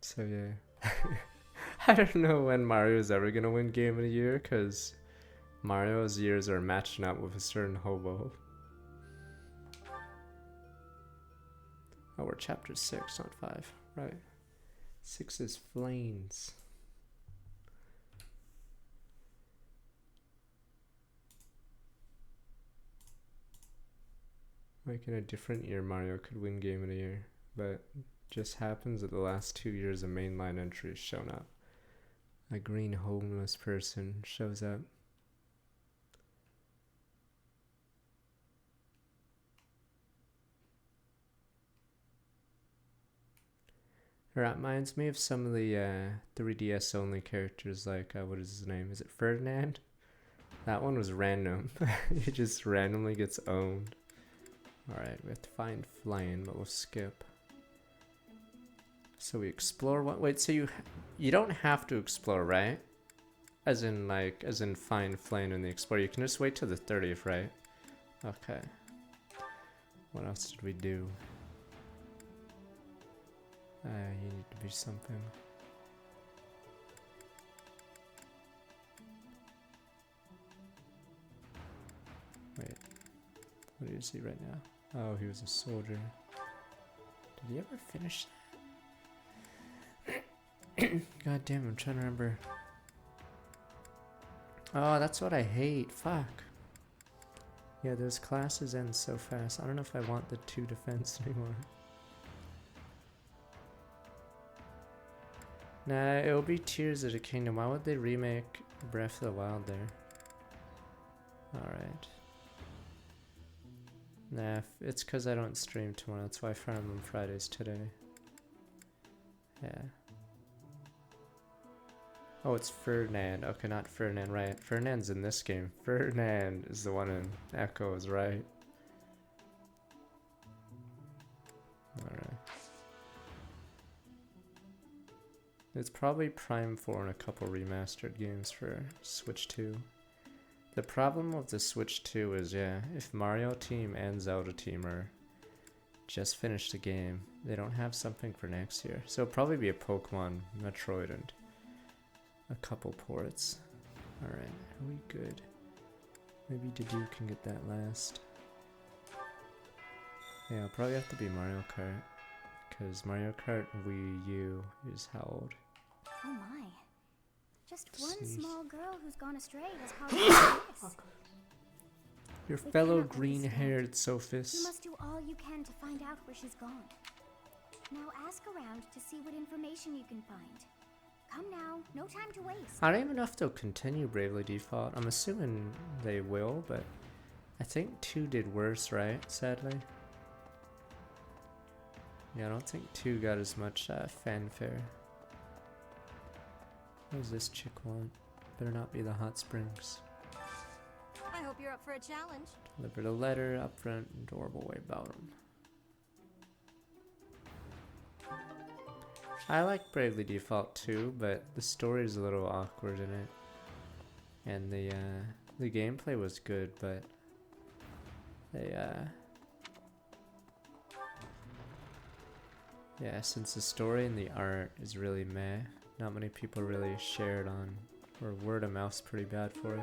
So yeah. I don't know when Mario's ever gonna win Game of the Year, because Mario's years are matching up with a certain hobo. Oh, we're chapter 6, not 5. Right. 6 is Flames. Like in a different year, Mario could win Game of the Year, but just happens that the last 2 years a mainline entry has shown up. A green homeless person shows up. It reminds me of some of the 3DS only characters, like, what is his name? Is it Ferdinand? That one was random. He just randomly gets owned. Alright, we have to find Flame, but we'll skip. So we explore what? Wait, so you don't have to explore, right? As in find Flame in the explore. You can just wait till the 30th, right? Okay. What else did we do? You need to be something. Wait. What do you see right now? Oh, he was a soldier. Did he ever finish that? God damn, I'm trying to remember. Oh, that's what I hate. Fuck. Yeah, those classes end so fast. I don't know if I want the 2 defense anymore. Nah, it'll be Tears of the Kingdom. Why would they remake Breath of the Wild there? Alright. Nah, it's because I don't stream tomorrow. That's why I farm on Fridays today. Yeah. Oh, it's Ferdinand. Okay, not Ferdinand, right. Ferdinand's in this game. Ferdinand is the one in Echoes, right? Alright. It's probably Prime 4 and a couple remastered games for Switch 2. The problem with the Switch 2 is, yeah, if Mario Team and Zelda Team are just finished the game, they don't have something for next year. So it'll probably be a Pokemon, Metroid, and a couple ports. Alright, are we good? Maybe Dedue can get that last. Yeah, it'll probably have to be Mario Kart, because Mario Kart Wii U is how old? Oh my. Just one small girl who's gone astray has caused this. Your fellow green-haired sophist. You must do all you can to find out where she's gone. Now ask around to see what information you can find. Come now, no time to waste. I don't even know if they'll continue Bravely Default. I'm assuming they will, but I think 2 did worse, right? Sadly. Yeah, I don't think 2 got as much fanfare. What does this chick want? Better not be the hot springs. I hope you're up for a challenge. Delivered a letter, upfront, adorable way about him. I like Bravely Default too, but the story is a little awkward in it. And the gameplay was good, but they yeah, since the story and the art is really meh, not many people really shared on, or word of mouth's pretty bad for it.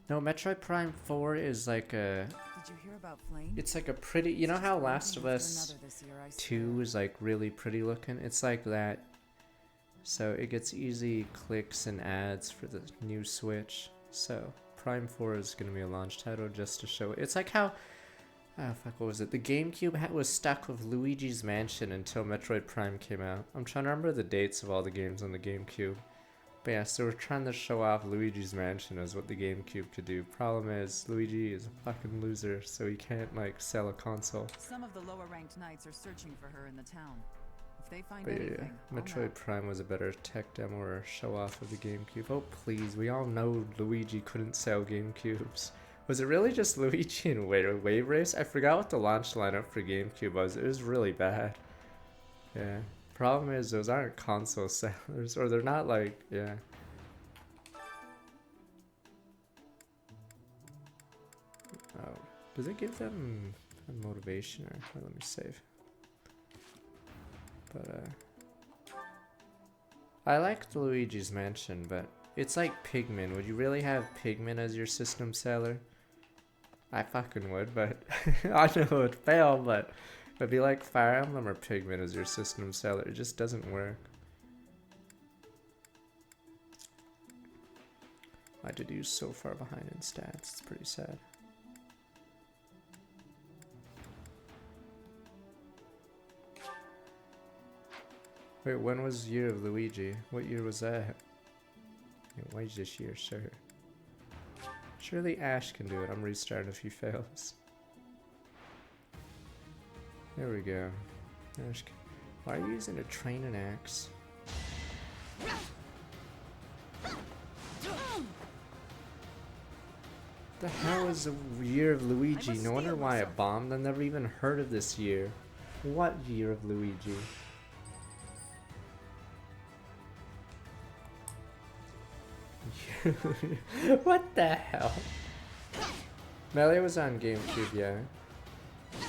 No, Metroid Prime 4 is like a... Did you hear about Flame? It's like a pretty... You know how Last of Us 2 is like really pretty looking? It's like that. So it gets easy clicks and ads for the new Switch. So Prime 4 is going to be a launch title just to show... It's like how... Oh fuck, what was it? The GameCube was stuck with Luigi's Mansion until Metroid Prime came out. I'm trying to remember the dates of all the games on the GameCube. But yeah, so we're trying to show off Luigi's Mansion as what the GameCube could do. Problem is, Luigi is a fucking loser, so he can't, like, sell a console. Some of the lower-ranked knights are searching for her in the town. If they find But anything, yeah, Metroid Prime was a better tech demo or show off of the GameCube. Oh please, we all know Luigi couldn't sell GameCubes. Was it really just Luigi and Wave Race? I forgot what the launch lineup for GameCube was. It was really bad. Yeah. Problem is, those aren't console sellers, or they're not like, yeah. Oh, does it give them a motivation, or let me save? But I liked Luigi's Mansion, but it's like Pigman. Would you really have Pigman as your system seller? I fucking would, but I know it would fail, but it'd be like Fire Emblem or Pigman as your system seller. It just doesn't work. My Dedue's so far behind in stats, it's pretty sad. Wait, when was Year of Luigi? What year was that? Why this year, sure. Surely Ash can do it. I'm restarting if he fails. There we go. Ash can... Why are you using a training axe? The hell is the Year of Luigi? No wonder why it bombed. I've never even heard of this year. What Year of Luigi? What the hell? Melee was on GameCube, yeah.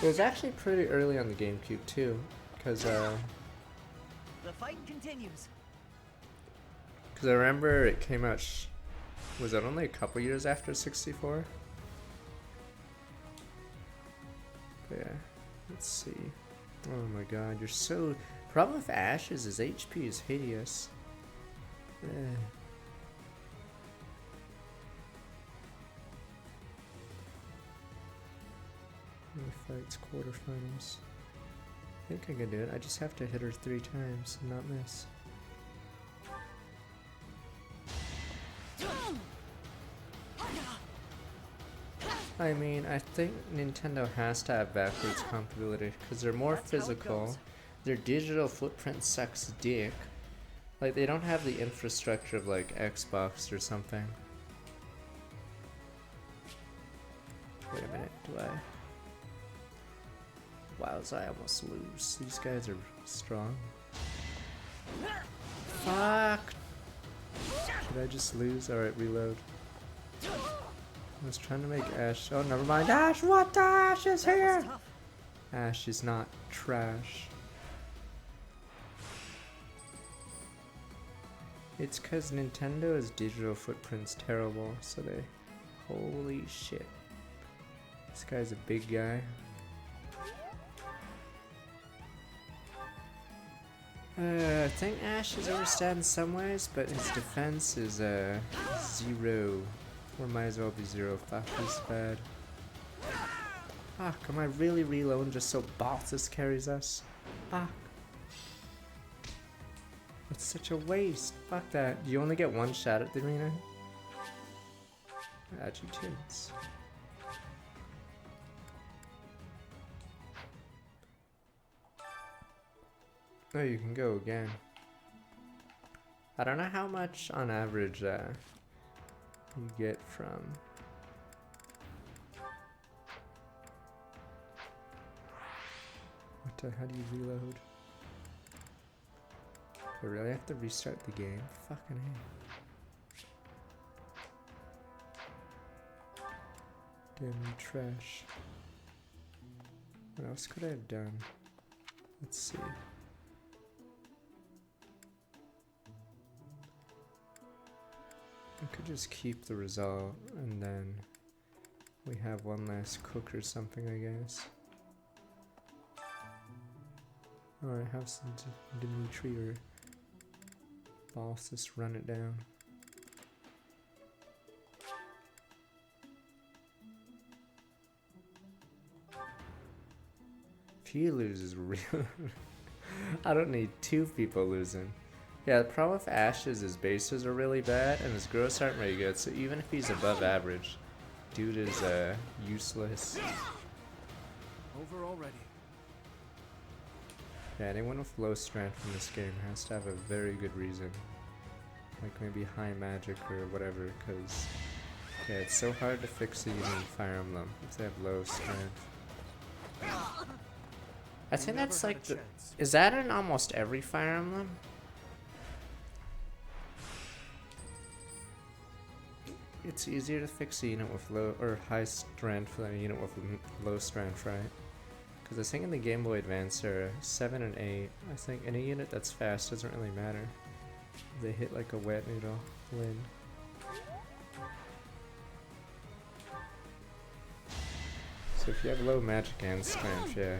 It was actually pretty early on the GameCube too, because The fight continues. I remember it came out. Was it only a couple years after 64? But yeah, let's see. Oh my god, you're so... Problem with Ash is his HP is hideous. Fights quarterfinals. I think I can do it. I just have to hit her 3 times and not miss. I mean, I think Nintendo has to have backwards compatibility because they're more physical. Their digital footprint sucks dick. Like, they don't have the infrastructure of like Xbox or something. Wait a minute, do I? Wowza, I almost lose. These guys are strong. Fuck! Did I just lose? Alright, reload. I was trying to make Ash. Oh, never mind. Ash, what? Ash is here! Ash is not trash. It's because Nintendo's digital footprint's terrible, so they. Holy shit. This guy's a big guy. I think Ash is overstat in some ways, but his defense is 0. Or might as well be 0. Fuck, he's bad. Fuck, am I really reloading just so Balthus carries us? Fuck. It's such a waste. Fuck that. You only get 1 shot at the arena? Adjutants. Oh, you can go again. I don't know how much on average you get from. What the? How do you reload? Do I really have to restart the game? Fucking hey. Damn you trash. What else could I have done? Let's see. I could just keep the result and then we have one last cook or something, I guess. Or have some Dimitri or Boss just run it down. If he loses real I don't need 2 people losing. Yeah, the problem with Ash is his bases are really bad and his growths aren't very good, so even if he's above average, dude is useless. Over already. Yeah, anyone with low strength in this game has to have a very good reason. Like maybe high magic or whatever, because yeah, it's so hard to fix a unit in Fire Emblem if they have low strength. I think that's like the... Is that in almost every Fire Emblem? It's easier to fix a unit with low or high strength than a unit with low strength, right? Because I think in the Game Boy Advance era, 7 and 8, I think any unit that's fast doesn't really matter. They hit like a wet noodle. Win. So if you have low magic and strength, yeah,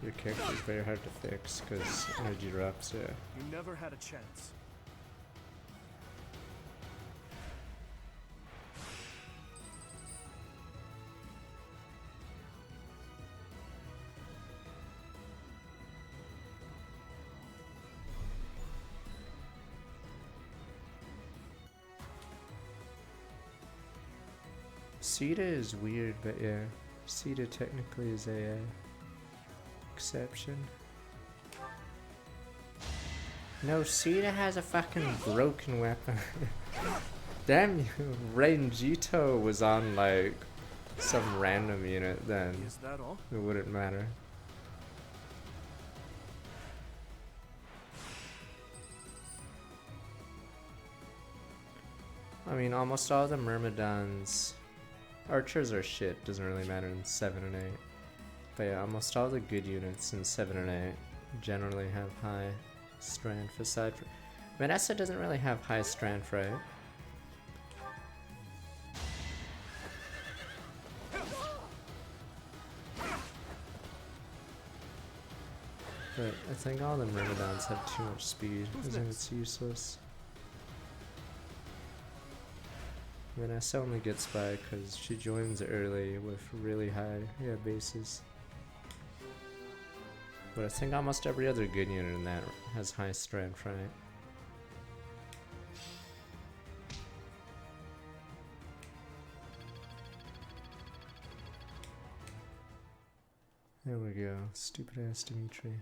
your character is very hard to fix because energy drops, yeah. You never had a chance. Sita is weird, but yeah, Sita technically is a exception. No, Sita has a fucking broken weapon. Damn you, Rangito was on like some random unit then. Is that all? It wouldn't matter. I mean, almost all the Myrmidons. Archers are shit, doesn't really matter in 7 and 8. But yeah, almost all the good units in 7 and 8 generally have high strength aside from... Vanessa doesn't really have high strength, right? But I think all the Myrmidons have too much speed, I think it's useless. Vanessa only gets by because she joins early with really high bases. But I think almost every other good unit in that has high strength, right? There we go, stupid ass Dimitri.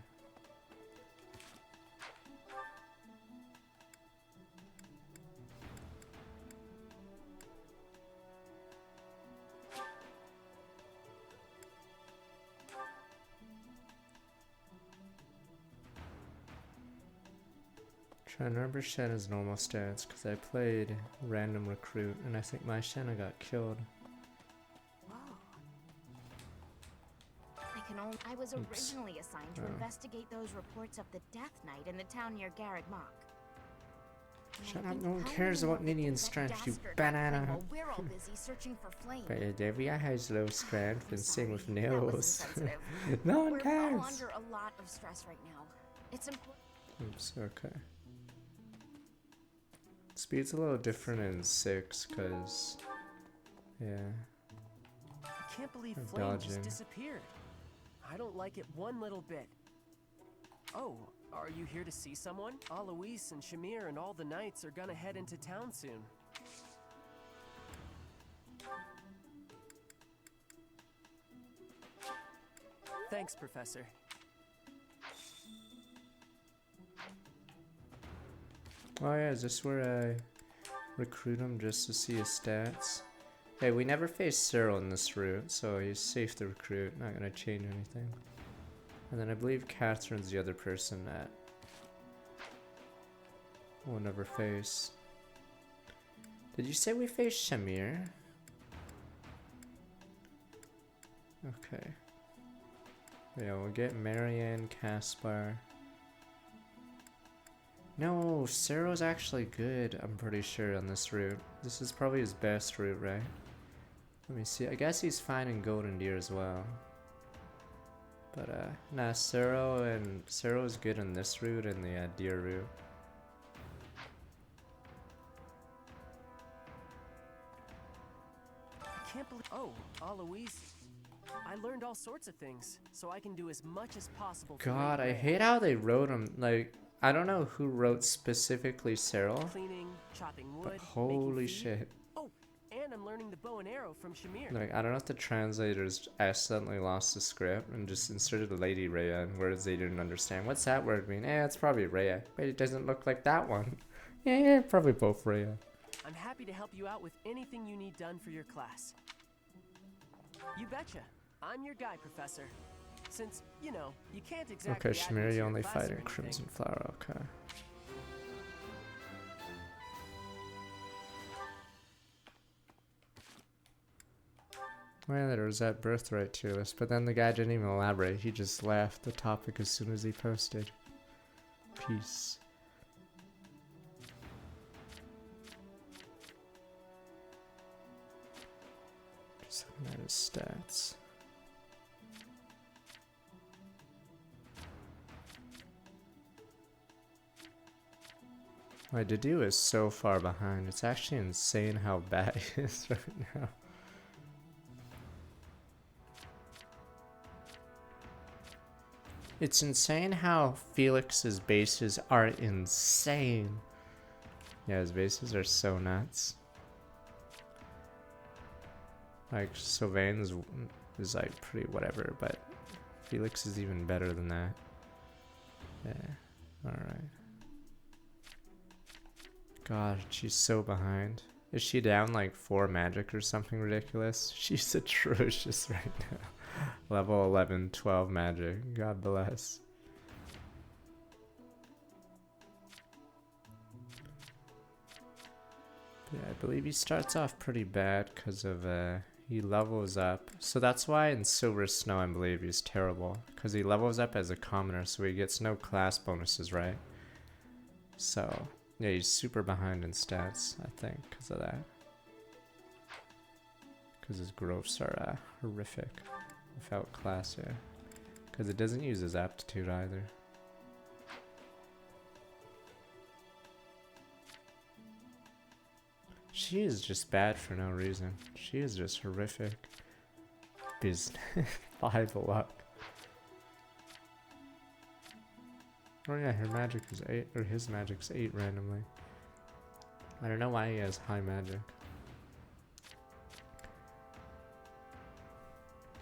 Trying to remember Shanna's normal stats because I played random recruit and I think my Shanna got killed. I was originally assigned to investigate those reports of the Death Knight in the town near Garreg Mach. Shut up, no one cares about Nidian strength, you banana. Well, we're all busy searching for Flame. But Devia has low strength and same with nails. No one We're cares. all under a lot of stress right now. It's important. Oops, okay. Speed's a little different in 6 because, yeah. I can't believe I'm Flame dodging. just disappeared. I don't like it one little bit. Oh, are you here to see someone? Alois and Shamir and all the knights are gonna head into town soon. Thanks, Professor. Oh yeah, is this where I recruit him just to see his stats? Hey, we never faced Cyril in this route, so he's safe to recruit, not gonna change anything. And then I believe Catherine's the other person that we'll never face. Did you say we faced Shamir? Okay. Yeah, we'll get Marianne, Caspar. No, Cyril's actually good, I'm pretty sure, on this route. This is probably his best route, right? Let me see. I guess he's fine in Golden Deer as well. But, nah, Cyril's good in this route and the Deer route. I can't believe. Oh, Alois. I learned all sorts of things, so I can do as much as possible. God, I hate how they wrote him. Like, I don't know who wrote specifically Cyril, Cleaning, chopping wood, but holy making feed. shit. Oh, and I'm learning the bow and arrow from Shamir. Like, I don't know if the translators accidentally lost the script and just inserted Lady Rhea in words they didn't understand. What's that word mean? Eh, it's probably Rhea, but it doesn't look like that one. Yeah, probably both Rhea. I'm happy to help you out with anything you need done for your class. You betcha. I'm your guy, Professor. Since, you know, you can't exactly. Okay, add me Shamir, to you your only class fight or in anything. Crimson Flower, okay. Well, there was that birthright tier list, but then the guy didn't even elaborate. He just left the topic as soon as he posted. Peace. Just looking at his stats. My Dedu is so far behind. It's actually insane how bad he is right now. It's insane how Felix's bases are insane. Yeah, his bases are so nuts. Like, Sylvain's is like pretty whatever, but Felix is even better than that. Yeah, alright. God, she's so behind. Is she down like 4 magic or something ridiculous? She's atrocious right now. Level 11, 12 magic. God bless. Yeah, I believe he starts off pretty bad because of he levels up. So that's why in Silver Snow I believe he's terrible. Because he levels up as a commoner, so he gets no class bonuses, right? So yeah, he's super behind in stats, I think, because of that. Because his growths are horrific without class, yeah. Because it doesn't use his aptitude either. She is just bad for no reason. She is just horrific. Business. 5 luck. Oh yeah, her magic is 8, or his magic's 8 randomly. I don't know why he has high magic.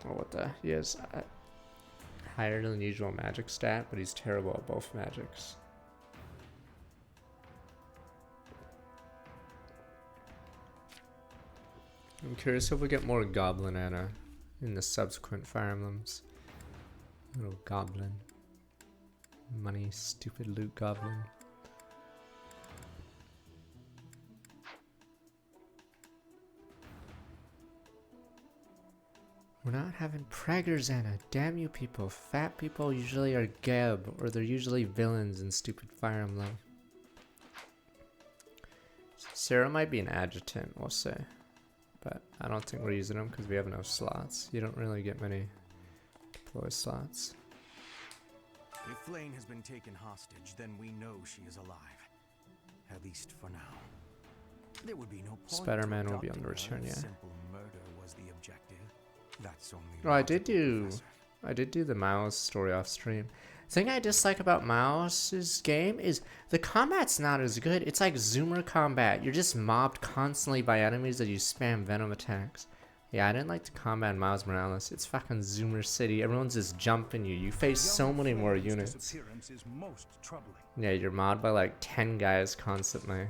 Oh, what the? He has higher than usual magic stat, but he's terrible at both magics. I'm curious if we get more Goblin Anna in the subsequent Fire Emblems. Little Goblin. Money, stupid loot goblin. We're not having preggers, Anna. Damn you people. Fat people usually are Geb, or they're usually villains in stupid Fire Emblem. Sarah might be an adjutant, we'll say. But I don't think we're using them because we have no slots. You don't really get many deploy slots. If Flame has been taken hostage, then we know she is alive. At least for now. There would be no point. Spider-Man will be on the return, yeah. Simple murder was the objective. That's only. Oh, I did do the Miles story off stream. The thing I dislike about Miles' game is the combat's not as good. It's like zoomer combat. You're just mobbed constantly by enemies that you spam venom attacks. Yeah, I didn't like the combat in Miles Morales. It's fucking Zoomer City. Everyone's just jumping you. You face so many more units. Yeah, you're mobbed by like 10 guys constantly.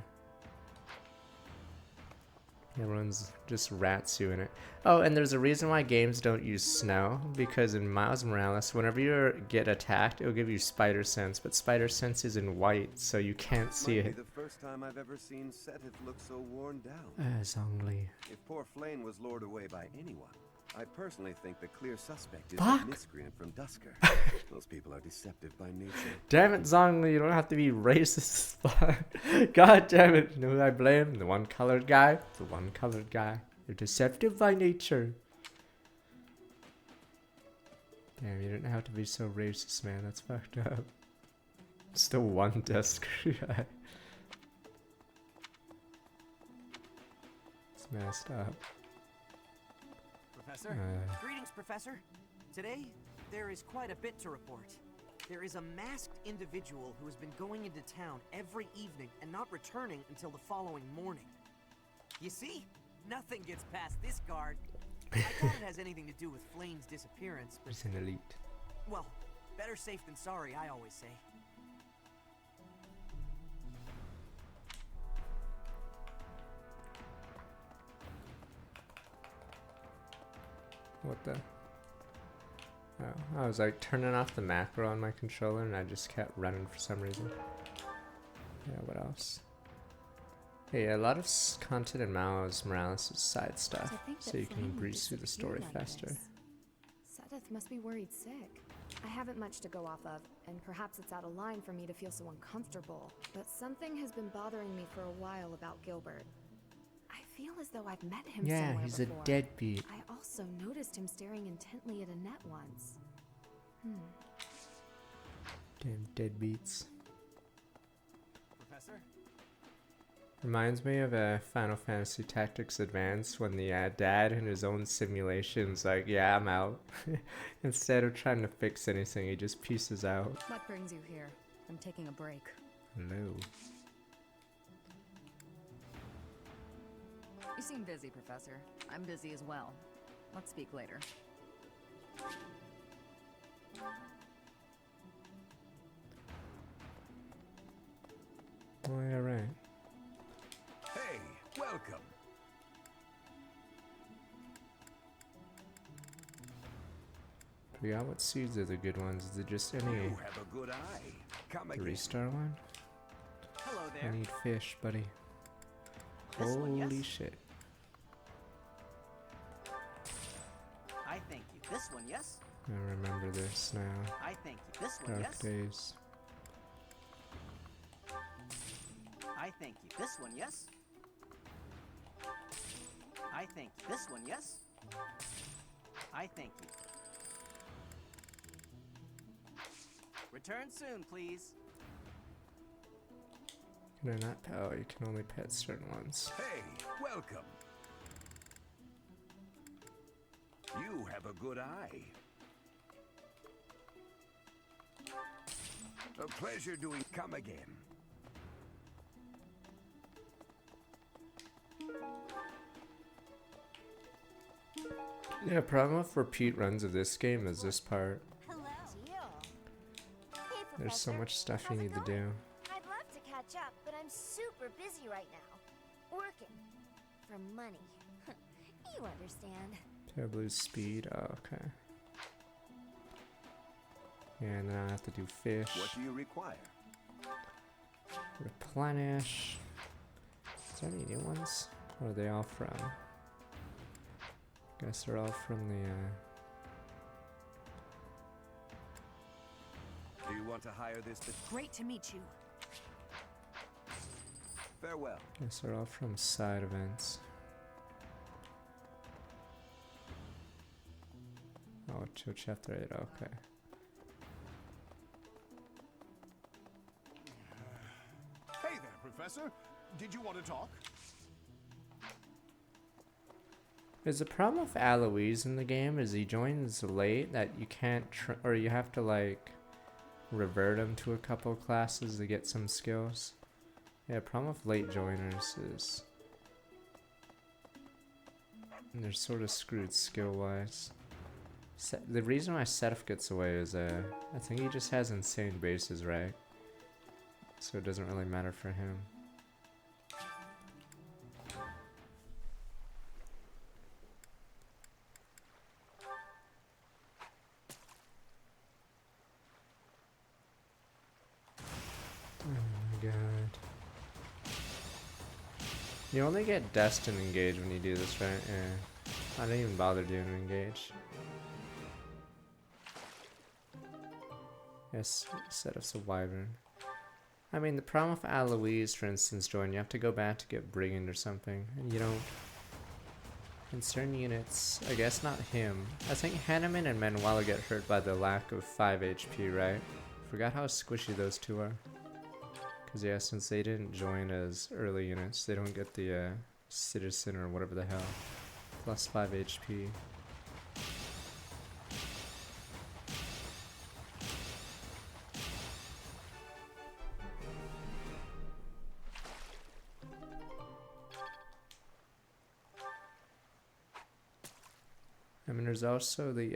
Everyone's just rats you in it. Oh, and there's a reason why games don't use snow. Because in Miles Morales, whenever you get attacked, it'll give you spider sense. But spider sense is in white, so you can't see it. The first time I've ever seen Seth look so worn down. Zhongli. If poor Flame was lured away by anyone, I personally think the clear suspect is Fuck. the miscreant from Dusker. Those people are deceptive by nature. Damn it, Zhongli, you don't have to be racist. God damn it. You know who I blame? The one colored guy? The one colored guy. You're deceptive by nature. Damn, you didn't have to be so racist, man. That's fucked up. Still one Dusker guy. It's messed up. Professor? Greetings, Professor. Today, there is quite a bit to report. There is a masked individual who has been going into town every evening and not returning until the following morning. You see? Nothing gets past this guard. I doubt it has anything to do with Flame's disappearance, but... He's an elite. Well, better safe than sorry, I always say. What the? Oh, I was like turning off the macro on my controller and I just kept running for some reason. Yeah, what else? Hey, a lot of content in Miles Morales is side stuff, To think so that you can Flame would breeze through the story disappear like faster. this. Sedith must be worried sick. I haven't much to go off of, and perhaps it's out of line for me to feel so uncomfortable, but something has been bothering me for a while about Gilbert. I feel as though I've met him Yeah, somewhere he's before. a deadbeat. I also noticed him staring intently at Annette once. Damn deadbeats. Professor? Reminds me of Final Fantasy Tactics Advance when the dad in his own simulation's like, yeah, I'm out. Instead of trying to fix anything, he just pieces out. What brings you here? I'm taking a break. Hello. You seem busy, Professor. I'm busy as well. Let's speak later. Oh, yeah, right. Hey, welcome. Forgot what seeds are the good ones. Is it just any You have a good eye. Come again. 3-star one? Hello I there. need fish, buddy. This one, Holy yes? shit. I thank you. This one, yes? I remember this now. I thank you. This one, Dark yes? days. I thank you. This one, yes? I thank you. This one, yes? I thank you. Return soon, please. Can I not pet? Oh, you can only pet certain ones. Hey, welcome. You have a good eye. A pleasure doing. Come again. Yeah, problem with repeat runs of this game is this part. Hello. Deal. Hey, There's so Professor. much stuff How's you it need to going? do. I'd love to catch up, but I'm super busy right now. Working. For money. You understand. Pale blue speed. Oh, okay. Yeah, and then I have to do fish. What do you require? Replenish. Is there any new ones? Or are they all from? Guess they're all from the Do you want to hire this? Great to meet you. Farewell. guess they're all from side events. Oh, chill chapter 8, okay. Hey there, Professor. Did you want to talk? Is the problem with Alois in the game is he joins late that you can't, or you have to like revert him to a couple classes to get some skills. Yeah, problem with late joiners is they're sort of screwed skill wise. The reason why Seth gets away is I think he just has insane bases, right? So it doesn't really matter for him. Oh my god. You only get Destin engage when you do this, right? Yeah. I didn't even bother doing engage. Yes, set up a wyvern. I mean, the problem with Alois, for instance, Jordan, you have to go back to get Brigand or something, and you don't. In certain units, I guess not him. I think Hanneman and Manuela get hurt by the lack of 5 HP, right? Forgot how squishy those two are. Because, yeah, since they didn't join as early units, they don't get the Citizen or whatever the hell. Plus 5 HP. I mean, there's also the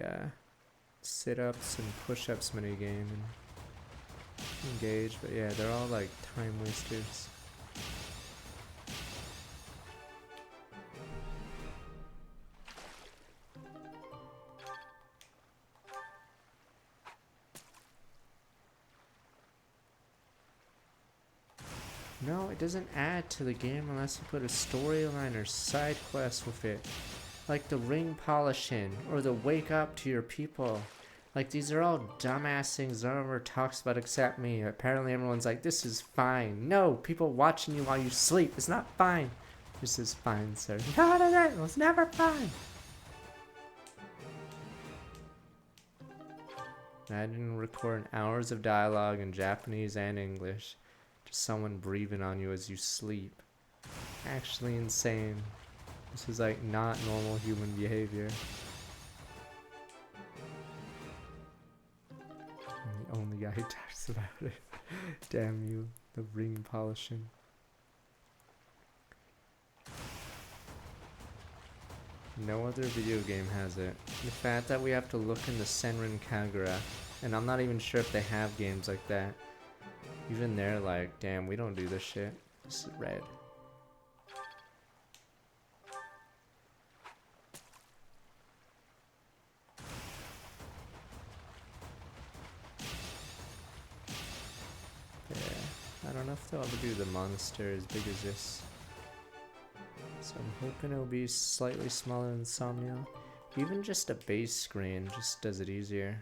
sit-ups and push-ups minigame and engage, but yeah, they're all like time wasters. No, it doesn't add to the game unless you put a storyline or side quest with it. Like the ring polishing or the wake up to your people. Like, these are all dumbass things no one ever talks about except me. Apparently everyone's like, this is fine. No, people watching you while you sleep. It's not fine. This is fine, sir. No, no, no, it was never fine. Imagine recording hours of dialogue in Japanese and English. Just someone breathing on you as you sleep. Actually insane. This is like not normal human behavior. I'm the only guy who talks about it. Damn you, the ring polishing. No other video game has it. The fact that we have to look in the Senran Kagura, and I'm not even sure if they have games like that. Even they're like, damn, we don't do this shit. This is red. Yeah, I don't know if they'll ever do the monster as big as this. So I'm hoping it'll be slightly smaller than Somnia. Even just a base screen just does it easier.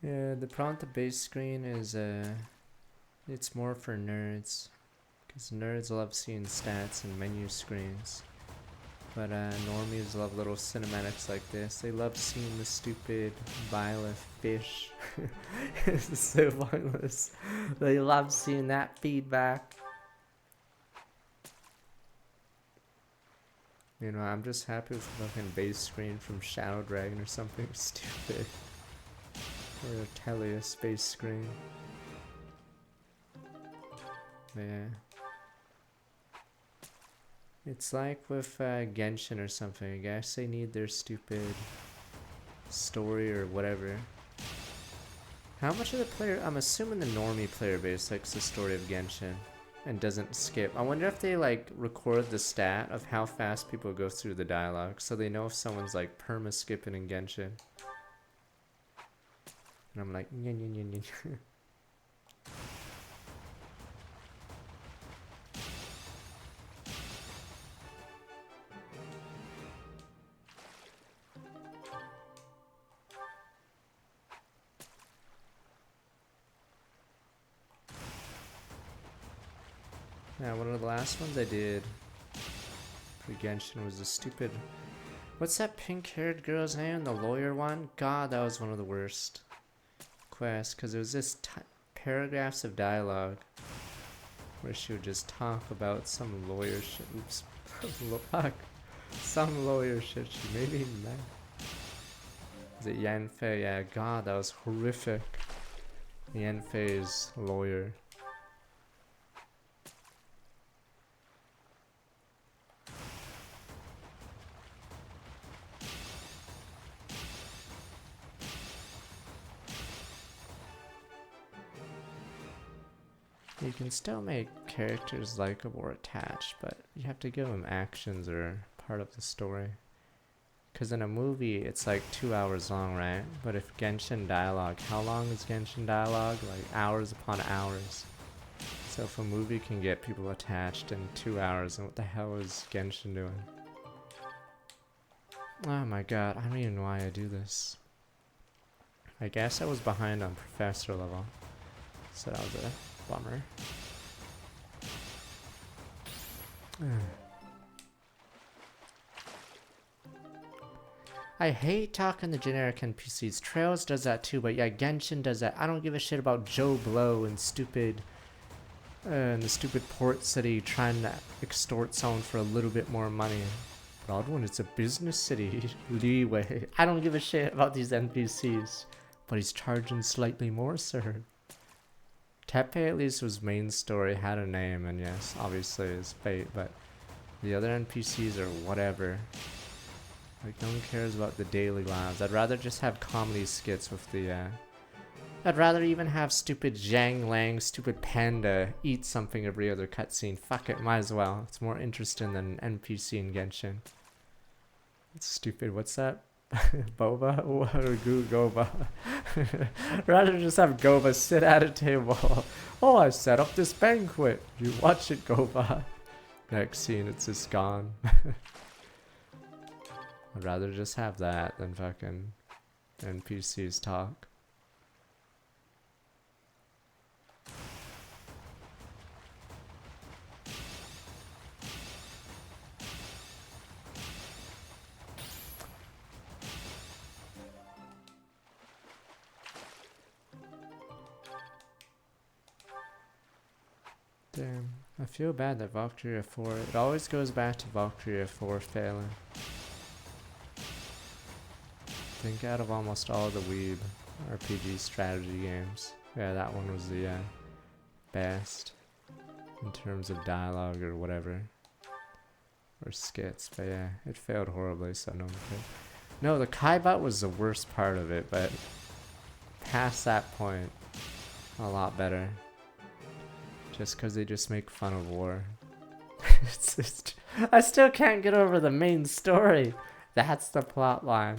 Yeah, the problem with the base screen is it's more for nerds. Because nerds love seeing stats and menu screens. But normies love little cinematics like this. They love seeing the stupid violet fish. It's so pointless. They love seeing that feedback. You know, I'm just happy with the fucking base screen from Shadow Dragon or something stupid. Or a Telia space screen. Yeah. It's like with Genshin or something. I guess they need their stupid story or whatever. How much of the player... I'm assuming the normie player base likes the story of Genshin and doesn't skip. I wonder if they like record the stat of how fast people go through the dialogue so they know if someone's like perma-skipping in Genshin. And I'm like, nya, nya, nya, nya. Yeah, one of the last ones I did for Genshin was the stupid... What's that pink-haired girl's name? The lawyer one? God, that was one of the worst quests, because it was just paragraphs of dialogue where she would just talk about some lawyer shit. Oops. Fuck. Some lawyer shit. She made me mad. Is it Yanfei? Yeah, God, that was horrific. Yanfei's lawyer. You can still make characters likable or attached, but you have to give them actions or part of the story. Because in a movie, it's like 2 hours long, right? But if Genshin dialogue, how long is Genshin dialogue? Like hours upon hours. So if a movie can get people attached in 2 hours, then what the hell is Genshin doing? Oh my god, I don't even know why I do this. I guess I was behind on Professor level. So that was a bummer. I hate talking to generic NPCs. Trails does that too, but yeah, Genshin does that. I don't give a shit about Joe Blow and stupid and the stupid port city trying to extort someone for a little bit more money. Broadwin, it's a business city. Leeway. I don't give a shit about these NPCs, but he's charging slightly more, sir. Tepe at least was main story, had a name, and yes, obviously is fate, but the other NPCs are whatever. Like, no one cares about the daily lives. I'd rather just have comedy skits with the I'd rather even have stupid Zhang Lang, stupid panda eat something every other cutscene. Fuck it, might as well. It's more interesting than an NPC in Genshin. It's stupid. What's that? Boba or Goba? Rather just have Goba sit at a table. Oh, I set up this banquet. You watch it, Goba. Next scene, it's just gone. I'd rather just have that than fucking NPCs talk. Damn, I feel bad that Valkyria 4, it always goes back to Valkyria 4 failing. I think out of almost all the weeb RPG strategy games, yeah, that one was the best in terms of dialogue or whatever. Or skits, but yeah, it failed horribly, so no one could. No, the Kaibot was the worst part of it, but past that point, a lot better. Just because they just make fun of war. I still can't get over the main story. That's the plot line.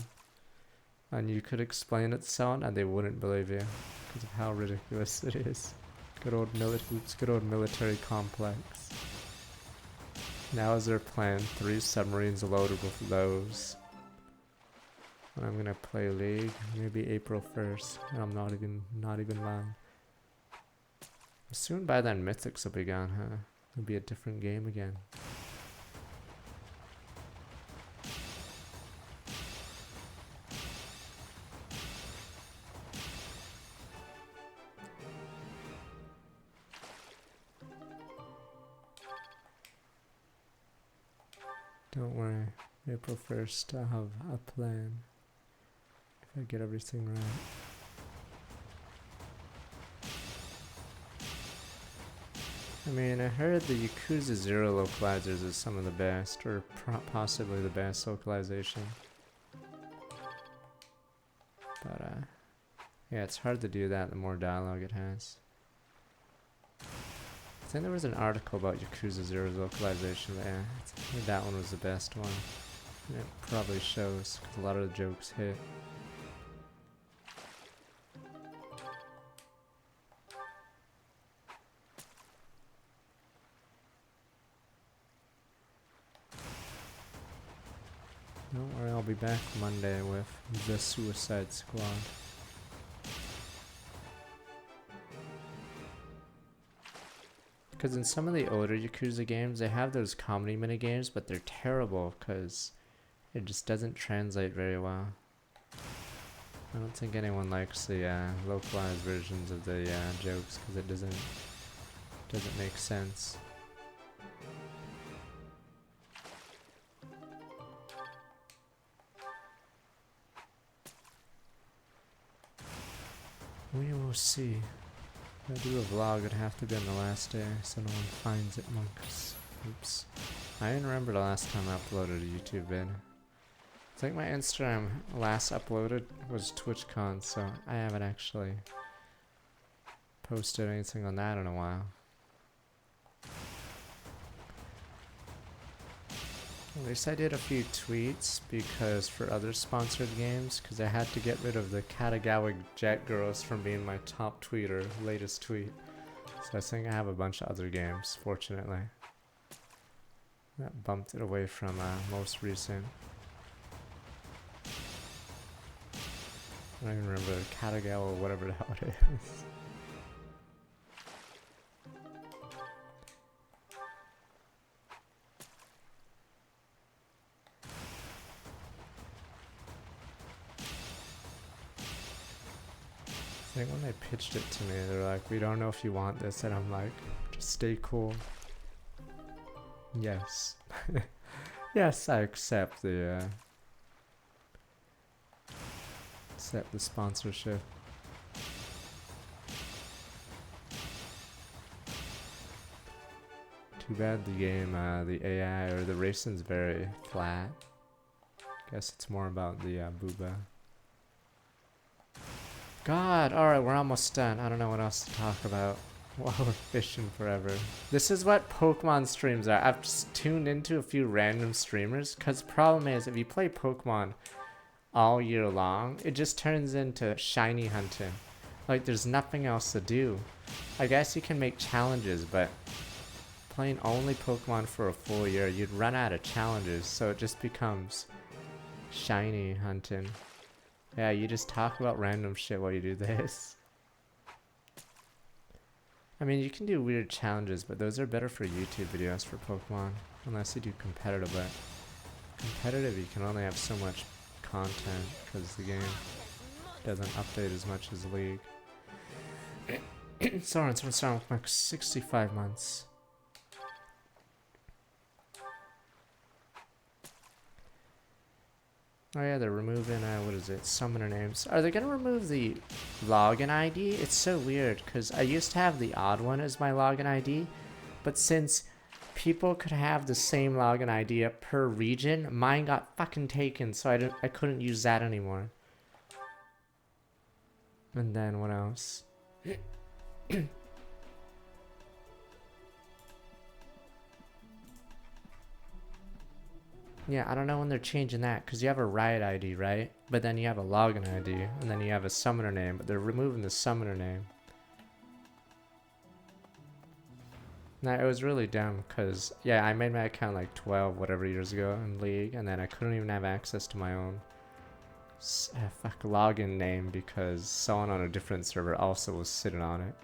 And you could explain it to someone and they wouldn't believe you because of how ridiculous it is. Good old military complex. Now is their plan 3 submarines loaded with those. And I'm gonna play League maybe April 1st. And I'm not even lying. Soon by then Mythics will be gone, huh? It'll be a different game again. Don't worry, April 1st I'll have a plan. If I get everything right. I mean, I heard the Yakuza 0 localizers is some of the best, or possibly the best localization. But, yeah, it's hard to do that the more dialogue it has. I think there was an article about Yakuza 0's localization, but yeah, I think that one was the best one. And it probably shows, because a lot of the jokes hit. Don't worry, I'll be back Monday with the Suicide Squad. Because in some of the older Yakuza games, they have those comedy minigames, but they're terrible because it just doesn't translate very well. I don't think anyone likes the localized versions of the jokes because it doesn't make sense. We will see. If I do a vlog, it'd have to be on the last day, so no one finds it, monks. Oops. I didn't remember the last time I uploaded a YouTube vid. I think my Instagram last uploaded was TwitchCon, so I haven't actually posted anything on that in a while. At least I did a few tweets because for other sponsored games, because I had to get rid of the Katagawa Jet Girls from being my top tweeter, latest tweet. So I think I have a bunch of other games, fortunately. That bumped it away from most recent. I don't even remember Katagawa or whatever the hell it is. I think when they pitched it to me, they're like, we don't know if you want this, and I'm like, just stay cool. Yes. Yes, I accept the sponsorship. Too bad the game, the AI or the racing's very flat. Guess it's more about the booba. God, alright, we're almost done. I don't know what else to talk about while we're fishing forever. This is what Pokemon streams are. I've just tuned into a few random streamers, because the problem is, if you play Pokemon all year long, it just turns into shiny hunting. Like, there's nothing else to do. I guess you can make challenges, but playing only Pokemon for a full year, you'd run out of challenges, so it just becomes shiny hunting. Yeah, you just talk about random shit while you do this. I mean, you can do weird challenges, but those are better for YouTube videos for Pokemon. Unless you do competitive, but competitive you can only have so much content because the game doesn't update as much as League. Sorry, it's starting with like 65 months. Oh yeah, they're removing, what is it, summoner names. Are they gonna remove the login ID? It's so weird, because I used to have the odd one as my login ID, but since people could have the same login ID per region, mine got fucking taken, so I couldn't use that anymore. And then, what else? Yeah, I don't know when they're changing that, because you have a Riot ID, right? But then you have a login ID, and then you have a summoner name, but they're removing the summoner name. Now, it was really dumb, because, yeah, I made my account like 12 whatever years ago in League, and then I couldn't even have access to my own login name, because someone on a different server also was sitting on it.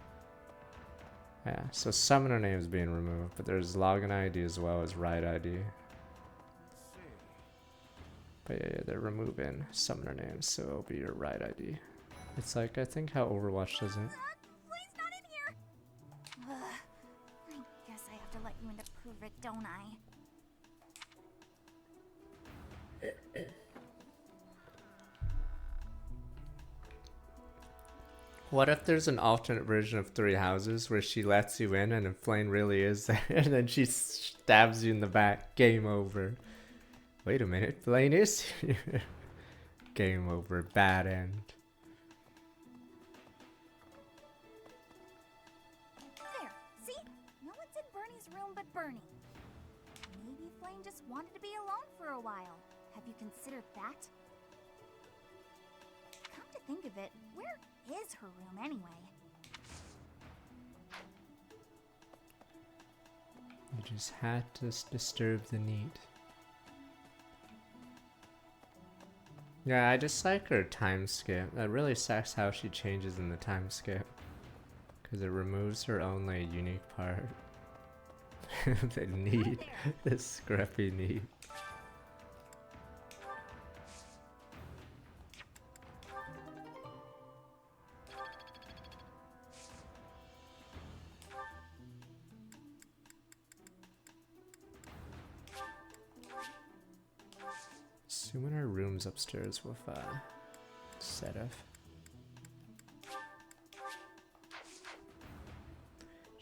Yeah, so summoner name is being removed, but there's login ID as well as Riot ID. But yeah, they're removing summoner names, so it'll be your right ID. It's like, I think how Overwatch does it. Please not in here! I guess I have to let you in to prove it, don't I? What if there's an alternate version of Three Houses where she lets you in and if Flame really is there and then she stabs you in the back? Game over. Wait a minute, Blaine is here. Game over, bad end. There, see? No one's in Bernie's room but Bernie. Maybe Flame just wanted to be alone for a while. Have you considered that? Come to think of it, where is her room anyway? You just had to disturb the need. Yeah, I just like her time skip. That really sucks how she changes in the time skip. Because it removes her only unique part. The need. The scruffy need. Assuming her room's upstairs with Sedef.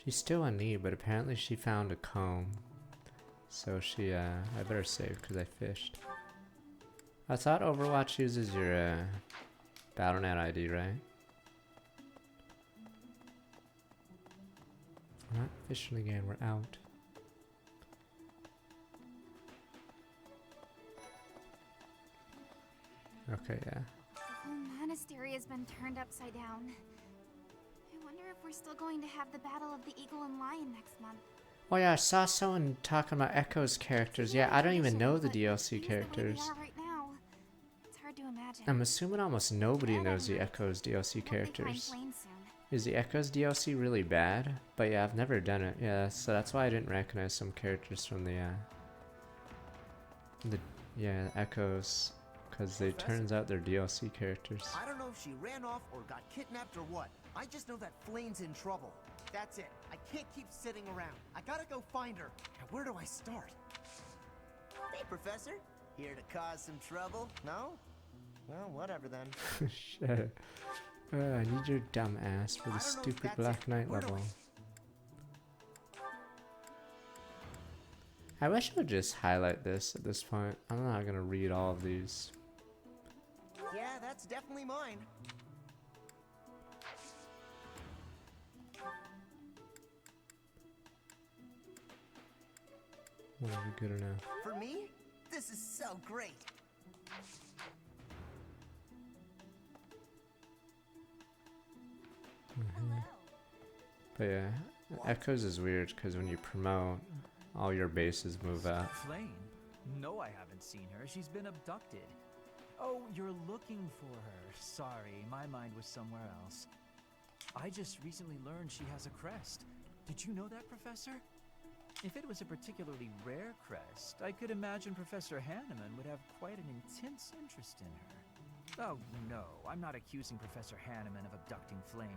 She's still on knee, but apparently she found a comb. So she, I better save because I fished. I thought Overwatch uses your Battle.net ID, right? We're not fishing again, we're out. Okay, yeah. The whole monastery has been turned upside down. I wonder if we're still going to have the Battle of the Eagle and Lion next month. Oh yeah, I saw someone talking about Echo's characters. Yeah, I don't even know the DLC characters. Right now, it's hard to imagine. I'm assuming almost nobody knows the Echo's DLC characters. Is the Echo's DLC really bad? But yeah, I've never done it. Yeah, so that's why I didn't recognize some characters from the Echoes. Because they turns out they're DLC characters. I don't know if she ran off or got kidnapped or what. I just know that Flame's in trouble. That's it. I can't keep sitting around. I gotta go find her. Now, where do I start? Hey, Professor. Here to cause some trouble? No? Well, whatever then. Shut up. I need your dumb ass for the stupid Black Knight level. I wish I would just highlight this at this point. I'm not gonna read all of these. Yeah, that's definitely mine. That'll be good enough. For me? This is so great. But yeah, Echoes is weird because when you promote, all your bases move up. Flame? No, I haven't seen her. She's been abducted. Oh, you're looking for her. Sorry, my mind was somewhere else. I just recently learned she has a crest. Did you know that, Professor? If it was a particularly rare crest, I could imagine Professor Hanneman would have quite an intense interest in her. Oh, no, I'm not accusing Professor Hanneman of abducting Flame.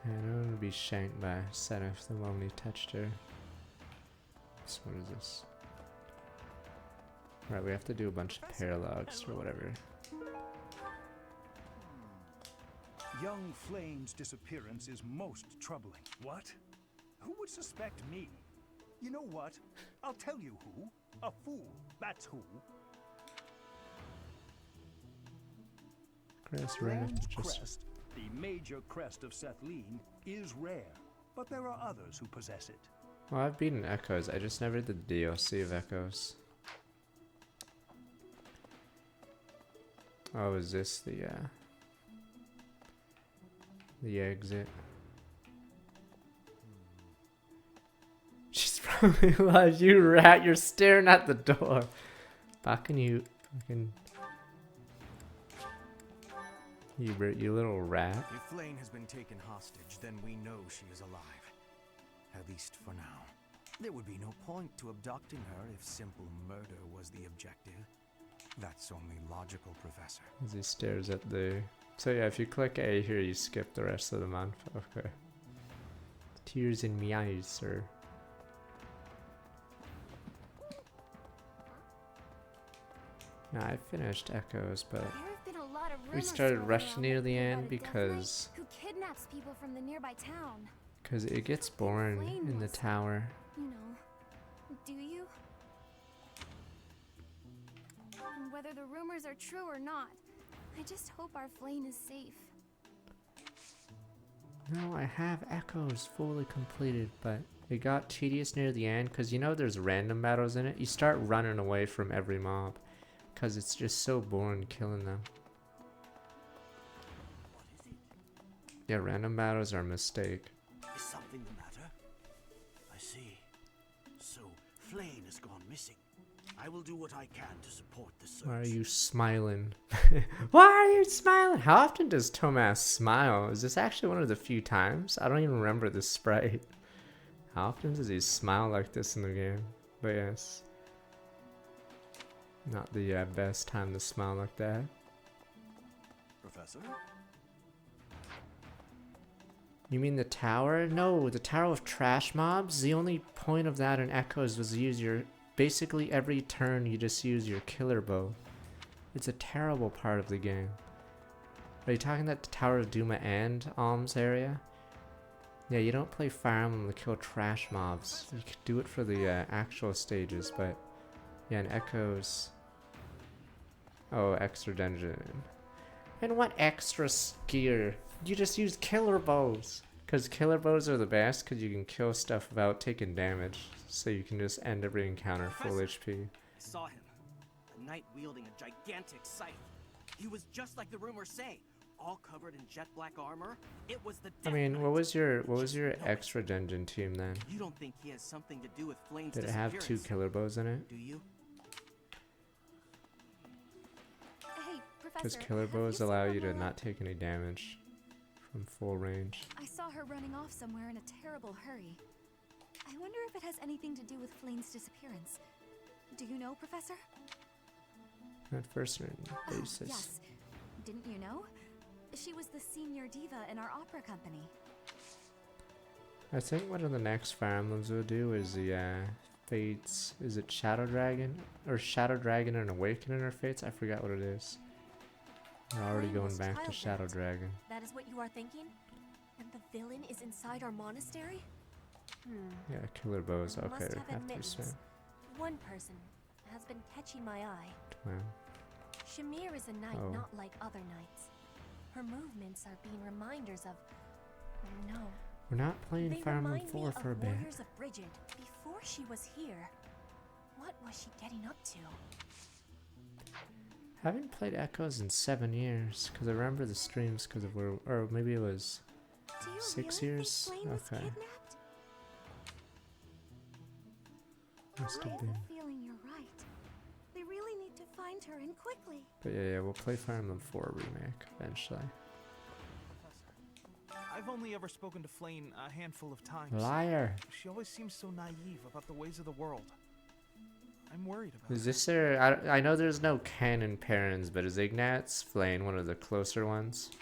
I don't want to be shanked by Zenith the moment he touched her. So what is this? Right, we have to do a bunch of paralogs or whatever. Young Flame's disappearance is most troubling. What? Who would suspect me? You know what? I'll tell you who. A fool. That's who. Crest, Flame's crest, the major crest of Sethlene, is rare, but there are others who possess it. Well, I've beaten Echoes. I just never did the DLC of Echoes. Oh, is this the exit? She's probably alive. You rat, you're staring at the door. Fucking you. Fucking. You little rat. If Flame has been taken hostage, then we know she is alive. At least for now. There would be no point to abducting her if simple murder was the objective. That's only logical, Professor. As he stares at the... So yeah, if you click A here, you skip the rest of the month. Okay. Tears in me eyes, sir. Nah, I finished Echoes, but we started rushing near the end because who kidnaps people from the nearby town. Because it gets boring in the tower. You know, do you? And whether the rumors are true or not, I just hope our Flame is safe. No, I have Echoes fully completed, but it got tedious near the end because you know there's random battles in it. You start running away from every mob because it's just so boring killing them. Yeah, random battles are a mistake. Is something the matter? I see. So, Flame has gone missing. I will do what I can to support the search. Why are you smiling? Why are you smiling? How often does Tomas smile? Is this actually one of the few times? I don't even remember this sprite. How often does he smile like this in the game? But yes. Not the best time to smile like that. Professor? You mean the tower? No, the tower of trash mobs? The only point of that in Echoes was to use your... Basically every turn you just use your killer bow. It's a terrible part of the game. Are you talking about the Tower of Duma and Alms area? Yeah, you don't play Fire Emblem to kill trash mobs. You could do it for the actual stages, but... Yeah, in Echoes... Oh, extra dungeon. And what extra gear? You just use killer bows. Because killer bows are the best because you can kill stuff without taking damage. So you can just end every encounter full HP. I saw him. A knight wielding a gigantic scythe. He was just like the rumors say. All covered in jet black armor. It was the I mean, what was your extra dungeon team then? You don't think he has something to do with Flame's Did it have 2 killer bows in it? Do you? Hey, Because Professor, killer have you bows seen allow you to Romola? not take any damage from full range. I saw her running off somewhere in a terrible hurry. I wonder if it has anything to do with Flame's disappearance. Do you know, Professor? At first basis. Oh, yes. Didn't you know? She was the senior diva in our opera company. I think one of the next Fire Emblems we'll do is the Fates. Is it Shadow Dragon? Or Shadow Dragon and Awakening or Fates? I forgot what it is. We're already Flame going was back to Shadow childbirth. Dragon. That is what you are thinking? And the villain is inside our monastery? Yeah, killer bows. Okay, Must have have to admittance. spam. One person has been catching my eye. Wow. Shamir is a knight Oh. not like other knights. Her movements are being reminders of... No, We're not playing They Fire Emblem remind 4 me for a of bit. Warriors of Bridget before she was here. What was she getting up to? Haven't played Echoes in 7 years because I remember the streams because of where, or maybe it was Do you 6 really years. think Flame was Okay, kidnapped? must I have have been. a feeling you're right. They really need to find her and quickly. But yeah, we'll play Fire Emblem 4 remake eventually. I've only ever spoken to Flame a handful of times. Liar. She always seems so naive about the ways of the world. I'm worried about Is this there? I know there's no canon parents, but is Ignatz Flame one of the closer ones?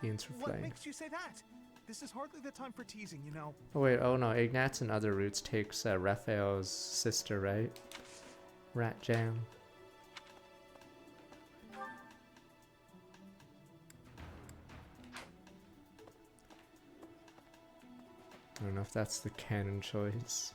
Ian's for What Flame. makes you say that? This is hardly the time for teasing, you know. Oh wait, oh no, Ignatz and Other Roots takes Raphael's sister, right? Rat Jam. I don't know if that's the canon choice.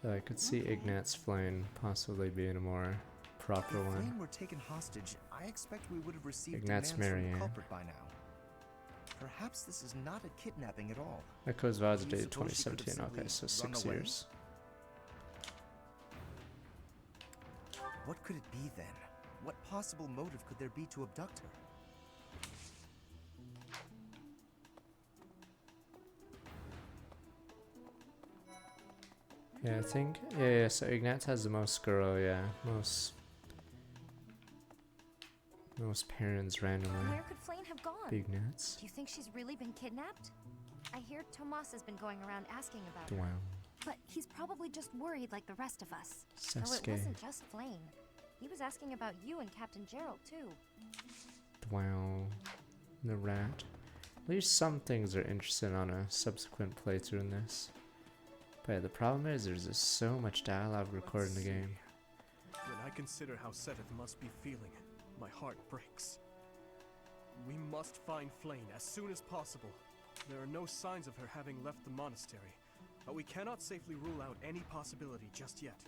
But I could see Ignatz Flame possibly being a more proper If one. Flame were taken hostage, I expect we would have received Ignatz demands from Marianne. the culprit by now. Perhaps this is not a kidnapping at all. Echoes Vows Do you dated suppose she could have 2017. Okay, so simply 6 run away? years. What could it be then? What possible motive could there be to abduct her? Yeah, I think. Yeah, so Ignatz has the most girl, yeah. Most parents randomly. Where could Flame have gone? Big nuts. Do you think she's really been kidnapped? I hear Tomas has been going around asking about her. Wow. But he's probably just worried like the rest of us. Oh, it Sasuke. wasn't just Flame. He was asking about you and Captain Gerald, too. Wow. The rat. At least some things are interesting on a subsequent playthrough in this. But yeah, the problem is there's just so much dialogue recorded in the game. When I consider how Seth must be feeling, my heart breaks. We must find Flame as soon as possible. There are no signs of her having left the monastery, but we cannot safely rule out any possibility just yet.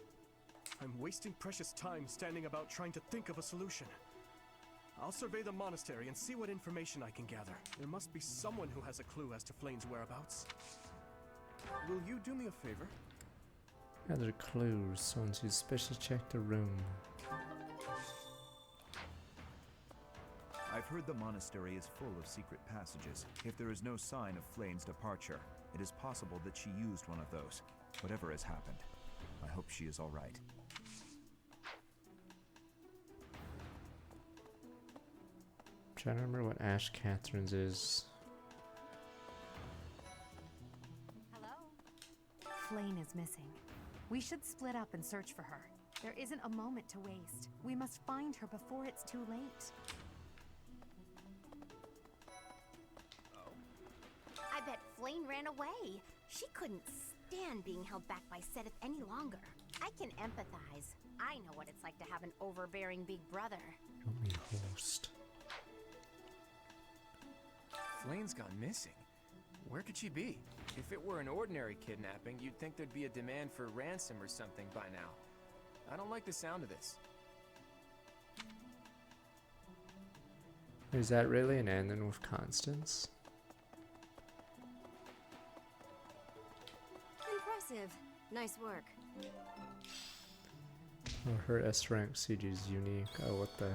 I'm wasting precious time standing about trying to think of a solution. I'll survey the monastery and see what information I can gather. There must be someone who has a clue as to Flame's whereabouts. Will you do me a favor? Other clues. Someone suspicious check the room. I've heard the monastery is full of secret passages. If there is no sign of Flame's departure, it is possible that she used one of those. Whatever has happened, I hope she is all right. I'm trying to remember what Ash Catherine's is. Flame is missing. We should split up and search for her. There isn't a moment to waste. We must find her before it's too late. I bet Flame ran away. She couldn't stand being held back by Sedith any longer. I can empathize. I know what it's like to have an overbearing big brother. Help me host. Flame's gone missing. Where could she be? If it were an ordinary kidnapping, you'd think there'd be a demand for ransom or something by now. I don't like the sound of this. Is that really an ending with Constance? Impressive. Nice work. Oh, her S rank CG is unique. Oh, what the?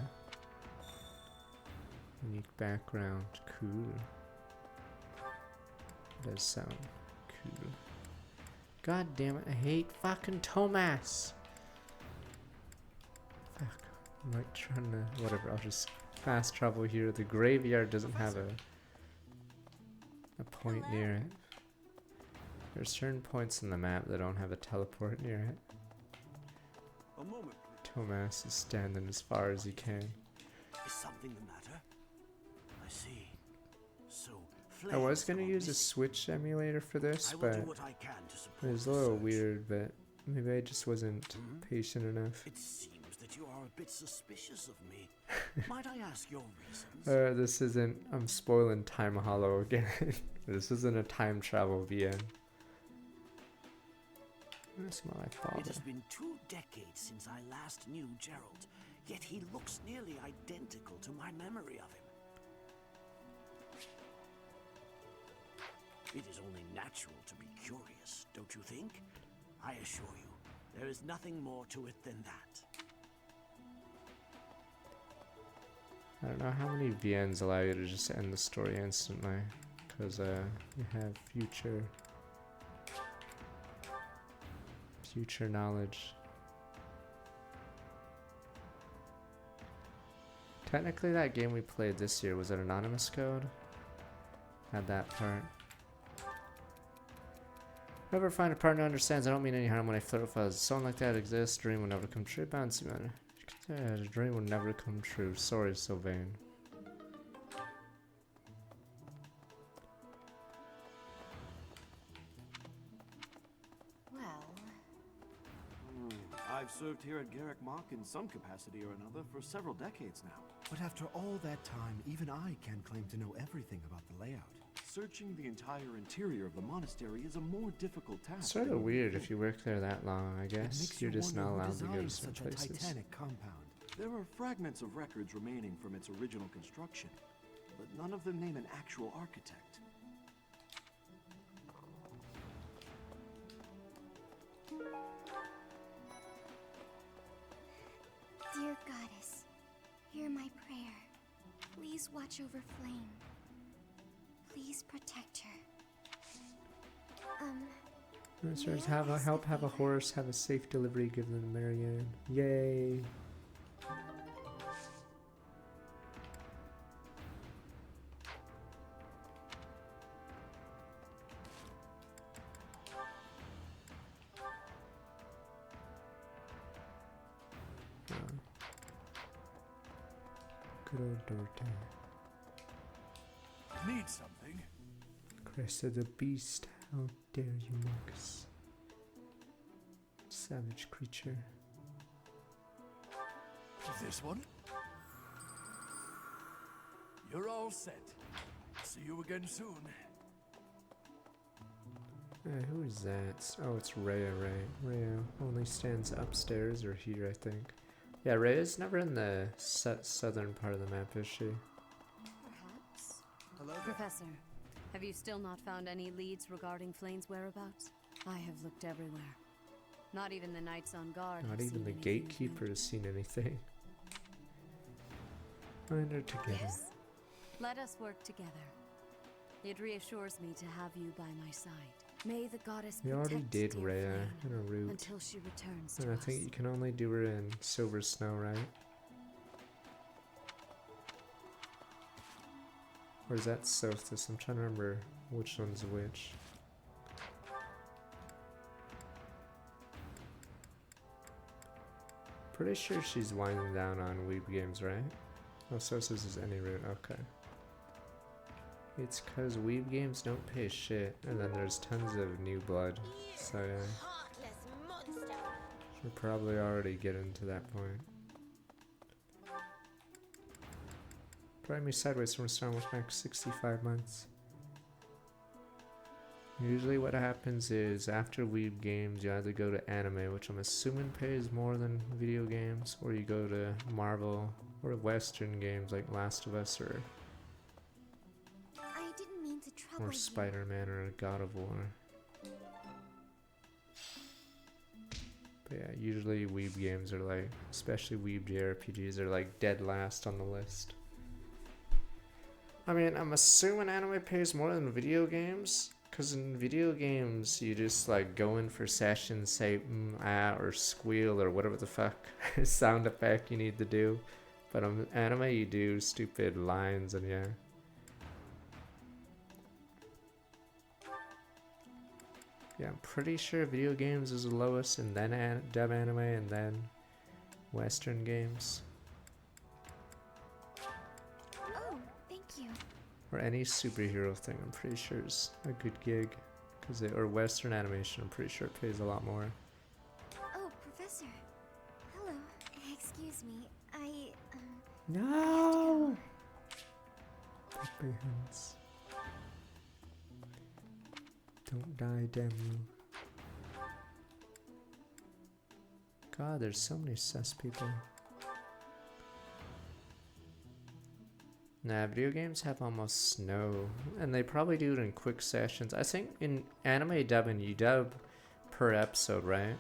Unique background. Cool. Does sound cool. God damn it, I hate fucking Tomas. Fuck. I'm like trying to, whatever, I'll just fast travel here. The graveyard doesn't have a point near it. There's certain points in the map that don't have a teleport near it. A moment. Tomas is standing as far as he can. Is something the matter? I see. So, I was Flame's gonna gone use a missing. Switch emulator for this, I will but do what I can to support it was a the little search. weird, but maybe I just wasn't patient enough. It seems that you are a bit suspicious of me. Might I ask your reasons? This isn't, I'm spoiling Time Hollow again. This isn't a time travel VN. That's my It father. has been 2 decades since I last knew Gerald, yet he looks nearly identical to my memory of him. It is only natural to be curious, don't you think? I assure you, there is nothing more to it than that. I don't know how many VNs allow you to just end the story instantly, because you have future knowledge. Technically that game we played this year was an anonymous code. Had that part. Whoever find a partner understands I don't mean any harm when I flirt with others. Someone like that exists, dream will never come true. Bouncy man. Yeah, a dream will never come true. Sorry, Sylvain. Well... I've served here at Garrick Mach in some capacity or another for several decades now. But after all that time, even I can't claim to know everything about the layout. Searching the entire interior of the monastery is a more difficult task. It's sort of weird if you work there that long, I guess. You're just not allowed to go to some places. Titanic compound. There are fragments of records remaining from its original construction, but none of them name an actual architect. Dear Goddess, hear my prayer. Please watch over Flame. Please protect her. Ministers help have a horse, have a safe delivery, give them to Marianne. Yay! Good old Dorothy. Need something? Crest of the beast, how dare you, Marcus? Savage creature. This one? You're all set. See you again soon. Who is that? Oh, it's Rhea, right? Rhea only stands upstairs or here, I think. Yeah, Rhea's never in the southern part of the map, is she? Perhaps. Hello, Professor, have you still not found any leads regarding Flane's whereabouts? I have looked everywhere. Not even the knights on guard. Not have even seen the anything gatekeeper has seen anything. Find her together. Yes. Let us work together. It reassures me to have you by my side. May the goddess We already protect did dear Rhea Flame in a route. until she returns And to I us. think you can only do her in Silver Snow, right? Or is that Solstice? I'm trying to remember which one's which. Pretty sure she's winding down on Weeb Games, right? Oh, Solstice is any route, okay. It's cause Weeb Games don't pay shit, and then there's tons of new blood, so yeah. Should probably already get into that point. Drive me sideways from a storm with max 65 months. Usually what happens is after Weeb Games you either go to anime, which I'm assuming pays more than video games, or you go to Marvel or Western games like Last of Us or I didn't mean to trouble you. Spider-Man or God of War. But yeah, usually Weeb games are like, especially Weeb JRPGs are like dead last on the list. I mean, I'm assuming anime pays more than video games, because in video games you just like go in for sessions, say ah or squeal or whatever the fuck sound effect you need to do. But on anime you do stupid lines and yeah. Yeah, I'm pretty sure video games is the lowest, and then dub anime, and then Western games. Oh, thank you. Or any superhero thing, I'm pretty sure is a good gig. Or Western animation, I'm pretty sure it pays a lot more. Oh, Professor. Hello. Excuse me. No! Big hands. Don't die, damn you. God, there's so many sus people. Nah, video games have almost no, and they probably do it in quick sessions. I think in anime dubbing, you dub per episode, right?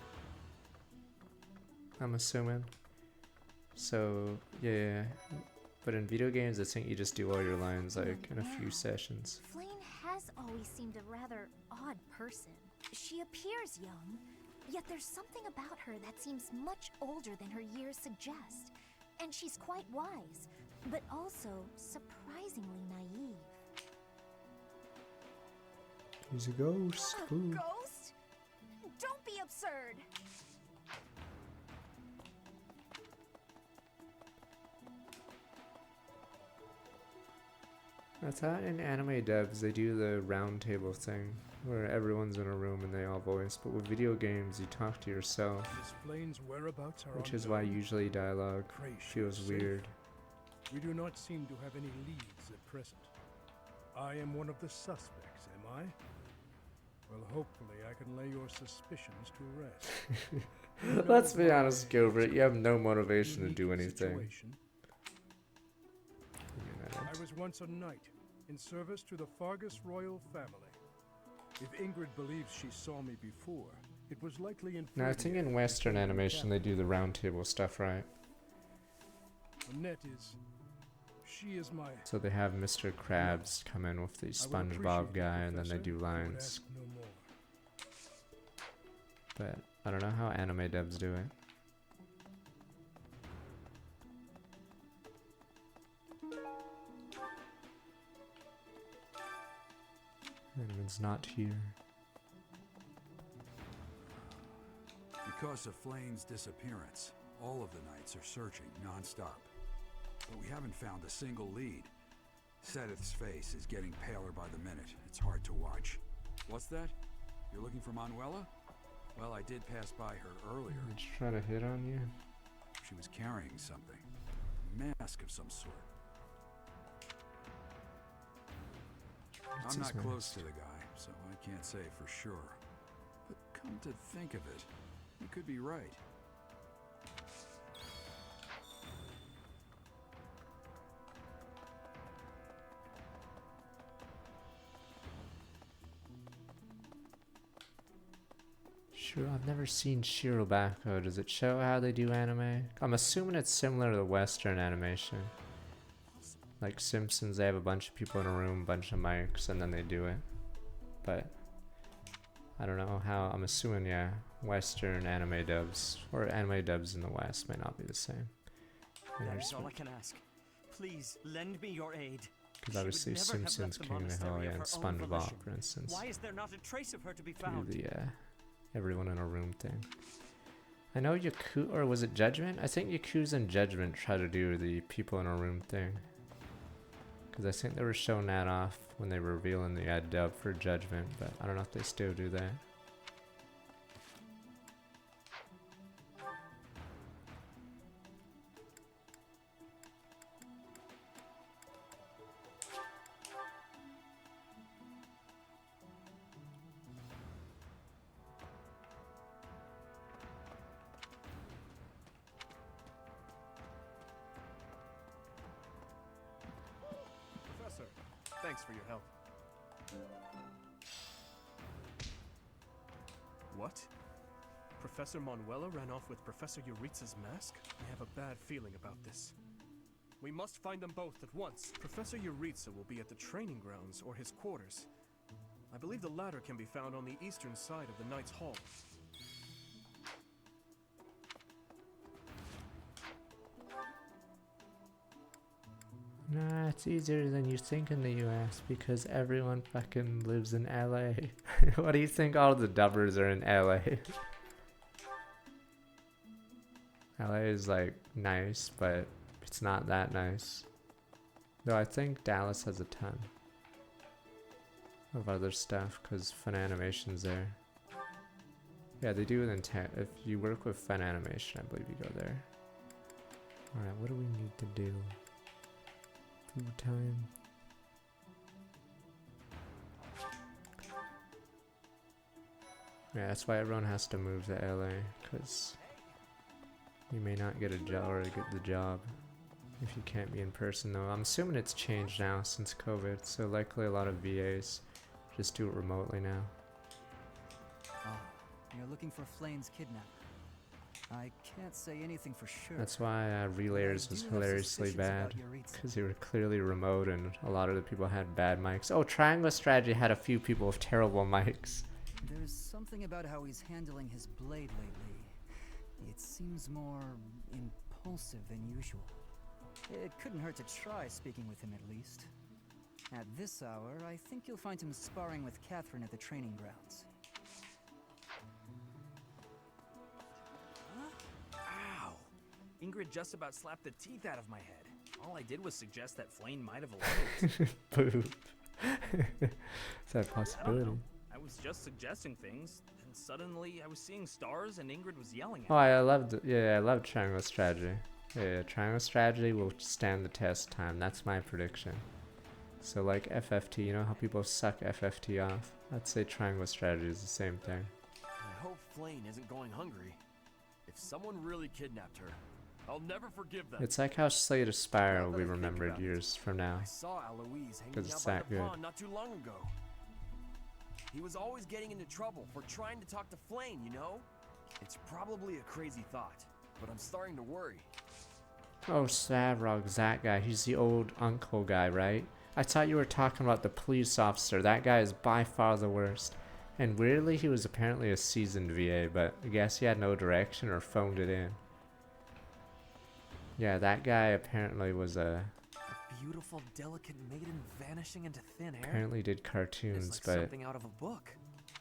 I'm assuming. So, yeah. But in video games, I think you just do all your lines like in a few sessions. Flayn has always seemed a rather odd person. She appears young, yet there's something about her that seems much older than her years suggest. And she's quite wise, but also surprisingly naive. He's a ghost. A ghost? Don't be absurd! I thought in anime dubs they do the round table thing, where everyone's in a room and they all voice, but with video games you talk to yourself, Flayn's whereabouts are which is why usually dialogue feels weird. We do not seem to have any leads at present. I am one of the suspects, am I? Well, hopefully I can lay your suspicions to rest. Let's be honest, Gilbert, you have no motivation to do anything. I was once a knight, in service to the Fargus royal family. If Ingrid believes she saw me before, it was likely in... Now I think in Western animation they do the round table stuff, right? Annette she is my... So they have Mr. Krabs come in with the SpongeBob guy and then they do lines. But I don't know how anime dubs do it. It's not here. Because of Flayn's disappearance, all of the knights are searching non-stop. But we haven't found a single lead. Sedith's face is getting paler by the minute. It's hard to watch. What's that? You're looking for Manuela? Well, I did pass by her earlier. Just trying to hit on you. She was carrying something. A mask of some sort. I'm not close to the guy, so I can't say for sure. But come to think of it, you could be right. Sure, I've never seen Shirobako. Does it show how they do anime? I'm assuming it's similar to Western animation. Like Simpsons, they have a bunch of people in a room, bunch of mics, and then they do it. But I don't know how. I'm assuming, yeah, Western anime dubs or anime dubs in the West may not be the same. That is all I can ask. Please lend me your aid. Because obviously Simpsons, King of the Hill, yeah, and SpongeBob, for instance. Why is there not a trace of her to be found? Do the everyone in a room thing. I know Yakuza, or was it Judgment? I think Yakuza and Judgment try to do the people in a room thing. Because I think they were showing that off when they were revealing the ad dub for Judgment, but I don't know if they still do that. Thanks for your help. What? Professor Manuela ran off with Professor Yuritsa's mask? I have a bad feeling about this. We must find them both at once. Professor Yuritsa will be at the training grounds or his quarters. I believe the latter can be found on the eastern side of the Knight's Hall. Nah, it's easier than you think in the US because everyone fucking lives in LA. What do you think all the dubbers are in LA? LA is like nice, but it's not that nice. Though I think Dallas has a ton of other stuff because Fun Animation's there. Yeah, they do it in if you work with Fun Animation, I believe you go there. Alright, what do we need to do? Food time. Yeah, that's why everyone has to move to LA, because you may not get a job or get the job. if you can't be in person though. I'm assuming it's changed now since COVID, so likely a lot of VAs just do it remotely now. Oh, you're looking for Flayn's kidnapper. I can't say anything for sure. That's why Relayers was hilariously bad, because they were clearly remote and a lot of the people had bad mics. Oh, Triangle Strategy had a few people with terrible mics. There's something about how he's handling his blade lately. It seems more impulsive than usual. It couldn't hurt to try speaking with him at least. At this hour, I think you'll find him sparring with Catherine at the training grounds. Ow! Ingrid just about slapped the teeth out of my head. All I did was suggest that Flayn might have eloped. Boop. Is that a possibility? I don't know. I was just suggesting things, and suddenly I was seeing stars and Ingrid was yelling at Oh, I loved it. Yeah, I love Triangle Strategy. Yeah, Triangle Strategy will stand the test time. That's my prediction. So like FFT, you know how people suck FFT off? I'd say Triangle Strategy is the same thing. I hope Flayn isn't going hungry. If someone really kidnapped her, I'll never forgive them. It's like how Slay the Spire will be remembered years from now. I saw Eloise hanging Because out it's by that the good. pond not too long ago. He was always getting into trouble for trying to talk to Flayn, you know? It's probably a crazy thought, but I'm starting to worry. Oh, Savrog's that guy. He's the old uncle guy, right? I thought you were talking about the police officer. That guy is by far the worst. And weirdly, he was apparently a seasoned VA, but I guess he had no direction or phoned it in. Yeah, that guy apparently was a... beautiful, delicate maiden vanishing into thin air. Apparently did cartoons, it's like but... something out of a book.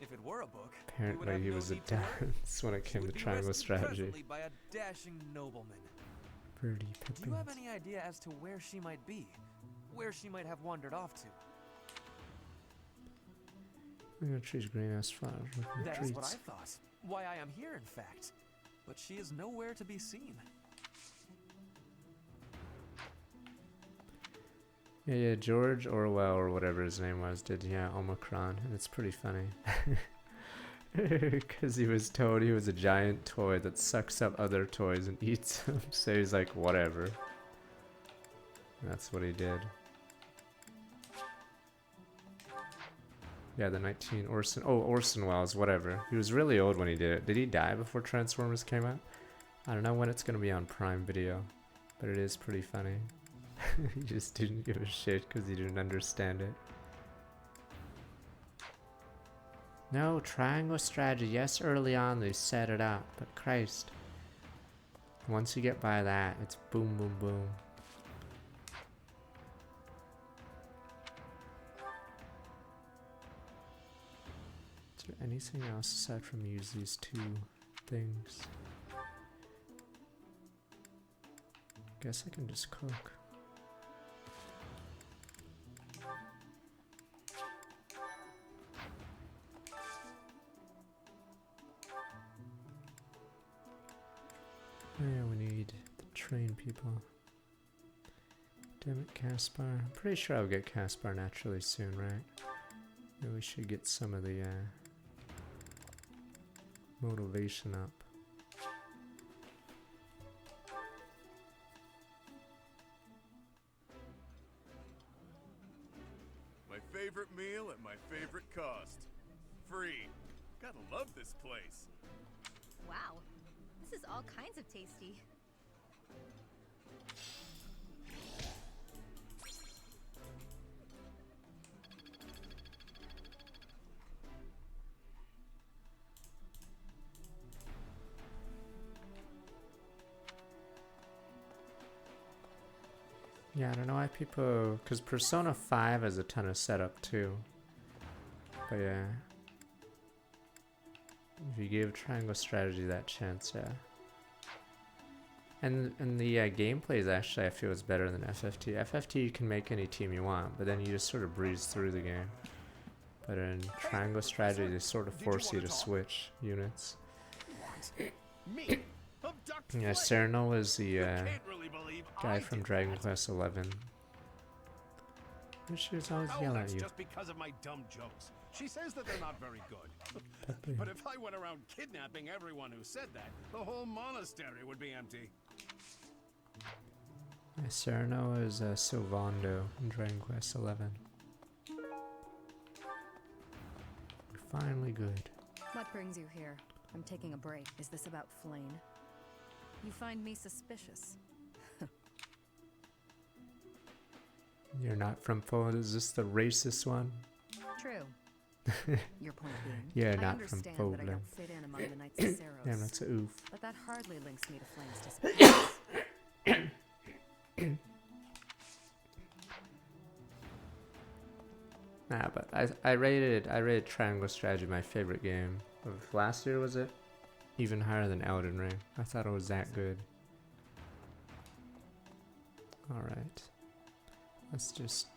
If it were a book, apparently he was a dunce when it came to Triangle Strategy. By a dashing nobleman. Birdie Do you have Pippins. any idea as to where she might be? Where she might have wandered off to? I'm gonna choose greenhouse flowers. That is what I thought. Why I am here, in fact. But she is nowhere to be seen. Yeah, George Orwell or whatever his name was did, Omicron, and it's pretty funny. Because he was told he was a giant toy that sucks up other toys and eats them, so he's like, whatever. And that's what he did. Yeah, the Orson Welles, whatever. He was really old when he did it. Did he die before Transformers came out? I don't know when it's gonna be on Prime Video, but it is pretty funny. He just didn't give a shit because he didn't understand it. No, Triangle Strategy. Yes, early on they set it up, but Christ. Once you get by that, it's boom, boom, boom. Is there anything else aside from use these two things? Guess I can just cook. Yeah, we need to train people. Damn it, Caspar. I'm pretty sure I'll get Caspar naturally soon, right? Yeah, we should get some of the motivation up. My favorite meal at my favorite cost. Free. Gotta love this place. Wow, this is all kinds of tasty. Yeah, I don't know why people... Because Persona 5 has a ton of setup too. But yeah. If you give Triangle Strategy that chance, yeah. And the gameplay is actually, I feel, is better than FFT. FFT you can make any team you want, but then you just sort of breeze through the game. But in Triangle Strategy, they sort of force you to switch units. Yeah, Cernal is the guy from Dragon Quest XI. She was always yelling at you. Just because of my dumb jokes. She says that they're not very good. But if I went around kidnapping everyone who said that, the whole monastery would be empty. Sereno is Sylvando in Dragon Quest 11. Finally good. What brings you here? I'm taking a break. Is this about Flame? You find me suspicious. You're not from Poland. Is this the racist one? True. Your point being, Yeah, I not from understand that I Poland. don't fit in among the Knights of Seros. Yeah, that's a oof. But that hardly links me to Flame's disappearance. Nah, but I rated Triangle Strategy my favorite game of last year, was it? Even higher than Elden Ring. I thought it was that good. Alright. Let's just...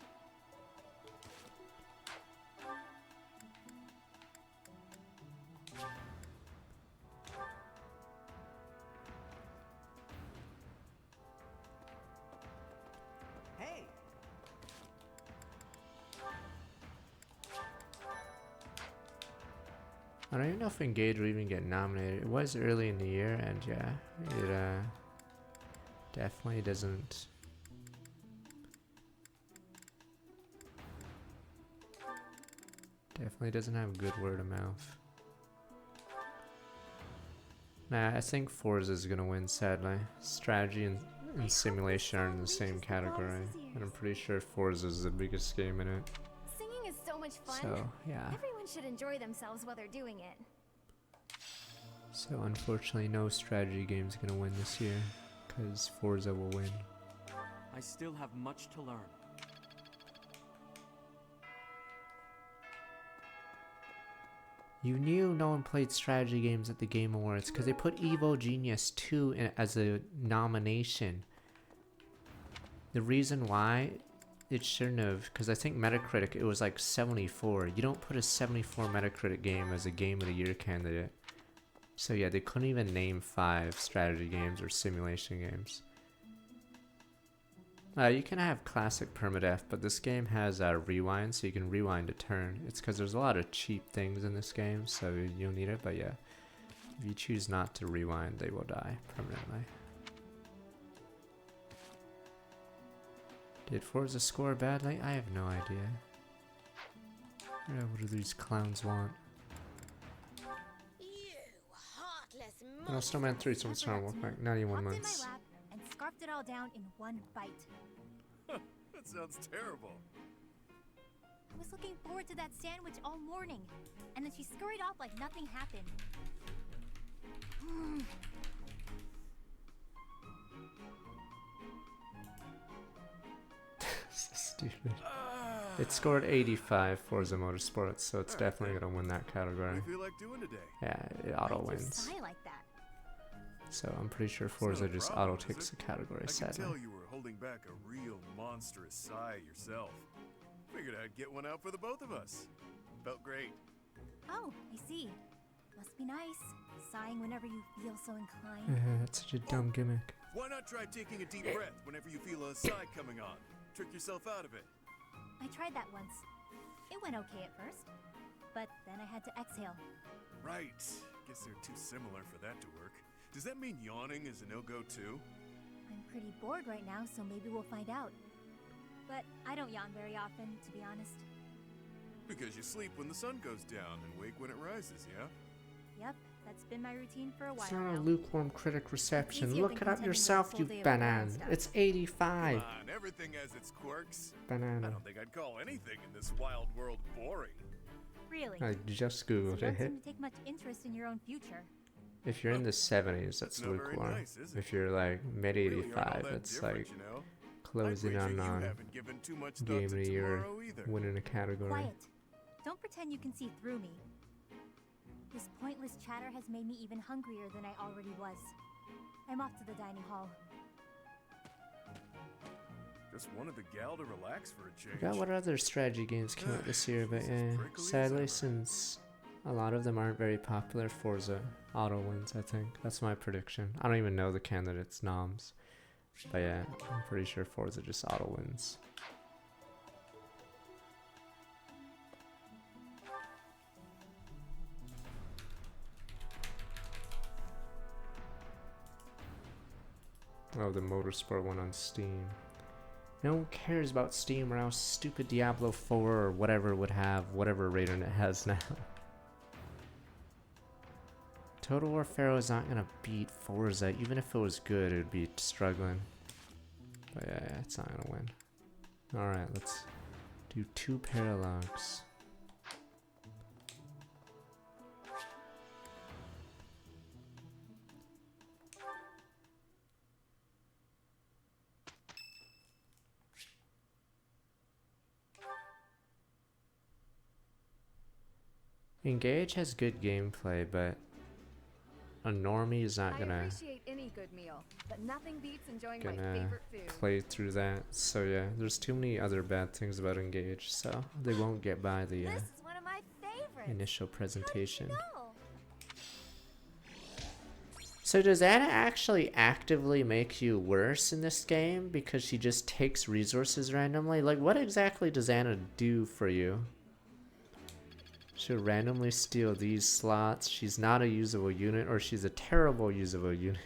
Hey! I don't even know if Engage will even get nominated. It was early in the year, and yeah, it definitely doesn't... Definitely doesn't have good word of mouth. Nah, I think Forza is gonna win, sadly. Strategy and simulation are in the same category, and I'm pretty sure Forza is the biggest game in it. Singing is so much fun. So, yeah. Everyone should enjoy themselves while they're doing it. So unfortunately, no strategy game's gonna win this year, because Forza will win. I still have much to learn. You knew no one played strategy games at the Game Awards because they put Evo Genius 2 in as a nomination. The reason why it shouldn't have, because I think Metacritic, it was like 74. You don't put a 74 Metacritic game as a Game of the Year candidate. So yeah, they couldn't even name 5 strategy games or simulation games. You can have classic permadeath, but this game has rewind, so you can rewind a turn. It's because there's a lot of cheap things in this game, so you'll need it, but yeah. If you choose not to rewind, they will die permanently. Did Forza score badly? I have no idea. What do these clowns want? No, Snowman 3 so much time, welcome back, 91 months. And scarfed it all down in one bite. That sounds terrible. I was looking forward to that sandwich all morning, and then she scurried off like nothing happened. Stupid. It scored 85 Forza Motorsports, so it's definitely gonna win that category. What do you feel like doing today? Yeah, it auto wins. I like that. So I'm pretty sure Forza just auto takes the category, I sadly. can tell you were holding back a real monstrous sigh yourself. Figured I'd get one out for the both of us. Felt great. Oh, I see. Must be nice. Sighing whenever you feel so inclined. That's such a dumb gimmick. Why not try taking a deep breath whenever you feel a sigh coming on? Trick yourself out of it. I tried that once. It went okay at first, but then I had to exhale. Right. Guess they're too similar for that to work. Does that mean yawning is a no-go too? I'm pretty bored right now, so maybe we'll find out. But I don't yawn very often, to be honest. Because you sleep when the sun goes down and wake when it rises, yeah? Yep, that's been my routine for a while It's not a now. lukewarm critic reception. easier Look than it up contending with yourself, a you full day of banan. boring stuff. It's 85. Come on, everything has its quirks. Banana. I don't think I'd call anything in this wild world boring. Really? I just So googled you don't it. seem to take much interest in your own future. If you're in the 70s, that's not very lukewarm. nice, is it? If you're like mid Really aren't all 85, that it's different, like you know? closing I'd on wager you haven't given too much thought Game of to the Year, tomorrow either. winning a category. Quiet. Don't pretend you can see through me. This pointless chatter has made me even hungrier than I already was. I'm off to the dining hall. Just wanted the gal to relax for a change. Forgot what other strategy games came out this year, but yeah, prickly as sadly, ever. since a lot of them aren't very popular, Forza auto wins, I think. That's my prediction. I don't even know the candidates' noms. But yeah, I'm pretty sure Forza just auto wins. Oh, the Motorsport one on Steam. No one cares about Steam or else stupid Diablo 4 or whatever would have whatever rating it has now. Total War Pharaoh is not gonna beat Forza. Even if it was good, it would be struggling. But yeah, it's not gonna win. Alright, let's do 2 paralogs. Engage has good gameplay, but a normie is not I gonna appreciate any good meal, but nothing beats enjoying my favorite food. play through that. So yeah, there's too many other bad things about Engage, so they won't get by the This is one of my favorites. initial presentation. No. So does Anna actually actively make you worse in this game because she just takes resources randomly? Like, what exactly does Anna do for you? She'll randomly steal these slots. She's not a usable unit, or she's a terrible usable unit.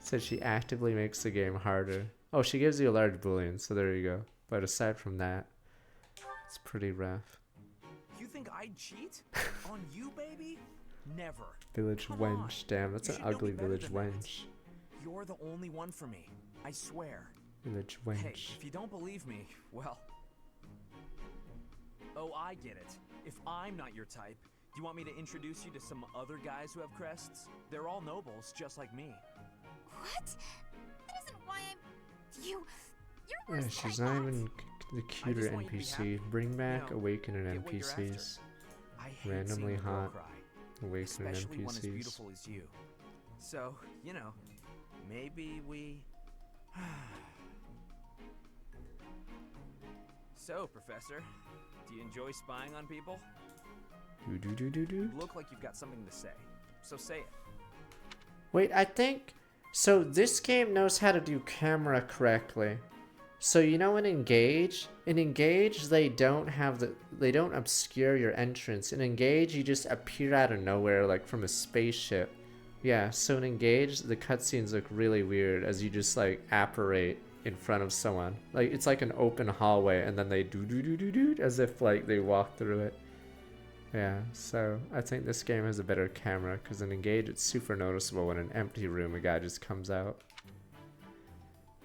So she actively makes the game harder. Oh, she gives you a large boolean, so there you go. But aside from that, it's pretty rough. You think I'd cheat? On you, baby? Never. Village Come wench. on. Damn, that's You an should know me ugly better village than that. wench. You're the only one for me. I swear. Village Hey, wench. if you don't believe me, well... Oh, I get it. If I'm not your type, do you want me to introduce you to some other guys who have crests? They're all nobles, just like me. What? That isn't why I'm... You're Yeah, worse she's than not that. even the cuter just want you to be NPC. happy. Bring back You know, awakening get what you're after. NPCs. I hate Randomly seeing a girl hot cry, awakening especially one as NPCs. beautiful as you. So, you know, maybe we... So, Professor, do you enjoy spying on people? Do. You look like you've got something to say, so say it. Wait, I think... So this game knows how to do camera correctly. So you know in Engage they don't have the... They don't obscure your entrance. In Engage you just appear out of nowhere like from a spaceship. Yeah, so in Engage the cutscenes look really weird as you just like apparate in front of someone. Like it's like an open hallway and then they do as if like they walk through it. Yeah, so I think this game has a better camera because in Engage it's super noticeable when in an empty room a guy just comes out.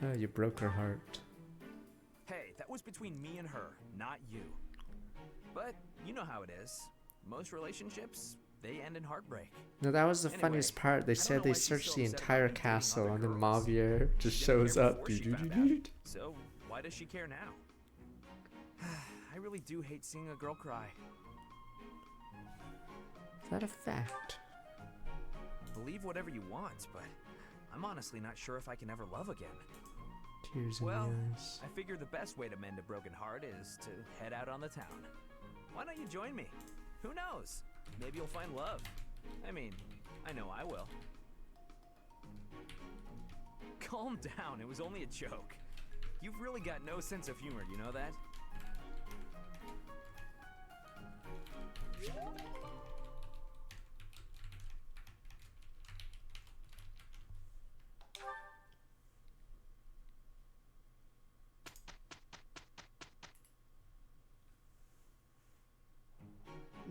Oh, you broke her heart. Hey, that was between me and her, not you. But you know how it is. Most relationships, they end in heartbreak. No, that was the Anyway, funniest part. They I don't said know they why she's searched so the upset entire about me dating castle other and then girls. Mavier just She didn't shows care up. before she found out. So why does she care now? I really do hate seeing a girl cry. Is that a fact? Believe whatever you want, but I'm honestly not sure if I can ever love again. Tears in Well, the eyes. I figure the best way to mend a broken heart is to head out on the town. Why don't you join me? Who knows? Maybe you'll find love. I mean, I know I will. Calm down, it was only a joke. You've really got no sense of humor, you know that?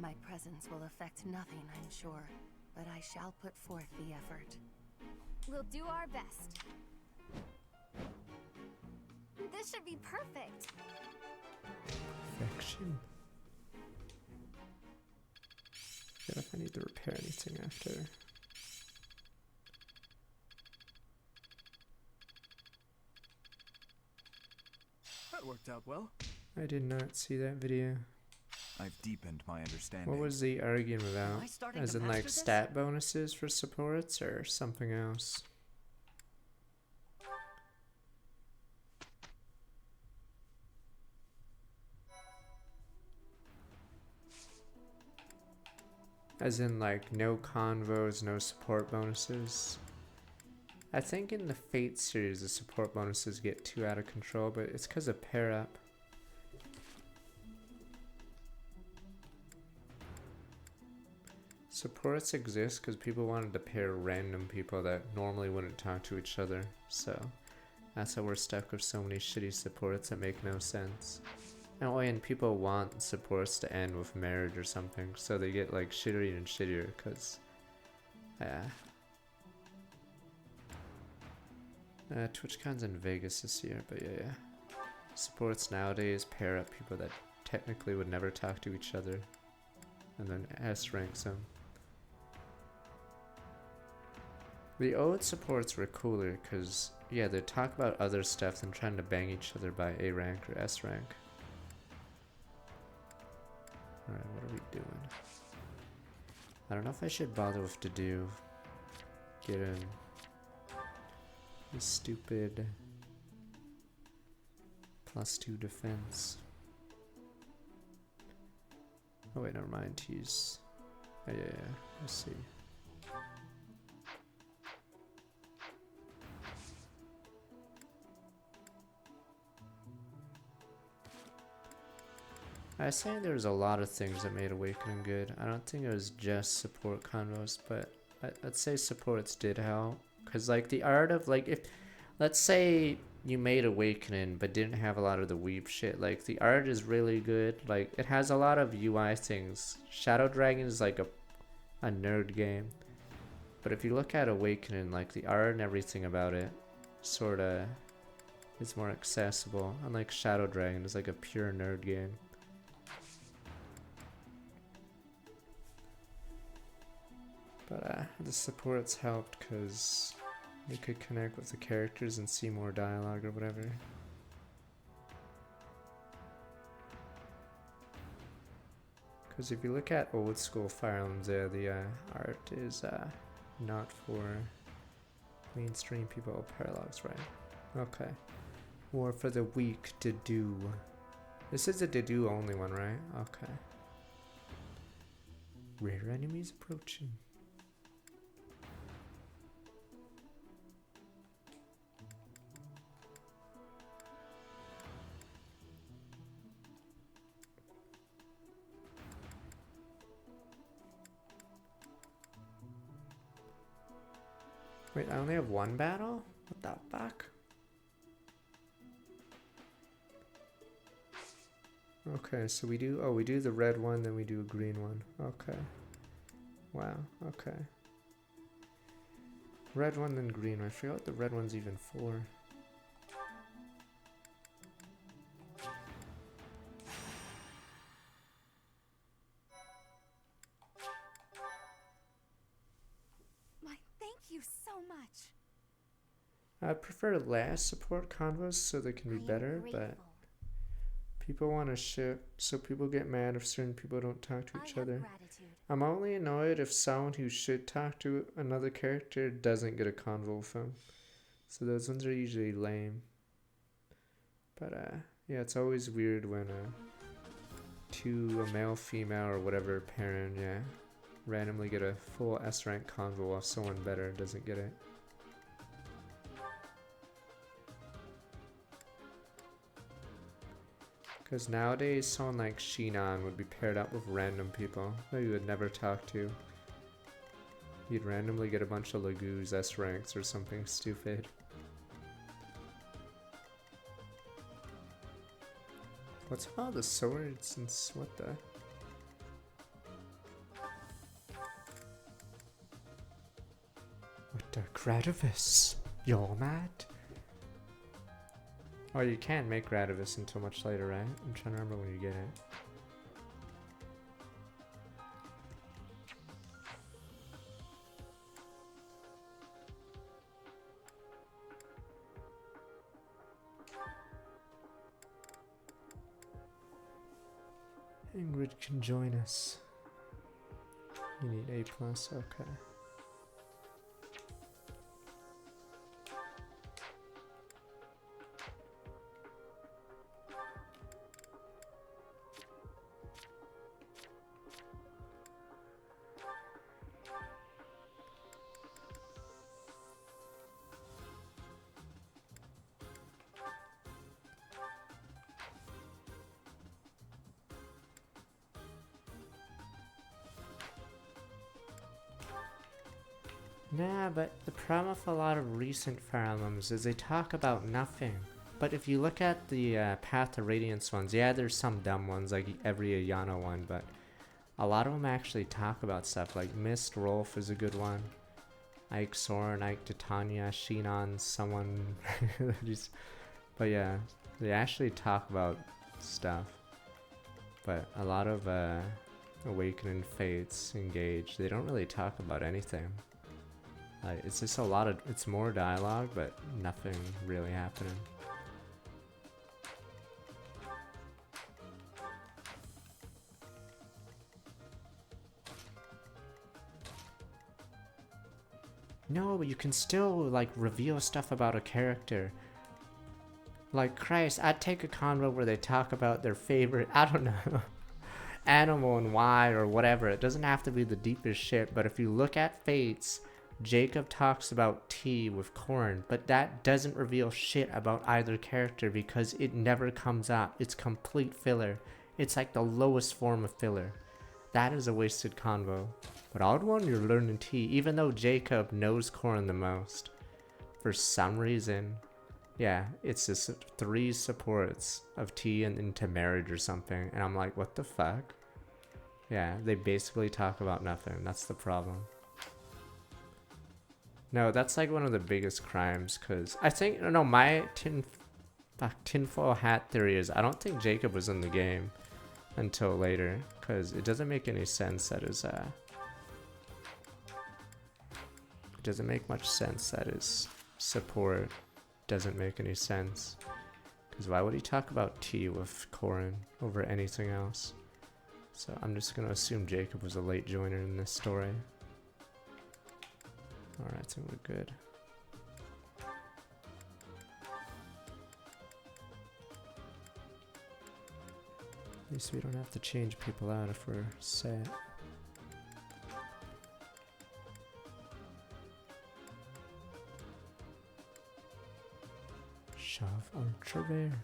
My presence will affect nothing, I'm sure, but I shall put forth the effort. We'll do our best. This should be perfect. Perfection. Forget if I need to repair anything after. That worked out well. I did not see that video. I've deepened my understanding. What was the argument about? I starting As to in master like this? stat bonuses for supports or something else? As in like no convos, no support bonuses. I think in the Fate series the support bonuses get too out of control, but it's because of pair up. Supports exist because people wanted to pair random people that normally wouldn't talk to each other, so that's how we're stuck with so many shitty supports that make no sense. And people want supports to end with marriage or something, so they get like shittier and shittier because, TwitchCon's in Vegas this year, but yeah. Supports nowadays pair up people that technically would never talk to each other, and then S ranks them. The old supports were cooler because, yeah, they talk about other stuff than trying to bang each other by A rank or S rank. Alright, what are we doing? I don't know if I should bother with to do. Get in. This stupid +2 defense. Oh wait, never mind. He's. Oh, yeah. Let's see. I was saying there was a lot of things that made Awakening good. I don't think it was just support convos, but I'd say supports did help. Cause like the art of like, if let's say you made Awakening but didn't have a lot of the weeb shit, like the art is really good. Like it has a lot of UI things. Shadow Dragon is like a nerd game, but if you look at Awakening, like the art and everything about it, sorta is more accessible. Unlike Shadow Dragon, it's like a pure nerd game. But the supports helped because we could connect with the characters and see more dialogue or whatever. Because if you look at old school Fire Emblems, the art is not for mainstream people. Paralogs, right? Okay. More for the weak to do. This is a to do only one, right? Okay. Rare enemies approaching. Wait, I only have one battle? What the fuck? Okay, so we do the red one, then we do a green one. Okay. Wow, okay. Red one, then green one. I forgot what the red one's even for. Thank you so much. I prefer less support convos so they can be better, but people want to ship, so people get mad if certain people don't talk to each other. I'm only annoyed if someone who should talk to another character doesn't get a convo with them. So those ones are usually lame. But yeah, it's always weird when a male, female, or whatever parent, yeah, randomly get a full S rank convo while someone better doesn't get it. Because nowadays, someone like Shinon would be paired up with random people that you would never talk to. You'd randomly get a bunch of Lagoos S ranks or something stupid. What's all the swords and what the? What the Gradavis? You're mad? Oh, you can't make Gradavis until much later, right? I'm trying to remember when you get it. Ingrid can join us. You need A+, okay. Nah, but the problem with a lot of recent Fire Emblems is they talk about nothing. But if you look at the Path to Radiance ones, yeah, there's some dumb ones like every Ayano one, but a lot of them actually talk about stuff. Like Mist Rolf is a good one. Ike Soren, Ike Titania, Shinon, someone. But yeah, they actually talk about stuff. But a lot of Awakening Fates, Engage, they don't really talk about anything. Like, it's just a lot of, it's more dialogue, but nothing really happening. No, but you can still, like, reveal stuff about a character. Like, Christ, I'd take a convo where they talk about their favorite, I don't know, animal and why or whatever. It doesn't have to be the deepest shit, but if you look at Fates, Jacob talks about tea with Corn, but that doesn't reveal shit about either character because it never comes up. It's complete filler. It's like the lowest form of filler. That is a wasted convo. But odd one, you're learning tea, even though Jacob knows Corn the most. For some reason, yeah, it's just 3 supports of tea and into marriage or something, and I'm like, what the fuck? Yeah, they basically talk about nothing. That's the problem. No, that's like one of the biggest crimes, because I think, no, my tinfoil hat theory is I don't think Jacob was in the game until later, because it doesn't make any sense that his, it doesn't make much sense that his support doesn't make any sense. Because why would he talk about tea with Corrin over anything else? So I'm just going to assume Jacob was a late joiner in this story. Alright, so we're good. At least we don't have to change people out if we're set. Shove Ultra Rare.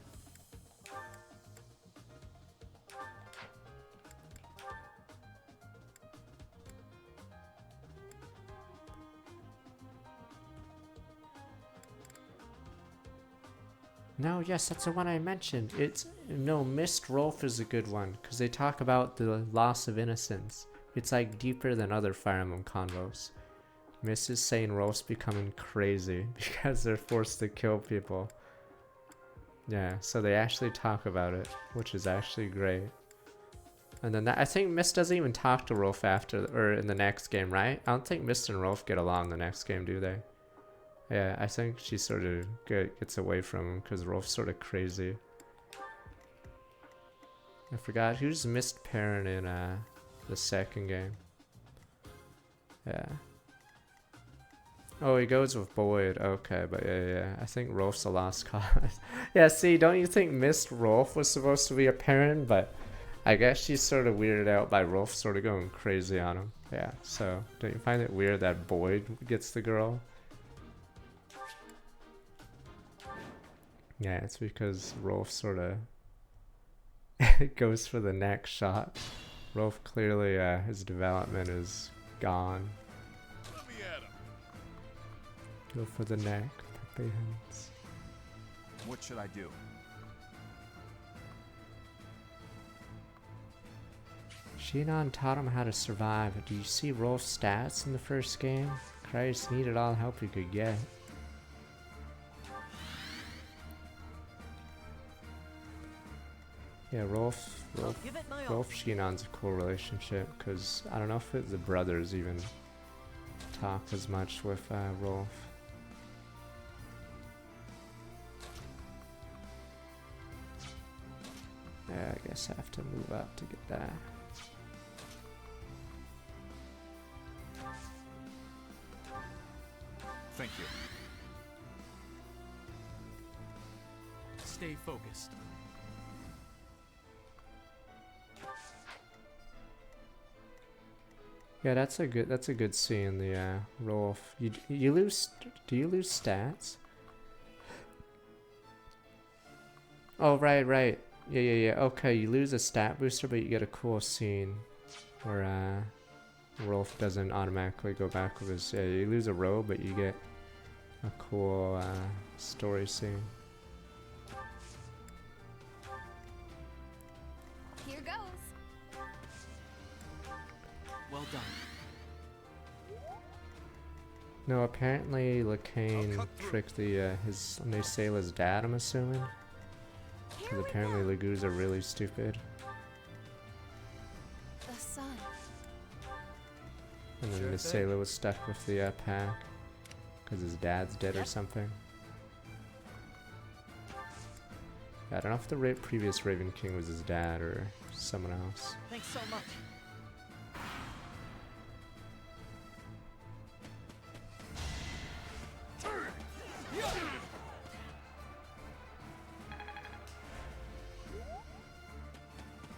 No, yes, that's the one I mentioned. It's, no, Mist Rolf is a good one, because they talk about the loss of innocence. It's like deeper than other Fire Emblem convos. Mist is saying Rolf's becoming crazy because they're forced to kill people. Yeah, so they actually talk about it, which is actually great. And then I think Mist doesn't even talk to Rolf after, or in the next game, right? I don't think Mist and Rolf get along the next game, do they? Yeah, I think she sort of gets away from him because Rolf's sort of crazy. I forgot who's Mist Perrin in the second game. Yeah. Oh, he goes with Boyd. Okay, but yeah. I think Rolf's a lost cause. Yeah, see, don't you think Mist Rolf was supposed to be a Perrin? But I guess she's sort of weirded out by Rolf sort of going crazy on him. Yeah, so don't you find it weird that Boyd gets the girl? Yeah, it's because Rolf sort of goes for the neck shot. Rolf clearly, his development is gone. Let me at him. Go for the neck. Pepe hands. What should I do? Shinon taught him how to survive. Do you see Rolf's stats in the first game? Christ, needed all help he could get. Yeah, Rolf Shinon's a cool relationship because I don't know if the brothers even talk as much with Rolf. Yeah, I guess I have to move up to get that. Thank you. Stay focused. Yeah, that's a good scene. The Rolf. You lose. Do you lose stats? Oh right. Yeah. Okay, you lose a stat booster, but you get a cool scene where Rolf doesn't automatically go back with his... Yeah, you lose a row, but you get a cool story scene. Here goes. Well done. No, apparently Lacane tricked the his Naysail's dad, I'm assuming. Because apparently Lagoos are really stupid. The sun. And then Sure the thing. sailor was stuck with the pack because his dad's dead or something. I don't know if the previous Raven King was his dad or someone else. Thanks so much.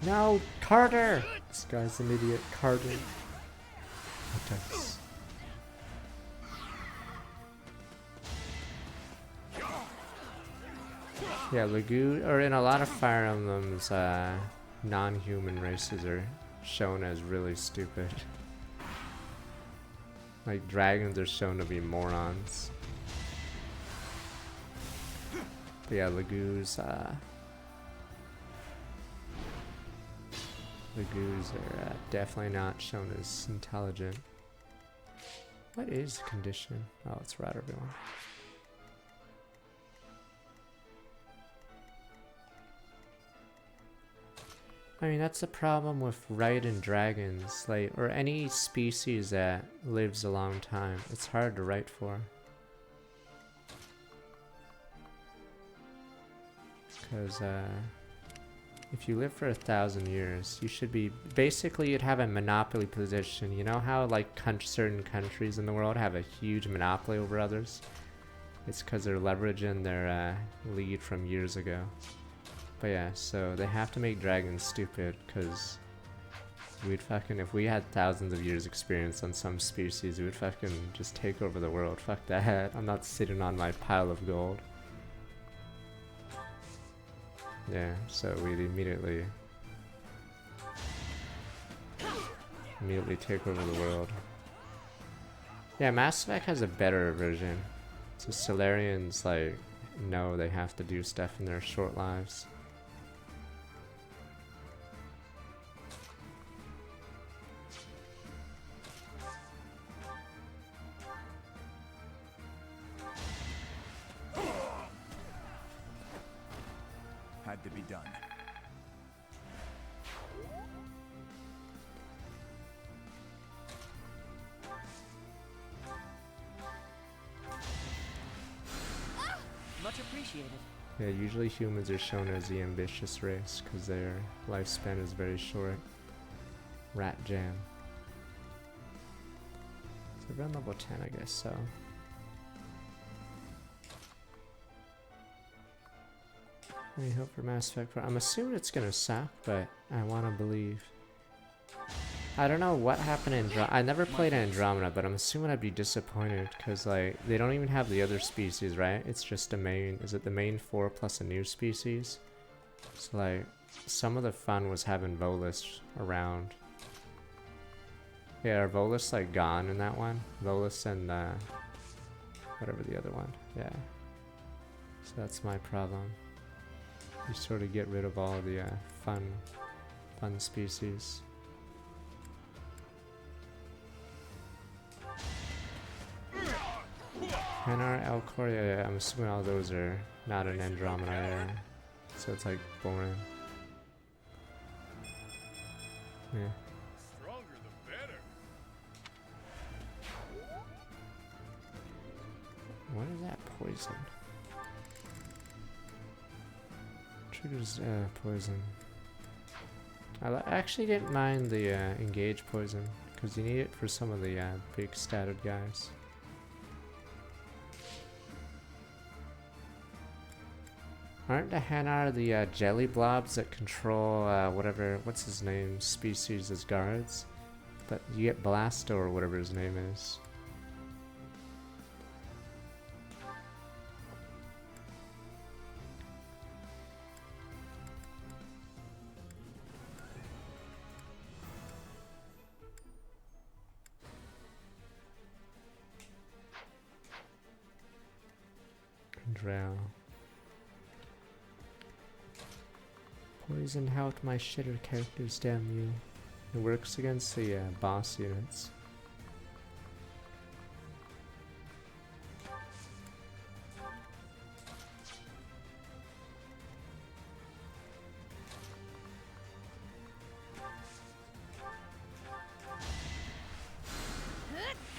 No, Carter! This guy's an idiot, Carter. Attacks. Yeah, Lagoon, or in a lot of Fire Emblems, non-human races are shown as really stupid. Like, dragons are shown to be morons. But yeah, Lagoos, Lagoos are definitely not shown as intelligent. What is condition? Oh, it's right, everyone. I mean, that's the problem with right and dragons, like, or any species that lives a long time. It's hard to write for. Because, if you live for 1,000 years, you should be, basically you'd have a monopoly position. You know how like certain countries in the world have a huge monopoly over others? It's because they're leveraging their lead from years ago. But yeah, so they have to make dragons stupid because we'd fucking, if we had thousands of years experience on some species, we would fucking just take over the world. Fuck that. I'm not sitting on my pile of gold. Yeah, so we'd immediately take over the world. Yeah, Mass Effect has a better version. So Solarians, like, know they have to do stuff in their short lives. Had to be done. Much appreciated. Yeah, usually humans are shown as the ambitious race because their lifespan is very short. Rat Jam. So around level 10, I guess so. Any hope for Mass Effect 4? I'm assuming it's gonna suck, but I want to believe. I don't know what happened in I never played Andromeda, but I'm assuming I'd be disappointed because like they don't even have the other species, right? It's just the main. Is it the main 4 plus a new species? So like some of the fun was having Volus around. Yeah, are Volus like gone in that one? Volus and whatever the other one. Yeah. So that's my problem. You sort of get rid of all the fun species. Hanar, Elcor, yeah, I'm assuming all those are not in Andromeda, yeah. So it's like boring. Yeah. Stronger the better. What is that poison? Triggers poison. I actually didn't mind the engage poison because you need it for some of the big statted guys. Aren't the Hanar the jelly blobs that control whatever, what's his name, species as guards? But you get Blasto or whatever his name is. rail. Poison out my shitter characters, damn you. It works against the boss units.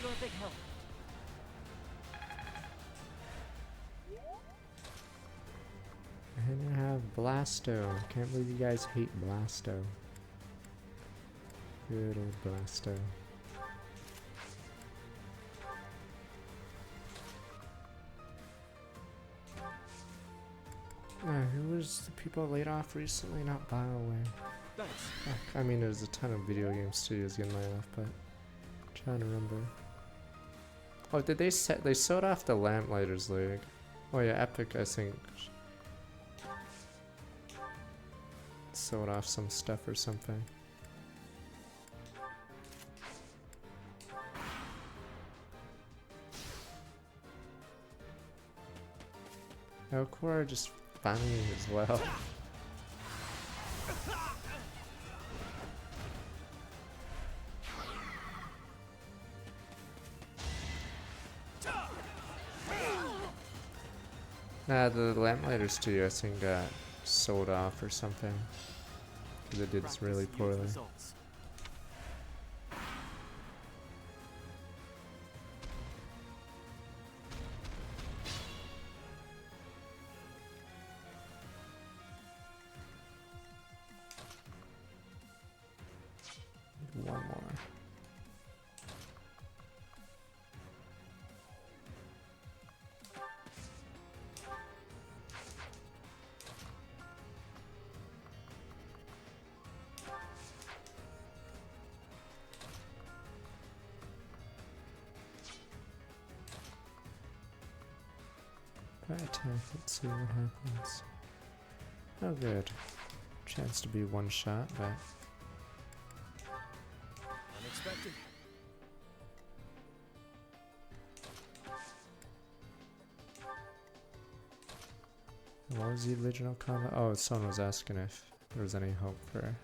You're a big help. And I have Blasto. Can't believe you guys hate Blasto. Good old Blasto. Who was the people laid off recently? Not BioWare. Thanks. I mean, there's a ton of video game studios getting laid off, but I'm trying to remember. Oh, did they set? They sold off the Lamplighters League. Oh yeah, Epic, I think, sold off some stuff or something. Elcor just funny as well. The Lamplighter Studio, I think, got sold off or something. Because it did really poorly. One more. Attack, let's see what happens. Oh good. Chance to be one shot, but Unexpected. what was the original comment? Oh, someone was asking if there was any hope for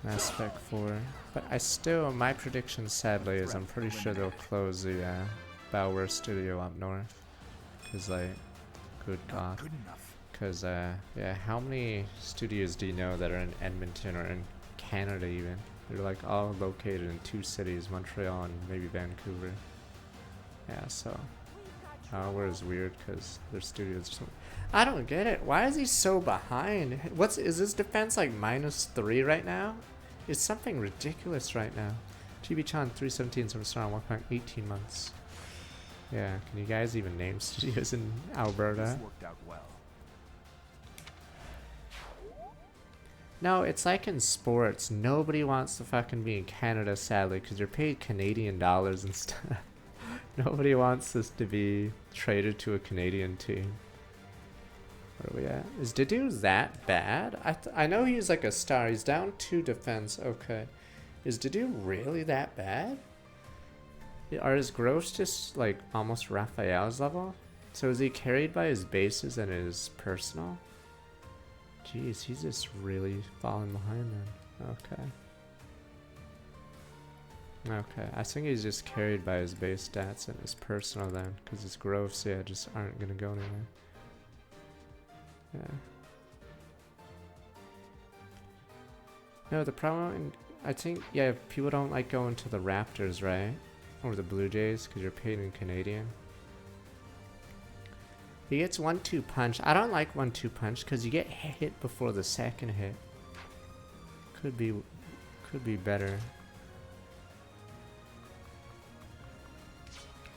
Mass Effect 4. But I still, my prediction sadly is I'm pretty sure they'll close the BioWare studio up north. Cause like, good god. Cause yeah, how many studios do you know that are in Edmonton or in Canada even? They're like all located in 2 cities, Montreal and maybe Vancouver. Yeah, so BioWare is weird because their studios just, I don't get it. Why is he so behind? Is his defense like -3 right now? It's something ridiculous right now. GB-chan 317 from Star 1.18 months. Yeah, can you guys even name studios in Alberta? This worked out well. No, it's like in sports. Nobody wants to fucking be in Canada, sadly, because you're paid Canadian dollars and stuff. Nobody wants us to be traded to a Canadian team. Where are we at? Is Didu that bad? I know he's like a star. He's down 2 defense. Okay. Is Didu really that bad? Are his growths just like almost Raphael's level? So is he carried by his bases and his personal? Jeez, he's just really falling behind then. Okay. Okay, I think he's just carried by his base stats and his personal then, because his growths, yeah, just aren't gonna go anywhere. Yeah. No, the problem, I think, yeah, people don't like going to the Raptors, right? Or the Blue Jays, because you're paid in Canadian. He gets 1-2 punch. I don't like 1-2 punch because you get hit before the second hit. Could be better.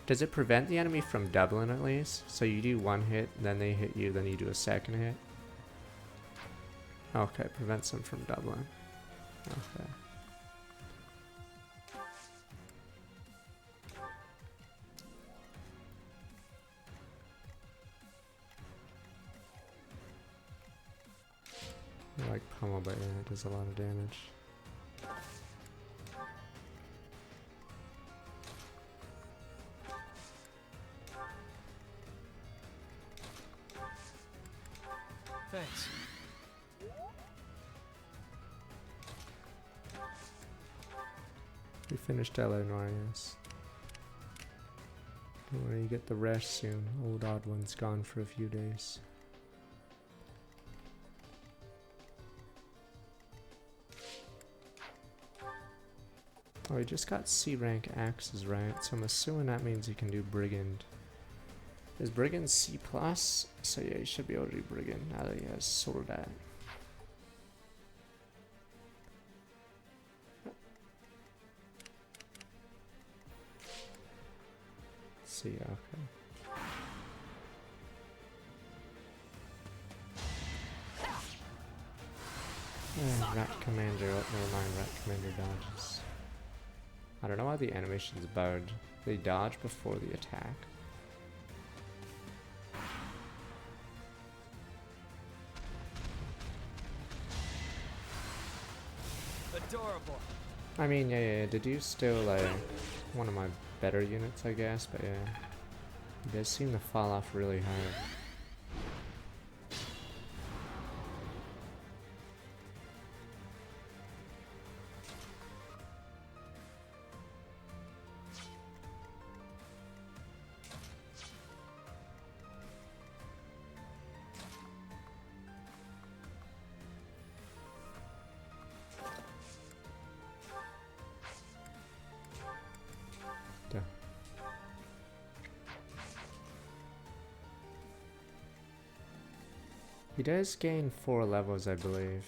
Does it prevent the enemy from doubling at least? So you do 1 hit, then they hit you, then you do a second hit? Okay, prevents them from doubling. Okay. I like pummel, but yeah, it does a lot of damage. Thanks. We finished LA Noir, yes. Don't worry, you get the rest soon. Old Odd One's gone for a few days. Oh, he just got C rank axes, right? So I'm assuming that means he can do Brigand. Is Brigand C+? So yeah, he should be able to do Brigand now that he has Sword at. C, okay. Rat Commander, oh, never mind, Rat Commander dodges. I don't know why the animation's bugged. They dodge before the attack. Adorable. I mean, yeah, Dedue's still like one of my better units, I guess, but yeah. He does seem to fall off really hard. He does gain 4 levels, I believe.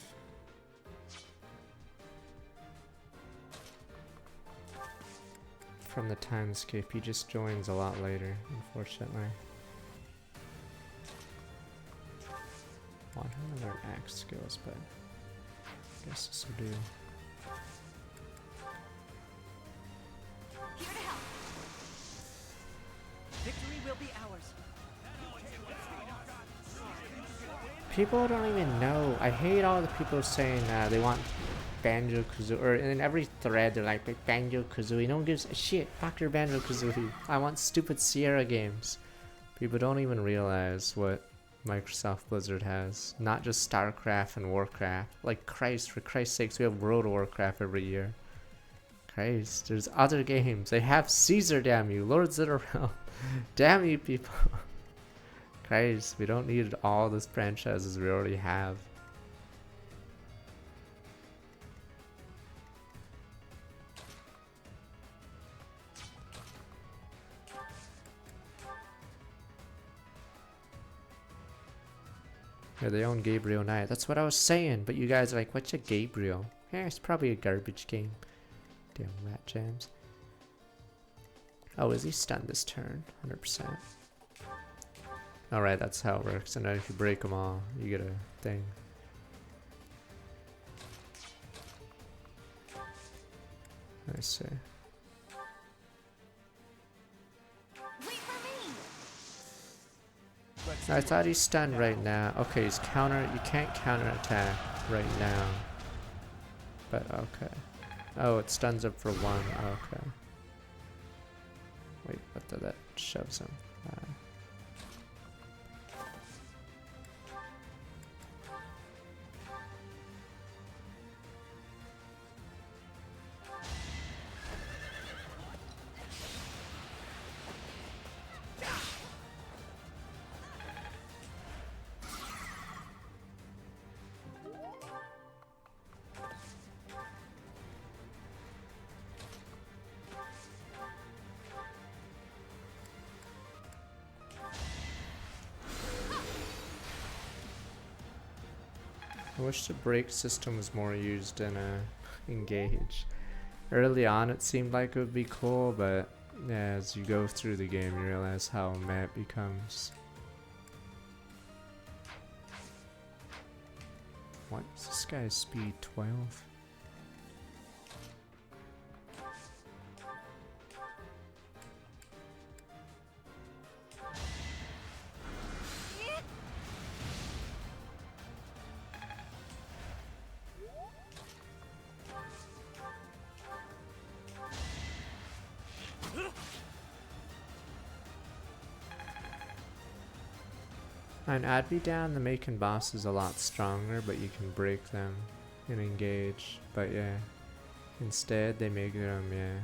From the time skip, he just joins a lot later, unfortunately. Well, I haven't learned axe skills, but I guess this will do. Here to help. Victory will be ours. People don't even know. I hate all the people saying they want Banjo-Kazooie, or in every thread they're like, Banjo-Kazooie. No one gives a shit. Fuck your Banjo-Kazooie. I want stupid Sierra games. People don't even realize what Microsoft Blizzard has. Not just StarCraft and Warcraft. Like, Christ, for Christ's sakes, we have World of Warcraft every year. Christ, there's other games. They have Caesar, damn you. Lords of the Realm. Damn you, people. Christ, we don't need all these franchises we already have. Yeah, they own Gabriel Knight. That's what I was saying, but you guys are like, what's a Gabriel? Yeah, it's probably a garbage game. Damn rat jams. Oh, is he stunned this turn? 100%. Alright, that's how it works. And then if you break them all, you get a thing. I see. I thought he's stunned right now. Okay, he's counter. You can't counter attack right now. But okay. Oh, it stuns up for 1. Okay. Wait, what did that shoves him? I wish the brake system was more used in Engage. Early on it seemed like it would be cool, but yeah, as you go through the game you realize how meh it becomes. What is this guy's speed? 12? And I'd be down to making bosses a lot stronger, but you can break them and engage. But yeah, instead they make them, yeah.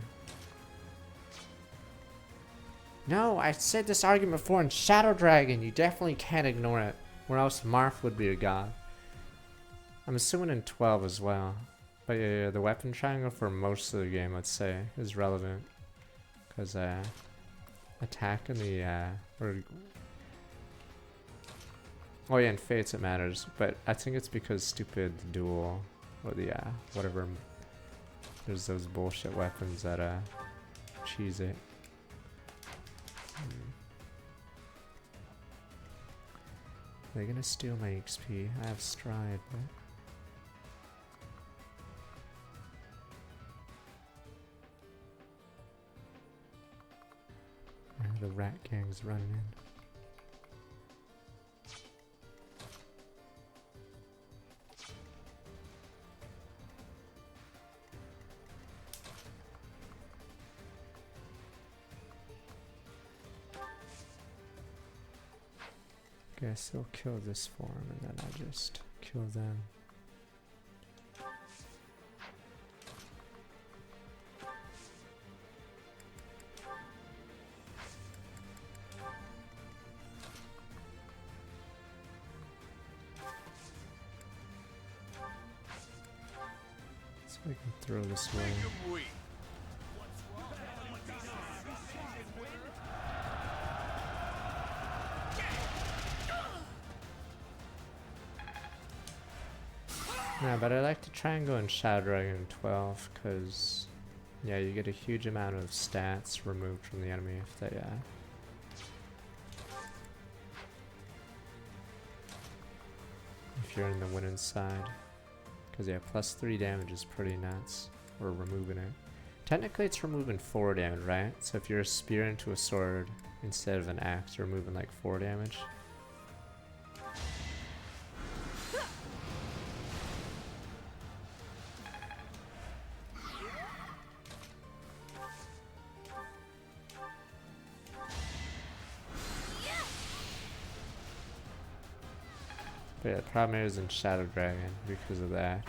No, I said this argument before in Shadow Dragon. You definitely can't ignore it, or else Marth would be a god. I'm assuming in 12 as well. But yeah, the weapon triangle for most of the game, let's say, is relevant. Because attacking the oh yeah, in Fates it matters, but I think it's because stupid duel or the whatever. There's those bullshit weapons that cheese it. They're gonna steal my XP. I have Stride, but the rat gang's running in. Guess they'll kill this form and then I just kill them. So I can throw this way. Yeah, but I like to try and go in Shadow Dragon 12 because, yeah, you get a huge amount of stats removed from the enemy if they, if you're in the winning side. Because, yeah, +3 damage is pretty nuts. Or removing it. Technically, it's removing 4 damage, right? So if you're a spear into a sword instead of an axe, you're removing like 4 damage. But yeah, the problem is in Shadow Dragon, because of that,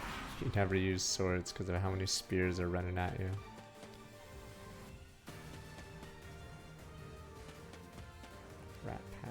you never use swords because of how many spears are running at you. Rat pack.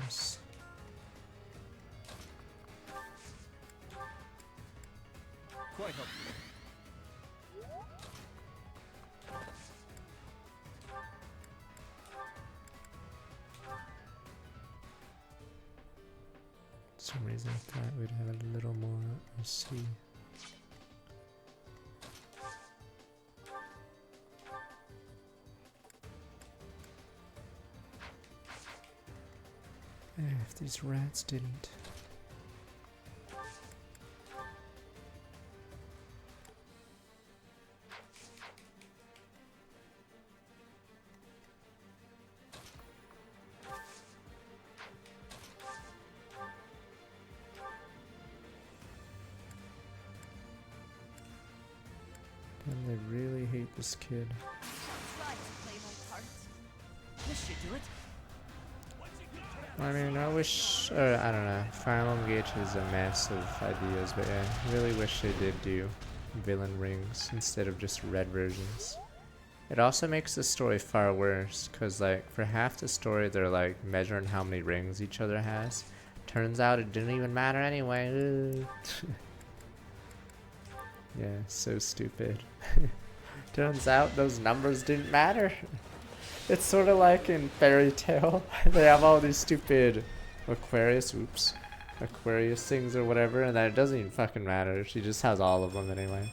Nice. Quite helpful. For some reason I thought we'd have a little more SC. If these rats didn't. And they really hate this kid. Try to play my part. This should do it. I mean, I wish, or I don't know, Fire Emblem Engage is a mess of ideas, but yeah, I really wish they did do villain rings instead of just red versions. It also makes the story far worse, because like, for half the story they're like measuring how many rings each other has. Turns out it didn't even matter anyway. Yeah, so stupid. Turns out those numbers didn't matter. It's sort of like in Fairy Tail. They have all these stupid Aquarius, oops. Aquarius things or whatever, and that it doesn't even fucking matter. She just has all of them anyway.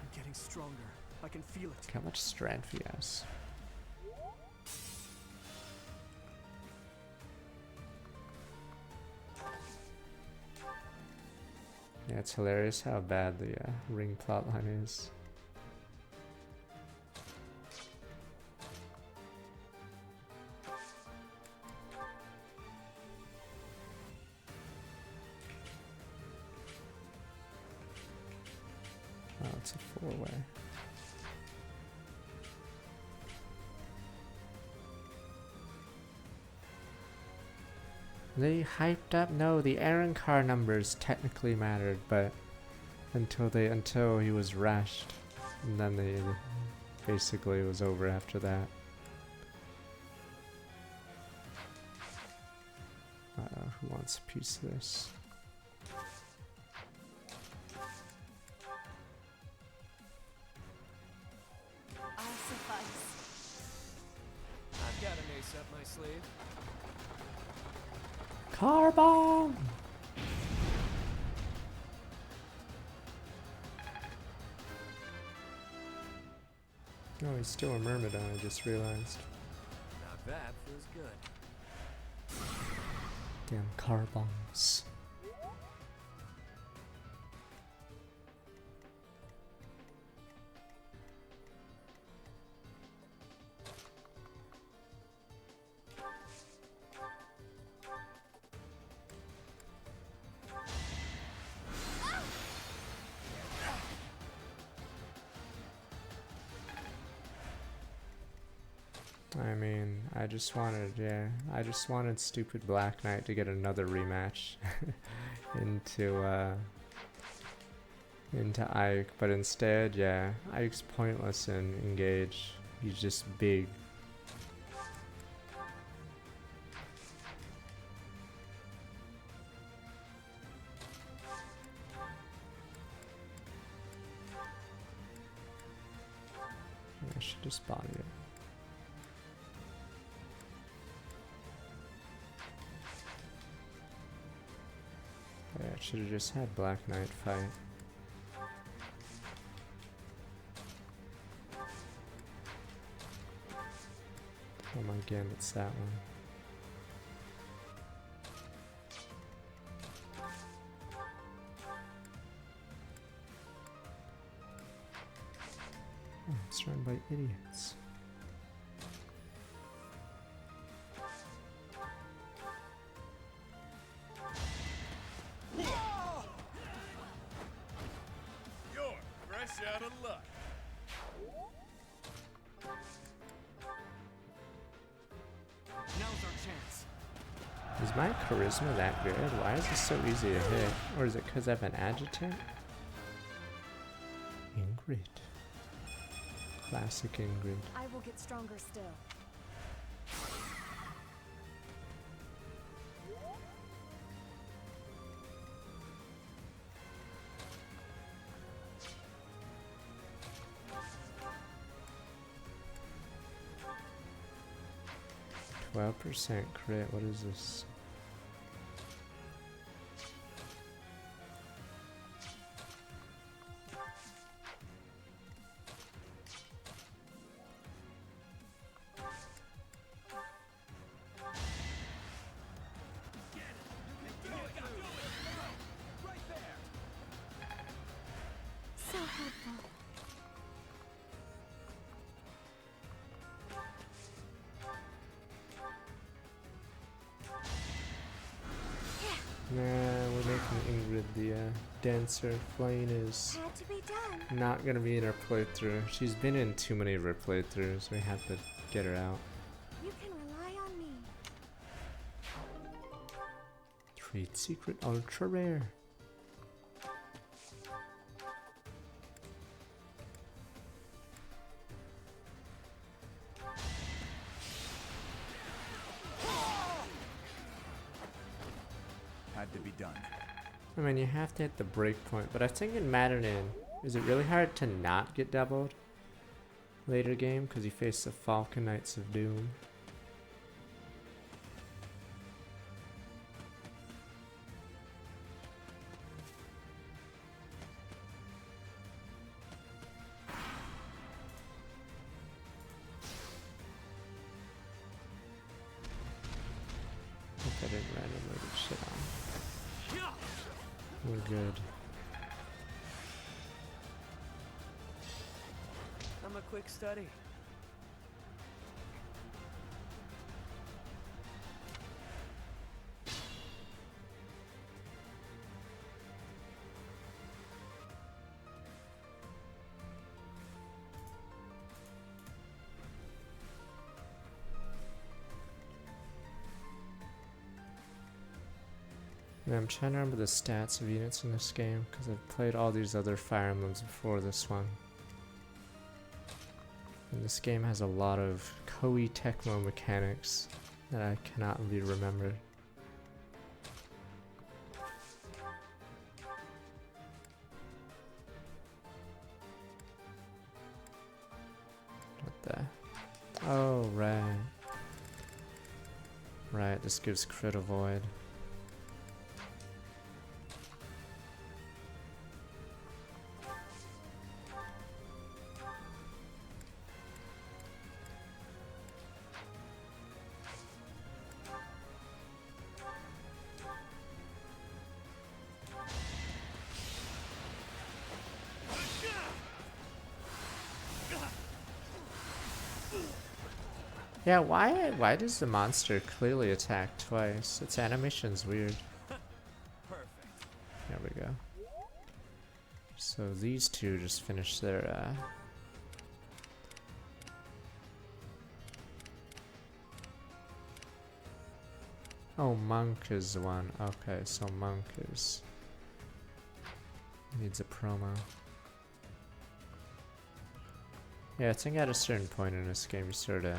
I'm getting stronger. I can feel it. Look how much strength he has. Yeah, it's hilarious how bad the ring plotline is. Oh, it's a four-way. They hyped up. No, the Aaron car numbers technically mattered, but until he was rushed, and then they basically it was over after that. Who wants a piece of this? I'll suffice. I've got an ace up my sleeve. Car bomb! No, he's still a Myrmidon, I just realized. Now that feels good. Damn car bombs. I mean, I just wanted stupid Black Knight to get another rematch into Ike, but instead, yeah, Ike's pointless in Engage. He's just big. I should just body it. Yeah, I should have just had Black Knight fight. Oh my god, it's that one. Oh, it's run by idiots. You're fresh out of luck. Now's our chance. Is my charisma that good? Why is this so easy to hit? Or is it because I have an adjutant? Ingrid. Classic Ingrid. I will get stronger still. %12 crit, what is this? So helpful. Nah, we're making Ingrid the dancer. Flayn is Had to be done. not gonna be in her playthrough. She's been in too many of her playthroughs. We have to get her out. You can rely on me. Trade secret ultra rare. Had to be done. I mean, you have to hit the break point, but I think in Maddening, is it really hard to not get doubled later game because you face the Falcon Knights of Doom? I didn't randomly get shit on. We're good. I'm a quick study. Yeah, I'm trying to remember the stats of units in this game because I've played all these other Fire Emblems before this one. And this game has a lot of Koei Tecmo mechanics that I cannot be remembered. What the? Oh, right. Right, this gives crit avoid. Yeah, why does the monster clearly attack twice? Its animation's weird. There we go. So these two just finished their Oh, Monk is the one. Okay, so Monk is needs a promo. Yeah, I think at a certain point in this game you sort of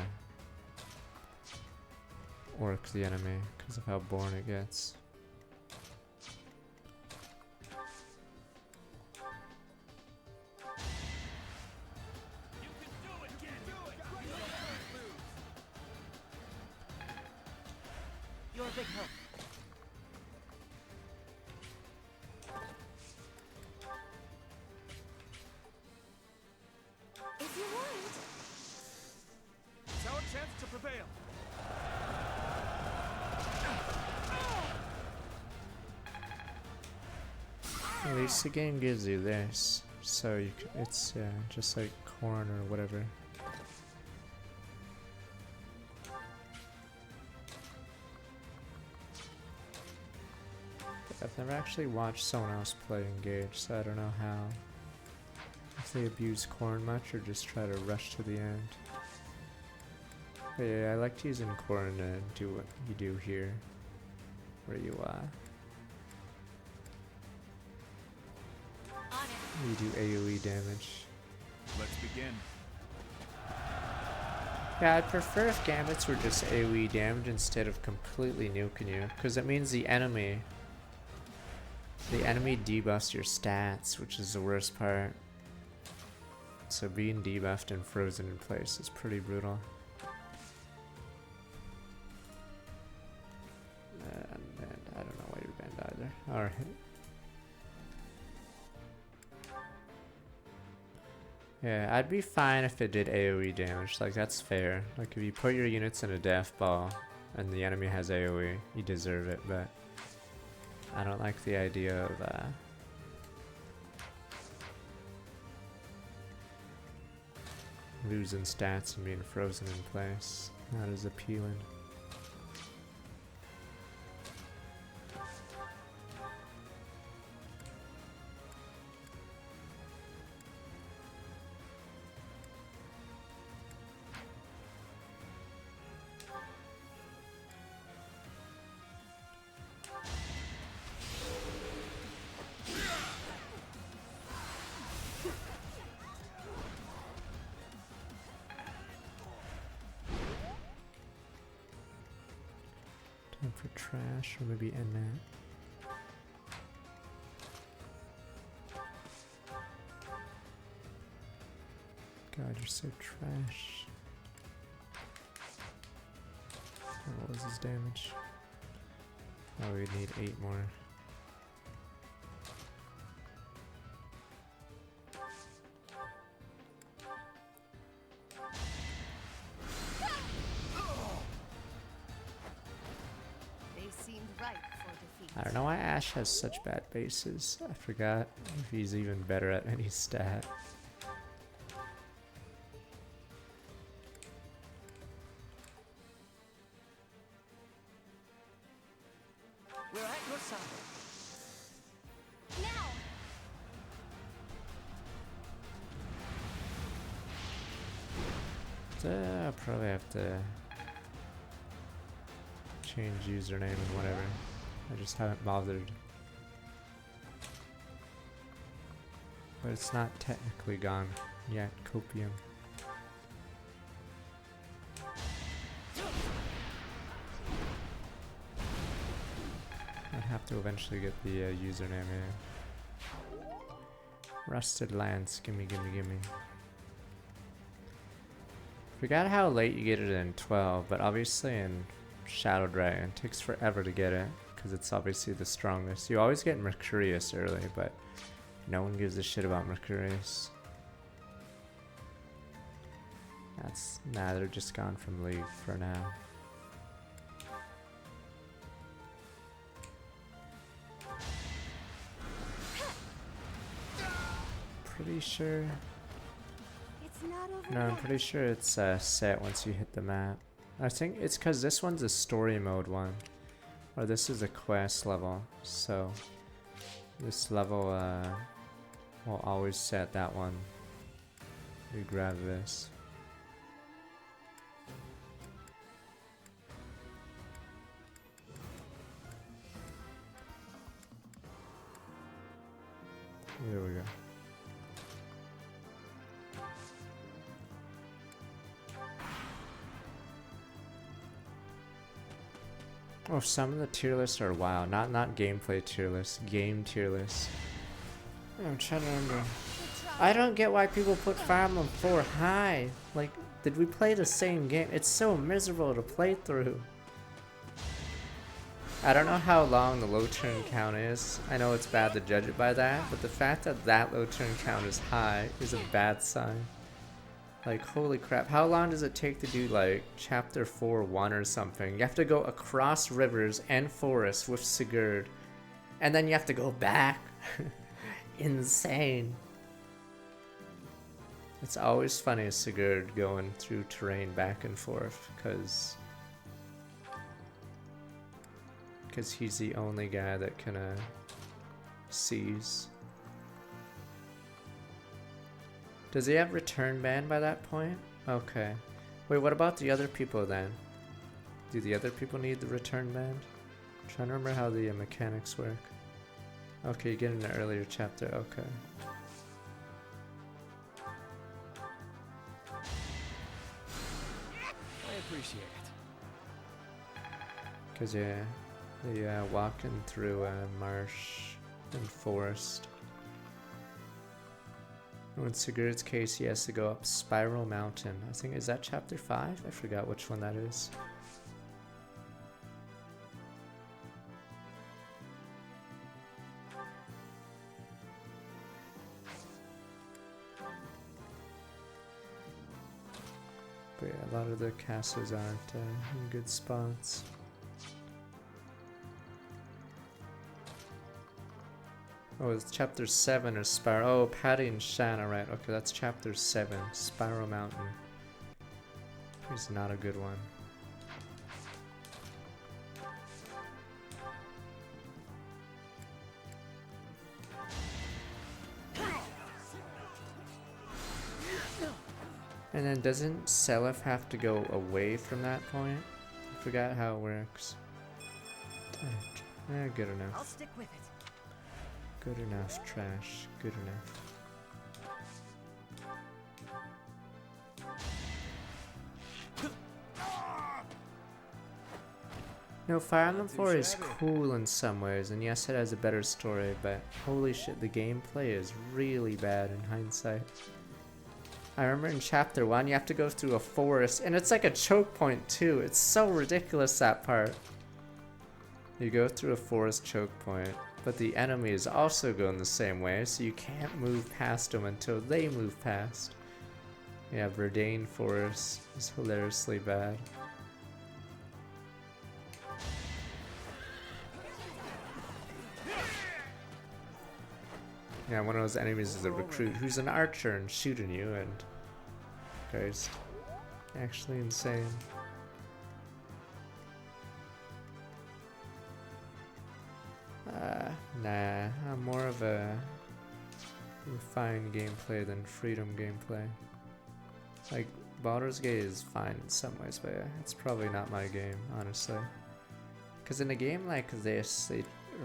orc the enemy because of how boring it gets. You're a big help. If you want. It's our chance to prevail. At least the game gives you this, so you it's just like corn or whatever. I've never actually watched someone else play Engage, so I don't know how. If they abuse corn much or just try to rush to the end. But yeah, I liked using corn to do what you do here, where you do AoE damage. Let's begin. Yeah, I'd prefer if gambits were just AoE damage instead of completely nuking you, because it means the enemy debuffs your stats, which is the worst part. So being debuffed and frozen in place is pretty brutal. And I don't know why you're banned either. Alright. Yeah, I'd be fine if it did AoE damage, like that's fair. Like if you put your units in a death ball and the enemy has AoE, you deserve it, but I don't like the idea of losing stats and being frozen in place. Not as appealing. Time for trash, or maybe end that. God, you're so trash. What was his damage? Oh, we need 8 more. They I don't know why Ash has such bad bases. I forgot if he's even better at any stat. We're at your side. Now! I'll probably have to change username and whatever. I just haven't bothered. But it's not technically gone yet, Copium. I'd have to eventually get the username in. Rusted Lance, gimme, gimme, gimme. Forgot how late you get it in 12, but obviously in Shadow Dragon it takes forever to get it, because it's obviously the strongest. You always get Mercurius early, but no one gives a shit about Mercurius. Nah, they're just gone from League for now. Pretty sure. No, I'm pretty sure it's set once you hit the map. I think it's because this one's a story mode one. Or this is a quest level. So this level will always set that one. We grab this. There we go. Oh, some of the tier lists are wild. Not gameplay tier lists, game tier lists. I'm trying to remember. I don't get why people put Fire Emblem 4 high. Like, did we play the same game? It's so miserable to play through. I don't know how long the low turn count is. I know it's bad to judge it by that, but the fact that that low turn count is high is a bad sign. Like, holy crap, how long does it take to do, like, Chapter 4-1 or something? You have to go across rivers and forests with Sigurd, and then you have to go back. Insane. It's always funny as Sigurd going through terrain back and forth, because he's the only guy that can, sees. Does he have return ban by that point? Okay. Wait, what about the other people then? Do the other people need the return ban? I'm trying to remember how the mechanics work. Okay, you get in an earlier chapter, okay. I appreciate it. Cause yeah, they walking through marsh and forest. In Sigurd's case, he has to go up Spiral Mountain. I think, is that chapter 5? I forgot which one that is. But yeah, a lot of the castles aren't in good spots. Oh, it's chapter 7 or Spiral. Oh, Patty and Shanna, right. Okay, that's chapter 7. Spiral Mountain. It's not a good one. And then doesn't Seliph have to go away from that point? I forgot how it works. Good enough. I'll stick with it. Good enough, trash. Good enough. No, Fire Emblem 4 is cool in some ways, and yes, it has a better story, but holy shit, the gameplay is really bad in hindsight. I remember in chapter 1, you have to go through a forest, and it's like a choke point too. It's so ridiculous, that part. You go through a forest choke point, but the enemy is also going the same way, so you can't move past them until they move past. Yeah, Verdane Forest is hilariously bad. . Yeah, one of those enemies is a recruit who's an archer and shooting you, and guys, actually insane. Nah, I'm more of a refined gameplay than freedom gameplay. Like, Baldur's Gate is fine in some ways, but yeah, it's probably not my game, honestly. Because in a game like this,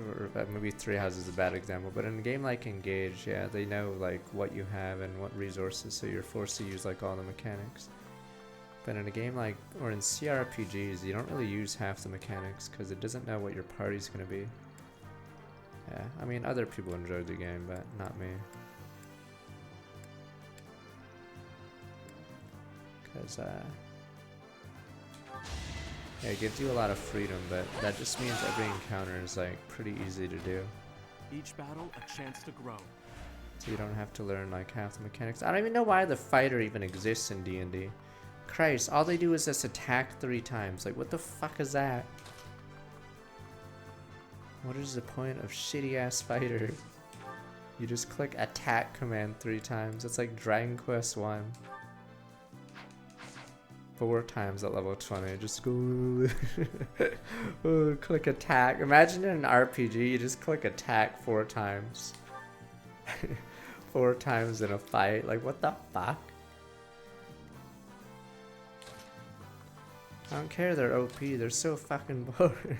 or maybe Three Houses is a bad example, but in a game like Engage, yeah, they know like what you have and what resources, so you're forced to use like all the mechanics. But in a game like, or in CRPGs, you don't really use half the mechanics because it doesn't know what your party's gonna be. Yeah, I mean, other people enjoyed the game, but not me. Because, yeah, it gives you a lot of freedom, but that just means every encounter is, like, pretty easy to do. Each battle, a chance to grow. So you don't have to learn, like, half the mechanics. I don't even know why the fighter even exists in D&D. Christ, all they do is just attack 3 times. Like, what the fuck is that? What is the point of shitty-ass fighter? You just click attack command 3 times. It's like Dragon Quest 1. 4 times at level 20. Just go oh, click attack. Imagine in an RPG, you just click attack 4 times. 4 times in a fight. Like, what the fuck? I don't care they're OP. They're so fucking boring.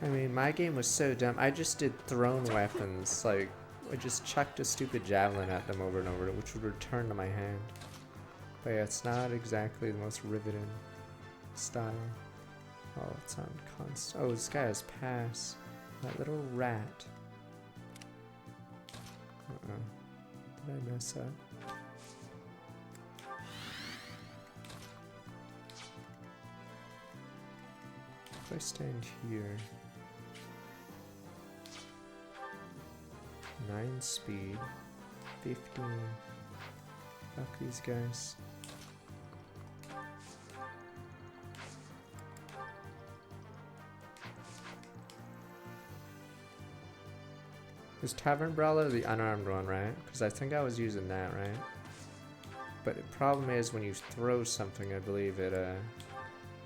I mean, my game was so dumb. I just did thrown weapons. Like, I just chucked a stupid javelin at them over and over, which would return to my hand. But yeah, it's not exactly the most riveting style. Oh, it's on constant. Oh, this guy has pass. That little rat. Did I mess up? If I stand here. 9 speed, 15. Fuck these guys. Is Tavern Brawler the unarmed one, right? Because I think I was using that, right? But the problem is when you throw something, I believe it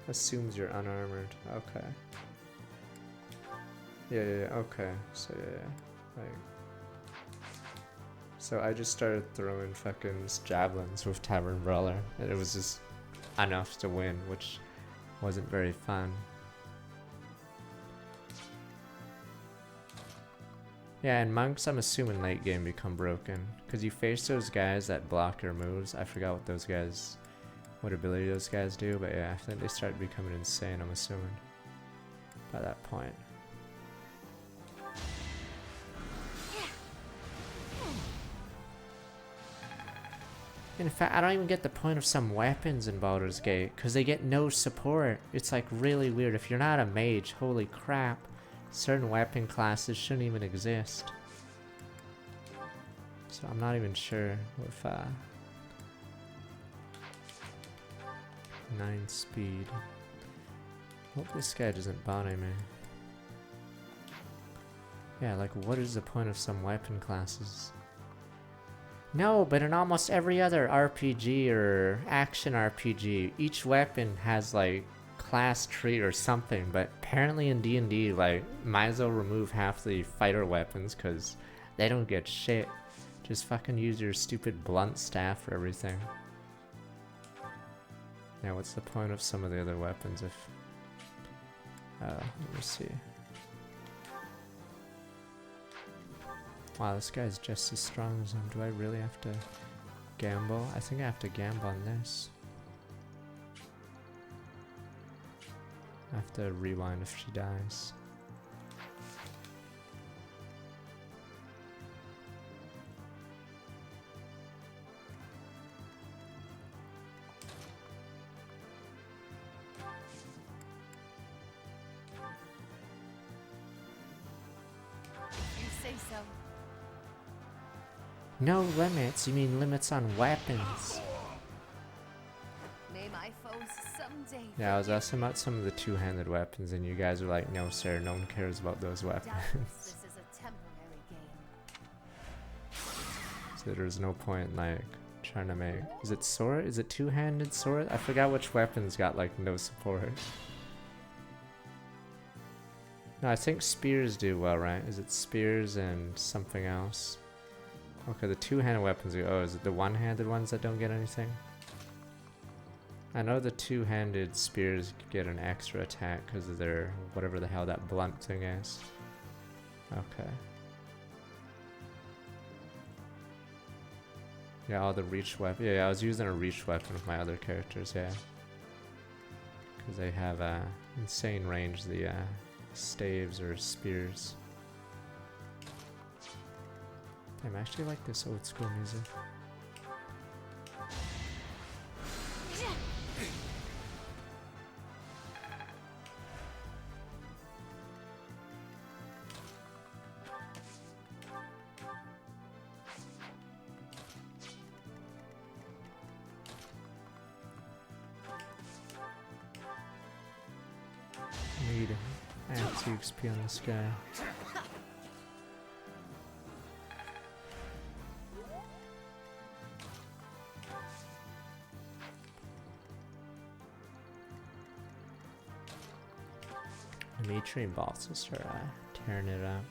assumes you're unarmored. Okay. Yeah, okay. So yeah. Like, so I just started throwing fucking javelins with Tavern Brawler, and it was just enough to win, which wasn't very fun. Yeah, and monks, I'm assuming late game become broken, because you face those guys that block your moves. I forgot what those guys, what ability those guys do, but yeah, I think they start becoming insane, I'm assuming, by that point. In fact, I don't even get the point of some weapons in Baldur's Gate, because they get no support. It's like really weird. If you're not a mage, holy crap, certain weapon classes shouldn't even exist. So I'm not even sure if 9 speed. Hope this guy doesn't body me. Yeah, like what is the point of some weapon classes? No, but in almost every other RPG or action RPG, each weapon has like class tree or something, but apparently in D&D, like, might as well remove half the fighter weapons because they don't get shit. Just fucking use your stupid blunt staff for everything. Now, what's the point of some of the other weapons if... let me see. Wow, this guy's just as strong as him. Do I really have to gamble? I think I have to gamble on this. I have to rewind if she dies. so. No limits? You mean limits on weapons? May my foes someday. Yeah, I was asking about some of the two-handed weapons, and you guys were like, "No, sir, no one cares about those weapons." This is a temporary game. So there's no point like trying to make. Is it sword? Is it two-handed sword? I forgot which weapons got like no support. No, I think spears do well, right? Is it spears and something else? Okay, the two-handed weapons. Oh, is it the one-handed ones that don't get anything? I know the two-handed spears get an extra attack because of their whatever the hell that blunt thing is. Okay. Yeah, all the reach weapon. Yeah, I was using a reach weapon with my other characters. Yeah, because they have insane range. The staves or spears. I actually like this old school music. Need anti-XP on this guy. Dimitri and Baltus are tearing it up.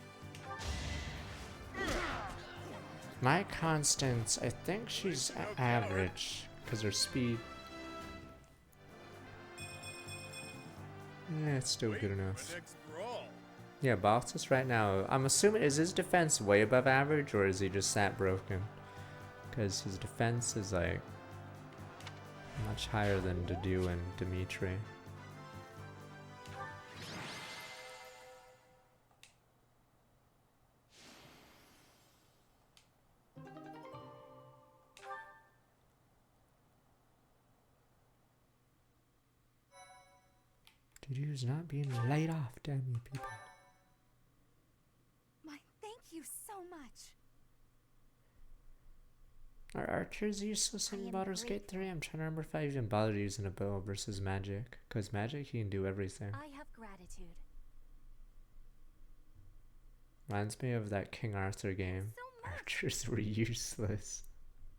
My Constance, I think she's average because her speed. Yeah, it's still good enough. Yeah, Baltus right now, I'm assuming, is his defense way above average or is he just that broken? Because his defense is like much higher than Dedu and Dimitri. Dedu's not being laid off, damn you people. My, thank you so much. Are archers useless in Baldur's Gate 3? I'm trying to remember if I even bothered using a bow versus magic. Because magic, you can do everything. I have gratitude. Reminds me of that King Arthur game. Archers were useless.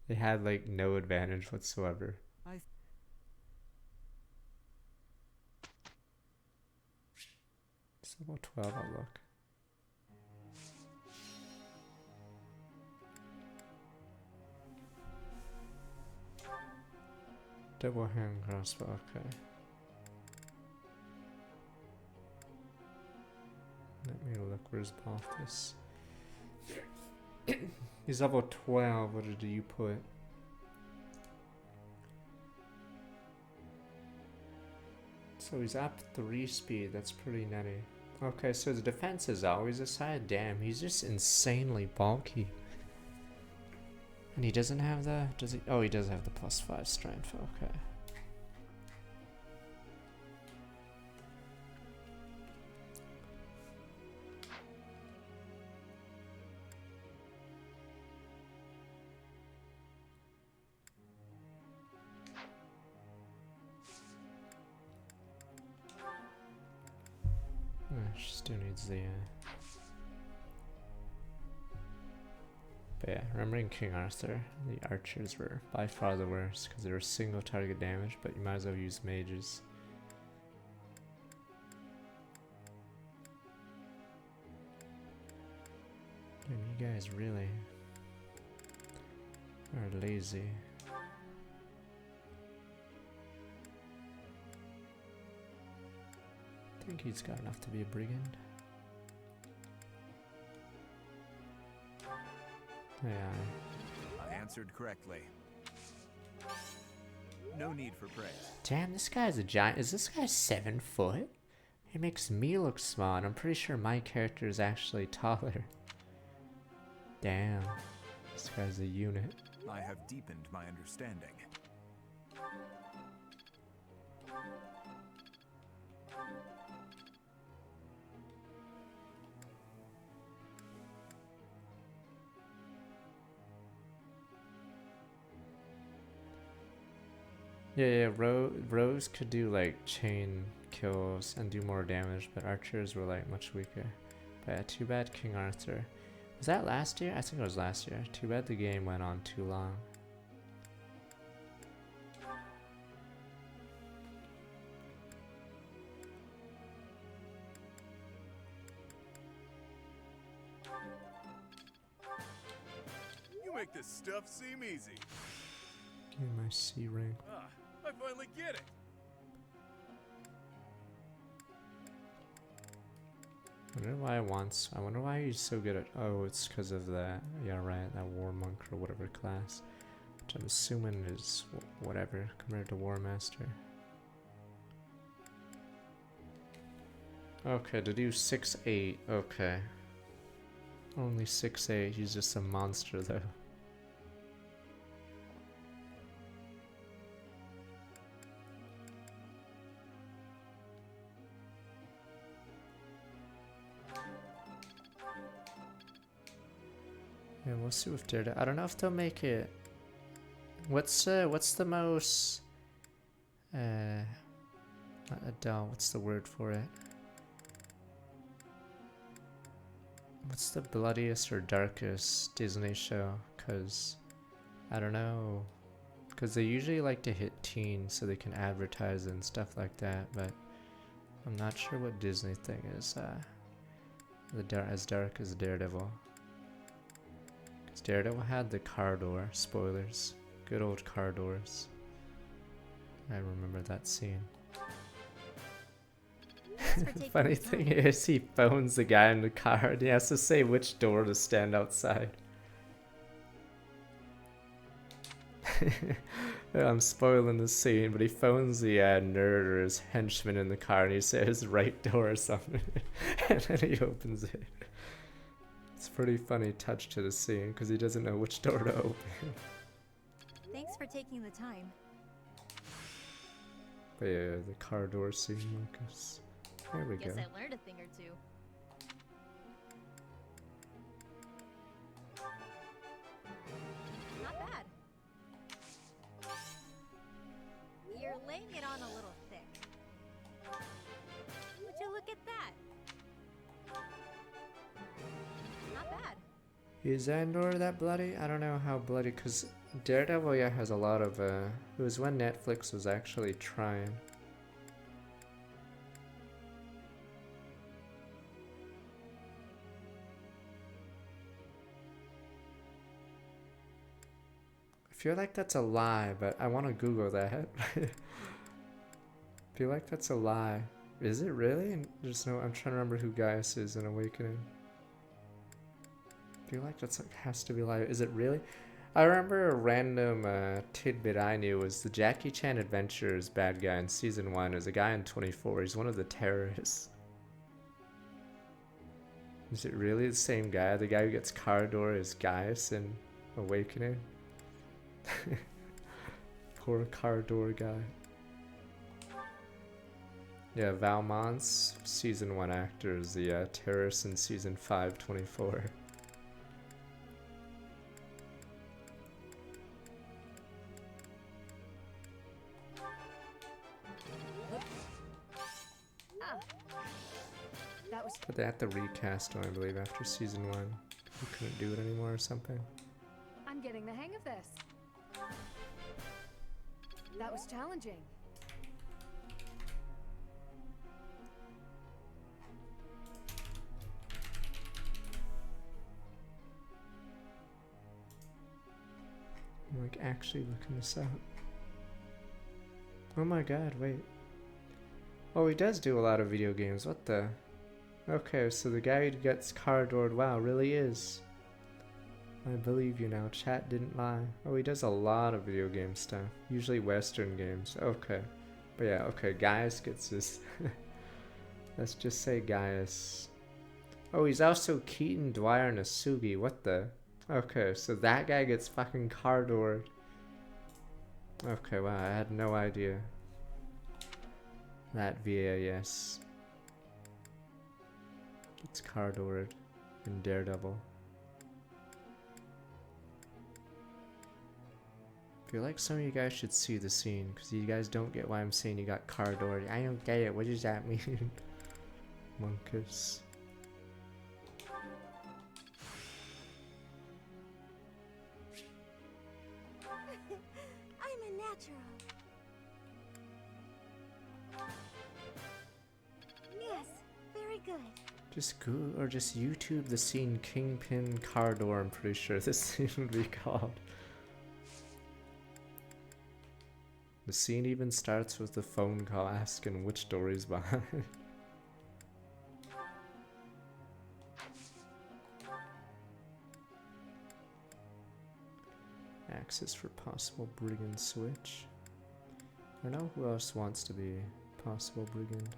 They had like no advantage whatsoever. It's level 12, I'll look. Double hand crossbow, okay. Let me look, where's Balthus? He's level 12, what did you put? So he's up 3 speed, that's pretty nutty. Okay, so the defense is always a side. Damn, he's just insanely bulky. And he doesn't have the, does he? Oh, he does have the +5 strength, okay. She still needs the But yeah, remembering King Arthur, the archers were by far the worst because they were single target damage, but you might as well use mages. Damn, you guys really are lazy. I think he's got enough to be a brigand. Yeah. I answered correctly. No need for praise. Damn, this guy's a giant. Is this guy 7 foot? He makes me look small, and I'm pretty sure my character is actually taller. Damn. This guy's a unit. I have deepened my understanding. Yeah, Rose could do like chain kills and do more damage, but archers were like much weaker. But yeah, too bad King Arthur. Was that last year? I think it was last year. Too bad the game went on too long. You make this stuff seem easy. Give me my C rank. Ah, I finally get it. I wonder why he's so good at. Oh, it's because of that. Yeah, right. That War Monk or whatever class, which I'm assuming is whatever compared to War Master. Okay, to do 6-8. Okay. Only 6-8. He's just a monster though. Yeah, we'll see with Daredevil. I don't know if they'll make it. What's the most not adult, what's the word for it? What's the bloodiest or darkest Disney show? Cause I don't know. Cause they usually like to hit teens so they can advertise and stuff like that, but I'm not sure what Disney thing is as dark as Daredevil. Daredevil had the car door. Spoilers. Good old car doors. I remember that scene. Funny thing is, he phones the guy in the car and he has to say which door to stand outside. I'm spoiling the scene, but he phones the nerd or his henchman in the car and he says right door or something. And then he opens it. It's a pretty funny touch to the scene because he doesn't know which door to open. Thanks for taking the time. But yeah, the car door scene, Lucas. There we Guess go. I learned a thing or two. Not bad. You're laying it on a little thick. Would you look at that? Not bad. Is Andor that bloody? I don't know how bloody, because Daredevil, yeah, has a lot of, it was when Netflix was actually trying. I feel like that's a lie, but I want to Google that. I feel like that's a lie. Is it really? And there's no, I'm trying to remember who Gaius is in Awakening. I feel like that's like has to be live. Is it really? I remember a random tidbit I knew was the Jackie Chan Adventures bad guy in season 1 is a guy in 24. He's one of the terrorists. Is it really the same guy? The guy who gets car door is Gaius in Awakening? Poor car door guy. Yeah, Valmont's season 1 actor is the terrorist in season 5, 24. But they had to recast him, I believe, after season 1. He couldn't do it anymore or something. I'm getting the hang of this. That was challenging. I'm like actually looking this up. Oh my god, wait. Oh, he does do a lot of video games. What the? Okay, so the guy who gets car doored, wow, really is. I believe you now. Chat didn't lie. Oh, he does a lot of video game stuff. Usually Western games. Okay. But yeah, okay, Gaius gets this. Let's just say Gaius. Oh, he's also Keaton, Dwyer, Nasugi. What the? Okay, so that guy gets fucking car doored. Okay, wow, I had no idea. That VAS. It's car doored in Daredevil. I feel like some of you guys should see the scene, because you guys don't get why I'm saying you got car door. I don't get it. What does that mean? Monkus. I'm a natural. Yes, very good. Just go, or just YouTube the scene Kingpin car door. I'm pretty sure this scene would be called. The scene even starts with the phone call asking which door he's behind. Access for possible brigand switch. I don't know who else wants to be possible brigand.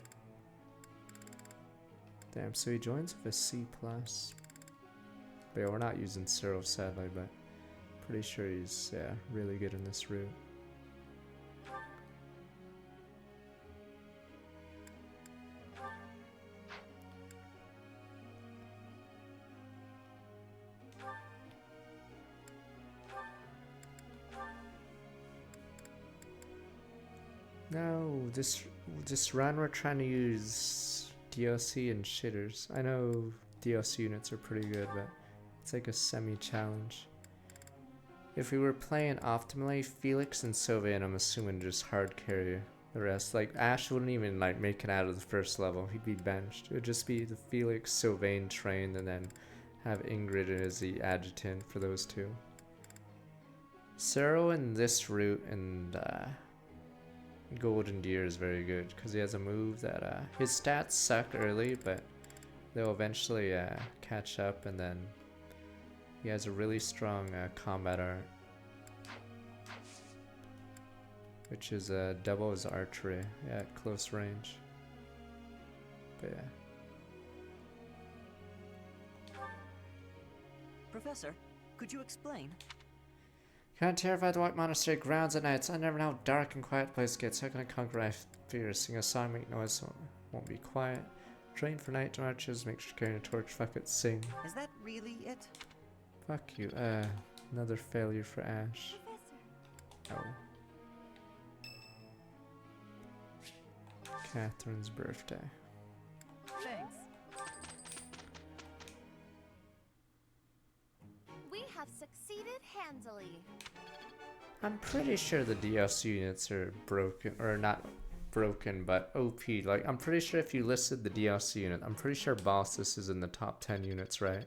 Damn, so he joins with a C+. But yeah, we're not using Cyril sadly, but pretty sure he's really good in this route. No, this run we're trying to use DLC and shitters. I know DLC units are pretty good, but it's like a semi-challenge. If we were playing optimally, Felix and Sylvain, I'm assuming just hard carry the rest. Like Ash wouldn't even like make it out of the first level. He'd be benched. It would just be the Felix, Sylvain trained, and then have Ingrid as the adjutant for those two. Cyril in this route and Golden Deer is very good because he has a move that his stats suck early, but they'll eventually catch up, and then he has a really strong combat art, which is double his archery at close range. But yeah. Professor, could you explain? Can't terrify the White Monastery grounds at nights. I never know how dark and quiet a place gets. How can I conquer my fears? Sing a song, make noise, so it won't be quiet. Train for night marches, make sure carrying a torch. Fuck it, sing. Is that really it? Fuck you. Another failure for Ash. Oh. Catherine's birthday. Thanks. We have succeeded handily. I'm pretty sure the DLC units are broken, or not broken, but OP. Like, I'm pretty sure if you listed the DLC unit, I'm pretty sure Bossus is in the top 10 units, right?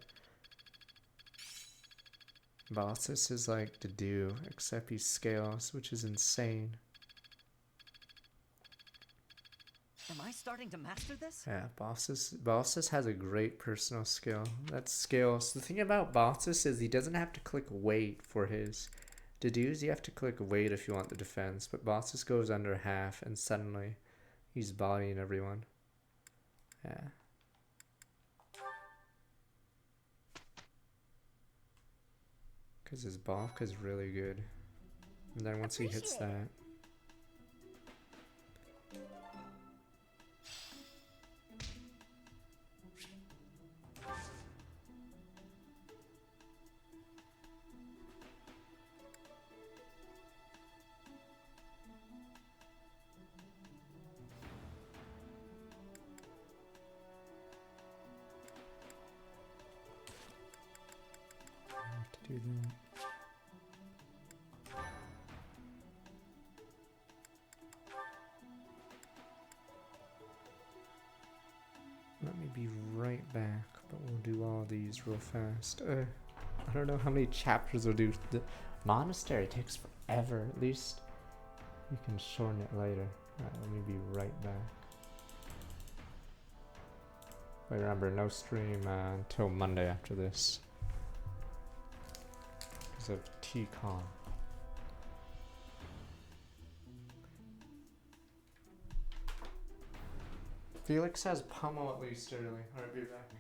Bossus is like the do, except he scales, which is insane. Am I starting to master this? Yeah, Bossus has a great personal skill. That scales. The thing about Bossus is he doesn't have to click wait for his dedues. You have to click wait if you want the defense, but Bossus goes under half and suddenly he's bodying everyone. Yeah. Because his balk is really good. And then once he hits that. Do that. Let me be right back, but we'll do all these real fast. I don't know how many chapters we'll do. The monastery takes forever. At least you can shorten it later. Alright, let me be right back. But remember, no stream until Monday after this. Because of TCon. Felix has pummel at least early. Alright, be back.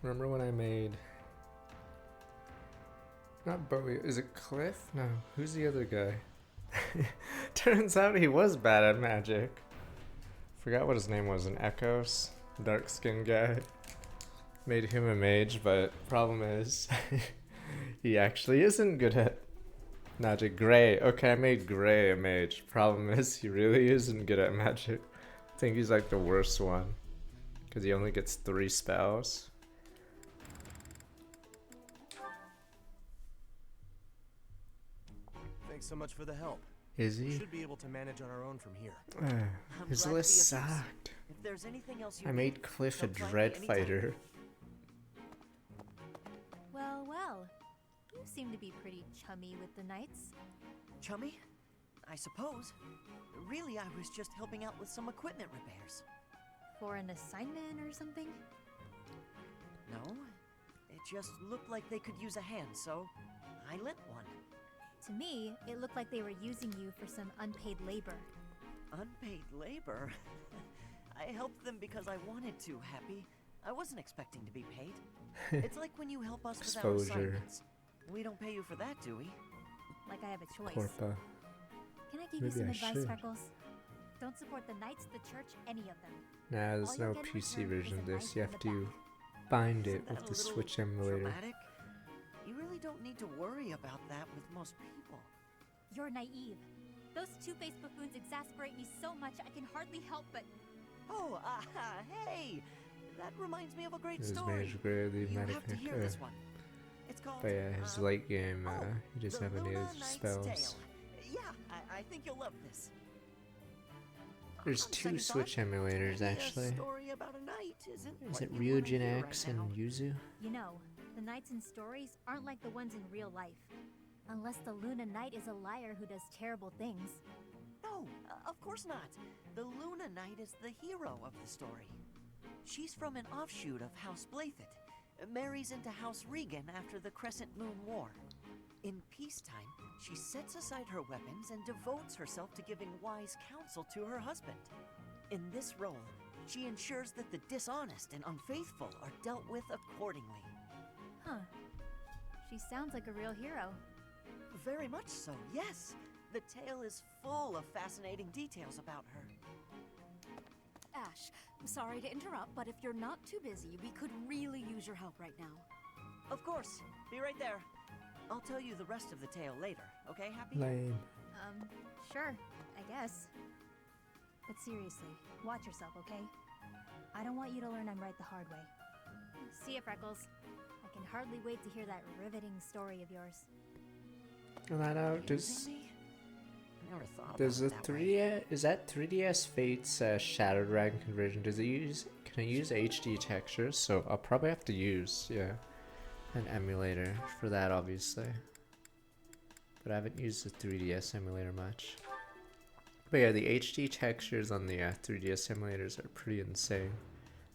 Remember when I made... Not Bowie, is it Cliff? No, who's the other guy? Turns out he was bad at magic. Forgot what his name was, an Echoes? Dark skinned guy. Made him a mage, but problem is... he actually isn't good at magic. Gray. Okay, I made Gray a mage. Problem is, he really isn't good at magic. I think he's like the worst one. Because he only gets 3 spells. Thanks so much for the help. Is he? We should be able to manage on our own from here. His list sucked. If there's anything else you I made Cliff a dread fighter. Well, well. You seem to be pretty chummy with the knights. Chummy? I suppose. Really, I was just helping out with some equipment repairs. For an assignment or something? No, it just looked like they could use a hand, so I lent one. To me, it looked like they were using you for some unpaid labor. Unpaid labor? I helped them because I wanted to, Happy. I wasn't expecting to be paid. It's like when you help us with our assignments. We don't pay you for that, do we? Like I have a choice. Porpa. Can I give you some advice, Freckles? Don't support the knights, the church, any of them. Nah, there's no PC version of this. You have to bind it with the Switch emulator. Dramatic? You really don't need to worry about that with most people. You're naive. Those two-faced buffoons exasperate me so much I can hardly help but... Oh, hey! That reminds me of a great This is story. Mage Grey, You have to hear this one. It's called... But yeah, his late game, he doesn't have any of his spells. Tale. Yeah, I think you'll love this. There's 2 Switch emulators, actually. Story about a knight isn't Is it what you wanna Ryujin hear X right now. and Yuzu? You know, the knights in stories aren't like the ones in real life. Unless the Luna Knight is a liar who does terrible things. No, of course not. The Luna Knight is the hero of the story. She's from an offshoot of House Blaythet, marries into House Regan after the Crescent Moon War. In peacetime, she sets aside her weapons and devotes herself to giving wise counsel to her husband. In this role, she ensures that the dishonest and unfaithful are dealt with accordingly. Huh. She sounds like a real hero. Very much so, yes. The tale is full of fascinating details about her. Ash, I'm sorry to interrupt, but if you're not too busy, we could really use your help right now. Of course. Be right there. I'll tell you the rest of the tale later, okay, Happy? Lame. Sure, I guess. But seriously, watch yourself, okay? I don't want you to learn I'm right the hard way. See ya, Freckles. I can hardly wait to hear that riveting story of yours. That out. Does Never thought there's a about it that way. 3DS? Is that 3DS Fate's Shadow Dragon conversion? Does it use? Can I use HD textures? So I'll probably have to use an emulator for that, obviously. But I haven't used the 3DS emulator much. But yeah, the HD textures on the 3DS emulators are pretty insane.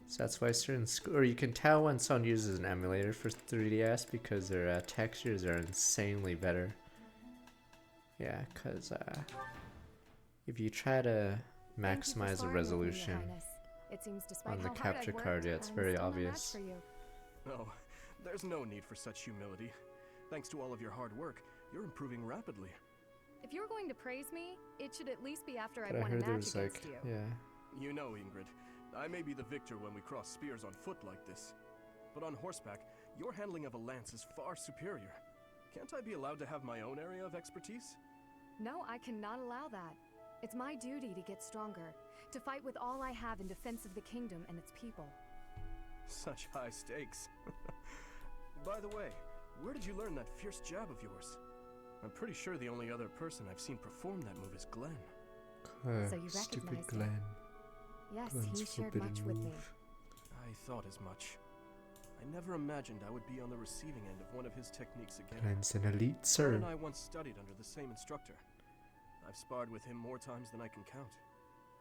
So that's why certain or you can tell when someone uses an emulator for 3DS because their textures are insanely better. Yeah, because if you try to maximize the resolution on the capture card, yeah, it's very obvious. No, there's no need for such humility. Thanks to all of your hard work, you're improving rapidly. If you're going to praise me, it should at least be after But I've I won a heard there match was against like, you. yeah. You know, Ingrid, I may be the victor when we cross spears on foot like this, but on horseback, your handling of a lance is far superior. Can't I be allowed to have my own area of expertise? No, I cannot allow that. It's my duty to get stronger, to fight with all I have in defense of the kingdom and its people. Such high stakes. By the way, where did you learn that fierce jab of yours? I'm pretty sure the only other person I've seen perform that move is Glenn. So you Stupid recognize him? Glenn. Yes, Glenn's he shared forbidden much with me. move. I thought as much. I never imagined I would be on the receiving end of one of his techniques again. Glenn's an elite Glenn sir. and I once studied under the same instructor. I've sparred with him more times than I can count.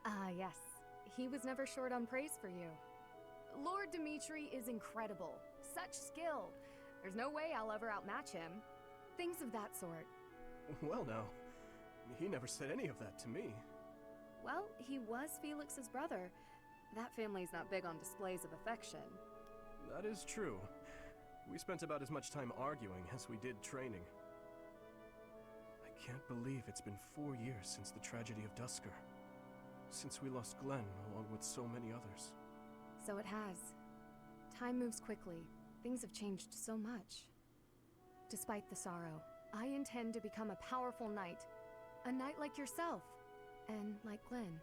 Ah, yes. He was never short on praise for you. Lord Dimitri is incredible. Such skill. There's no way I'll ever outmatch him. Things of that sort. Well now, he never said any of that to me. Well, he was Felix's brother. That family's not big on displays of affection. That is true. We spent about as much time arguing as we did training. I can't believe it's been 4 years since the tragedy of Dusker. Since we lost Glenn, along with so many others. So it has. Time moves quickly. Things have changed so much. Despite the sorrow, I intend to become a powerful knight. A knight like yourself. And like Glenn.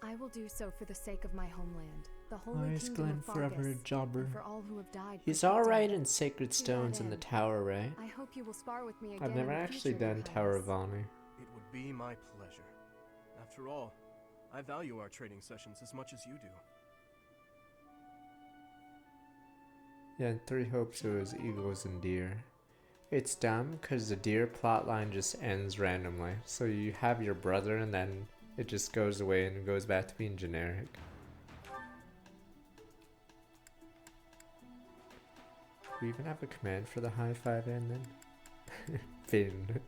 I will do so for the sake of my homeland. The Holy Why is Kingdom Glenn of forever a Fargus, jobber? and for all who have died He's protecting alright me. in Sacred To that Stones in the end, tower, right? I hope you will spar with me again. I've never in the actually future, done Your Tower of Highness. Honor. It would be my pleasure. After all, I value our training sessions as much as you do. Yeah, in Three Hopes it was eagles and deer. It's dumb because the deer plotline just ends randomly. So you have your brother and then it just goes away and goes back to being generic. Do we even have a command for the high five and then? Finn.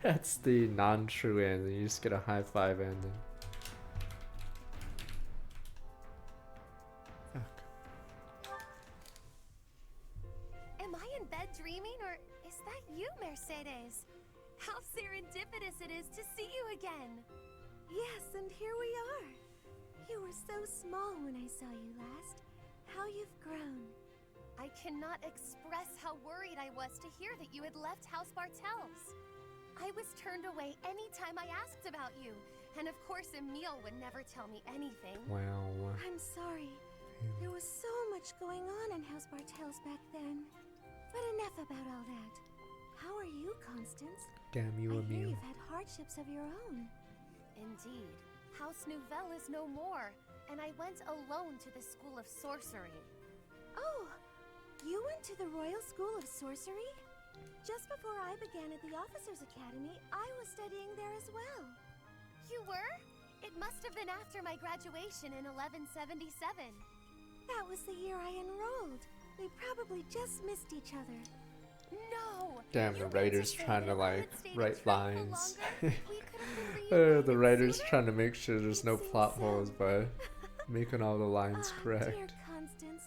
That's the non-true end. You just get a high five and then. Am I in bed dreaming, or is that you, Mercedes? How serendipitous it is to see you again. Yes, and here we are. You were so small when I saw you last. How you've grown. I cannot express how worried I was to hear that you had left House Bartels. I was turned away any time I asked about you, and of course Emile would never tell me anything. Wow. I'm sorry. There was so much going on in House Bartels back then. But enough about all that. How are you, Constance? Damn you, I hear Emile. you've had hardships of your own. Indeed. House Nouvelle is no more, and I went alone to the School of Sorcery. Oh, you went to the Royal School of Sorcery? Just before I began at the Officers' Academy, I was studying there as well. You were? It must have been after my graduation in 1177. That was the year I enrolled. We probably just missed each other. No! Damn, the writer's trying to like write lines. The reunited writer's sooner? trying to make sure there's no It plot seems holes by making all the lines Ah, correct. dear Constance.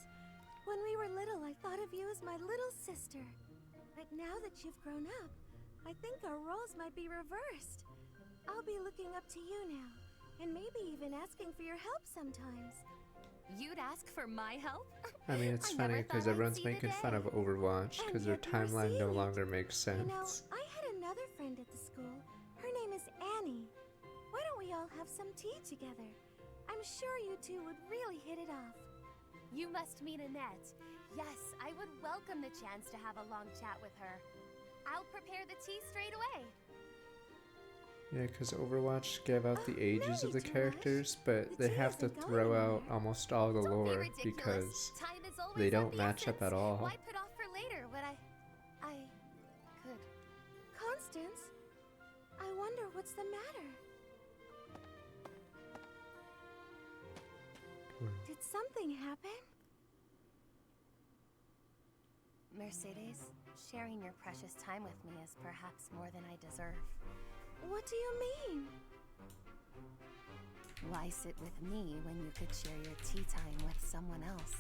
When we were little, I thought of you as my little sister. But now that you've grown up, I think our roles might be reversed. I'll be looking up to you now, and maybe even asking for your help sometimes. You'd ask for my help? I mean, it's I funny never because thought I'd everyone's see the making day. fun of Overwatch And because their yet you were timeline no seeing it. longer makes You know, sense. I had another friend at the school. Her name is Annie. Why don't we all have some tea together? I'm sure you two would really hit it off. You must mean Annette. Yes, I would welcome the chance to have a long chat with her. I'll prepare the tea straight away. Yeah, because Overwatch gave out the ages of the too much. characters, but The they tea have to isn't going throw out anywhere. almost all the Don't be lore ridiculous. because Time is always they of don't the match up essence. at all. Why put off for later what I could? Constance, I wonder what's the matter. Did something happen? Mercedes, sharing your precious time with me is perhaps more than I deserve. What do you mean? Why sit with me when you could share your tea time with someone else?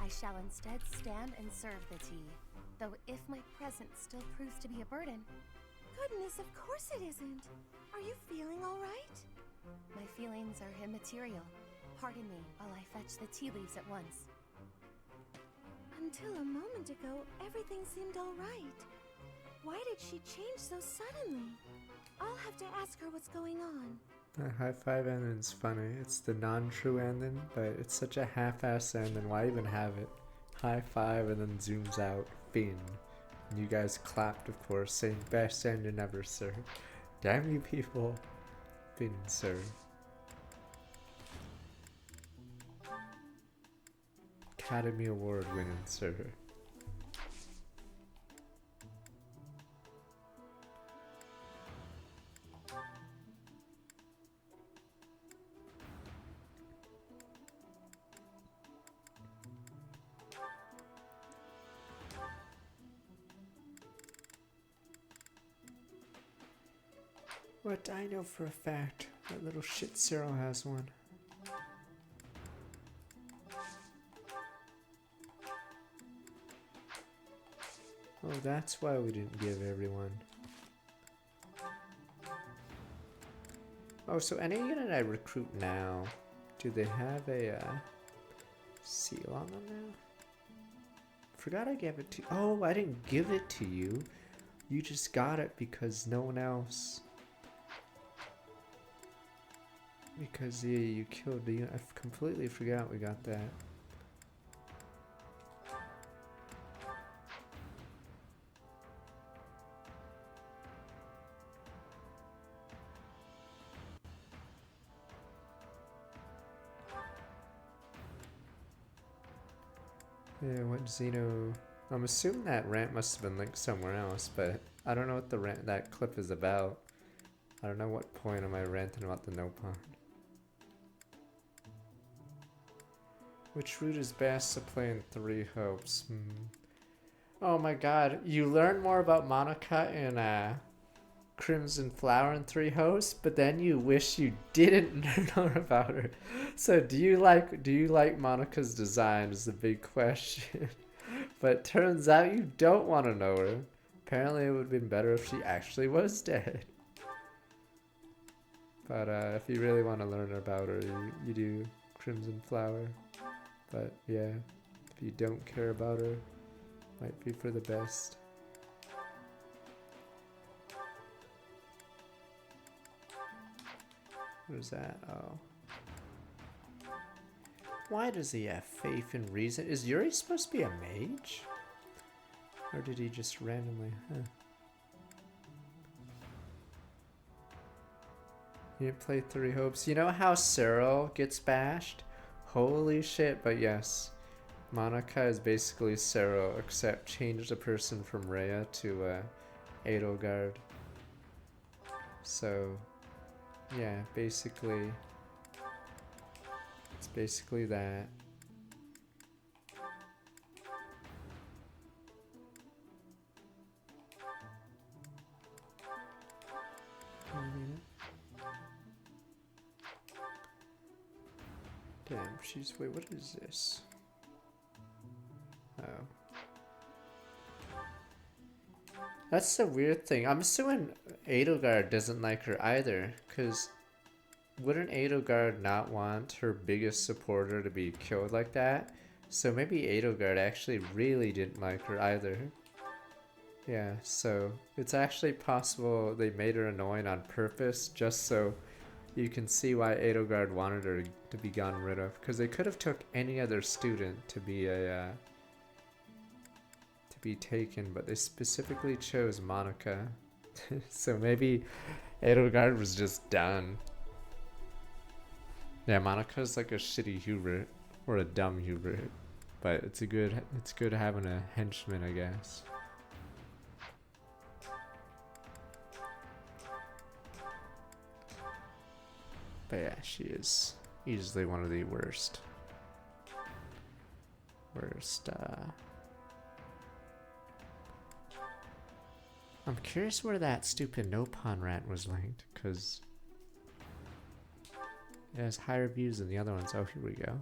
I shall instead stand and serve the tea, though if my presence still proves to be a burden. Goodness, of course it isn't. Are you feeling all right? My feelings are immaterial. Pardon me while I fetch the tea leaves at once. Until a moment ago, everything seemed all right. Why did she change so suddenly? I'll have to ask her what's going on. The high five ending's funny. It's the non-true ending, but it's such a half-ass ending. Why even have it? High five and then zooms out. Finn. And you guys clapped, of course, saying best ending ever, sir. Damn you people. Finn, sir. Academy Award winning, sir. What I know for a fact, that little shit Cyril has one. Oh, that's why we didn't give everyone. Oh, so any unit I recruit now, do they have a seal on them now? Forgot I gave it to. Oh, I didn't give it to you. You just got it because no one else. Because yeah, you killed the unit. I completely forgot we got that. Yeah, what Xeno... I'm assuming that rant must have been linked somewhere else, but I don't know what the rant that clip is about. I don't know what point am I ranting about the no pond. Which route is best to play in 3 hopes? Oh my god, you learn more about Monica in Crimson Flower and 3 Hopes, but then you wish you didn't learn more about her. So do you like Monica's design is the big question. But turns out you don't want to know her. Apparently it would have been better if she actually was dead. But if you really want to learn about her, you do Crimson Flower. But yeah, if you don't care about her, might be for the best. What is that? Oh. Why does he have faith in reason? Is Yuri supposed to be a mage? Or did he just randomly? Huh. You didn't play 3 Hopes. You know how Cyril gets bashed? Holy shit, but yes. Monica is basically Cyril, except changed the person from Rhea to Edelgard. So, yeah, basically, it's basically that. Damn, she's, wait, what is this? Oh. That's the weird thing. I'm assuming Edelgard doesn't like her either, because wouldn't Edelgard not want her biggest supporter to be killed like that? So maybe Edelgard actually really didn't like her either. Yeah, so it's actually possible they made her annoying on purpose just so you can see why Edelgard wanted her to be gotten rid of. Because they could have took any other student to be a to be taken, but they specifically chose Monica. So maybe Edelgard was just done. Yeah, Monica's like a shitty Hubert or a dumb Hubert, but it's good having a henchman, I guess. But yeah, she is easily one of the worst. I'm curious where that stupid no-pawn rant was linked, because it has higher views than the other ones. Oh, here we go.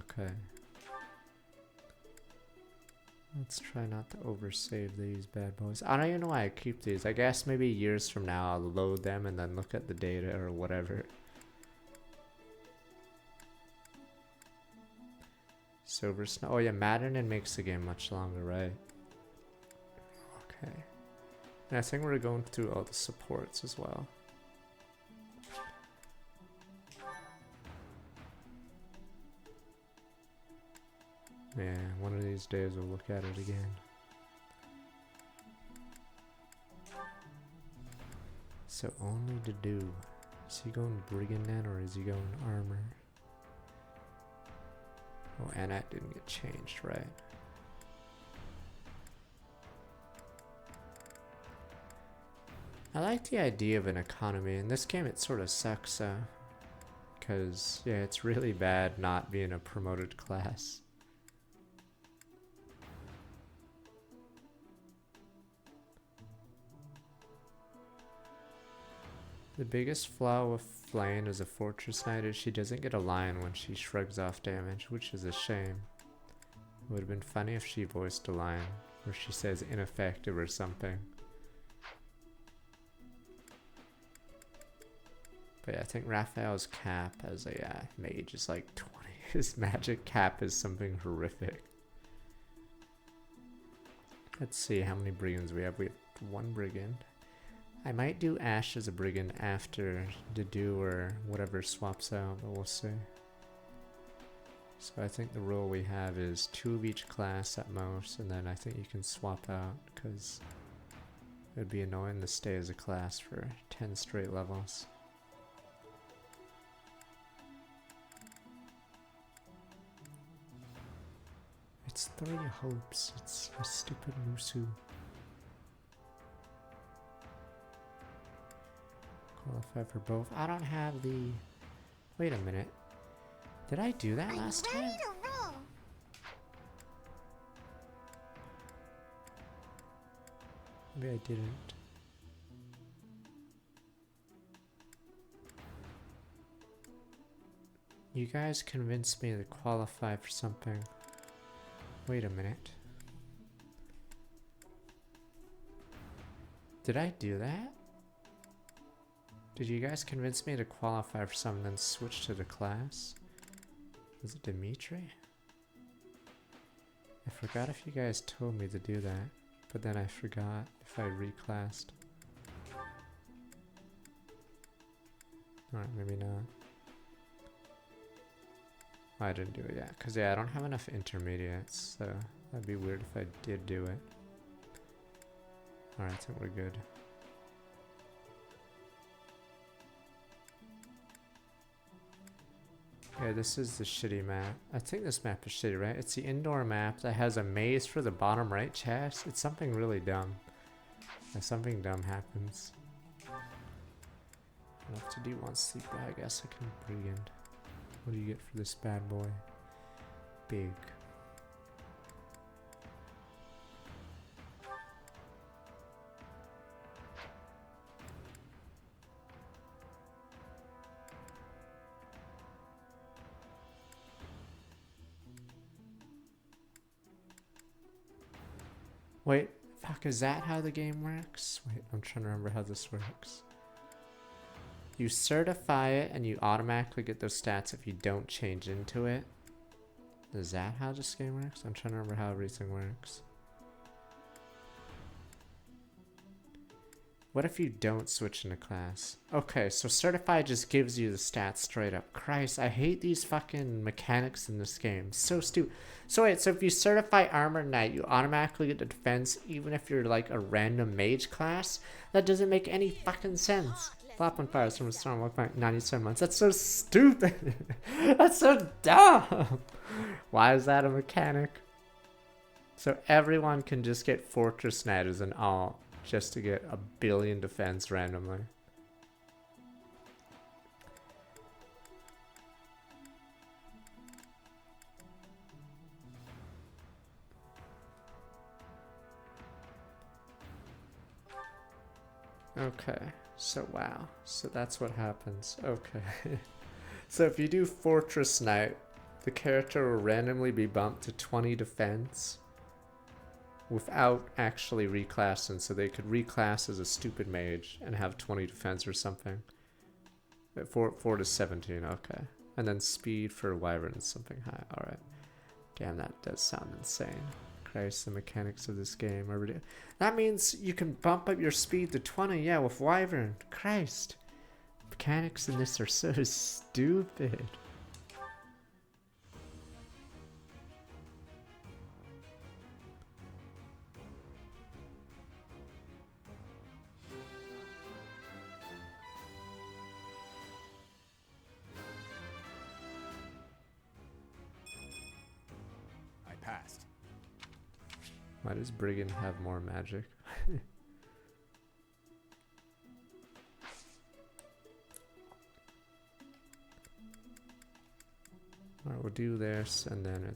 Okay. Let's try not to oversave these bad boys. I don't even know why I keep these. I guess maybe years from now I'll load them and then look at the data or whatever. Silver Snow. Oh yeah, Maddening makes the game much longer, right? Okay. And I think we're going through all the supports as well. Yeah, one of these days we'll look at it again. So only to do. Is he going Brigand then, or is he going Armor? Oh, and that didn't get changed, right? I like the idea of an economy. In this game it sort of sucks, because, yeah, it's really bad not being a promoted class. The biggest flaw with Flame as a Fortress Knight is she doesn't get a line when she shrugs off damage, which is a shame. It would have been funny if she voiced a line where she says ineffective or something. But yeah, I think Raphael's cap as a mage is like 20. His magic cap is something horrific. Let's see how many brigands we have. We have 1 brigand. I might do Ash as a brigand after Dedu or whatever swaps out, but we'll see. So I think the rule we have is 2 of each class at most, and then I think you can swap out, because it would be annoying to stay as a class for 10 straight levels. It's 3 hopes. It's a stupid Musu. Qualify for both. I don't have the... Wait a minute. Did I do that last time? Maybe I didn't. You guys convinced me to qualify for something. Wait a minute. Did I do that? Did you guys convince me to qualify for something then switch to the class? Was it Dimitri? I forgot if you guys told me to do that, but then I forgot if I reclassed. Alright, maybe not. I didn't do it yet, because yeah, I don't have enough intermediates, so that'd be weird if I did do it. Alright, I think we're good. Yeah, this is the shitty map. I think this map is shitty, right? It's the indoor map that has a maze for the bottom right chest. It's something really dumb. If something dumb happens. I'll have to do 1 sleep, but I guess I can brigand. What do you get for this bad boy? Big. Wait, fuck, is that how the game works? Wait, I'm trying to remember how this works. You certify it and you automatically get those stats if you don't change into it. Is that how this game works? I'm trying to remember how everything works. What if you don't switch into class? Okay, so certify just gives you the stats straight up. Christ, I hate these fucking mechanics in this game. So stupid. So wait, so if you certify Armor Knight, you automatically get the defense even if you're like a random mage class? That doesn't make any fucking sense. Flap on fires from a storm walk by 97 months. That's so stupid. That's so dumb. Why is that a mechanic? So everyone can just get Fortress Knight as an alt just to get a billion defense randomly. Okay, so wow. So that's what happens. Okay. So if you do Fortress Knight, the character will randomly be bumped to 20 defense without actually reclassing, so they could reclass as a stupid mage and have 20 defense or something. 4 to 17, okay. And then speed for Wyvern is something high, alright. Damn, that does sound insane. Christ, the mechanics of this game are ridiculous. That means you can bump up your speed to 20, yeah, with Wyvern. Christ. Mechanics in this are so stupid. Passed. Why does Brigand have more magic? Alright, we'll do this and then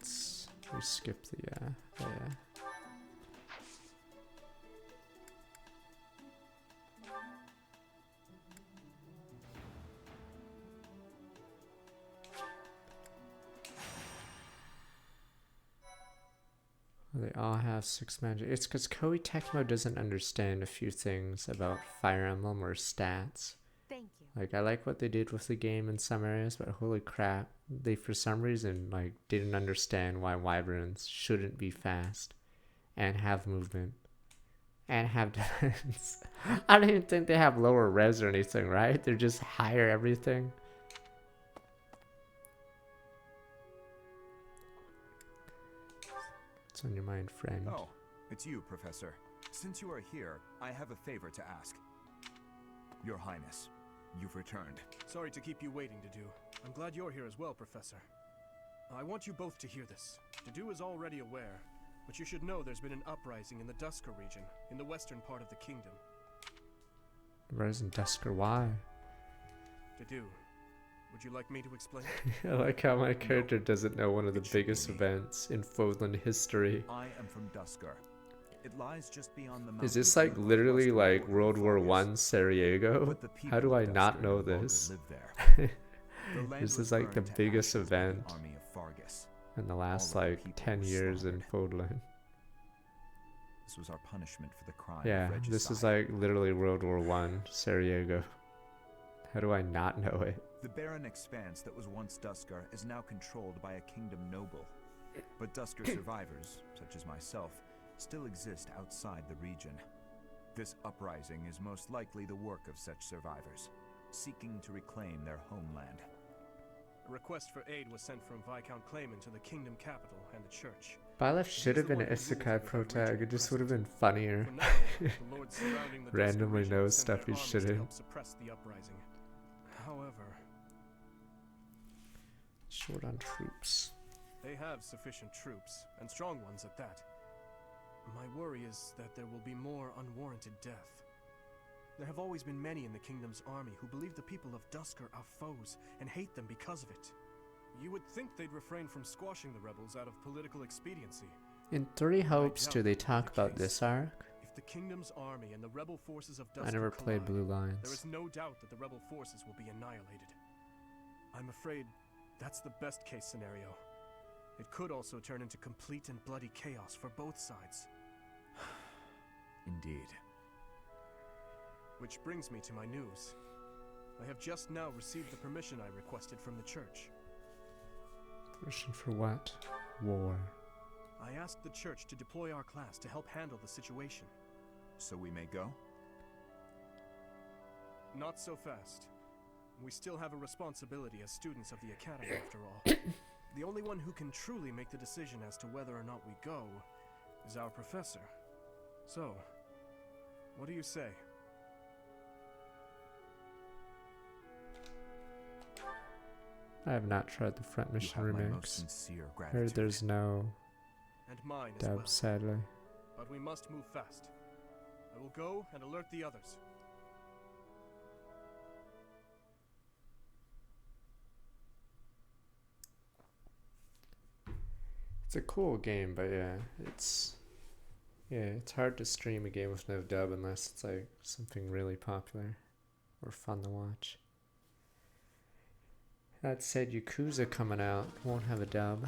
we skip the yeah. They all have 6 magic. It's because Koei Tecmo doesn't understand a few things about Fire Emblem or stats. Thank you. Like, I like what they did with the game in some areas, but holy crap, they for some reason like didn't understand why wyverns shouldn't be fast and have movement and have defense. I don't even think they have lower res or anything, right? They're just higher everything. What's on your mind, friend? Oh, it's you, Professor. Since you are here, I have a favor to ask. Your Highness, you've returned. Sorry to keep you waiting, Dedu. I'm glad you're here as well, Professor. I want you both to hear this. Dedu is already aware, but you should know there's been an uprising in the Dusker region, in the western part of the kingdom. Rising Dusker, why? Dedu, would you like me to explain? I like how my character doesn't know one of the biggest events in Fodland history. I am from Dusker. It lies just beyond the Is this like literally like World War I Sarajevo? How do I not know this? This is like the biggest event in the last like 10 years in Fodland. This was our punishment for the crime. Yeah, this is like literally World War I Sarajevo. How do I not know it? The barren expanse that was once Dusker is now controlled by a kingdom noble. But Dusker survivors, such as myself, still exist outside the region. This uprising is most likely the work of such survivors, seeking to reclaim their homeland. A request for aid was sent from Viscount Clayman to the kingdom capital and the church. Byleth should have been an Isekai protag, it just would have been funnier. Randomly knows stuff he shouldn't. Suppress the uprising. However, short on troops. They have sufficient troops, and strong ones at that. My worry is that there will be more unwarranted death. There have always been many in the kingdom's army who believe the people of Dusker are foes and hate them because of it. You would think they'd refrain from squashing the rebels out of political expediency. In Three Hopes, do they talk about this arc? If the kingdom's army and the rebel forces of Dusker I never played Blue Lines. There is no doubt that the rebel forces will be annihilated. I'm afraid that's the best case scenario. It could also turn into complete and bloody chaos for both sides. Indeed. Which brings me to my news. I have just now received the permission I requested from the church. Permission for what? War. I asked the church to deploy our class to help handle the situation. So we may go? Not so fast. We still have a responsibility as students of the academy after all. The only one who can truly make the decision as to whether or not we go is our professor. So, what do you say? I have not tried the Front Mission remix. Heard there's no dub, sadly. But we must move fast. I will go and alert the others. It's a cool game, but yeah, it's hard to stream a game with no dub unless it's like something really popular or fun to watch. That said, Yakuza coming out won't have a dub.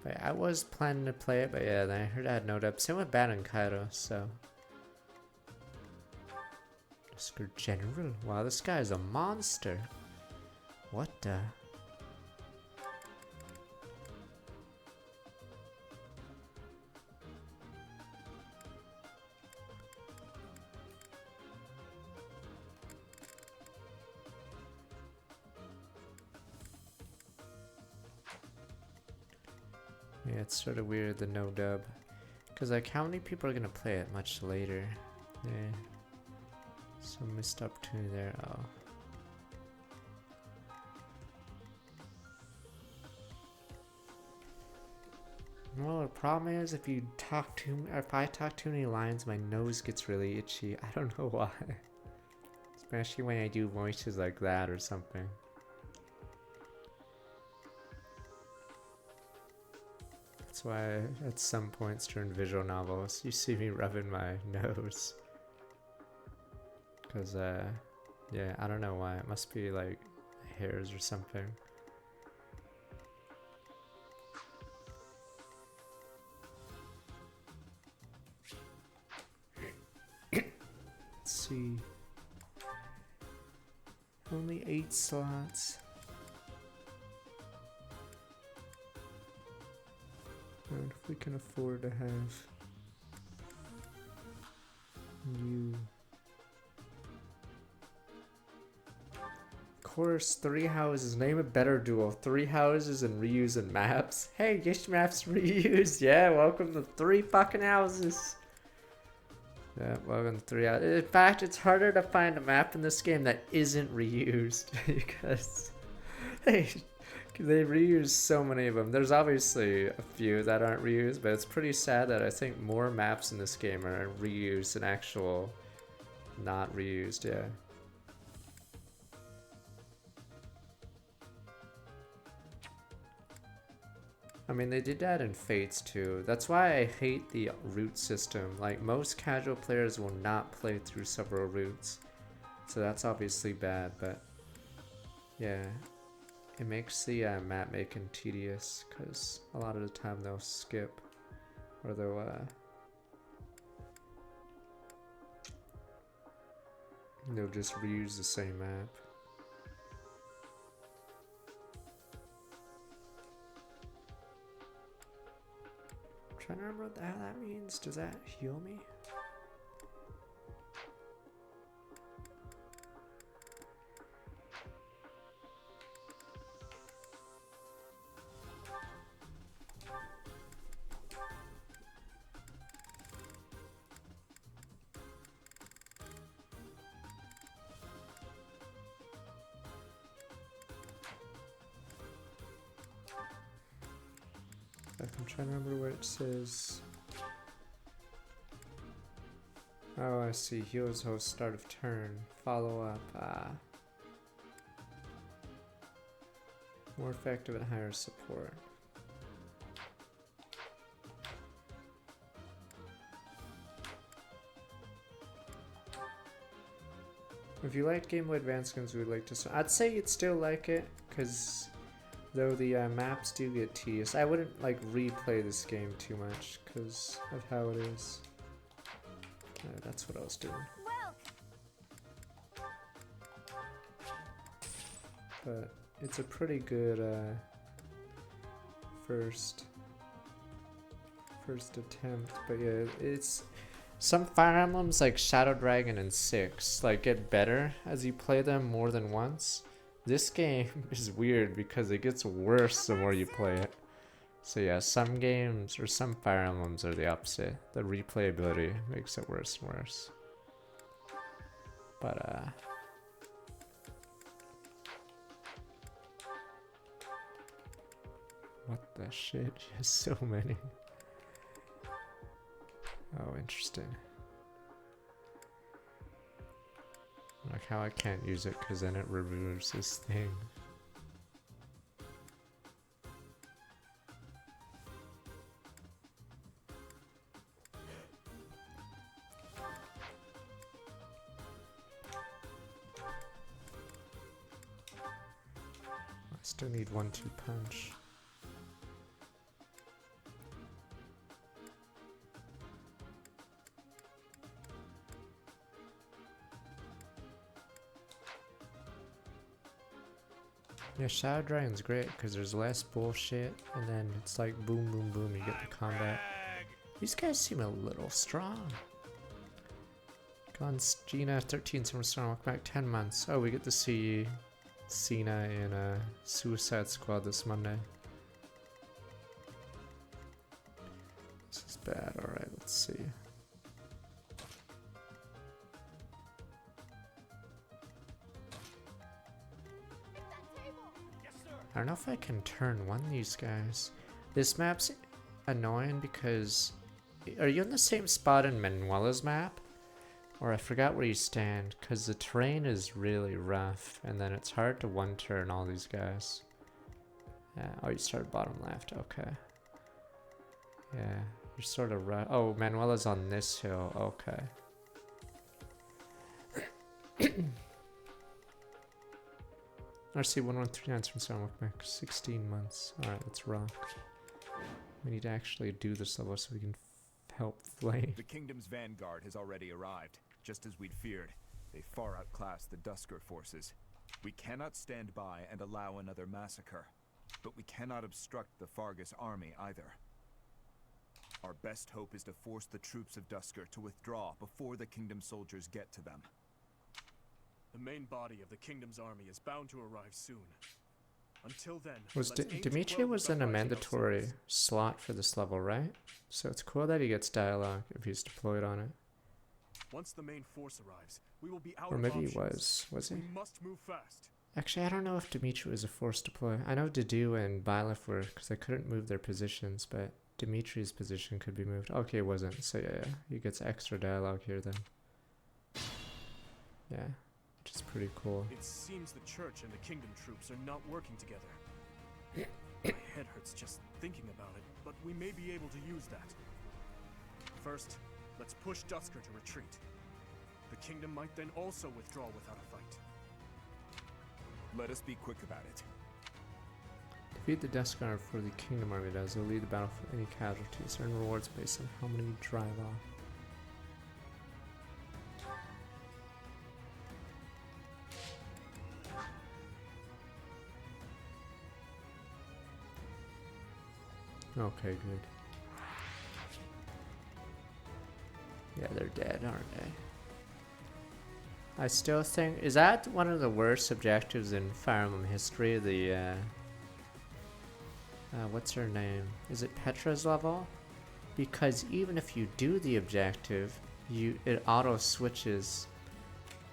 But I was planning to play it, but yeah, then I heard I had no dub. Same with Maddening, so. Dusker General. Wow, this guy is a monster. What the? Yeah, it's sort of weird, the no dub. Because, like, how many people are going to play it much later? Yeah. Some missed opportunity there. Oh. Well, the problem is if I talk too many lines, my nose gets really itchy. I don't know why. Especially when I do voices like that or something. That's why at some points during visual novels, you see me rubbing my nose. Cause yeah, I don't know why. It must be like hairs or something. see. Only 8 slots. And if we can afford to have you. Of course, 3 houses. Name a better duo. 3 houses and reusing maps. Hey, get your maps reused. Yeah, welcome to 3 fucking houses. Yeah, welcome to 3 houses. In fact, it's harder to find a map in this game that isn't reused because they reuse so many of them. There's obviously a few that aren't reused, but it's pretty sad that I think more maps in this game are reused than actual not reused, yeah. I mean, they did that in Fates too. That's why I hate the route system. Like, most casual players will not play through several routes. So that's obviously bad, but yeah. It makes the map making tedious, because a lot of the time they'll skip, or they'll just reuse the same map. I'm trying to remember what the hell that means. Does that heal me? I'm trying to remember what it says. Oh, I see. Heals host start of turn. Follow up. More effective at higher support. If you like Game Boy Advance games, we'd like to. I'd say you'd still like it, because though the maps do get tedious, I wouldn't like replay this game too much because of how it is. That's what I was doing. But it's a pretty good first attempt. But yeah, it's some Fire Emblems like Shadow Dragon and 6 like get better as you play them more than once. This game is weird because it gets worse the more you play it. So yeah, some games or some Fire Emblems are the opposite. The replayability makes it worse and worse. But what the shit? Just so many. Oh, interesting. Like how I can't use it because then it removes this thing. I still need 1-2 punch. Yeah, Shadow Dragon's great because there's less bullshit, and then it's like boom, boom, boom, you get the combat. These guys seem a little strong. Gons Gina, 13 Summer Storm, welcome back, 10 months. Oh, we get to see Cena in Suicide Squad this Monday. This is bad, alright, let's see. I don't know if I can turn one of these guys. This map's annoying because... Are you in the same spot in Manuela's map? Or I forgot where you stand, because the terrain is really rough, and then it's hard to one-turn all these guys. Yeah, oh, you started bottom left, okay. Yeah, you're sort of rough. Oh, Manuela's on this hill, okay. RC1139 from Sonic Mac, 16 months. Alright, let's rock. We need to actually do this level so we can help Flame. The kingdom's vanguard has already arrived, just as we'd feared. They far outclass the Dusker forces. We cannot stand by and allow another massacre, but we cannot obstruct the Fargus army either. Our best hope is to force the troops of Dusker to withdraw before the Kingdom soldiers get to them. The main body of the Kingdom's army is bound to arrive soon. Until then, Was let's aim to Dimitri quell was this in a uprising mandatory ourselves. slot for this level, right? So it's cool that he gets dialogue if he's deployed on it. Once the main force arrives, we will be out Or of maybe he options. was he? We must move fast. Actually, I don't know if Dimitri was a forced deploy. I know Dedu and Byleth were, because they couldn't move their positions, but Dimitri's position could be moved. Okay, it wasn't. So yeah, he gets extra dialogue here then. Yeah, which is pretty cool. It seems the church and the Kingdom troops are not working together. My head hurts just thinking about it, but we may be able to use that. First, let's push Dusker to retreat. The Kingdom might then also withdraw without a fight. Let us be quick about it. Defeat the Duskar for the Kingdom Army does. They'll lead the battle for any casualties. Earn rewards based on how many you drive off. Okay, good. Yeah, they're dead, aren't they? I still think... Is that one of the worst objectives in Fire Emblem history? The, what's her name? Is it Petra's level? Because even if you do the objective, it auto-switches.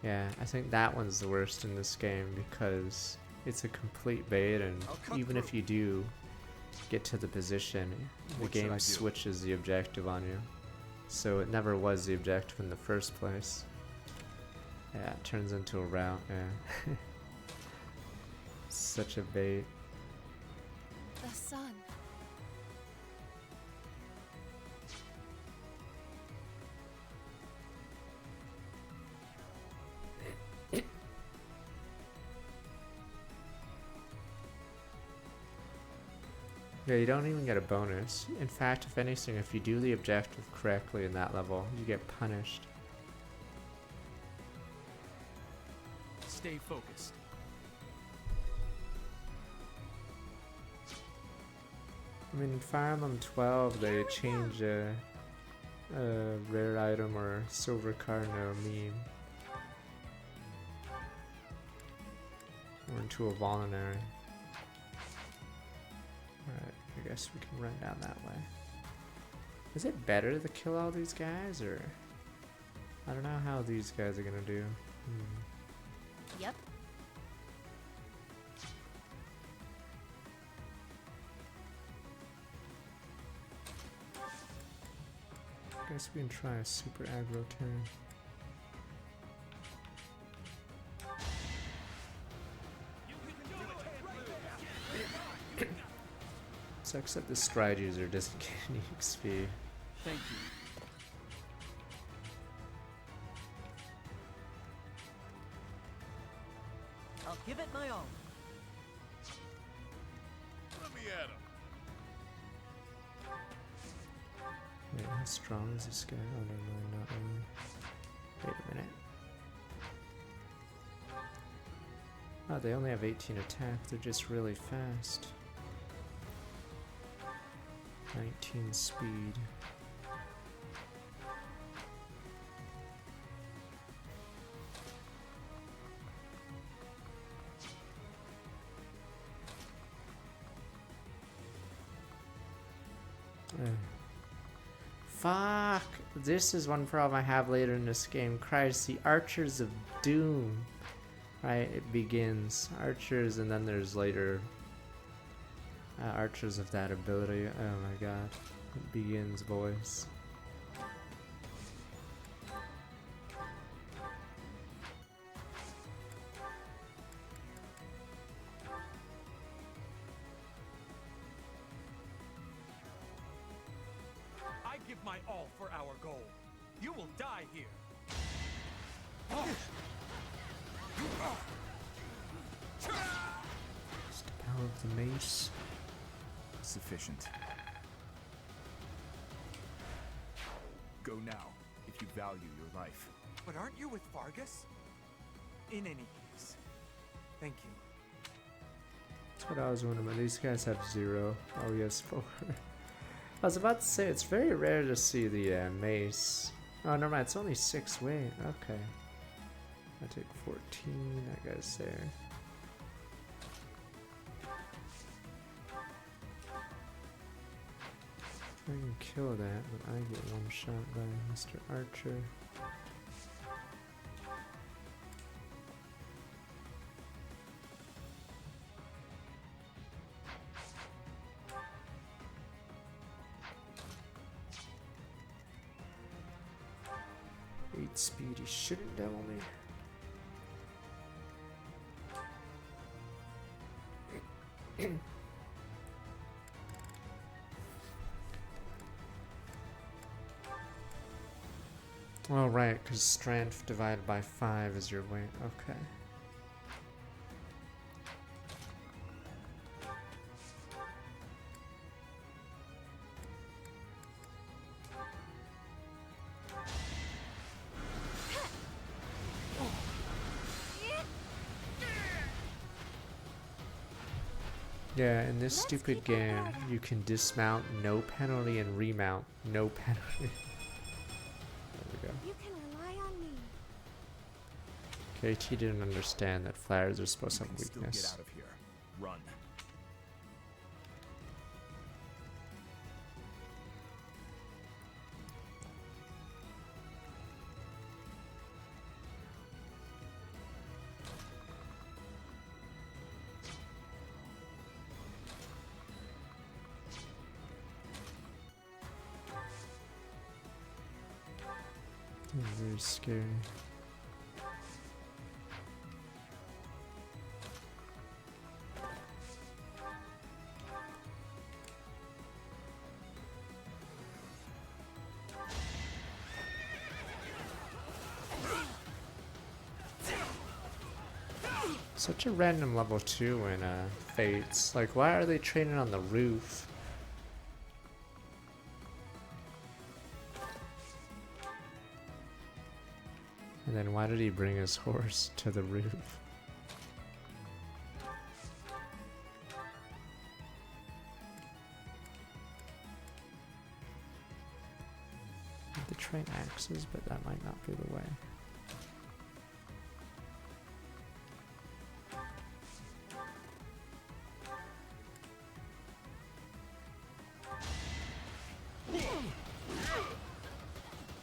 Yeah, I think that one's the worst in this game because it's a complete bait, and even if you do get to the position, the game switches the objective on you. So it never was the objective in the first place. Yeah, it turns into a route, yeah. Such a bait. The sun. Yeah, you don't even get a bonus. In fact, if anything, if you do the objective correctly in that level, you get punished. Stay focused. I mean, in Fire Emblem 12, they change a rare item or silver card into a meme. Or into a voluntary. Alright, I guess we can run down that way. Is it better to kill all these guys, or... I don't know how these guys are gonna do. Yep. I guess we can try a super aggro turn. Sucks that the stride user doesn't get any XP. Thank you. I'll give it my all. Let me at him. Wait, how strong is this guy? Oh, never mind, not really. Wait a minute. Oh, they only have 18 attack. They're just really fast. 19 speed. Fuck! This is one problem I have later in this game. Christ, the Archers of Doom. Right, it begins. Archers, and then there's later archers of that ability. Oh my god. It begins, boys. I give my all for our goal. You will die here. Just the power of the mace. Sufficient. Go now, if you value your life. But aren't you with Fargus? In any case, thank you. That's what I was wondering, but these guys have 0. Oh, he has 4. I was about to say, it's very rare to see the mace. Oh, never mind, it's only 6 weight. Okay. I take 14, that guy's there. I can kill that, but I get one shot by Mr. Archer. Speed, he shouldn't devil me. Oh right, because strength divided by 5 is your weight. Okay. Yeah, in this stupid game, you can dismount no penalty and remount no penalty. There we go. You can rely on me. KT didn't understand that flyers are supposed to have Still get weakness. out of here. Run. Very scary. Such a random level 2 in Fates. Like, why are they training on the roof? And then why did he bring his horse to the roof? The train axes, but that might not be the way.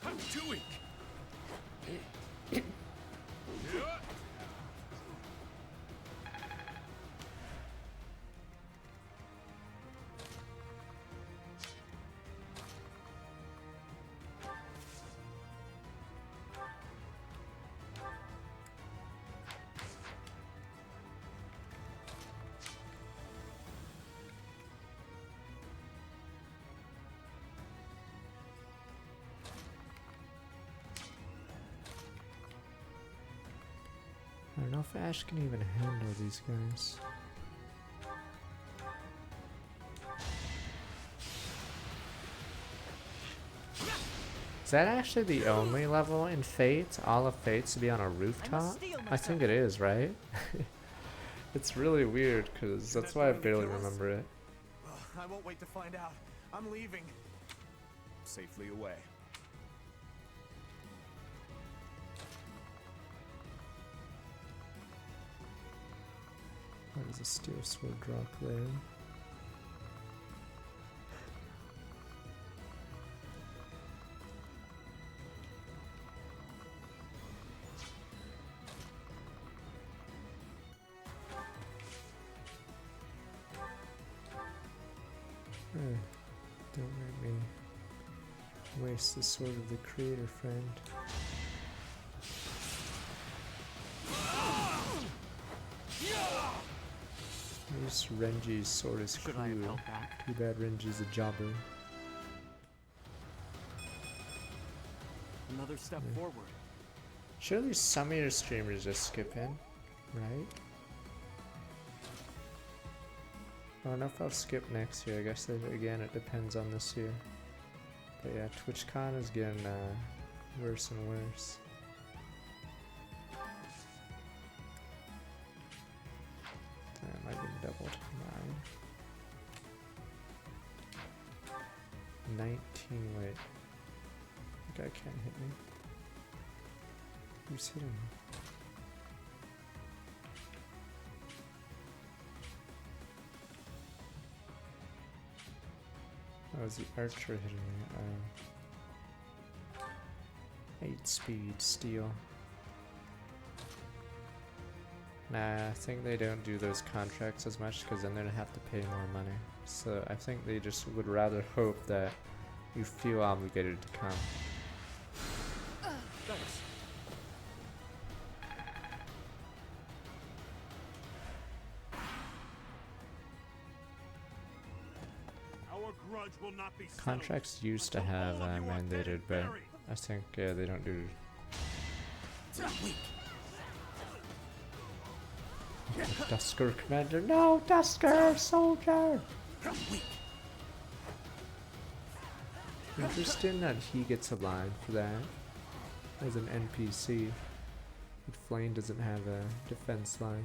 I'm doing. I don't know if Ash can even handle these guys. Is that actually the only level in Fate? All of Fates to be on a rooftop? I think it is, right? It's really weird because that's why I barely remember it. I won't wait to find out. I'm leaving. Safely away. Why does a steel sword drop there? Don't make me waste the sword of the creator, friend. At least Renji's sword is cool. Too bad Renji's a jobber. Another step forward. Surely some of your streamers just skip in, right? I don't know if I'll skip next year. I guess that, again, it depends on this year. But yeah, TwitchCon is getting worse and worse. leveled 9. 19, wait. That guy can't hit me. Who's hitting me? Oh, it's the archer hitting me. 8 speed, steel. Nah, I think they don't do those contracts as much because then they'd have to pay more money. So I think they just would rather hope that you feel obligated to come. Thanks. Our grudge will not be settled. Contracts used to have mandated, but I think they don't do. Dusker commander, no, Dusker soldier. Interesting that he gets a line for that as an NPC. But Flame doesn't have a defense line.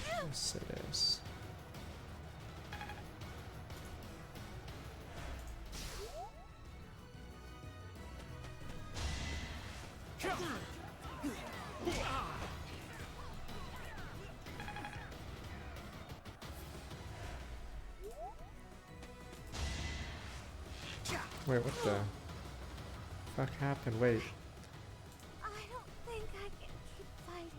Yes, it is. Wait, what the fuck happened? Wait. I don't think I can keep fighting.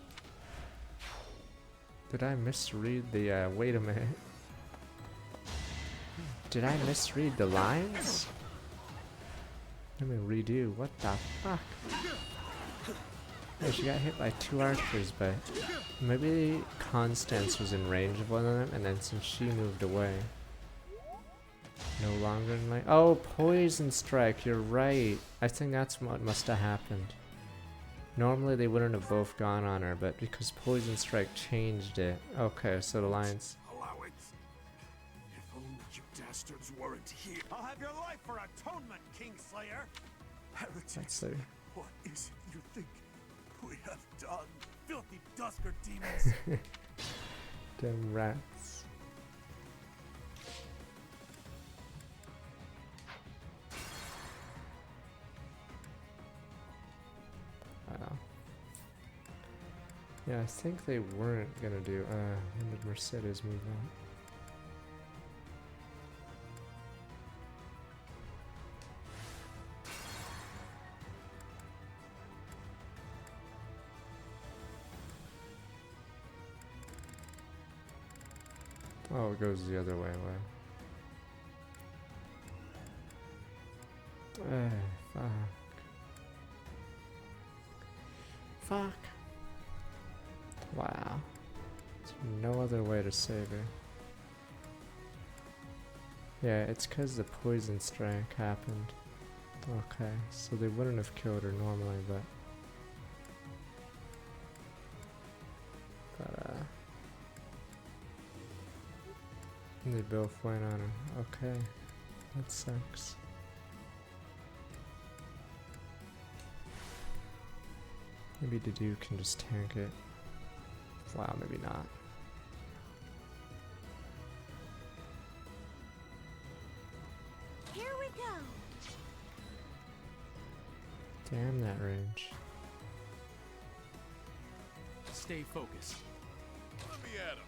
Did I misread the, wait a minute. Did I misread the lines? Let me redo. What the fuck? Yeah, she got hit by 2 archers, but maybe Constance was in range of one of them, and then since she moved away. No longer in my— oh, Poison Strike, you're right. I think that's what must have happened. Normally they wouldn't have both gone on her, but because Poison Strike changed it. Okay, so the lines. Allow it. If only you dastards weren't here. I'll have your life for atonement, Kingslayer. Let's Heretics, see. what is it you think we have done? Filthy Dusker demons. Damn rats. Yeah, I think they weren't gonna do, when did Mercedes move on? Oh, it goes the other way, fuck. Fuck. Wow. There's no other way to save her. Yeah, it's because the Poison Strike happened. Okay, so they wouldn't have killed her normally, but they both went on her. Okay, that sucks. Maybe Dedue can just tank it. Wow, maybe not. Here we go. Damn that range. Stay focused. Let me at him.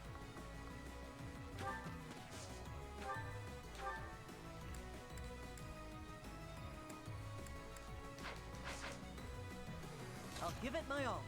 I'll give it my all.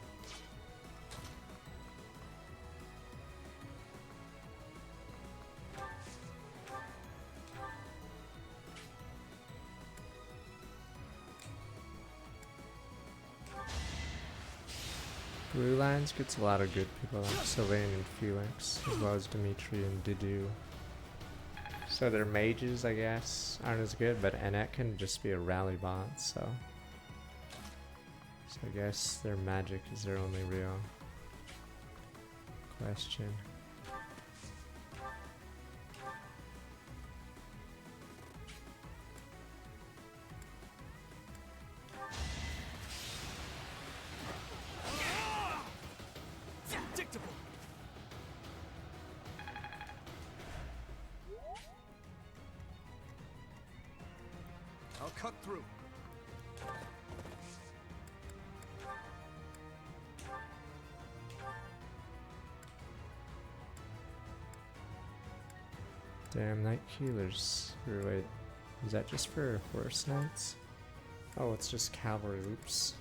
Blue Lines gets a lot of good people like Sylvain and Felix, as well as Dimitri and Dedue. So their mages, I guess, aren't as good, but Annette can just be a rally bot, so I guess their magic is their only real question. through. Damn, night healers. Or wait, is that just for horse knights? Oh, it's just cavalry. Oops.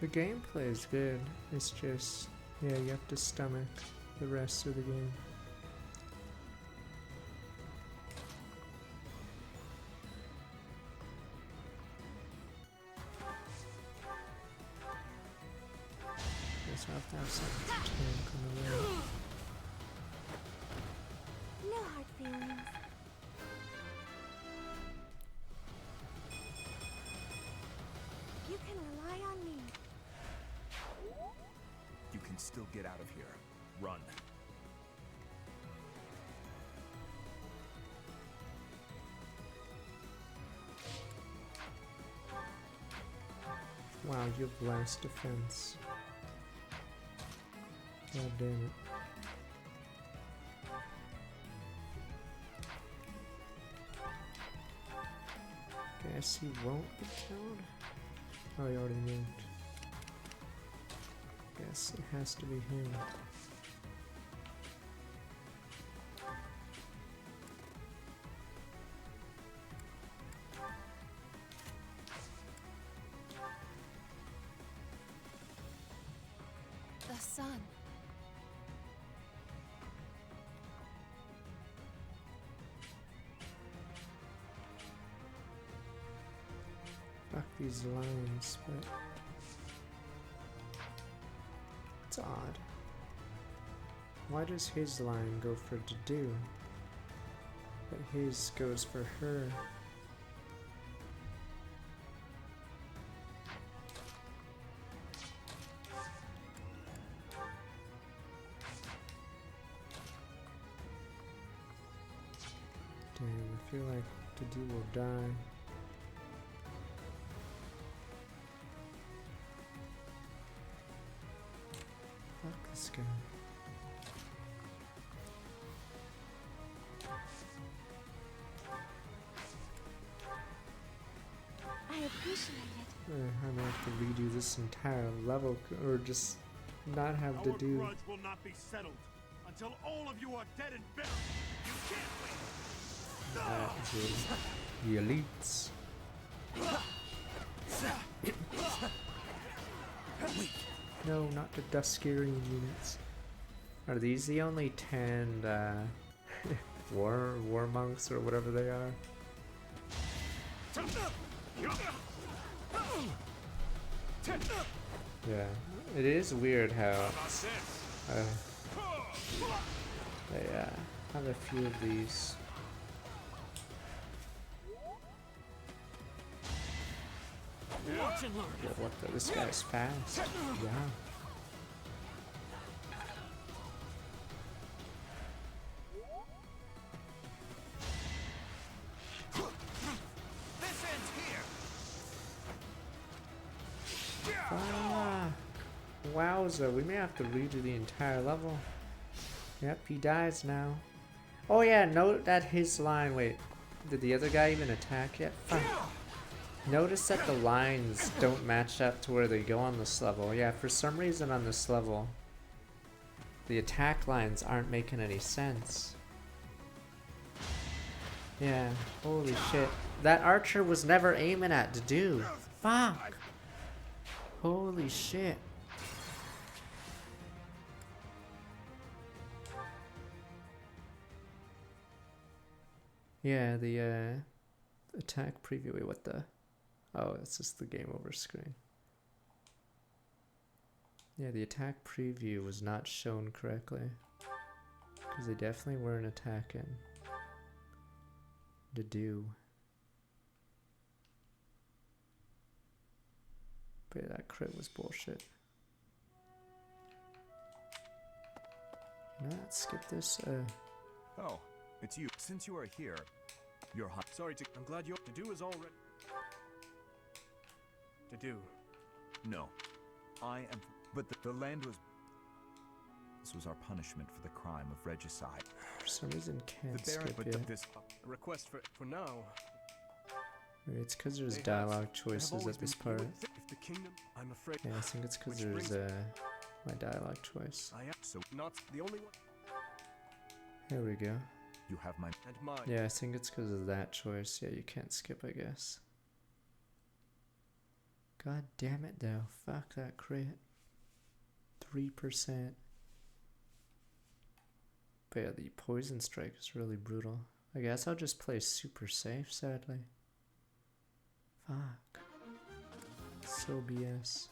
The gameplay is good. It's just, yeah, you have to stomach the rest of the game. Guess I'll have to have some tank on the way. No hard feelings. You can rely on me. You can still get out of here. Run. Wow, you have last defense. God damn it. Guess he won't be killed. Oh, he already moved. Guess it has to be him. The sun. Fuck these lines, but it's odd. Why does his line go for to do, but his goes for her? Damn, I feel like to do will die. Fuck this guy. I appreciate it. I'm gonna have to redo this entire level, or just not have to do. Our grudge will not be settled until all of you are dead and buried. You can't win. The elites. No, not the Duskarian units. Are these the only 10 war monks or whatever they are? Yeah, it is weird how they have a few of these. Watch and learn. Yo, what the? This guy's fast. Yeah. This ends here. Ah, wowza, we may have to redo the entire level. Yep, he dies now. Oh yeah, note that his line, wait, did the other guy even attack yet? Fuck. Notice that the lines don't match up to where they go on this level. Yeah, for some reason on this level, the attack lines aren't making any sense. Yeah, holy shit. That archer was never aiming at the dude. Fuck. Holy shit. Yeah, the attack preview. Wait, what the? Oh, it's just the game over screen. Yeah, the attack preview was not shown correctly. Because they definitely weren't attacking. To do. But yeah, that crit was bullshit. Let's skip this. Oh, it's you. Since you are here, you're sorry to. I'm glad you're. To do is already. To do. No, I am. But the land was. This was our punishment for the crime of regicide. For some reason, can't the Baron, skip but yet. A request for now. Maybe it's because there's They dialogue have choices always at this been- part. If the kingdom, I'm afraid. Yeah, I think it's because Which there's brings- my dialogue choice. I am so not the only one. There we go. You have my. And mine. Yeah, I think it's because of that choice. Yeah, you can't skip, I guess. God damn it, though. Fuck that crit. 3%. But yeah, the poison strike is really brutal. I guess I'll just play super safe, sadly. Fuck. So BS.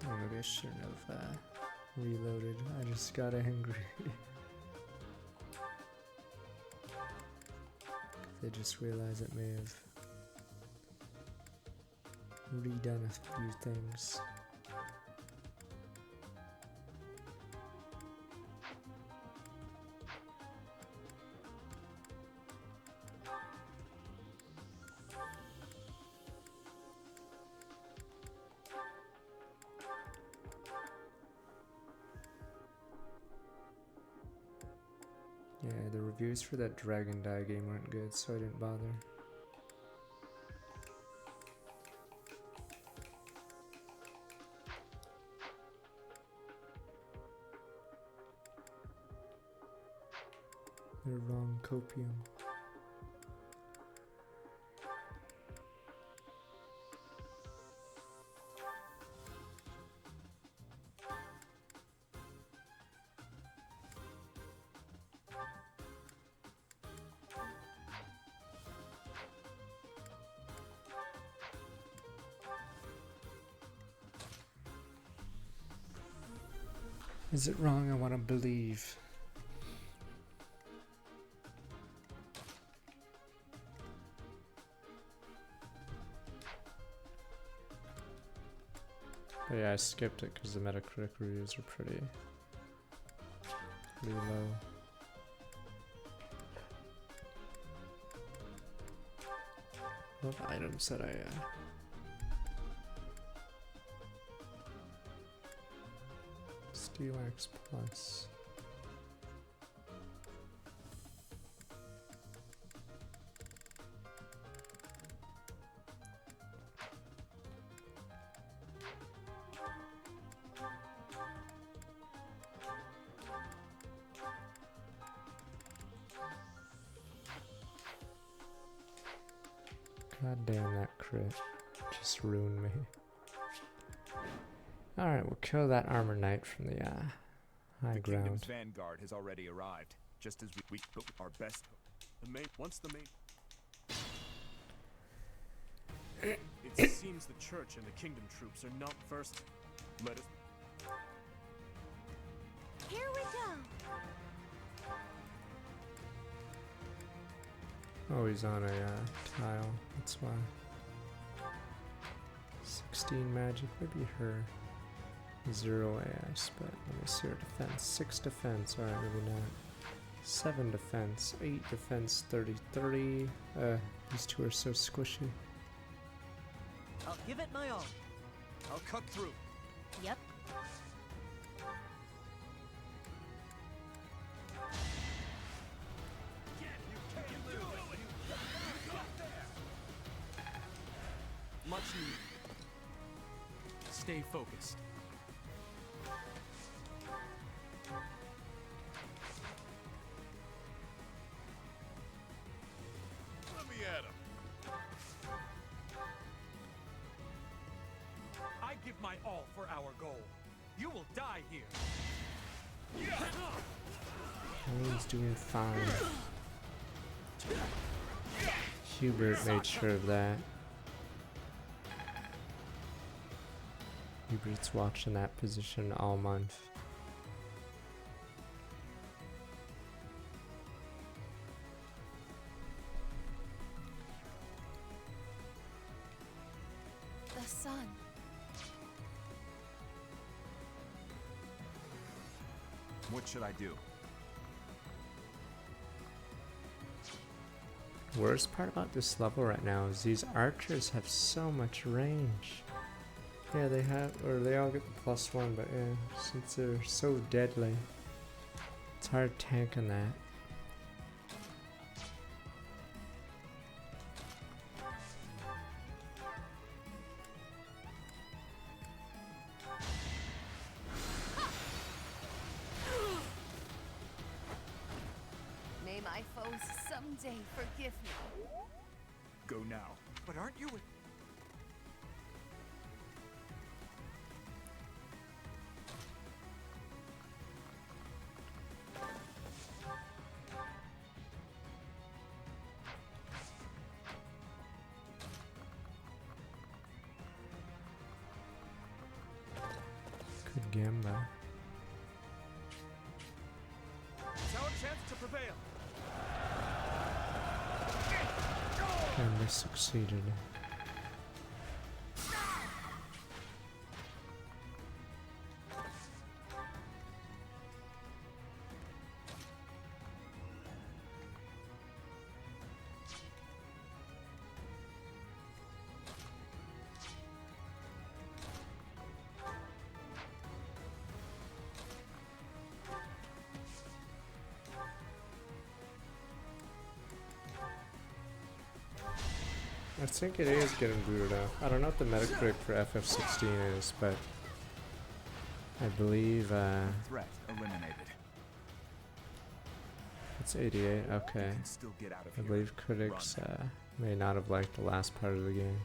Oh, maybe I shouldn't have reloaded. I just got angry. I just realized it may have redone a few things. Yeah, the reviews for that Dragon Die game weren't good, so I didn't bother. The wrong copium. Is it wrong? I want to believe. But yeah, I skipped it because the Metacritic reviews are pretty low. What items that I Steelix Plus. God damn, that crit just ruined me. Alright, we'll kill that armor knight from the high The ground. kingdom's vanguard has already arrived, just as we took our best. Once the main. It seems the church and the kingdom troops are not first. Let us. Here we go. Oh, he's on a tile. That's why. 16 magic, maybe her. 0 AS, but let me see her defense. 6 defense, alright, maybe not. 7 defense, 8 defense, 30, 30. These two are so squishy. I'll give it my all. I'll cut through. Yep. Much needed. Stay focused. Let me at give my all for our goal. You will die here. He's doing fine. Hubert made sure of that. Hubert's watching that position all month. The sun. What should I do? Worst part about this level right now is these archers have so much range. Yeah, they have, or they all get the +1, but yeah, since they're so deadly, it's hard tanking that. May my foes someday forgive me. Go now. But aren't you with... Good gamba. It's our chance to prevail. Gamba succeeded. I think it is getting booted up. I don't know what the Metacritic for FF16 is, but I believe Threat eliminated. it's 88. Okay. You can still get out of I here. believe critics may not have liked the last part of the game.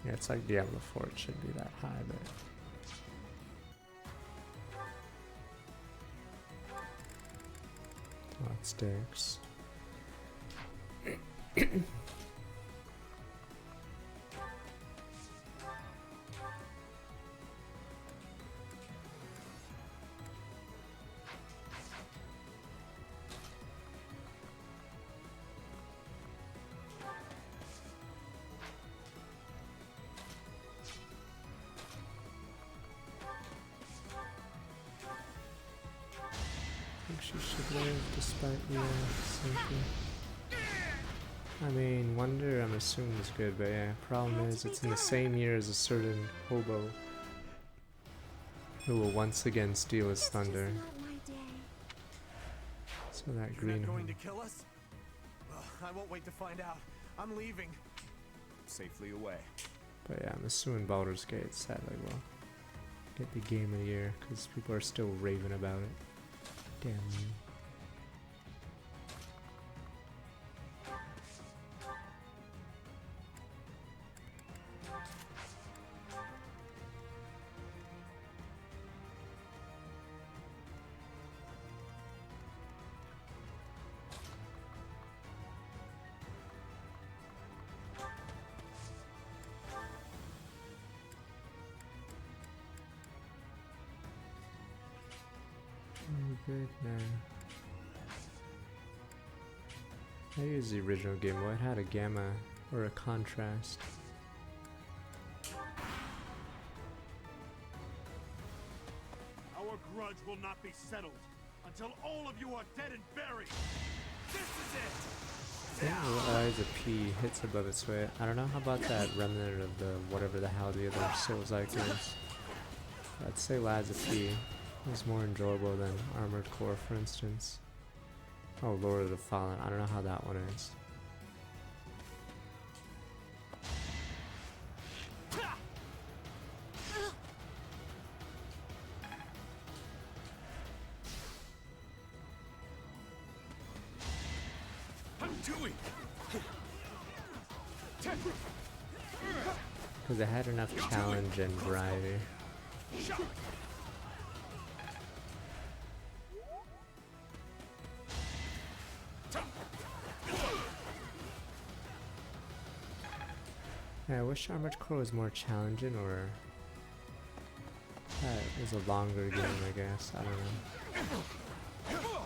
Yeah, it's like Diablo 4. It should be that high, but. Oh, it stinks. I think she should live despite the safety. I mean, Wonder I'm assuming is good, but yeah, problem is it's in the same year as a certain hobo who will once again steal his thunder. So that green You're not going hole. to kill us? Ugh, I won't wait to find out. I'm leaving. Safely away. But yeah, I'm assuming Baldur's Gate sadly will get the game of the year because people are still raving about it. Damn you. Good now. I use the original Game Boy. It had a gamma or a contrast. Our grudge will not be settled until all of you are dead and buried. This is it. I think Liza P hits above its weight. I don't know how about that remnant of the whatever the hell the other Souls like is. I'd say Liza P is more enjoyable than Armored Core, for instance. Oh, Lord of the Fallen. I don't know how that one is. Because it had enough challenge and variety. Yeah, I wish Armored Core was more challenging, or it was a longer game, I guess. I don't know.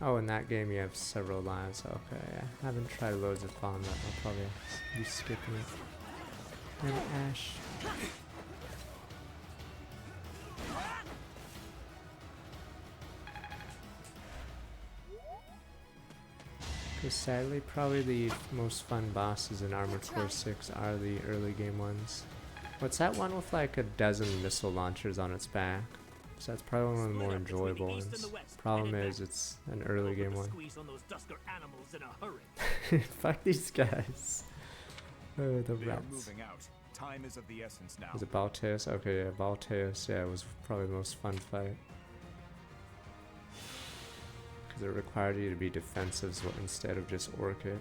Oh, in that game you have several lives. Okay, yeah. I haven't tried loads of fun, but I'll probably be skipping it. And Ash. Because sadly, probably the most fun bosses in Armored Core 6 are the early game ones. What's that one with like a dozen missile launchers on its back? So that's probably one of the more enjoyable ones. Problem is, it's an early game one. Fuck these guys. Oh, the rats. Time is of the essence now. Was it Balteus? Okay, yeah, Balteus. Yeah, it was probably the most fun fight. Because it required you to be defensive instead of just orc it.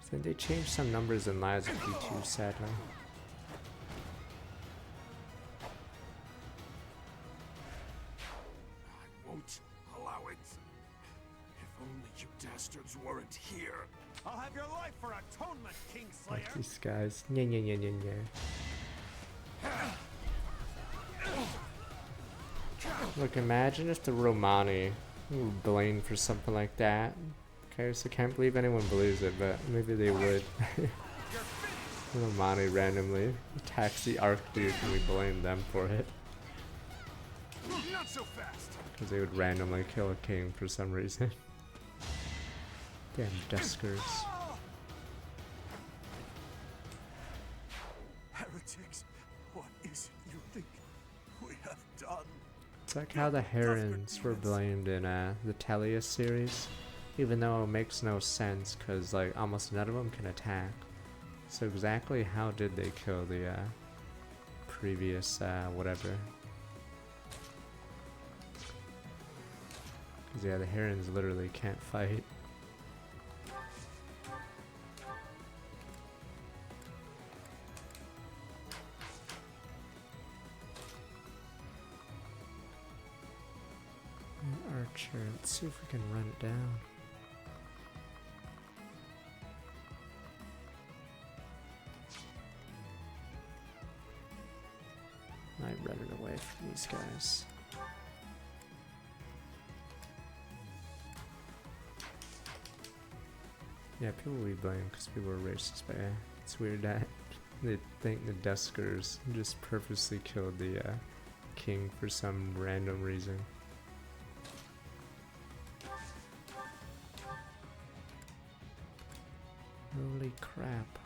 So they changed some numbers and lives of P2, sadly. I won't allow it. If only you dastards weren't here. I'll have your life for atonement, Kingslayer. Like these guys. Nya nya nya nya nya. Look, imagine if the Romani were blamed for something like that. Okay, so I can't believe anyone believes it, but maybe they would. Romani randomly attacks the Archduke and we blame them for it. Not so fast. Because they would randomly kill a king for some reason. Damn Duskers. Heretics, what is it you think we have done? It's like how the Herons were blamed in the Tellius series. Even though it makes no sense, because like almost none of them can attack. So exactly how did they kill the previous whatever? Because yeah, the Herons literally can't fight. Archer, let's see if we can run it down. Might run it away from these guys. Yeah, people will be blamed because people are racist, but yeah, it's weird that they think the Duskers just purposely killed the king for some random reason. Holy crap.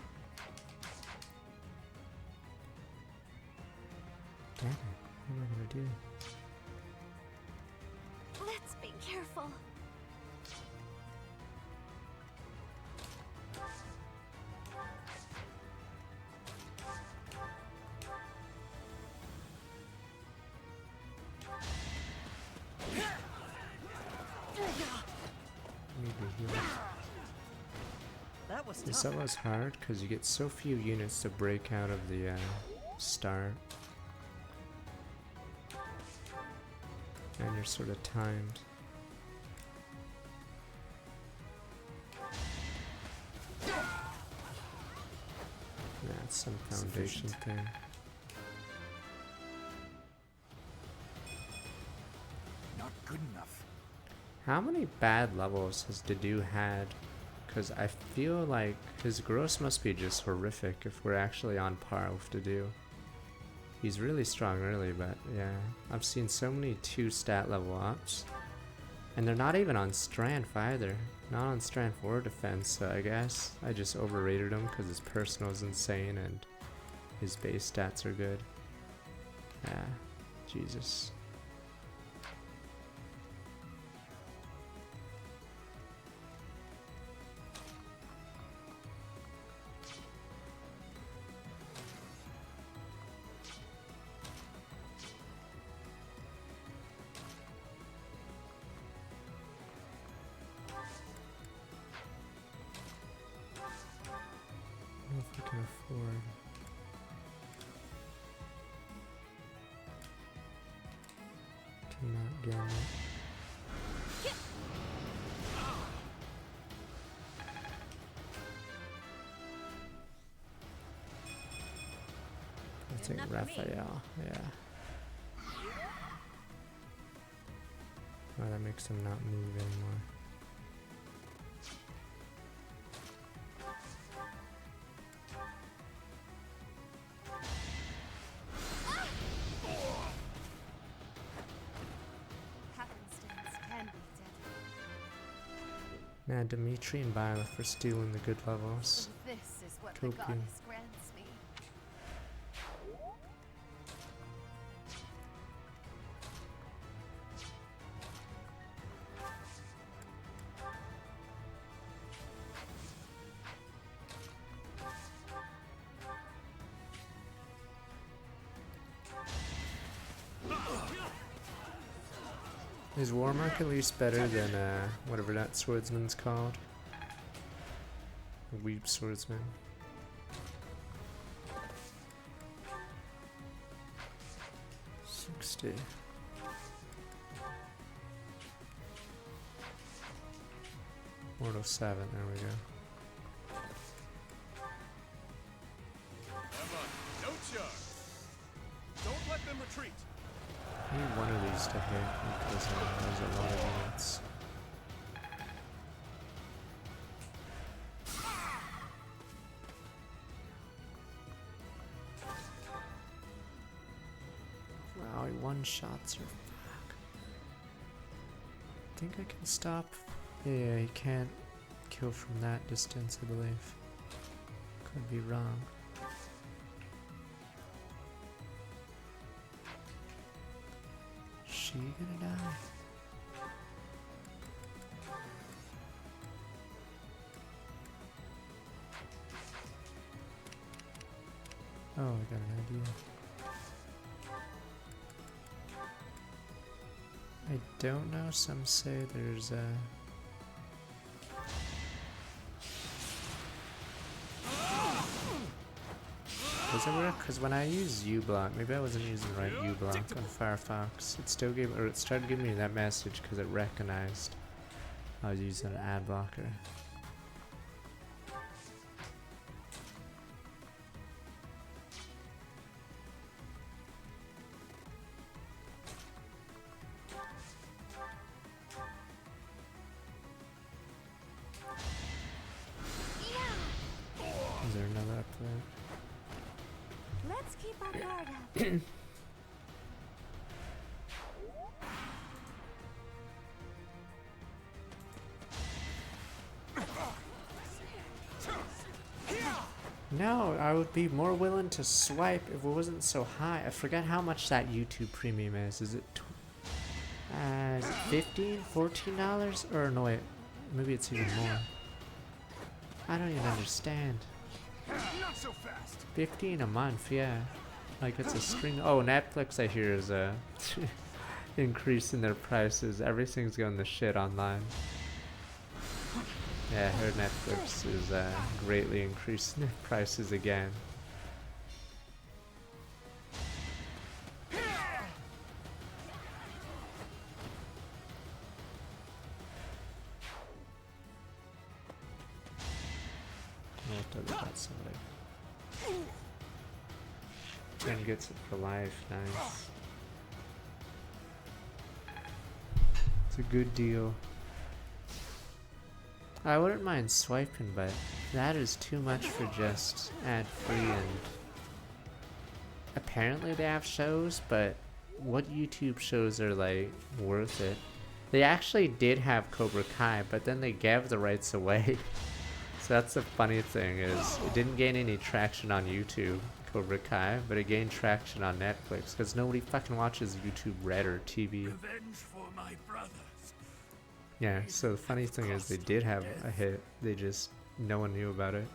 Damn it, what am I gonna do? Let's be careful. That was This tough. was hard because you get so few units to break out of the start. And you're sort of timed. That's some foundation thing. Not good enough. How many bad levels has Dedue had? Because I feel like his gross must be just horrific if we're actually on par with Dedue. He's really strong early, but yeah. I've seen so many 2 stat level ups. And they're not even on Strength either. Not on Strength or Defense, so I guess I just overrated him because his personal is insane and his base stats are good. Yeah, Jesus. can afford. To not get it. I think Raphael, yeah. Oh, that makes him not move anymore. Happenstance can be deadly. Man, Dimitri and Violet for stealing the good levels. So this is what the Copium. goddess grants me. Is Warmark at least better than whatever that swordsman's called? Weep swordsman. $60. Mortal 7, there we go. Emma, no charge. Don't let them retreat. I need one of these to hit because there's a lot of units. Wow, he one-shots her. Fuck. I think I can stop. Yeah, he can't kill from that distance, I believe. Could be wrong. She gonna die? Oh, I got an idea. I don't know, some say there's a... Does it work? Because when I use uBlock, maybe I wasn't using the right uBlock on Firefox. It still gave, or it started giving me that message because it recognized I was using an ad blocker. Is there another up there? Let's keep our guard up. No, I would be more willing to swipe if it wasn't so high. I forget how much that YouTube premium is. Is it $15, $14? Or no, wait, maybe it's even more. I don't even understand. Not so fast. 15 a month, yeah. Like it's a string. Oh, Netflix I hear is increasing their prices. Everything's going to shit online. Yeah, I heard Netflix is greatly increasing their prices again. Somebody. 10 gets it for life, nice. It's a good deal. I wouldn't mind swiping, but that is too much for just ad-free, and apparently they have shows, but what YouTube shows are like worth it? They actually did have Cobra Kai, but then they gave the rights away. So that's the funny thing, is it didn't gain any traction on YouTube, Cobra Kai, but it gained traction on Netflix because nobody fucking watches YouTube Red or TV. Revenge for my brothers. Yeah, so the funny thing is they did have a hit, they just, no one knew about it.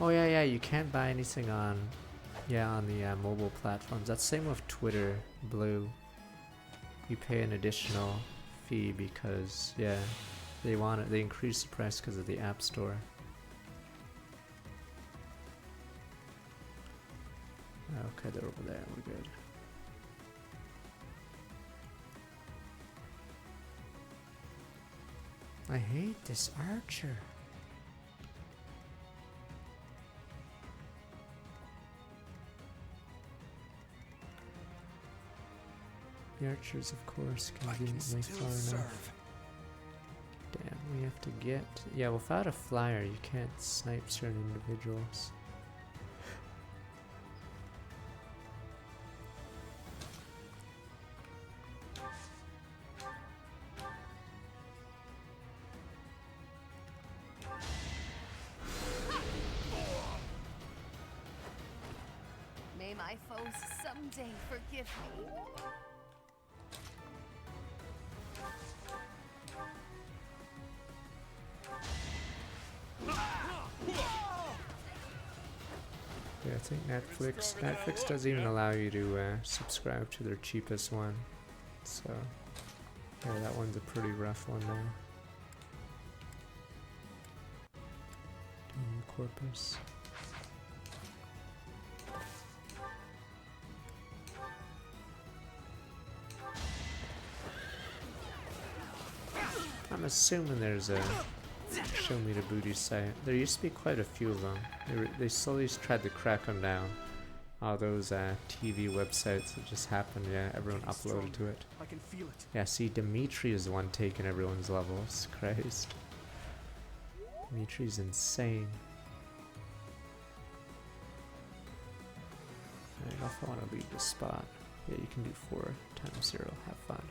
Oh yeah, you can't buy anything on Yeah, on the mobile platforms. That's same with Twitter Blue. You pay an additional fee because, yeah, they want it. They increase the price because of the App Store. Okay, they're over there. We're good. I hate this archer. The archers, of course, conveniently far enough. Damn, we have to get... Yeah, without a flyer, you can't snipe certain individuals. May my foes someday forgive me. Yeah, I think Netflix doesn't even allow you to subscribe to their cheapest one. So, yeah, that one's a pretty rough one now. Corpus. I'm assuming there's a show me the booty site. There used to be quite a few of them. They slowly tried to crack them down. All those TV websites that just happened, yeah, everyone uploaded to it. I can feel it. Yeah, see, Dimitri is the one taking everyone's levels. Christ. Dimitri's insane. I don't know if I want to leave this spot. Yeah, you can do 4 times 0. Have fun.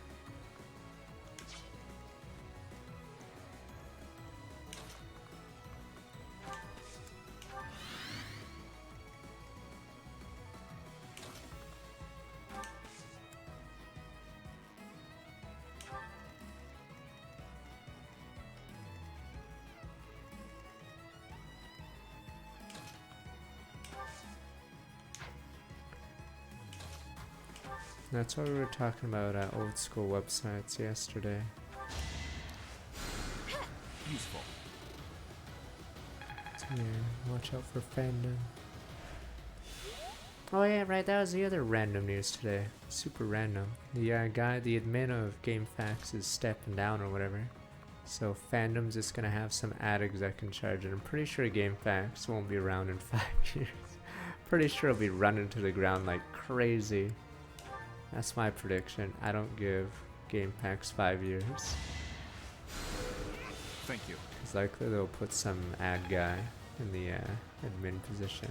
That's why we were talking about old school websites yesterday. Useful. So yeah, watch out for fandom. Oh yeah, right, that was the other random news today. Super random. The guy, the admin of GameFAQs is stepping down or whatever. So fandom's just gonna have some ad exec in charge, and I'm pretty sure GameFAQs won't be around in 5 years. Pretty sure it'll be running to the ground like crazy. That's my prediction. I don't give GameFAQs 5 years. Thank you. It's likely they'll put some ad guy in the admin position.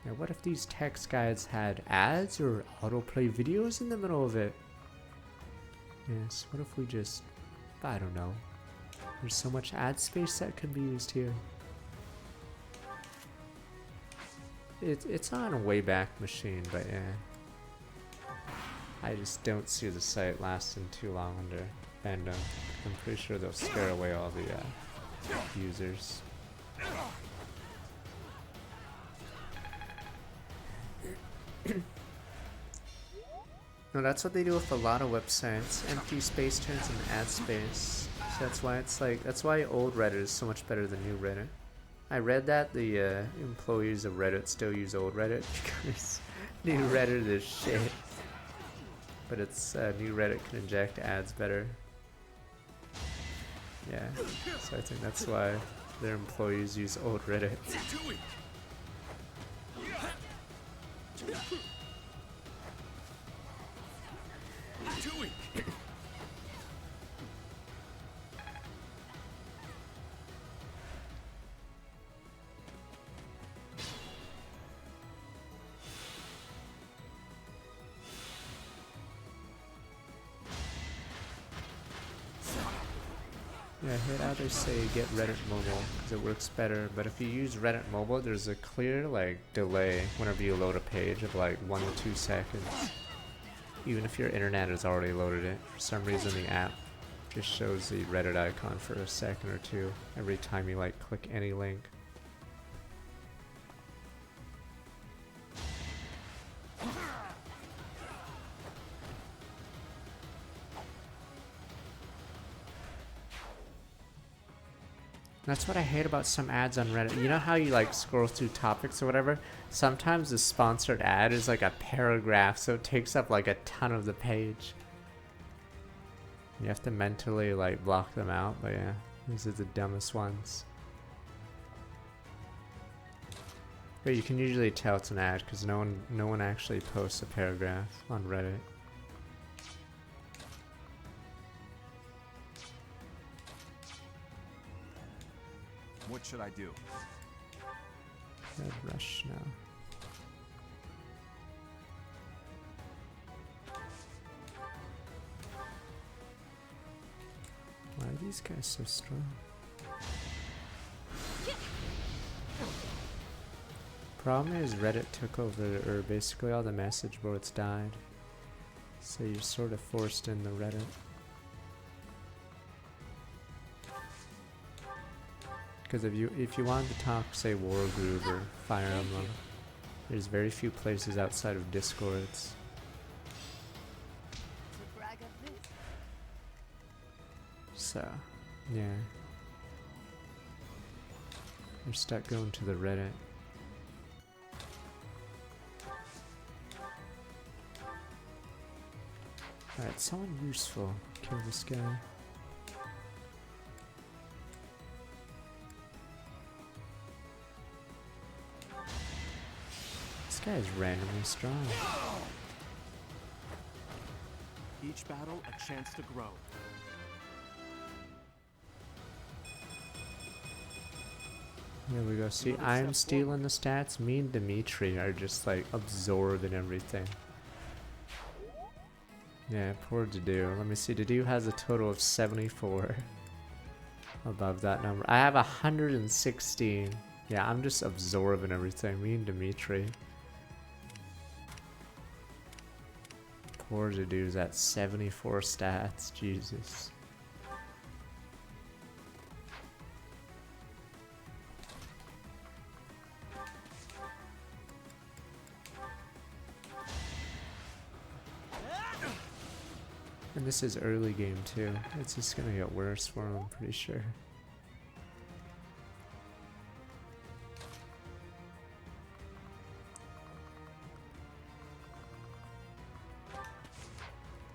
Now what if these text guides had ads or autoplay videos in the middle of it? Yes, what if we just... I don't know. There's so much ad space that could be used here. It's on a Wayback Machine, but yeah. I just don't see the site lasting too long under fandom. I'm pretty sure they'll scare away all the users. No, that's what they do with a lot of websites. Empty space turns into ad space. So that's why it's like, that's why old Reddit is so much better than new Reddit. I read that the employees of Reddit still use old Reddit because new Reddit is shit. But it's new Reddit can inject ads better. Yeah, so I think that's why their employees use old Reddit. Yeah, here others say get Reddit mobile because it works better, but if you use Reddit mobile, there's a clear like delay whenever you load a page of like 1 to 2 seconds. Even if your internet has already loaded it, for some reason the app just shows the Reddit icon for a second or two every time you like click any link. That's what I hate about some ads on Reddit. You know how you like scroll through topics or whatever? Sometimes the sponsored ad is like a paragraph, so it takes up like a ton of the page. You have to mentally like block them out, but yeah, these are the dumbest ones. But you can usually tell it's an ad because no one actually posts a paragraph on Reddit. What should I do? Red rush now. Why are these guys so strong? Problem is Reddit took over, or basically all the message boards died. So you're sort of forced into Reddit. Because if you wanted to talk, say, Wargroove or Fire Emblem, there's very few places outside of Discords. So, yeah. You're stuck going to the Reddit. Alright, someone useful. Kill this guy. This guy is randomly strong. Each battle a chance to grow. Here we go. See, I'm stealing the stats. Me and Dimitri are just like absorbing everything. Yeah, poor Dedue. Let me see. Dedue has a total of 74 above that number. I have 116. Yeah, I'm just absorbing everything. Me and Dimitri. Poor Dedue's at 74 stats. Jesus. And this is early game too. It's just gonna get worse for him, I'm pretty sure.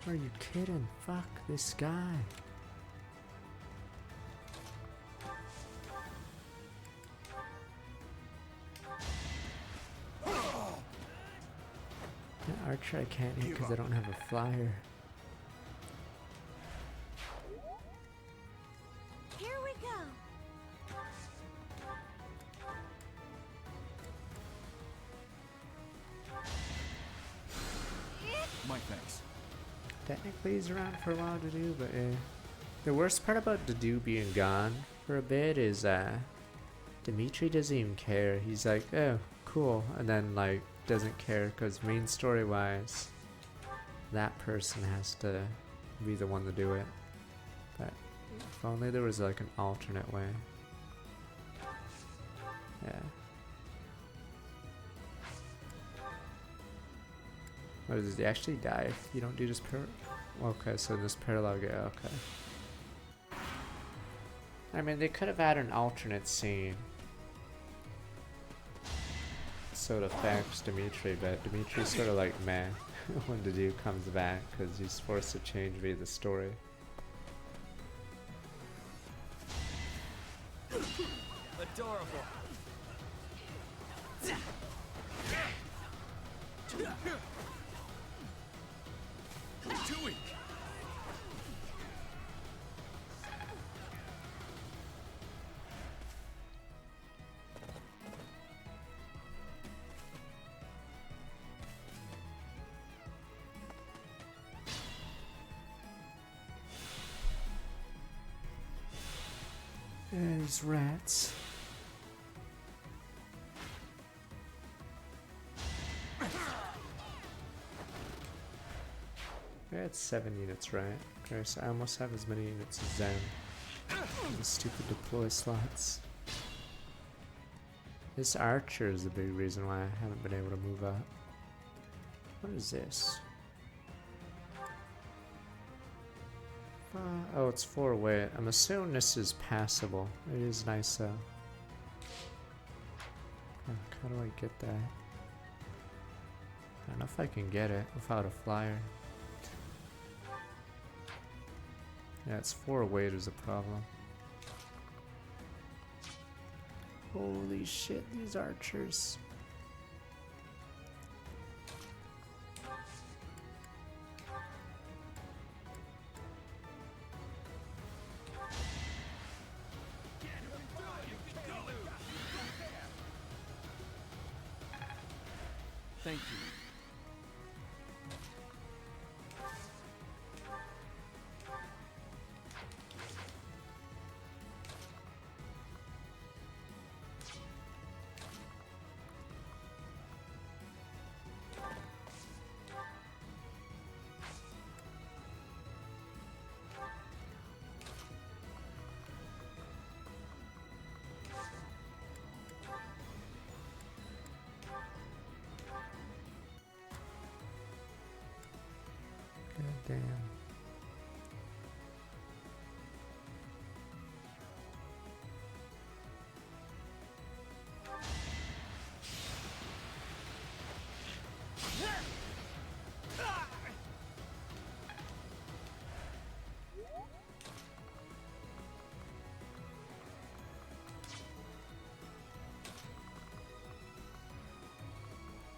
Are you kidding? Fuck this guy. Yeah, Archer I can't hit because I don't have a flyer. Here we go. My thanks. Technically he's around for a while to do, but the worst part about Dedue being gone for a bit is Dimitri doesn't even care. He's like, oh, cool, and then like doesn't care because main story wise, that person has to be the one to do it. But if only there was like an alternate way. Yeah. What does he actually die if you don't do this okay, so this parallel, yeah, okay. I mean, they could have had an alternate scene. So it affects Dimitri, but Dimitri's sort of like meh when Dedue comes back because he's forced to change via the story. Adorable. Too weak. There's rats. Yeah, it's 7 units, right? Okay, so I almost have as many units as them. The stupid deploy slots. This archer is the big reason why I haven't been able to move up. What is this? Oh, it's 4 weight. I'm assuming this is passable. It is nice though. How do I get that? I don't know if I can get it without a flyer. Yeah, it's 4 weight is a problem. Holy shit, these archers. Thank you. God damn.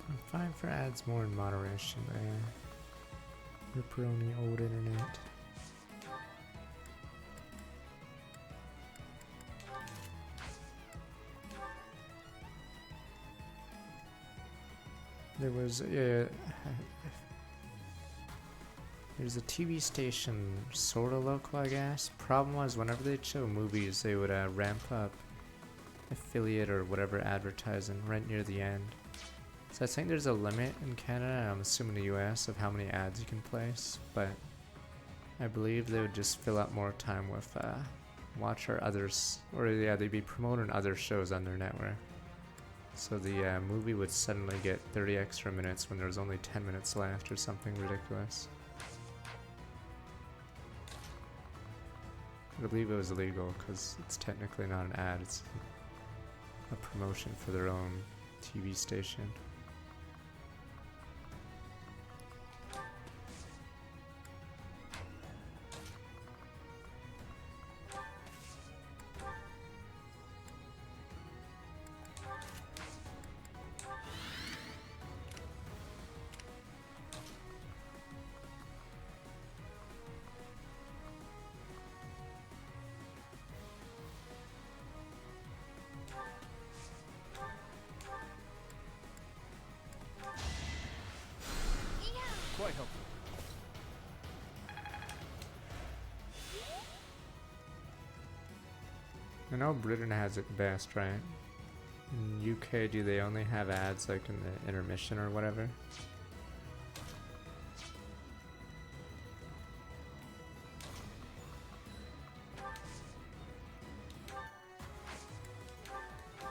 I'm fine for ads more in moderation, but yeah. Ripperoni old internet. There was there's a TV station sort of local, I guess. Problem was whenever they'd show movies, they would ramp up affiliate or whatever advertising right near the end. So I think there's a limit in Canada, and I'm assuming the US, of how many ads you can place, but I believe they would just fill up more time with watch or others, or yeah, they'd be promoting other shows on their network. So the movie would suddenly get 30 extra minutes when there was only 10 minutes left or something ridiculous. I believe it was illegal because it's technically not an ad, it's a promotion for their own TV station. Quite helpful. I know Britain has it best, right? In UK, do they only have ads like in the intermission or whatever?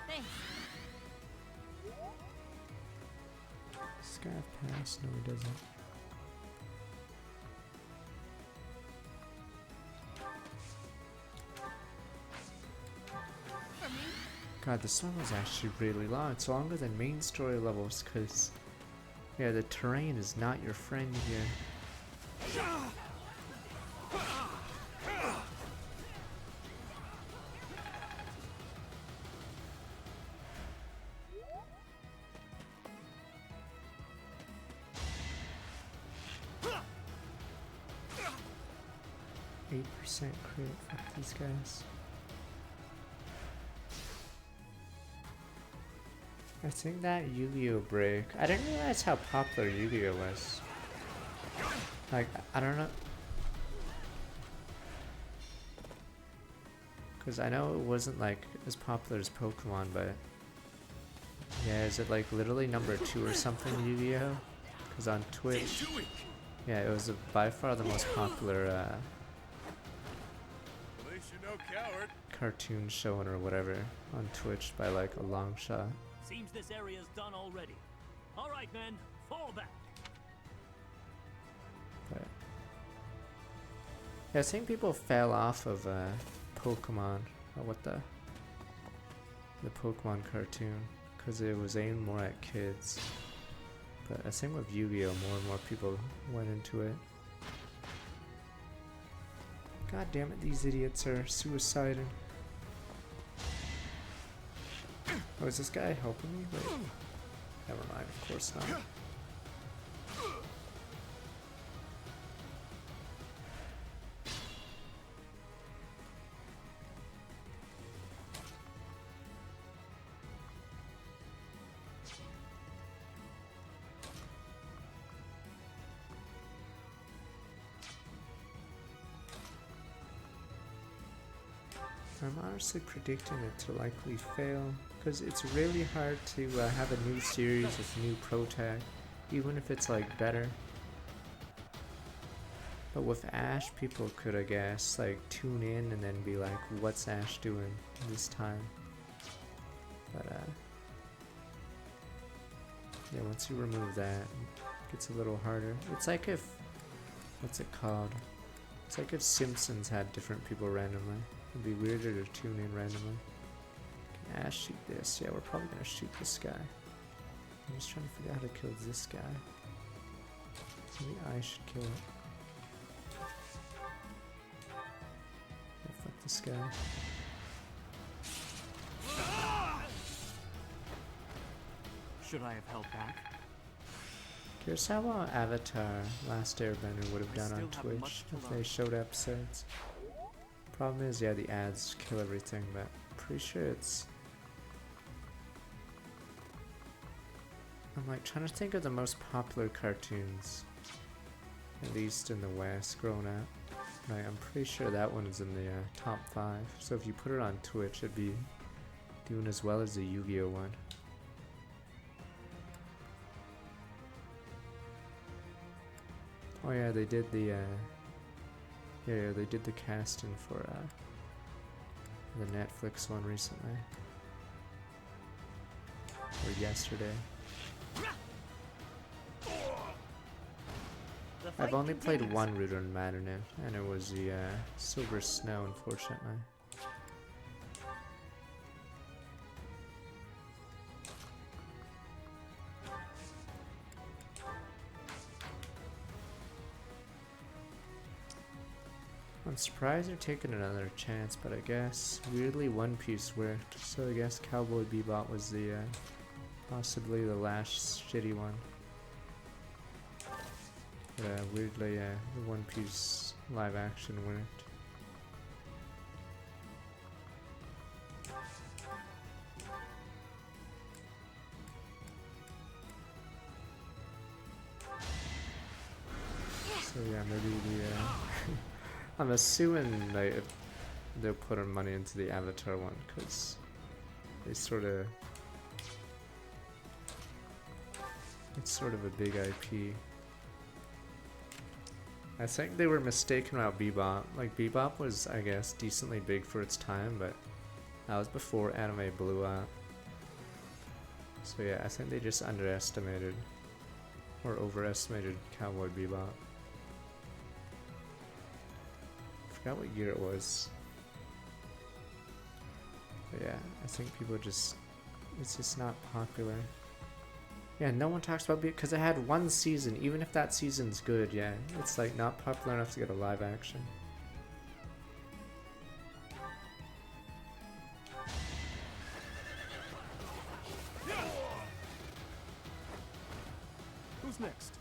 Thanks. Scav pass? No, he doesn't. God, this one was actually really long. It's longer than main story levels, because, yeah, the terrain is not your friend here. 8% crit, fuck these guys. I think that Yu-Gi-Oh break, I didn't realize how popular Yu-Gi-Oh was. Like, I don't know. Because I know it wasn't like as popular as Pokemon, but yeah, is it like literally number 2 or something, Yu-Gi-Oh? Because on Twitch, yeah, it was by far the most popular cartoon showing or whatever on Twitch by like a long shot. Seems this area's done already. All right, men, fall back. But Yeah, I think people fell off of Pokemon, or what the Pokemon cartoon, because it was aimed more at kids. But I think with Yu-Gi-Oh, more and more people went into it. God damn it, these idiots are suiciding. Oh, is this guy helping me? Wait. Never mind, of course not. I'm honestly predicting it to likely fail, because it's really hard to have a new series with new pro tag, even if it's like better. But with Ash, people could, I guess, like tune in and then be like, what's Ash doing this time? But yeah, once you remove that, it gets a little harder. It's like if, what's it called? It's like if Simpsons had different people randomly. It'd be weirder to tune in randomly. Can Ash shoot this? Yeah, we're probably gonna shoot this guy. I'm just trying to figure out how to kill this guy. Maybe I should kill it. Yeah, fuck this guy. Should I have held back? Curious how Avatar Last Airbender would have done on Twitch if they showed episodes. Problem is, yeah, the ads kill everything, but I'm pretty sure it's... I'm like trying to think of the most popular cartoons, at least in the West, growing up. Like, I'm pretty sure that one is in the top 5. So if you put it on Twitch, it'd be doing as well as the Yu-Gi-Oh one. Oh yeah, they did the yeah, they did the casting for the Netflix one recently. Or yesterday. I've only played one route on Maddening, and it was the Silver Snow, unfortunately. I'm surprised they're taking another chance, but I guess weirdly One Piece worked, so I guess Cowboy Bebop was the possibly the last shitty one. But weirdly, the One Piece live action worked. So yeah, maybe the I'm assuming they'll put money into the Avatar one, because they sort of, it's sort of a big IP. I think they were mistaken about Bebop. Like, Bebop was, I guess, decently big for its time, but that was before anime blew up. So yeah, I think they just underestimated or overestimated Cowboy Bebop. I forgot what year it was. But yeah, I think people just, it's just not popular. Yeah, no one talks about it because it had one season. Even if that season's good, yeah, it's like not popular enough to get a live action. Who's next?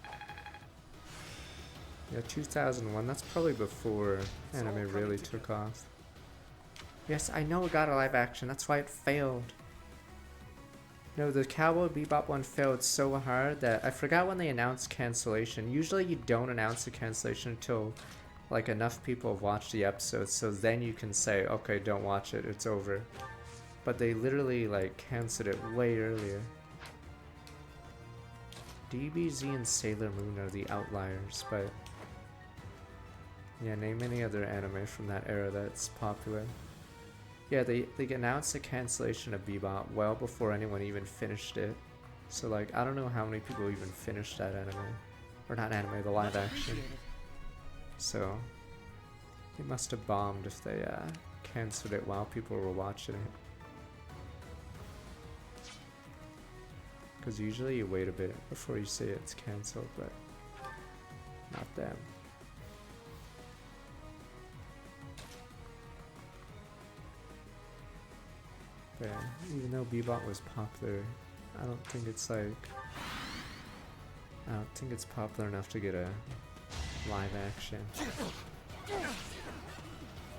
Yeah, 2001, that's probably before anime really took off. Yes, I know it got a live action, that's why it failed. No, the Cowboy Bebop one failed so hard that I forgot when they announced cancellation. Usually you don't announce the cancellation until like enough people have watched the episode, so then you can say, okay, don't watch it, it's over. But they literally like canceled it way earlier. DBZ and Sailor Moon are the outliers, but yeah, name any other anime from that era that's popular. Yeah, they announced the cancellation of Bebop well before anyone even finished it. So like, I don't know how many people even finished that anime. Or not anime, the live action. So, They must have bombed if they canceled it while people were watching it. Because usually you wait a bit before you say it's canceled, but not them. But even though Bebop was popular, I don't think it's popular enough to get a live action.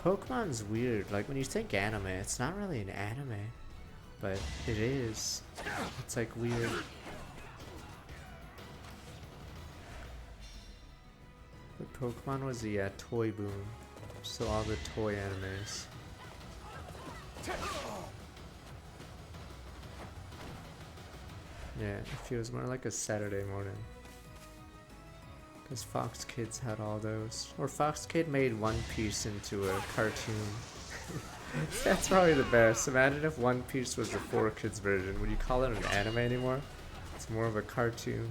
Pokemon's weird. Like, when you think anime, it's not really an anime, but it is. It's like weird. But Pokemon was the toy boom, so all the toy animes. Yeah, it feels more like a Saturday morning. Because Fox Kids had all those. Or Fox Kid made One Piece into a cartoon. That's probably the best. Imagine if One Piece was the 4Kids version. Would you call it an anime anymore? It's more of a cartoon.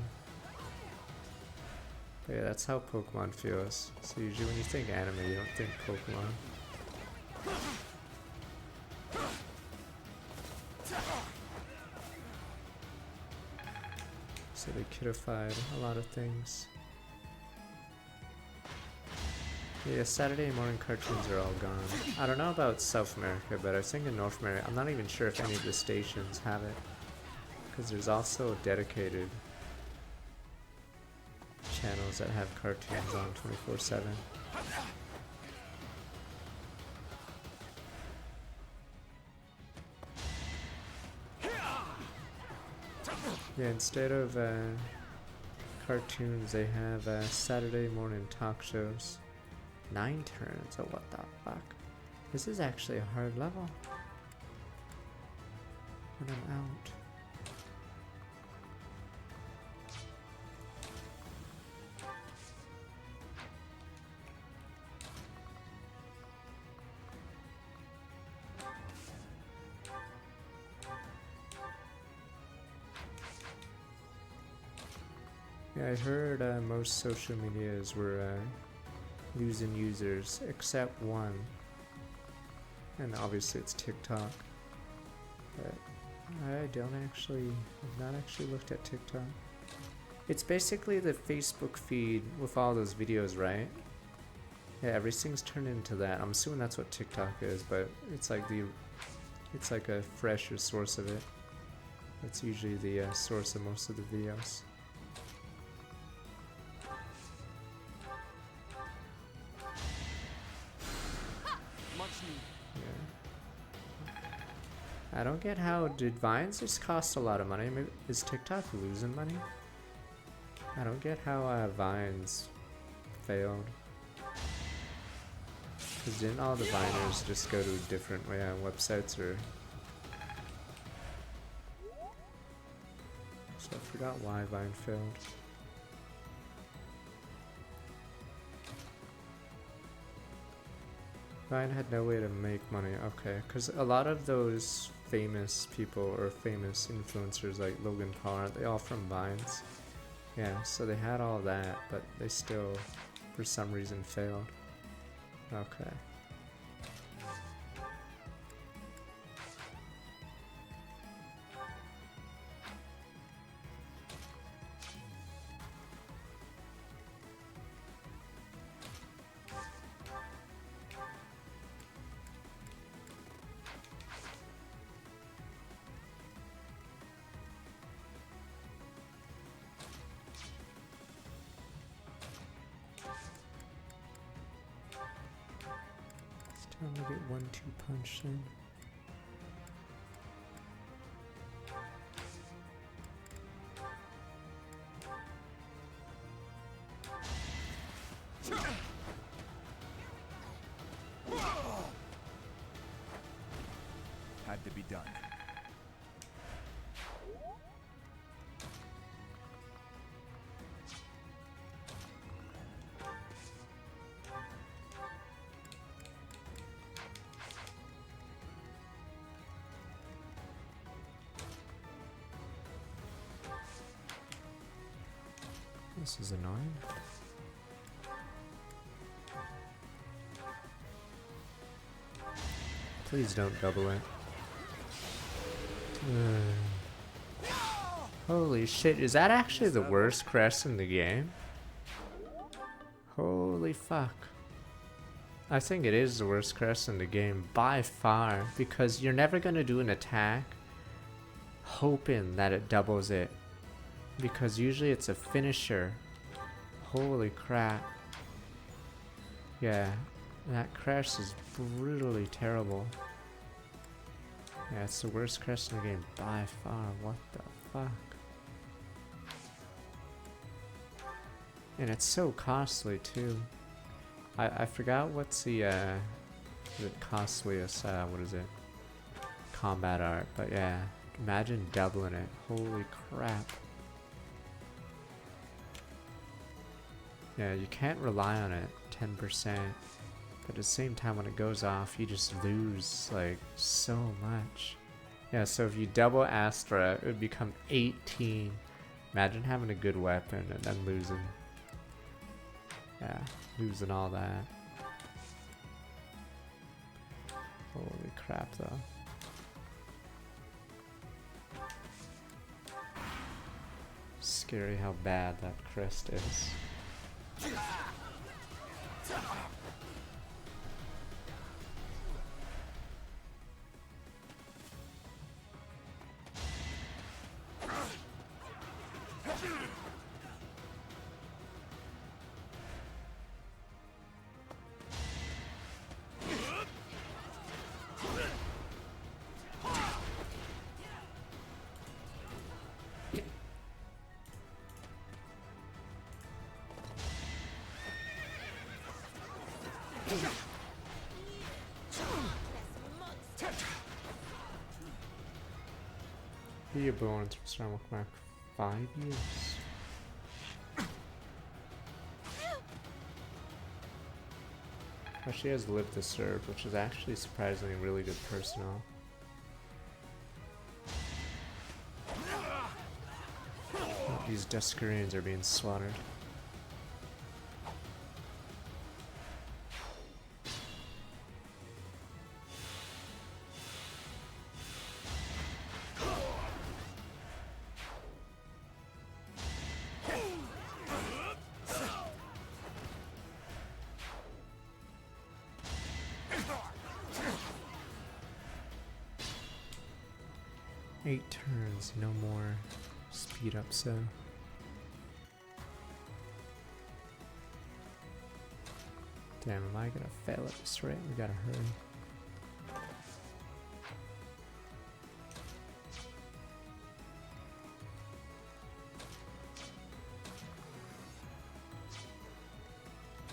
But yeah, that's how Pokemon feels. So usually when you think anime, you don't think Pokemon. So they kidified a lot of things. Yeah, Saturday morning cartoons are all gone. I don't know about South America, but I think in North America, I'm not even sure if any of the stations have it. Because there's also dedicated channels that have cartoons on 24/7. Yeah, instead of cartoons, they have Saturday morning talk shows. 9 turns, oh what the fuck. This is actually a hard level. And I'm out. Yeah, I heard most social medias were losing users except one, and obviously it's TikTok. But I've not actually looked at TikTok. It's basically the Facebook feed with all those videos, right? Yeah, everything's turned into that. I'm assuming that's what TikTok is, but it's like a fresher source of it. That's usually the source of most of the videos. I don't get how, did Vines just cost a lot of money? Maybe, is TikTok losing money? I don't get how Vines failed. Because didn't all the Viners just go to different websites or... So I forgot why Vine failed. Vine had no way to make money, okay, because a lot of those famous people or famous influencers like Logan Paul, aren't they all from Vines? Yeah, so they had all that, but they still, for some reason, failed. Okay. Time to get 1-2 punch then. Had to be done. This is annoying. Please don't double it. Holy shit, is that actually the worst crest in the game? Holy fuck. I think it is the worst crest in the game by far, because you're never gonna do an attack hoping that it doubles it, because usually it's a finisher. Holy crap. Yeah, that crest is brutally terrible. Yeah, it's the worst crest in the game by far. What the fuck? And it's so costly too. I forgot what's the costliest, what is it? Combat art, but yeah, imagine doubling it. Holy crap. Yeah, you can't rely on it 10%, but at the same time when it goes off, you just lose like so much. Yeah, so if you double Astra, it would become 18. Imagine having a good weapon and then losing. Yeah, losing all that. Holy crap though. Scary how bad that crest is. Be a bonus for Starlock Mark 5 years. Oh, she has lived to serve, which is actually surprisingly really good personnel. Oh, these Duskarians are being slaughtered. Turns, no more speed up, so damn, am I gonna fail at this rate? We gotta hurry.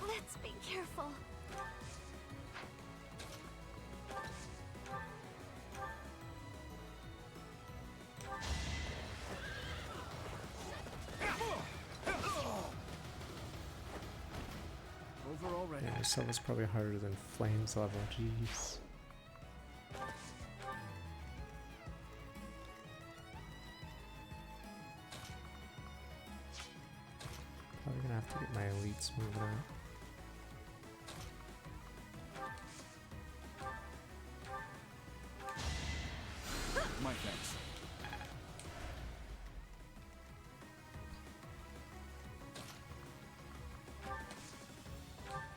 Let's be careful. Already. Yeah, this level's probably harder than Flames level, jeez. Probably gonna have to get my elites moving out. My thanks.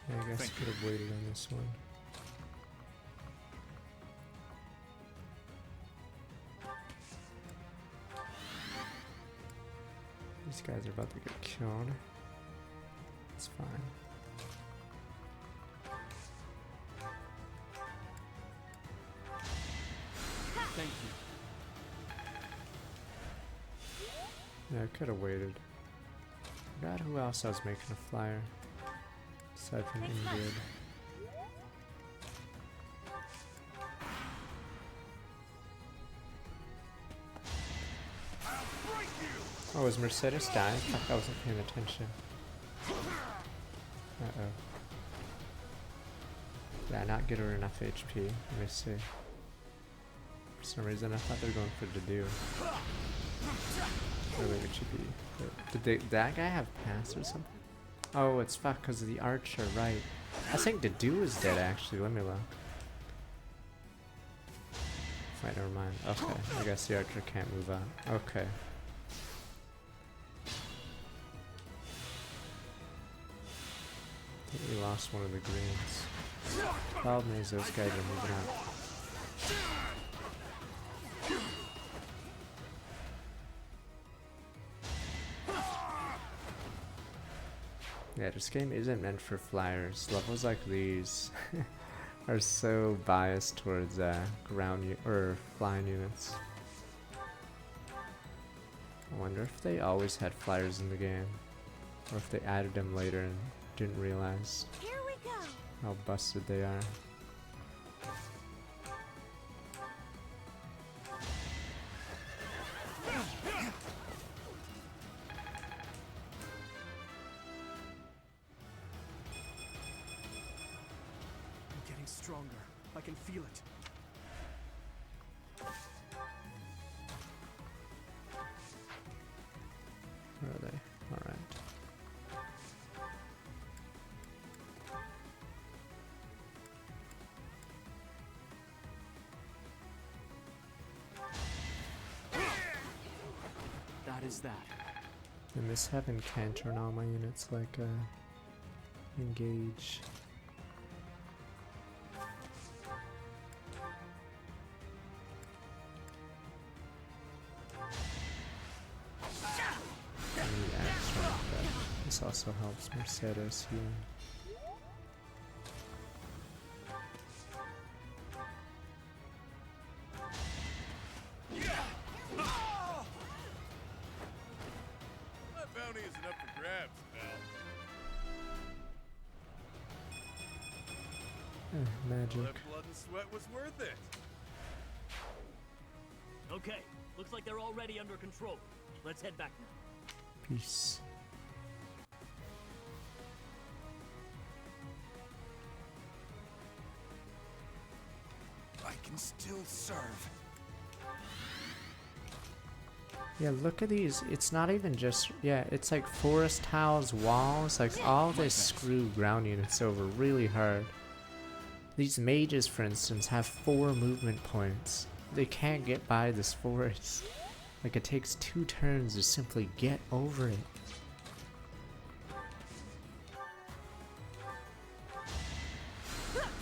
Yeah, I guess I could have waited on this one. These guys are about to get killed. It's fine. Thank you. Yeah, I could have waited. Forgot who else I was making a flyer. Aside from Ingrid. Oh, is Mercedes dying? Fuck, I wasn't paying attention. Uh-oh. Yeah, not get her enough HP. Let me see. For some reason, I thought they were going for Dedu. Or maybe it should be. Did that guy have pass or something? Oh, it's fuck because of the archer, right. I think Dedu is dead, actually. Let me look. Wait, never mind. Okay, I guess the archer can't move on. Okay. I think we lost one of the greens. Problem is those guys are moving out. Yeah, this game isn't meant for flyers. Levels like these are so biased towards ground or flying units. I wonder if they always had flyers in the game, or if they added them later and didn't realize Here we go. how busted they are. I'm getting stronger. I can feel it. Where are they? Alright. That is that. I miss having canter on all my units, like engage. I need axe right, but this also helps Mercedes here. My bounty isn't up for grabs, pal. Magic. That blood and sweat was worth it. Okay, looks like they're already under control. Let's head back now. Peace. I can still serve. Yeah, look at these. It's not even just, yeah, it's like forest tiles, walls, like all this screw ground units over really hard. These mages, for instance, have 4 movement points. They can't get by this forest. Like, it takes 2 turns to simply get over it.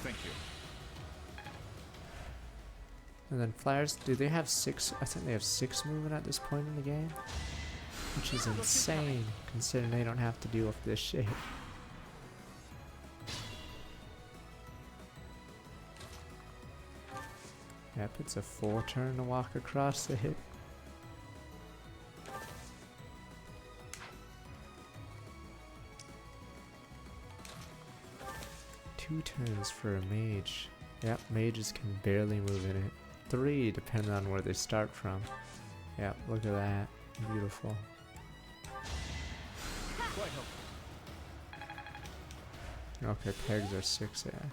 Thank you. And then flyers, do they have 6? I think they have 6 movement at this point in the game. Which is insane, considering they don't have to deal with this shit. Yep, it's a 4 turn to walk across the hit. Two turns for a mage. Yep, mages can barely move in it. 3 depending on where they start from. Yep, look at that. Beautiful. Quite helpful. Okay, pegs are 6, yeah.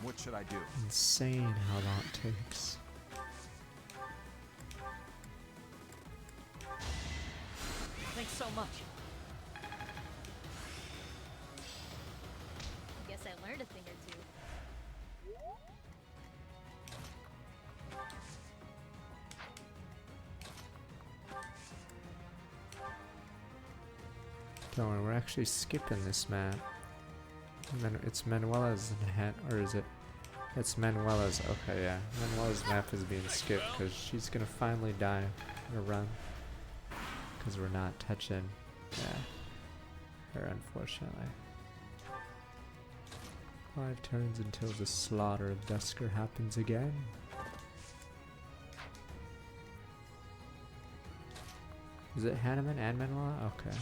What should I do? Insane how long it takes. Thanks so much. Guess I learned a thing or two. Don't worry, we're actually skipping this map. It's Manuela's hat, or is it? It's Manuela's. Okay, yeah. Manuela's map is being skipped because she's gonna finally die in a run. Because we're not touching, her, unfortunately. 5 turns until the slaughter of Dusker happens again. Is it Hanneman and Manuela? Okay.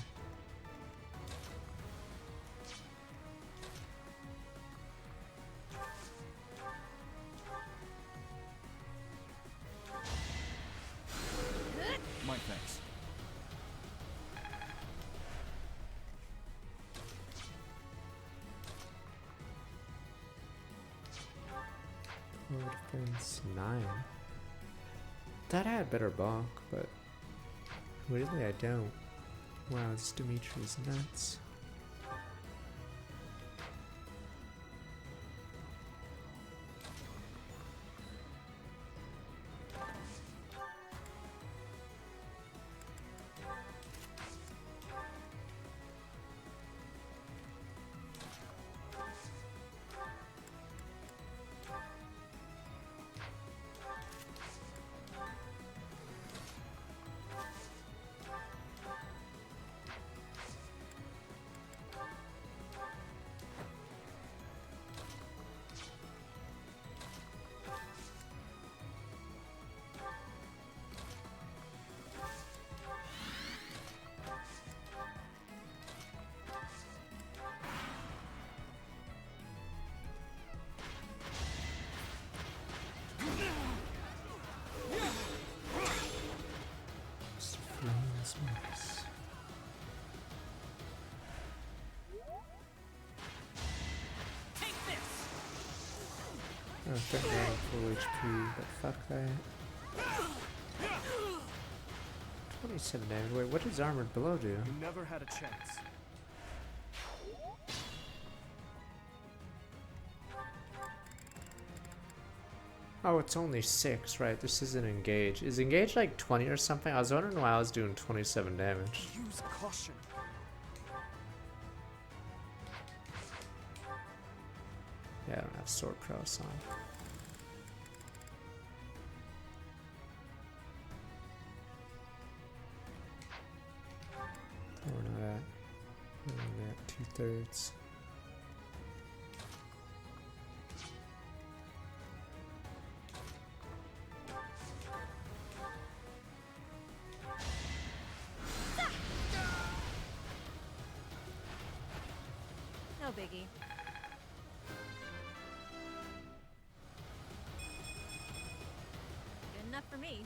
My thanks. Defense 9. That had better bulk, but weirdly I don't. Wow, this Dimitri is nuts. Smokes. Take this. Oh, shit, man, full HP, but fuck that. 27 damage. Wait, what does Armored Blow do? You never had a chance. Oh, it's only 6, right? This isn't Engage. Is Engage like 20 or something? I was wondering why I was doing 27 damage. Use caution. Yeah, I don't have Sword Prowess on. We're not at. We're only at 2/3. No biggie. Good enough for me.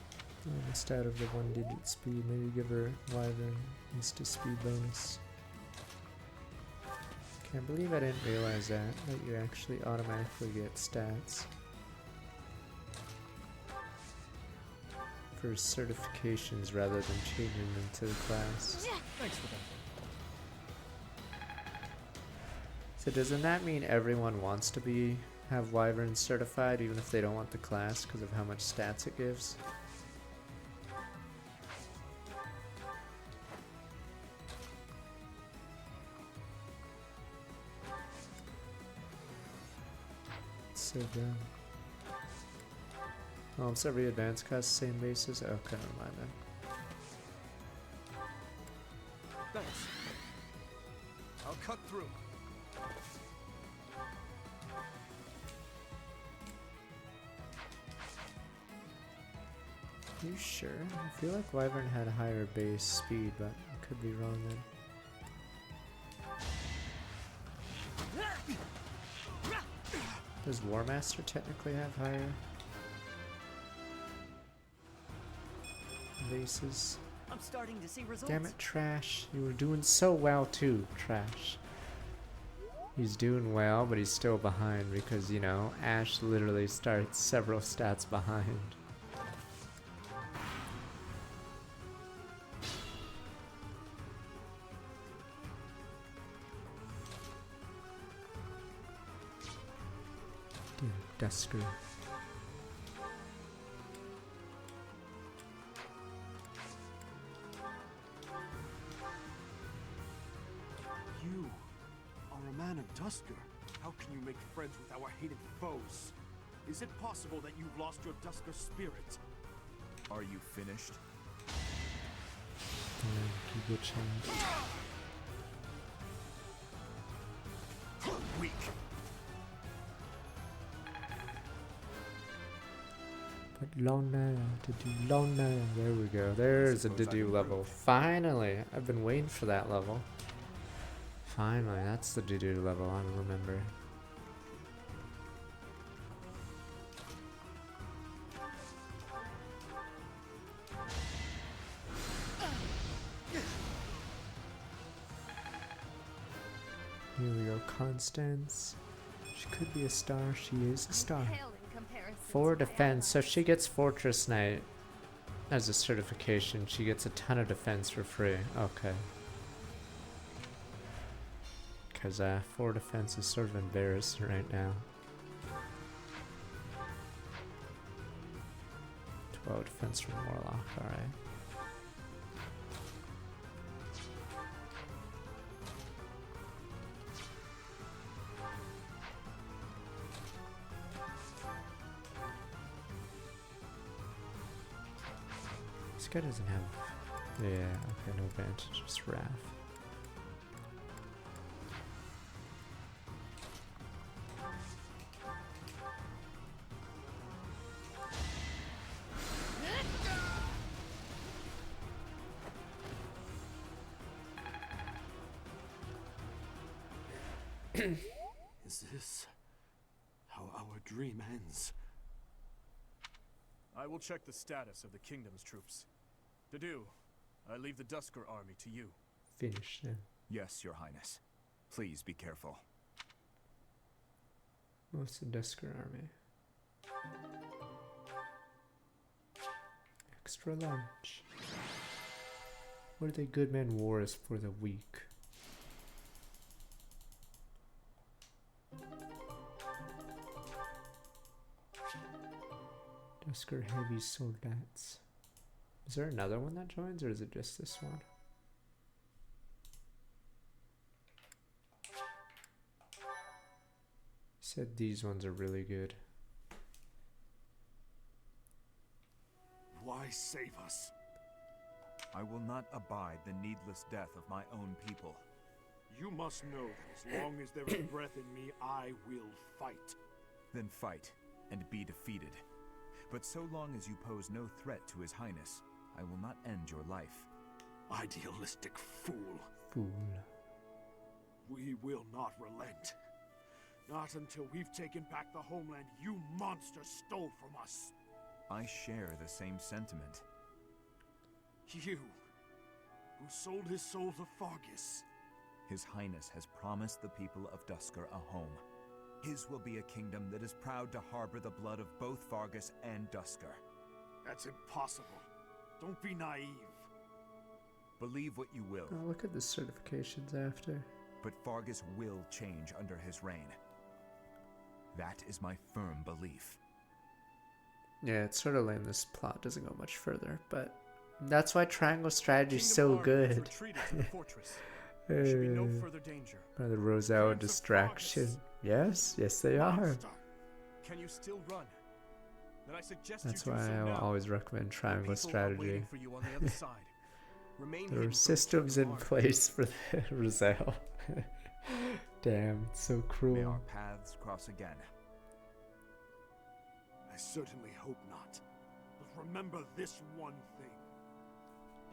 Instead of the 1-digit speed, maybe give her Wyvern insta speed bonus. Can't believe I didn't realize that you actually automatically get stats for certifications rather than changing them to the class. Thanks for that. So doesn't that mean everyone wants to have Wyvern certified even if they don't want the class because of how much stats it gives? So dumb. Oh, it's every advanced class same basis? Okay, never mind then. Thanks. I'll cut through. You sure? I feel like Wyvern had a higher base speed, but I could be wrong then. Does War Master technically have higher bases? I'm starting to see results. Damn it, Trash. You were doing so well too, Trash. He's doing well, but he's still behind because, you know, Ash literally starts several stats behind. Dusker. You are a man of Dusker. How can you make friends with our hated foes? Is it possible that you've lost your Dusker spirit? Are you finished? Good chance. Weak. But Lona, to do Lona. There we go. There's a Didu level. Finally! I've been waiting for that level. Finally, that's the Didu level I remember. Here we go, Constance. She could be a star. She is a star. 4 defense, so she gets Fortress Knight as a certification. She gets a ton of defense for free. Okay. Because 4 defense is sort of embarrassing right now. 12 defense from Warlock, alright. This guy doesn't have... Yeah, okay, no advantage, just Wrath. Is this how our dream ends? I will check the status of the kingdom's troops. Didu, I leave the Dusker army to you. Finish them. Yes, Your Highness. Please be careful. What's the Dusker army? Extra lunch. What are they? Good men wars for the weak. Dusker heavy soldats. Is there another one that joins, or is it just this one? Said these ones are really good. Why save us? I will not abide the needless death of my own people. You must know that as long as there is breath in me, I will fight. Then fight, and be defeated. But so long as you pose no threat to His Highness, I will not end your life. Idealistic fool. Fool. We will not relent. Not until we've taken back the homeland you monsters stole from us. I share the same sentiment. You, who sold his soul to Fargus. His Highness has promised the people of Dusker a home. His will be a kingdom that is proud to harbor the blood of both Fargus and Dusker. That's impossible. Don't be naive. Believe what you will. Oh, look at the certifications after. But Fargus will change under his reign. That is my firm belief. Yeah, it's sort of lame this plot doesn't go much further, but that's why triangle strategy is so good. There should be no further danger. The Roselle distraction. Yes, yes they are. Can you still run? Then I suggest That's you do why so I now. always recommend triangle strategy. For you on the other side. Remain There are hidden systems in place for the Roselle. Damn, it's so cruel. May our paths cross again. I certainly hope not. But remember this one thing.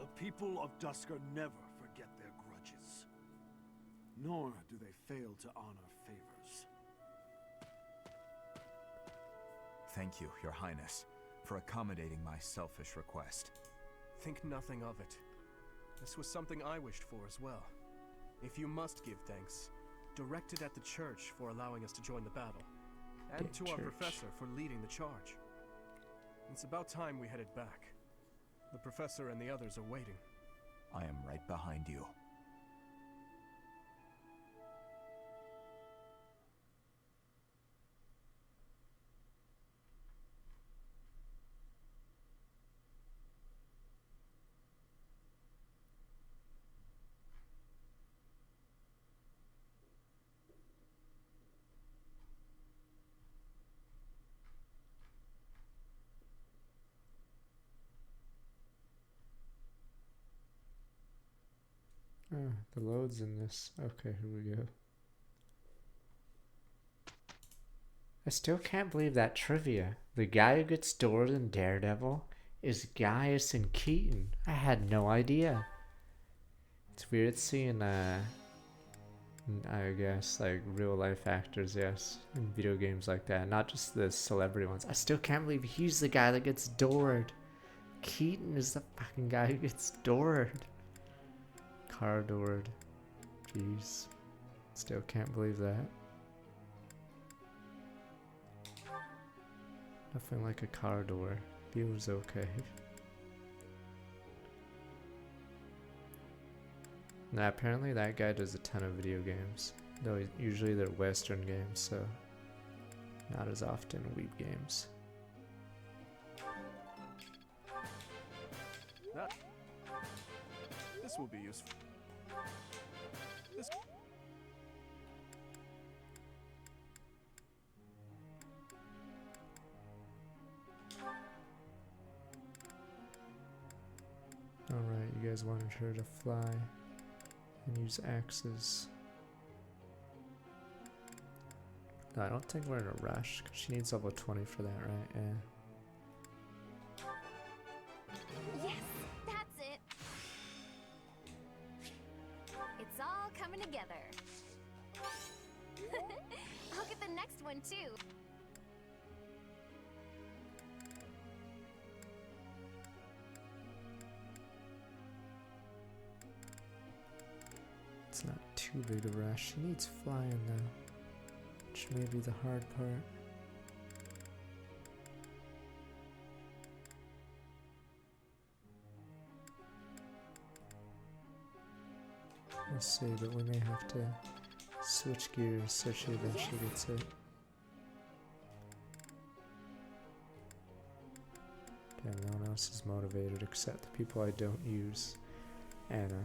The people of Dusker never forget their grudges. Nor do they fail to honor favors. Thank you, Your Highness, for accommodating my selfish request. Think nothing of it. This was something I wished for as well. If you must give thanks, direct it at the church for allowing us to join the battle, and to our professor for leading the charge. It's about time we headed back. The professor and the others are waiting. I am right behind you. Oh, the load's in this. Okay, here we go. I still can't believe that trivia. The guy who gets Dora in Daredevil is Gaius and Keaton. I had no idea. It's weird seeing, I guess, like real life actors, yes, in video games like that. Not just the celebrity ones. I still can't believe he's the guy that gets Dored. Keaton is the fucking guy who gets Dored. Cardored. Jeez. Still can't believe that. Nothing like a car door. Feels okay. Now apparently that guy does a ton of video games. Though usually they're Western games, so not as often weeb games. This will be useful. This... Alright, you guys wanted her to fly and use axes. No, I don't think we're in a rush, because she needs level 20 for that, right? Yeah. Yes, that's it. It's all coming together. I'll get the next one too. too big a rush. She needs flying though, which may be the hard part. Let's see, but we may have to switch gears so she eventually gets it. Damn, no one else is motivated except the people I don't use. Anna.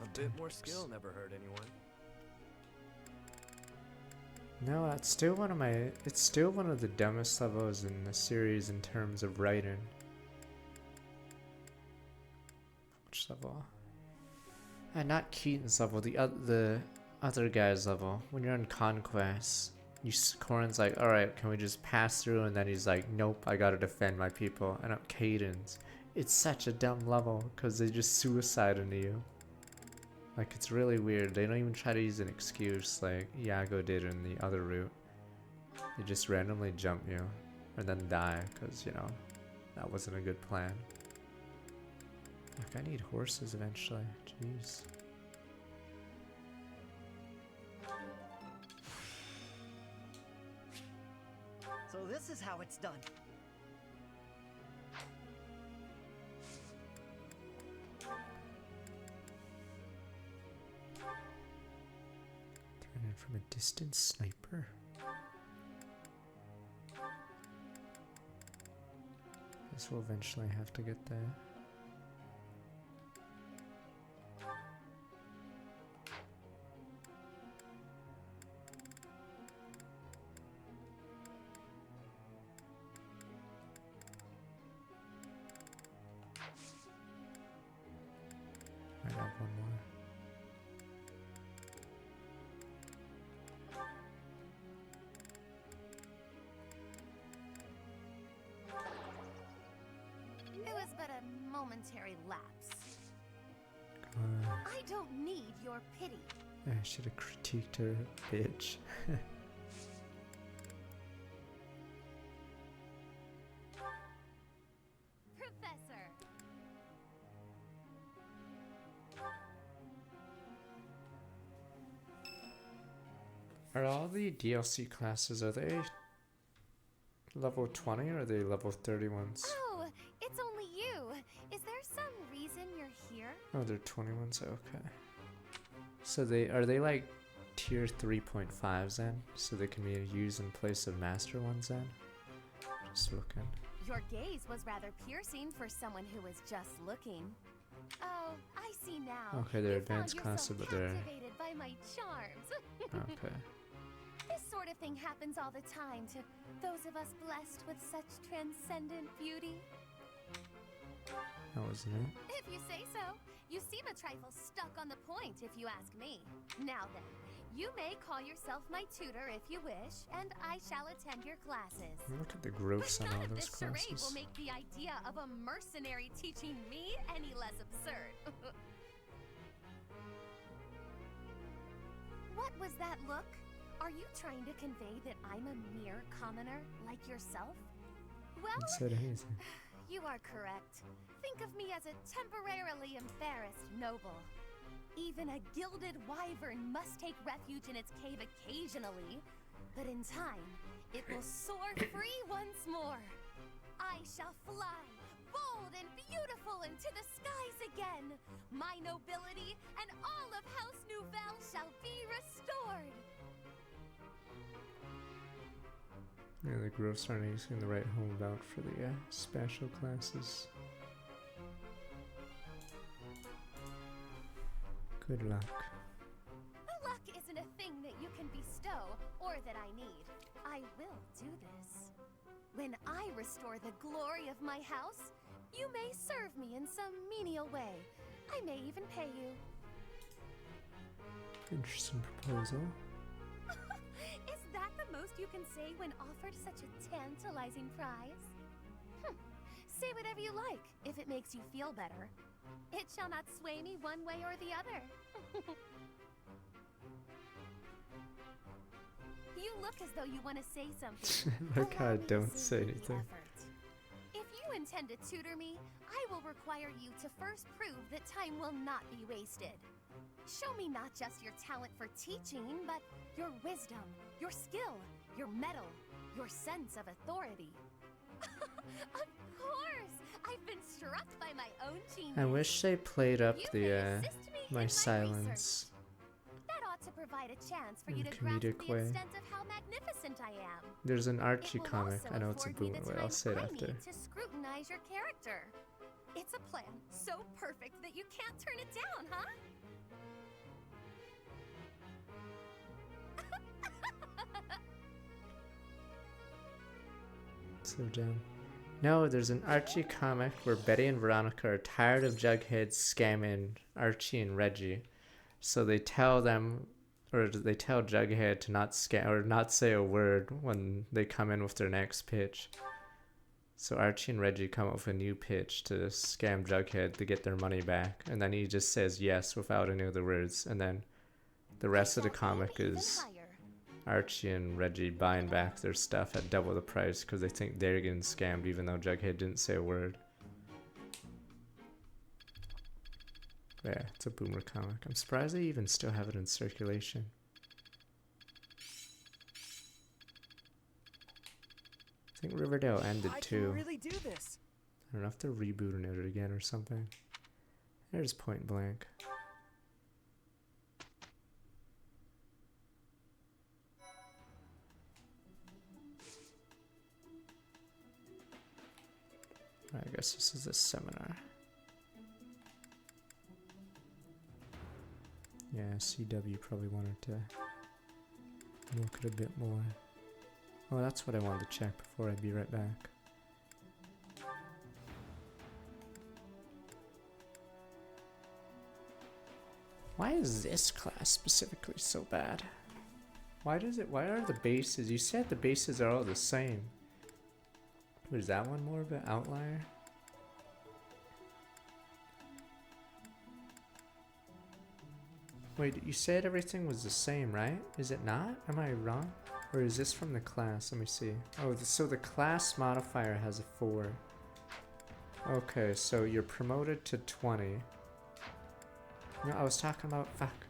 A bit more skill never hurt anyone. No, it's still one of the dumbest levels in the series in terms of writing. Which level? Not Keaton's level, the other guy's level. When you're in Conquest, Corrin's like, alright, can we just pass through? And then he's like, nope, I gotta defend my people. And Caden's. It's such a dumb level, because they just suicide into you. Like, it's really weird. They don't even try to use an excuse like Iago did in the other route. They just randomly jump you and then die because, you know, that wasn't a good plan. Like, I need horses eventually. Jeez. So this is how it's done. From a distant sniper. Guess we'll eventually have to get there. Might have one more. Momentary lapse. I don't need your pity. I should have critiqued her, bitch. Professor. Are all the DLC classes, are they level 20 or are they level 30 ones? Oh, it's only you. Is there some reason you're here? Oh, they're 21s, okay. So are they like tier 3.5s then? So they can be used in place of master ones then? Just looking. Your gaze was rather piercing for someone who was just looking. Oh, I see now. Okay, they're You advanced found classes, yourself but they're... captivated by my charms. Okay. This sort of thing happens all the time to those of us blessed with such transcendent beauty. That wasn't it. If you say so. You seem a trifle stuck on the point, if you ask me. Now then, you may call yourself my tutor if you wish, and I shall attend your classes. Look at the growths on all those This charade classes. will make the idea of a mercenary teaching me any less absurd. What was that look? Are you trying to convey that I'm a mere commoner like yourself? Well, It said anything. you are correct. Think of me as a temporarily embarrassed noble. Even a gilded wyvern must take refuge in its cave occasionally, but in time, it will soar free once more. I shall fly, bold and beautiful into the skies again. My nobility and all of House Nouvelle shall be restored. Yeah, the growths aren't using the right holdout for the special classes. Good luck. Luck isn't a thing that you can bestow, or that I need. I will do this. When I restore the glory of my house, you may serve me in some menial way. I may even pay you. Interesting proposal. Is that the most you can say when offered such a tantalizing prize? Say whatever you like, if it makes you feel better. It shall not sway me one way or the other. You look as though you want to say something. Like how I don't say anything. If you intend to tutor me, I will require you to first prove that time will not be wasted. Show me not just your talent for teaching, but your wisdom, your skill, your mettle, your sense of authority. Of course! I've been struck by my own genius. I wish they played up You the may assist me in my my silence That ought to provide a chance for in you a to grasp the comedic way. extent of how magnificent I am. There's an Archie It will comic. also I know it's a afford me the boomer. Wait, I'll time say it I after. need to scrutinize your character. It's a plan so perfect that you can't turn it down, huh? So dumb. No, there's an Archie comic where Betty and Veronica are tired of Jughead scamming Archie and Reggie. So they tell them, or they tell Jughead to not scam or not say a word when they come in with their next pitch. So Archie and Reggie come up with a new pitch to scam Jughead to get their money back. And then he just says yes without any of the words. And then the rest of the comic is Archie and Reggie buying back their stuff at double the price because they think they're getting scammed even though Jughead didn't say a word. Yeah, it's a boomer comic. I'm surprised they even still have it in circulation. I think Riverdale ended too. I can really do this. I don't know if they're rebooting it again or something. There's Point Blank. I guess this is a seminar. Yeah, CW probably wanted to milk it a bit more. Oh, that's what I wanted to check before I'd be right back. Why is this class specifically so bad? Why are the bases? You said the bases are all the same. Was that one more of an outlier? Wait, you said everything was the same, right? Is it not? Am I wrong? Or is this from the class? Let me see. Oh, so the class modifier has a 4. Okay, so you're promoted to 20. No, I was talking about... Fuck.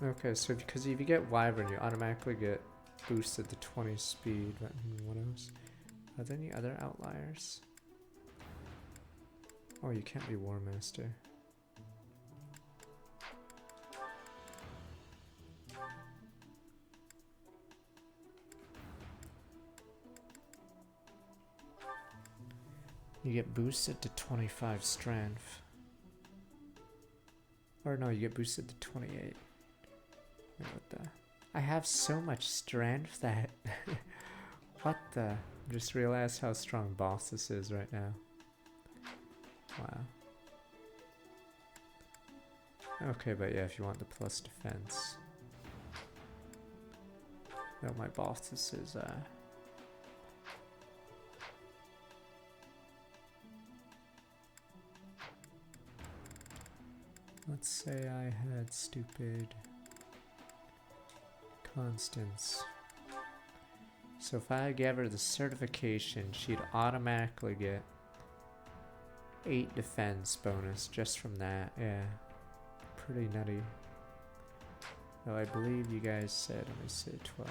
Okay, so because if you get Wyvern, you automatically get boosted to 20 speed. But what else? Are there any other outliers? Oh, you can't be War Master. You get boosted to 25 strength. Or no, you get boosted to 28. Wait, what the? I have so much strength that... What the? Just realized how strong boss this is right now. Wow. Okay, but yeah, if you want the plus defense. No, my boss this is let's say I had stupid constants. So if I gave her the certification, she'd automatically get 8 defense bonus just from that. Yeah, pretty nutty. Though I believe you guys said, let me say 12.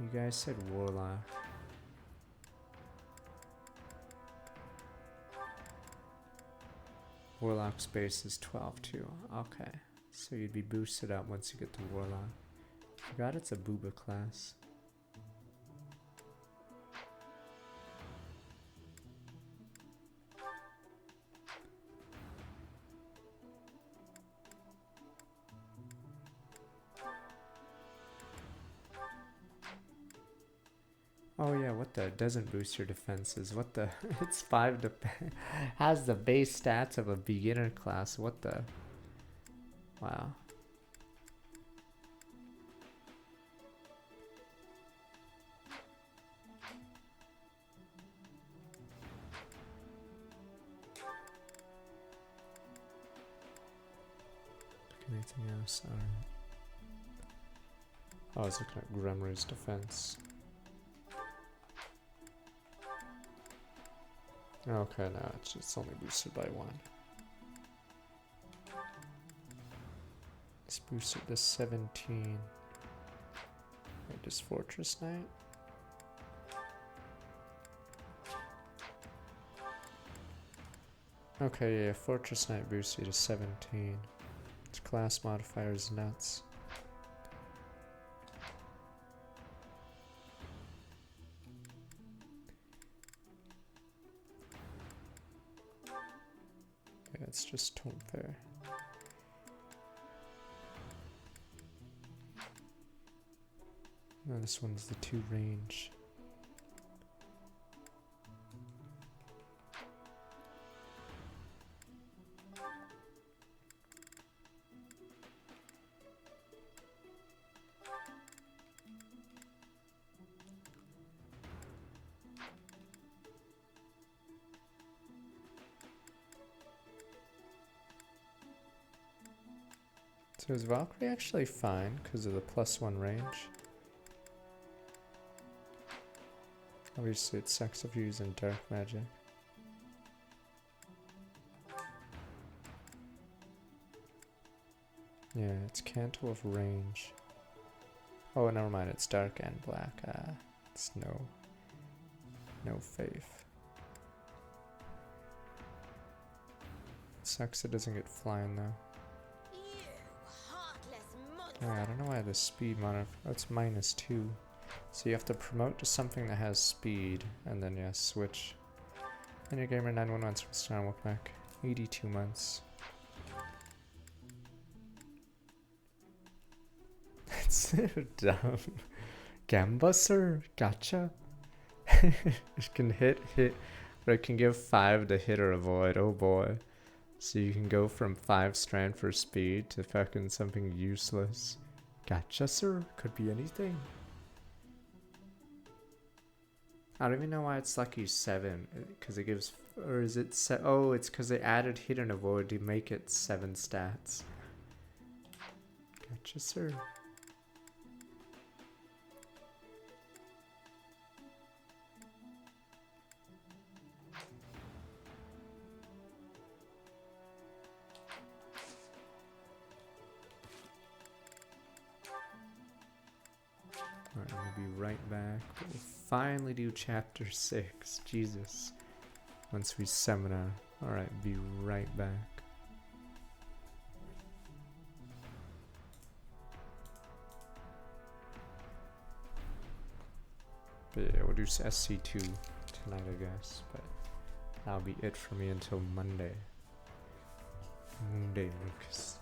You guys said Warlock. Warlock's base is 12 too. Okay, so you'd be boosted up once you get to Warlock. Forgot it's a Booba class. Oh yeah, what the? It doesn't boost your defenses. What the? It's 5 has the base stats of a beginner class. What the? Wow. anything else? Alright. Oh, I was looking at Gremry's defense. Okay, no, it's only boosted by 1. It's boosted to 17. Wait, does Fortress Knight? Okay, yeah, Fortress Knight boosted to 17. Its class modifier is nuts. Yeah, it's just Tome Fair. No, this one's the 2 range. So is Valkyrie actually fine because of the +1 range? Obviously it sucks if you're using dark magic. Yeah, it's Canto of range. Oh, never mind, it's dark and black. It's no faith. Sucks it doesn't get flying though. Yeah, I don't know why the speed modifier. Oh, it's -2. So you have to promote to something that has speed, and then yeah, switch. And your gamer 911 from Star Walk back. 82 months. That's so dumb. Gambuster, gotcha. It can hit, or it can give 5 to hit or avoid. Oh boy. So you can go from 5 strand for speed to fucking something useless. Gotcha, sir. Could be anything. I don't even know why it's lucky 7. Because it gives... Or is it... Oh, it's because they added hit and avoid to make it 7 stats. Gotcha, sir. Alright, we'll be right back. We'll finally do chapter 6. Jesus. Once we seminar. Alright, be right back. But yeah, we'll do SC2 tonight, I guess. But that'll be it for me until Monday. Monday, Lucas.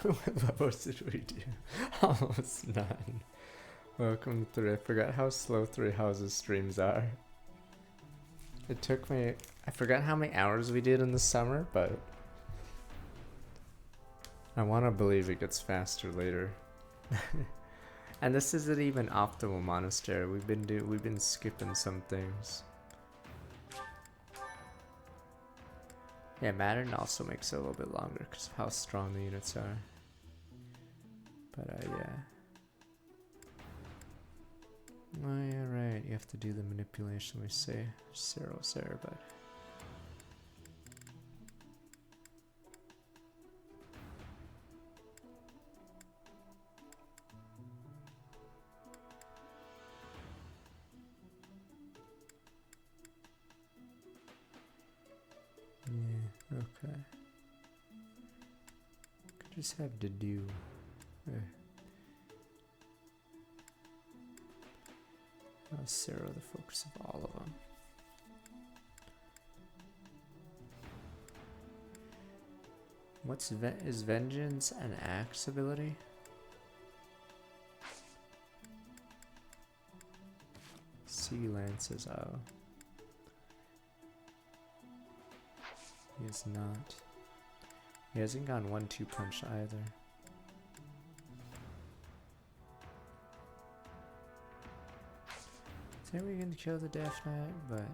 What levels did we do? Almost none. Welcome to 3. I forgot how slow 3 Houses streams are. It took me... I forgot how many hours we did in the summer, but... I want to believe it gets faster later. And this isn't even optimal monastery. We've been skipping some things. Yeah, Maddening also makes it a little bit longer because of how strong the units are. But yeah. Oh yeah, right. You have to do the manipulation we say. Zero's there, but... Yeah, okay. Could just have to do... Zero the focus of all of them. Is Vengeance an axe ability? Sea Lances, oh. He is not. He hasn't gone 1-2 punch either. Say we can kill the Death Knight, but...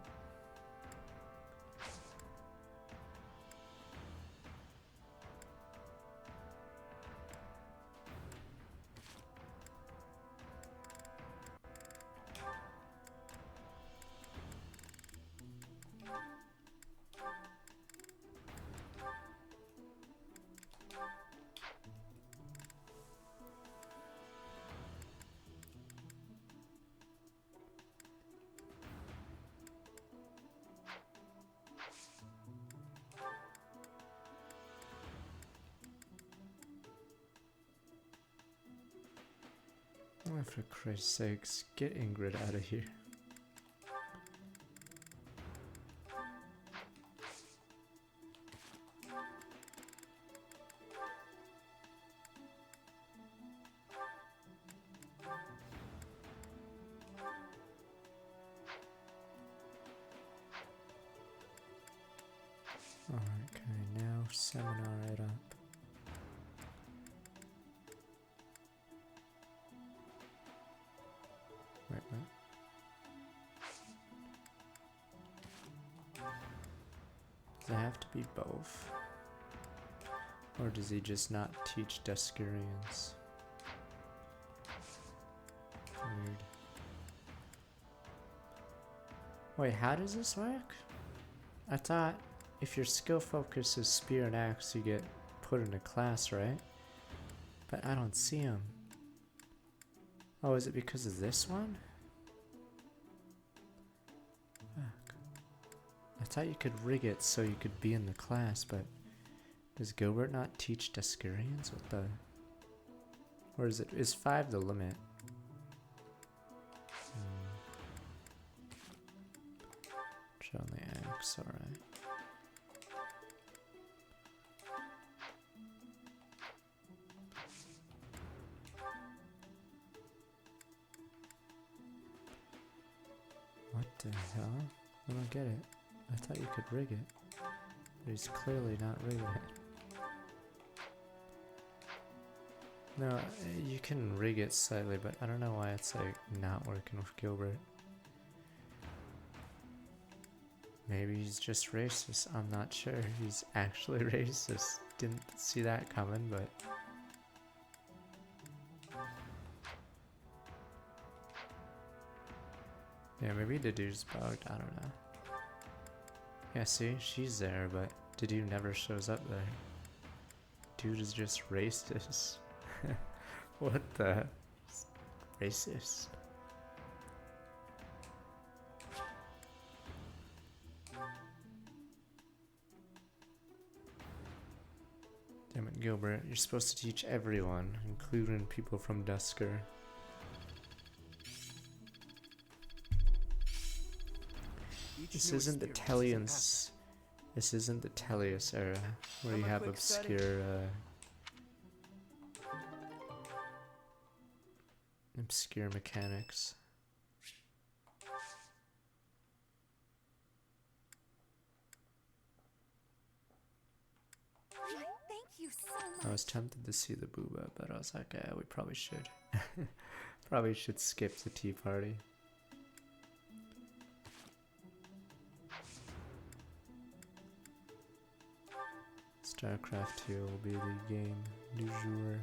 Oh, for Christ's sakes, get Ingrid out of here. Alright, okay, now seminar it up. Wait, what? Does it have to be both? Or does he just not teach Deskurians? Weird. Wait, how does this work? I thought if your skill focus is spear and axe, you get put in a class, right? But I don't see him. Oh, is it because of this one? Fuck. I thought you could rig it so you could be in the class, but does Gilbert not teach Deskurians? What the? Or is it? Is 5 the limit? Show the axe, alright. What the hell? I don't get it. I thought you could rig it. But he's clearly not rigging it. No, you can rig it slightly, but I don't know why it's like not working with Gilbert. Maybe he's just racist. I'm not sure. He's actually racist. Didn't see that coming, but... Yeah, maybe Dedu's bugged. I don't know. Yeah, see? She's there, but Dedu never shows up there. Dude is just racist. What the? Racist. Damn it, Gilbert. You're supposed to teach everyone, including people from Dusker. This isn't the Tellians. This isn't the Tellius era, where you have obscure obscure mechanics. Thank you so much. I was tempted to see the booba, but I was like, yeah, we probably should. Probably should skip the tea party. StarCraft 2 will be the game du jour.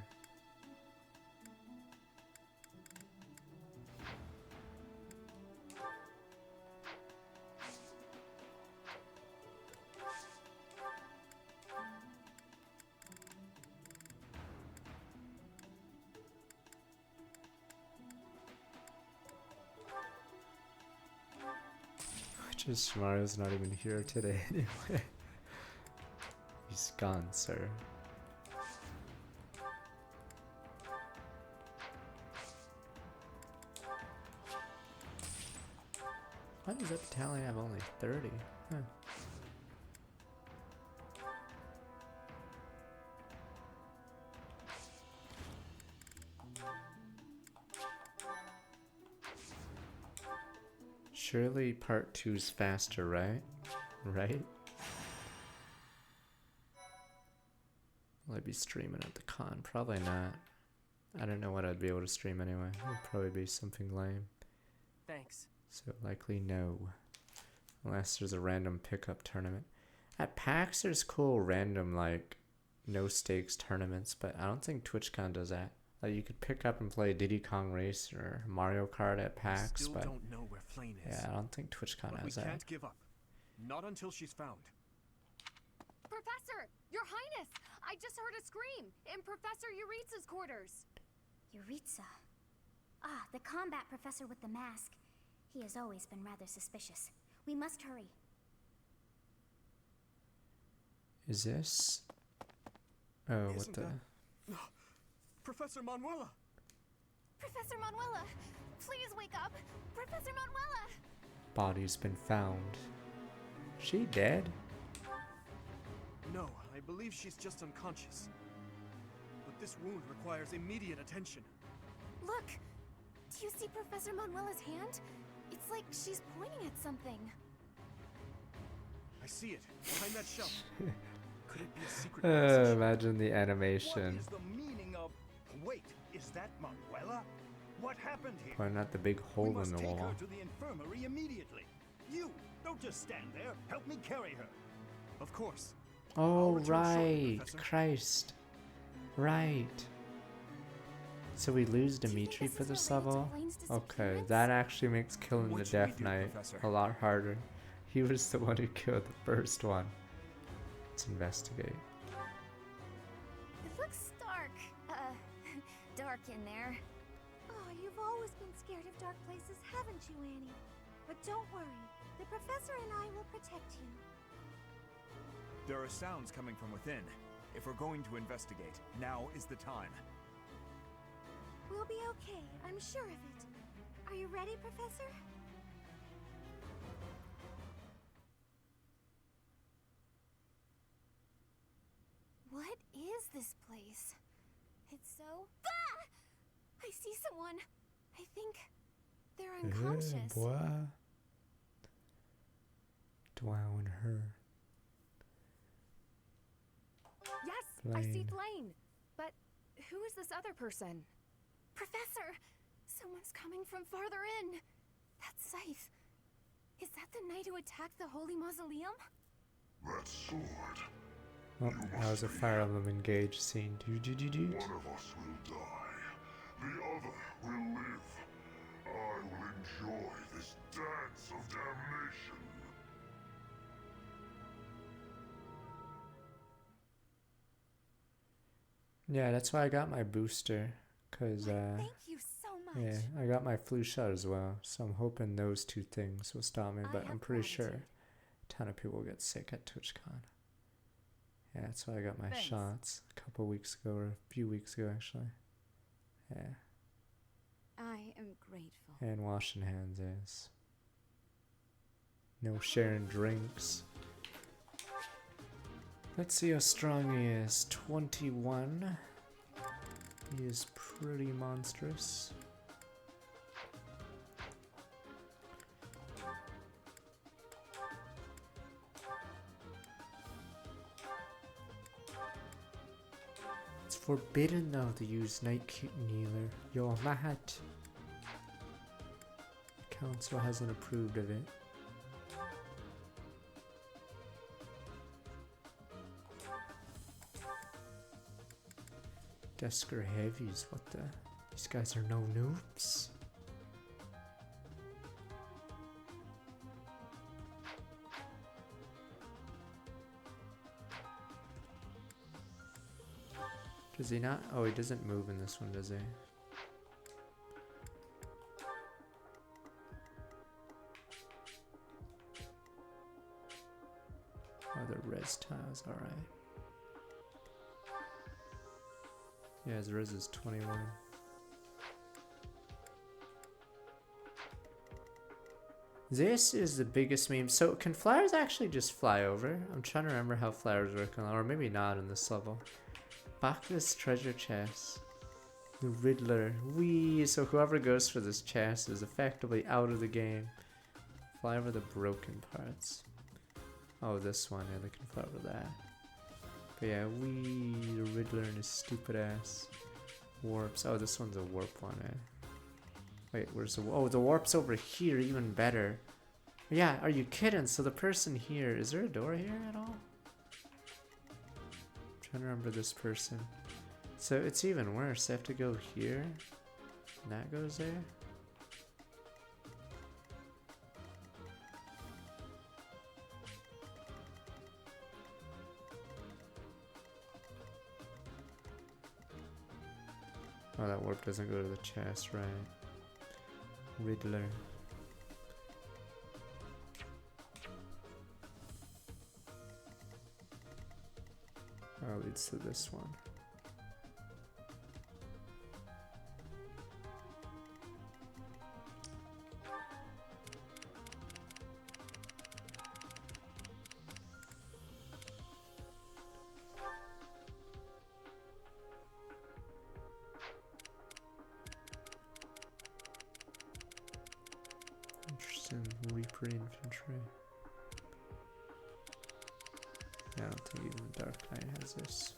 Which is Mario's not even here today anyway. He's gone, sir. Why does that battalion have only 30? Huh. Surely part 2's faster, right? Right? Will I be streaming at the con? Probably not. I don't know what I'd be able to stream anyway. It would probably be something lame. Thanks. So likely no. Unless there's a random pickup tournament. At PAX there's cool random like no stakes tournaments, but I don't think TwitchCon does that. Like you could pick up and play Diddy Kong Race or Mario Kart at PAX, Still but don't know where Flame is. yeah, I don't think TwitchCon But has we that. can't give up. Not until she's found. Professor! Your Highness! I just heard a scream in Professor Yuritsa's quarters. Yuritsa. Ah, the combat professor with the mask. He has always been rather suspicious. We must hurry. Is this? Oh, what Isn't the? that- Professor Manuela! Professor Manuela, please wake up. Professor Manuela. Body's been found. She dead? No, I believe she's just unconscious. But this wound requires immediate attention. Look, do you see Professor Manuela's hand? It's like she's pointing at something. I see it, behind that shelf. Could it be a secret passage? Imagine the animation. What is the meaning of... Wait, is that Manuela? What happened here? Pointing at the big hole We in must the take wall. her to the infirmary immediately. You, don't just stand there. Help me carry her. Of course. Oh, return right. shortly, Professor. Christ. Right. So we lose Dimitri for this level? Okay, that actually makes killing the What should we Death do, Knight Professor? a lot harder. He was the one who killed the first one. Let's investigate. It looks dark. Dark in there. Oh, you've always been scared of dark places, haven't you, Annie? But don't worry. The professor and I will protect you. There are sounds coming from within. If we're going to investigate, now is the time. We'll be okay. I'm sure of it. Are you ready, Professor? What is this place? It's so... Ah! I see someone. I think they're unconscious. Boy. Dwell in her. Yes, I see Flame. Flame. But who is this other person? Professor! Someone's coming from farther in. That scythe. Is that the knight who attacked the Holy Mausoleum? That sword. Oh, that was a Fire Emblem Engage scene. Do do do do. One of us will die. The other will live. I will enjoy this dance of damnation. Yeah, that's why I got my booster. Cause Thank you so much. yeah, I got my flu shot as well. So I'm hoping those two things will stop me. But I'm pretty sure a ton of people get sick at TwitchCon. Yeah, that's why I got my Thanks. shots a couple weeks ago, or a few weeks ago actually. Yeah, I am grateful. and washing hands is. No sharing drinks. Let's see how strong he is. 21. He is pretty monstrous. Forbidden now to use Night Kneeler. You're mad. Council hasn't approved of it. Dusker heavies, what the? These guys are no noobs. Does he not? Oh, he doesn't move in this one, does he? Oh, the res tiles, alright. Yeah, his res is 21. This is the biggest meme. So, can flowers actually just fly over? I'm trying to remember how flowers work on, or maybe not in this level. Bacchus treasure chest. The Riddler. Wee! So whoever goes for this chest is effectively out of the game. Fly over the broken parts. Oh, this one. Yeah, they can fly over that. But yeah, wee! The Riddler and his stupid ass. Warps. Oh, this one's a warp one, eh? Wait, where's the... Oh, the warp's over here. Even better. Yeah, are you kidding? So the person here... Is there a door here at all? Trying to remember this person. So it's even worse. I have to go here. And that goes there. Oh, that warp doesn't go to the chest, right? Riddler. Oh, it leads to this one. Interesting. Reaper infantry. Yeah, I don't think even Dark Knight has this.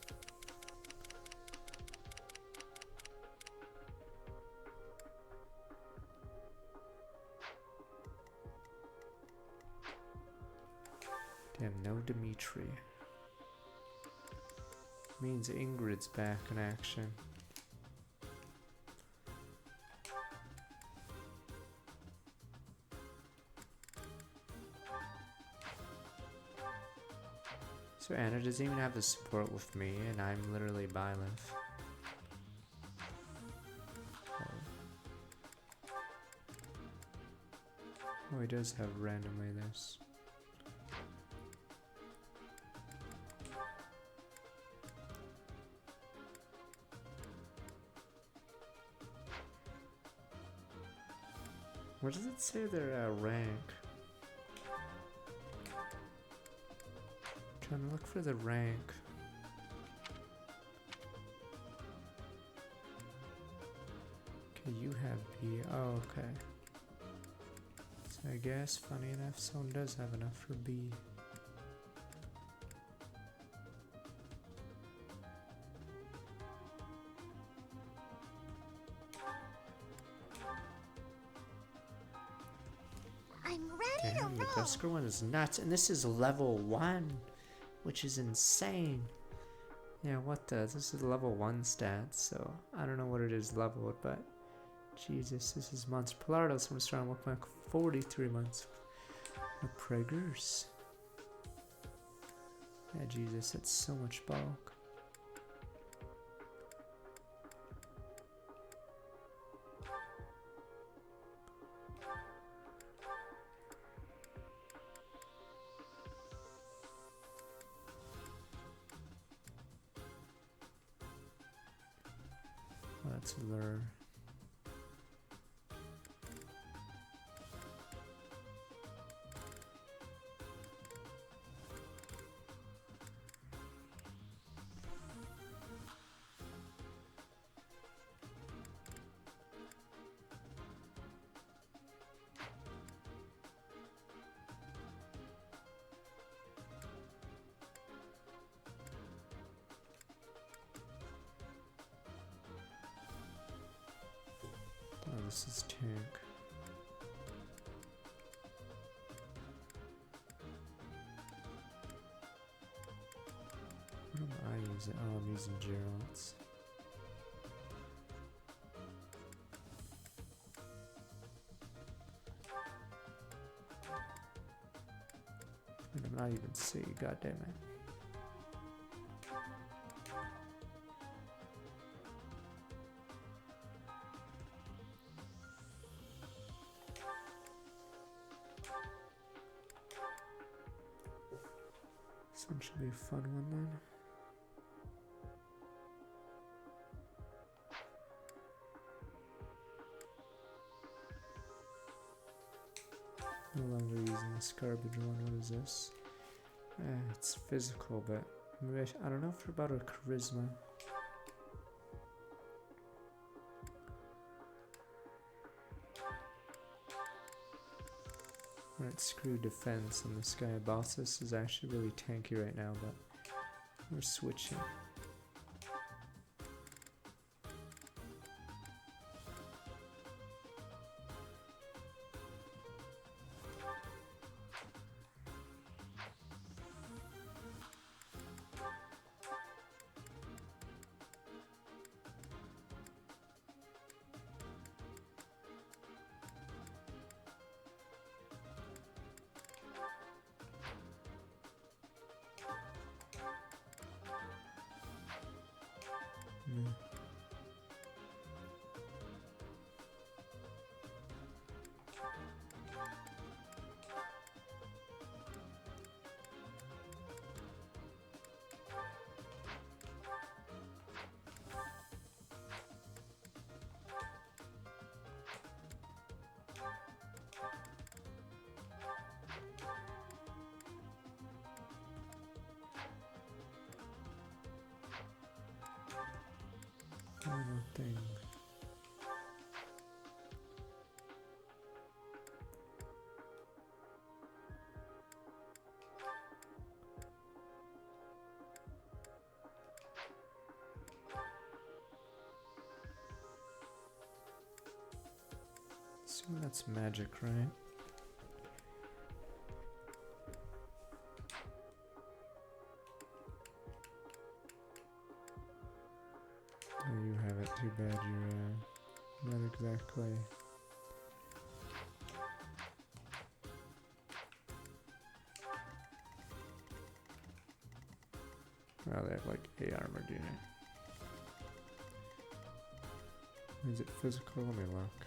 Damn, no Dimitri. Means Ingrid's back in action. So Anna doesn't even have the support with me, and I'm literally Byleth. Oh, he does have randomly this. Where does it say their rank? Trying to look for the rank. Okay, you have B. Oh, okay. So I guess, funny enough, someone does have enough for B. I'm ready Damn, to the roll. Dusker one is nuts, and this is level 1, which is insane. Yeah, what the? This is level 1 stats, so I don't know what it is leveled, but Jesus, this is months. Pilardos, I'm starting to look like 43 months. The Preggers. Yeah, Jesus, that's so much bulk. That's lure. this is tank. What am I using? Oh, I'm using Gerald's. And I'm not even see, god damn it. This one should be a fun one then. No longer using this garbage one. What is this? It's physical, but maybe I don't know if about her charisma. Alright, screw defense, and this guy Bossus is actually really tanky right now, but we're switching. Final thing. So that's magic, right? Oh, you have it. Too bad you're not exactly. Well, they have like A armor, do you? Is it physical? Let me look.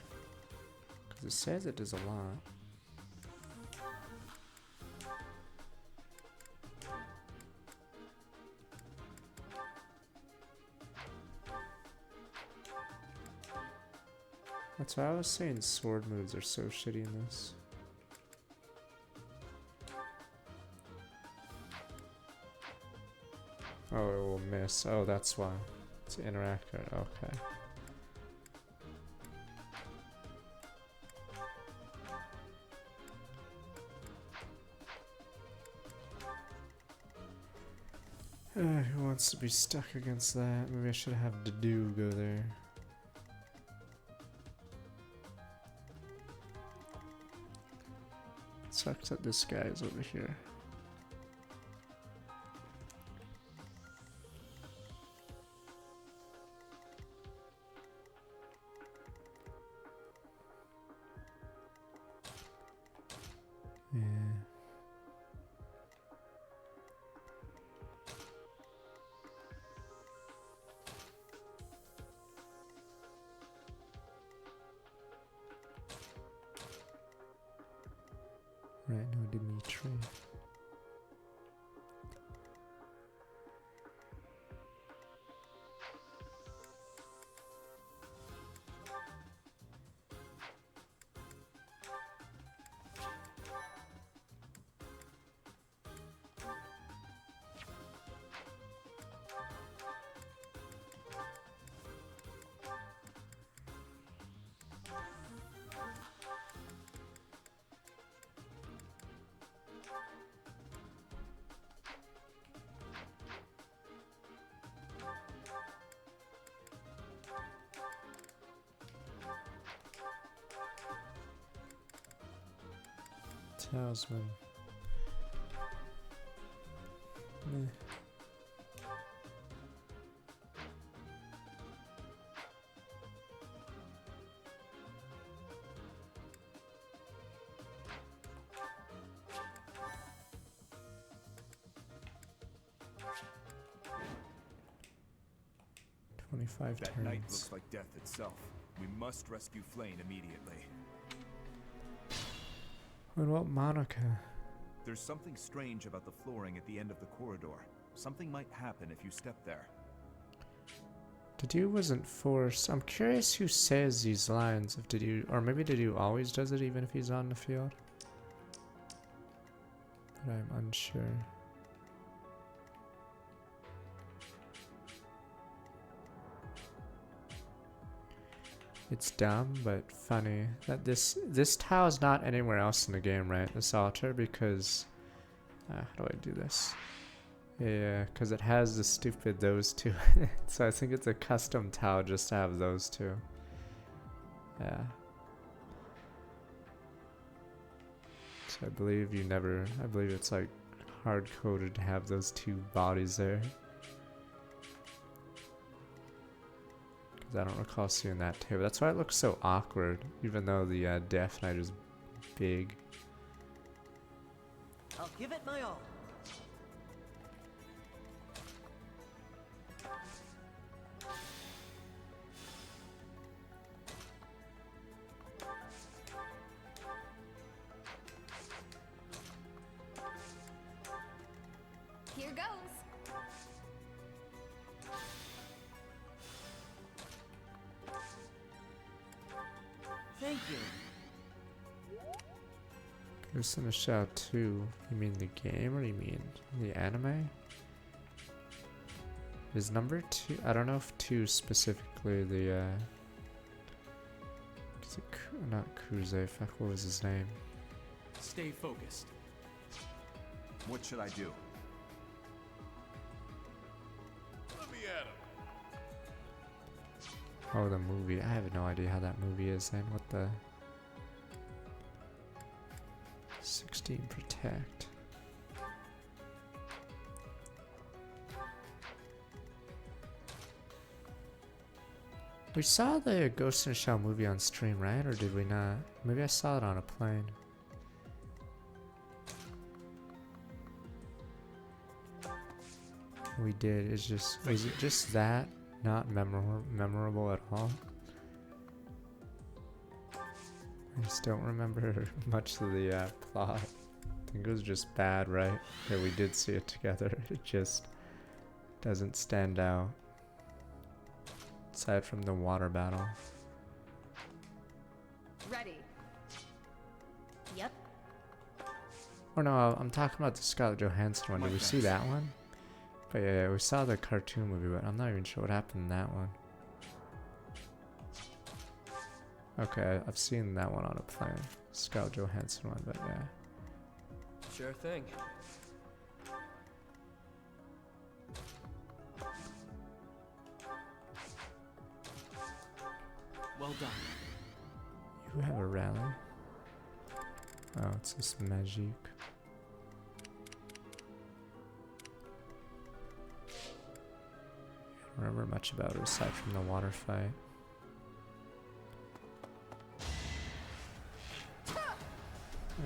Because it says it does a lot. That's why I was saying sword moves are so shitty in this. Oh, it will miss. Oh, that's why. It's interactive. Okay. Who wants to be stuck against that? Maybe I should have Dedu go there. Sucks that this guy is over here. Yeah. Right, no Dimitri. Talisman. Meh. That night looks like death itself. We must rescue Flame immediately. What about Monica? There's something strange about the flooring at the end of the corridor. Something might happen if you step there. Dedue wasn't forced. I'm curious who says these lines. If Dedue, or maybe Dedue always does it even if he's on the field. But I'm unsure. It's dumb, but funny that this tile is not anywhere else in the game, right? This altar, because how do I do this? Yeah, because it has the stupid those two. So I think it's a custom tile just to have those two. Yeah. So I believe it's like hard coded to have those two bodies there. I don't recall seeing that too. That's why it looks so awkward, even though the Death Knight is big. I'll give it my all. Here goes. Thank you. Ghost in the Shell 2. You mean the game or you mean the anime? Is number 2? I don't know if 2 specifically the is it not Kuze, fuck, what was his name? Stay focused. What should I do? Let me at him. Oh, the movie. I have no idea how that movie is then. What the 16 Protect. We saw the Ghost in the Shell movie on stream, right? Or did we not? Maybe I saw it on a plane. We did. Is it just that not memorable at all? I just don't remember much of the plot. I think it was just bad, right? Yeah, we did see it together. It just doesn't stand out. Aside from the water battle. Ready. Yep. Or no, I'm talking about the Scarlett Johansson one. Did we see that one? But yeah, we saw the cartoon movie, but I'm not even sure what happened in that one. Okay, I've seen that one on a plane. Scarlett Johansson one, but yeah. Sure thing. Well done. You have a rally? Oh, it's this magic. I don't remember much about it aside from the water fight.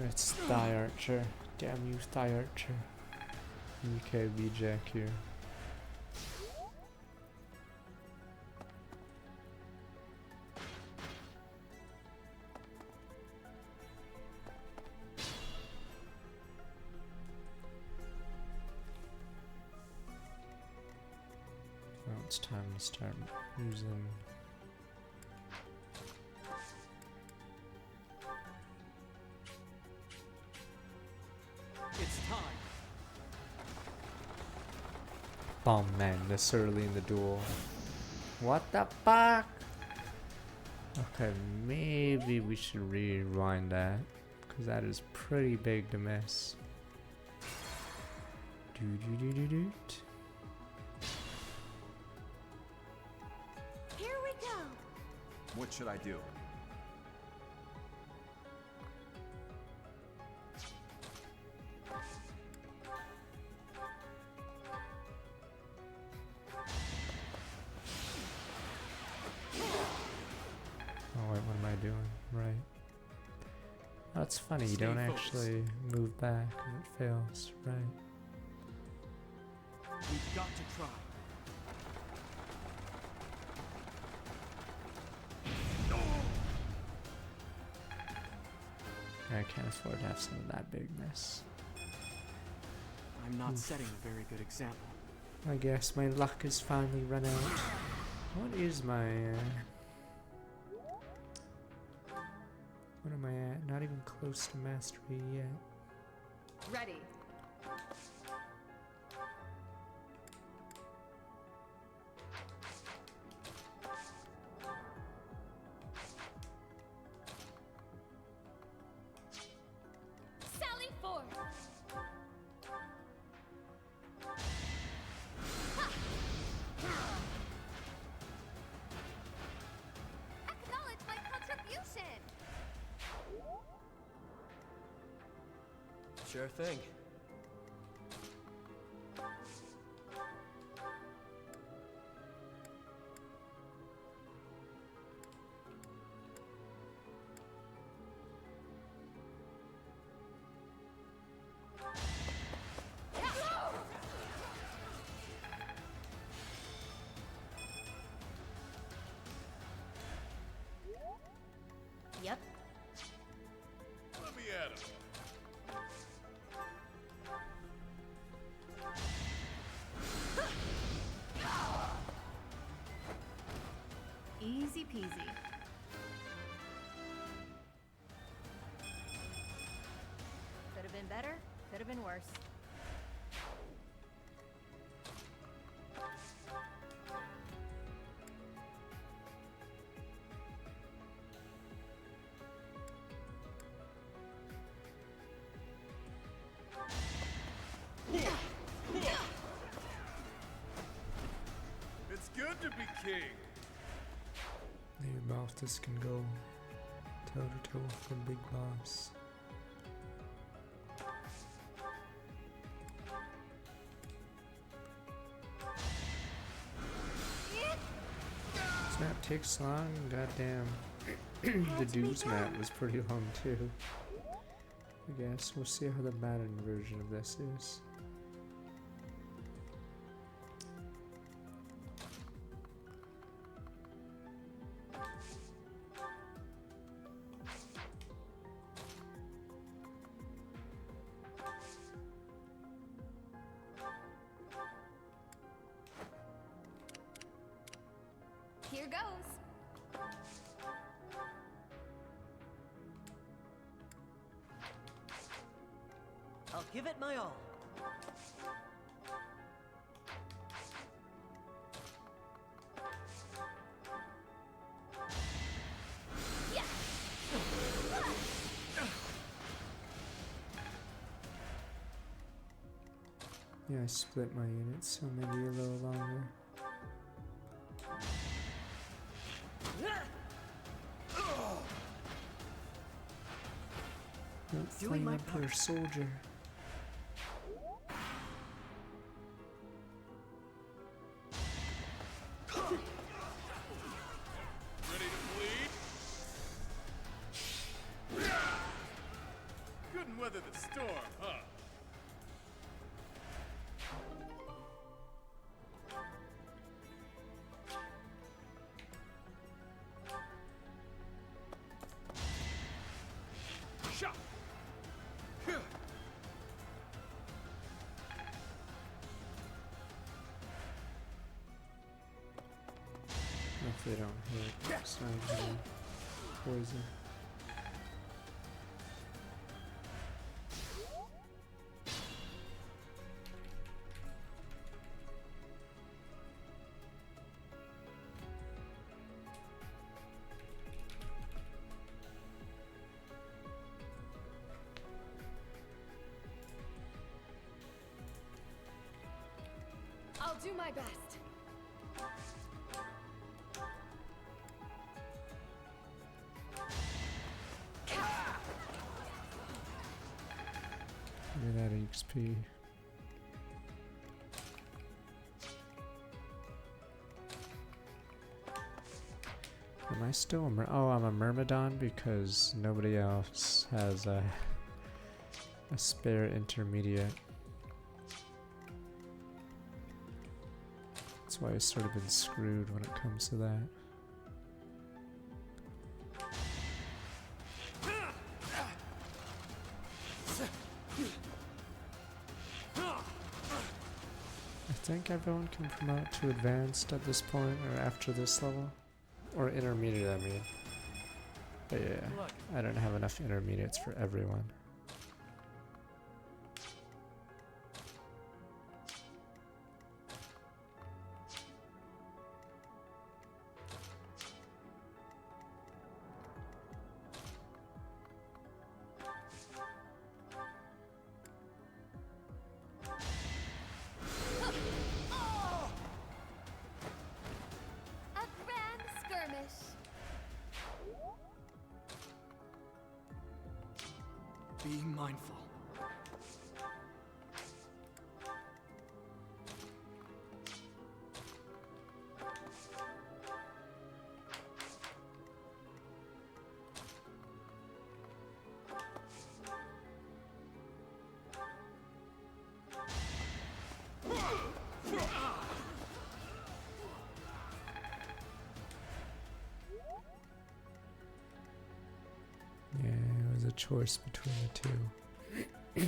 It's Thigh Archer. Damn you, Thigh Archer. UKB Jack here. Well, it's time to start using. It's time. Oh man, this early in the duel. What the fuck? Okay, maybe we should rewind that, because that is pretty big to miss. Do-do-do-do-do. Here we go. What should I do? funny, you don't actually move back and it fails, right? We've got to try. I can't afford to have some of that big miss. I'm not setting a very good example. I guess my luck has finally run out. What is my... what am I at? Not even close to mastery yet. Ready. Sally forth! Acknowledge my contribution! Sure thing. Yep. Let me at him. Easy peasy. Could have been better, could have been worse. It's good to be king. The Balthus can go toe to toe with the big boss. This map takes long, goddamn. The dude's map was pretty long too. I guess we'll see how the Maddening version of this is. Here goes. I'll give it my all. Yeah, I split my units, so maybe a little longer. Don't flame up her soldier. Ready to bleed? Couldn't weather the storm, huh? Shot! If they don't hit, it's not gonna poison. I'll do my best. Look at that XP. I still a oh, I'm a Myrmidon because nobody else has a spare intermediate. That's why I've sort of been screwed when it comes to that. I think everyone can promote to advanced at this point, or after this level. Or intermediate, I mean. But yeah, I don't have enough intermediates for everyone. Be mindful. Yeah, it was a choice between the two. I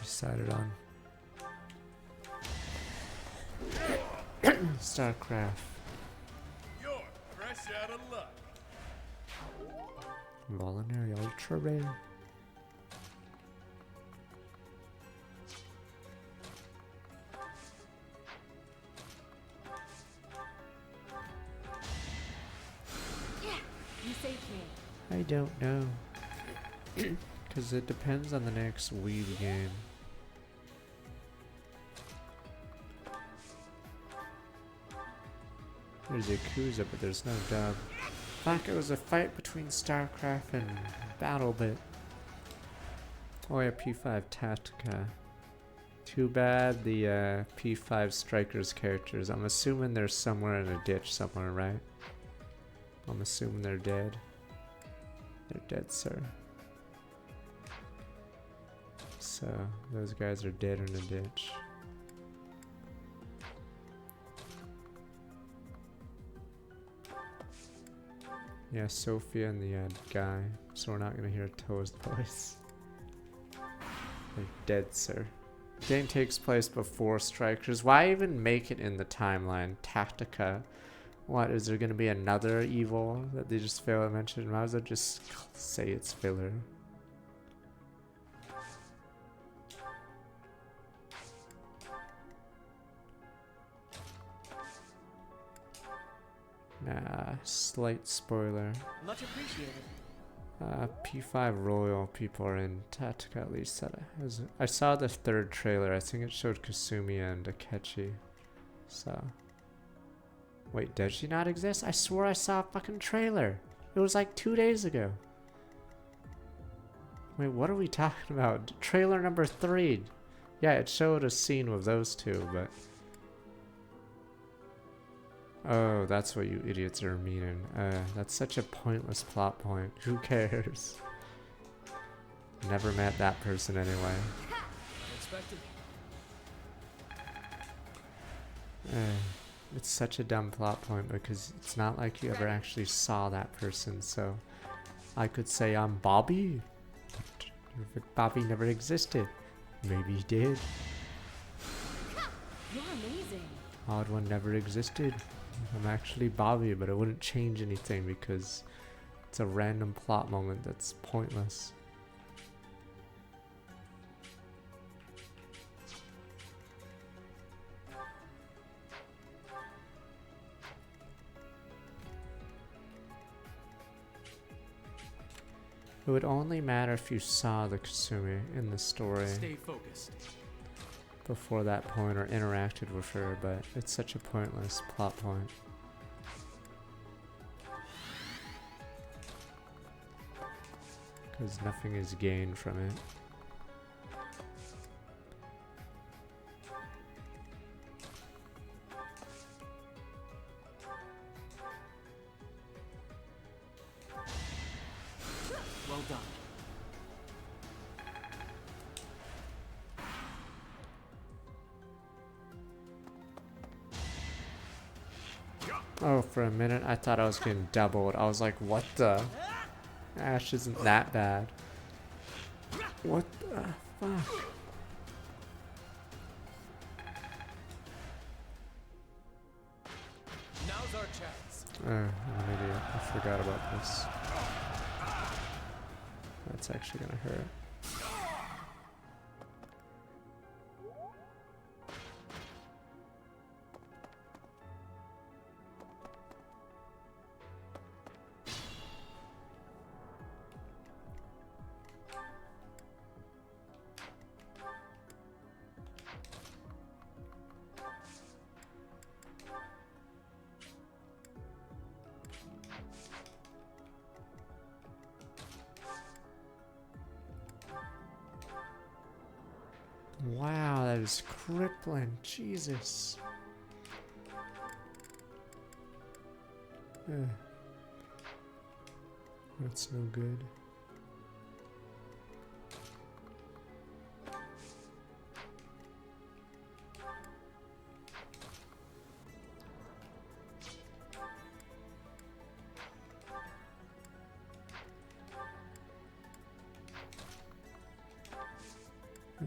decided on StarCraft. You're fresh out of luck. Voluntary Ultra Rare. You saved me. I don't know. Because it depends on the next Weeb game. There's Yakuza, but there's no dub. Fuck, it was a fight between StarCraft and BattleBit. Oh yeah, P5 Tactica. Too bad the P5 Strikers characters. I'm assuming they're somewhere in a ditch somewhere, right? I'm assuming they're dead. They're dead, sir. So, those guys are dead in a ditch. Yeah, Sophia and the guy. So we're not gonna hear Toa's voice. They're dead, sir. Game takes place before Strikers. Why even make it in the timeline? Tactica. What, is there gonna be another evil that they just fail to mention? Might as well just say it's filler. Nah, slight spoiler. Much appreciated. P5 Royal people are in Tactica at least. I saw the third trailer. I think it showed Kasumi and Akechi. So. Wait, does she not exist? I swore I saw a fucking trailer. It was like 2 days ago. Wait, what are we talking about? Trailer number 3. Yeah, it showed a scene with those two, but... Oh, that's what you idiots are meaning. That's such a pointless plot point. Who cares? Never met that person anyway. Unexpected. It's such a dumb plot point because it's not like you ever actually saw that person, so I could say I'm Bobby, but Bobby never existed. Maybe he did. You're amazing. Odd One never existed. I'm actually Bobby, but it wouldn't change anything because it's a random plot moment that's pointless. It would only matter if you saw the Kasumi in the story. Stay focused. Before that point or interacted with her, but it's such a pointless plot point. Because nothing is gained from it. Oh, for a minute I thought I was getting doubled. I was like, what the? Ash isn't that bad. What the fuck? Now's our chance. Oh, I'm an idiot. I forgot about this. That's actually gonna hurt. Wow, that is crippling. Jesus. Ugh. That's no good.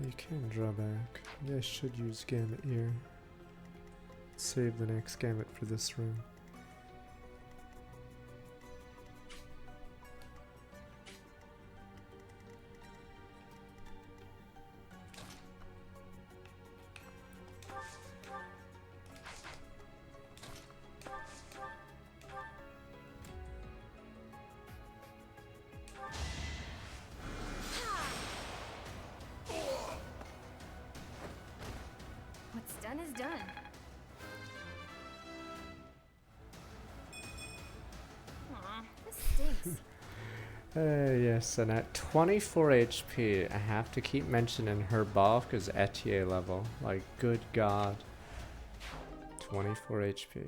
You can draw back. Maybe I should use Gambit here. Save the next Gambit for this room. What's done is done. Aw, this stinks. Yes, and at 24 HP, I have to keep mentioning her buff because Etier level. Like, good god. 24 HP.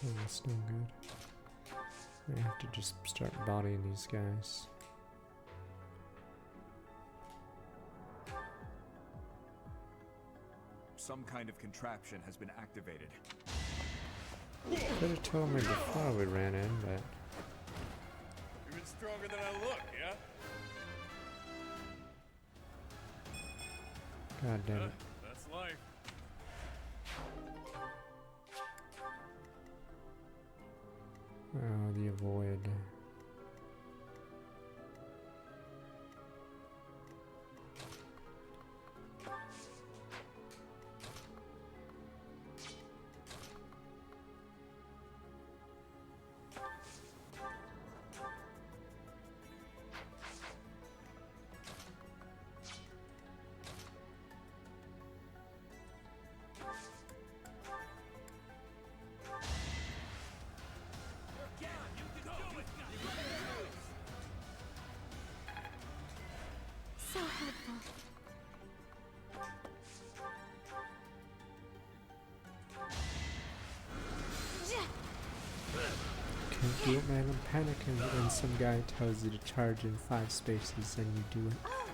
Oh, that's no good. I have to just start bodying these guys. Some kind of contraption has been activated. Could have told me before we ran in, but Even stronger than I look, yeah? god damn it. That's life. Oh, the avoid. So helpful. Can't do it, man. I'm panicking. But then some guy tells you to charge in 5 spaces, and you do it. Oh,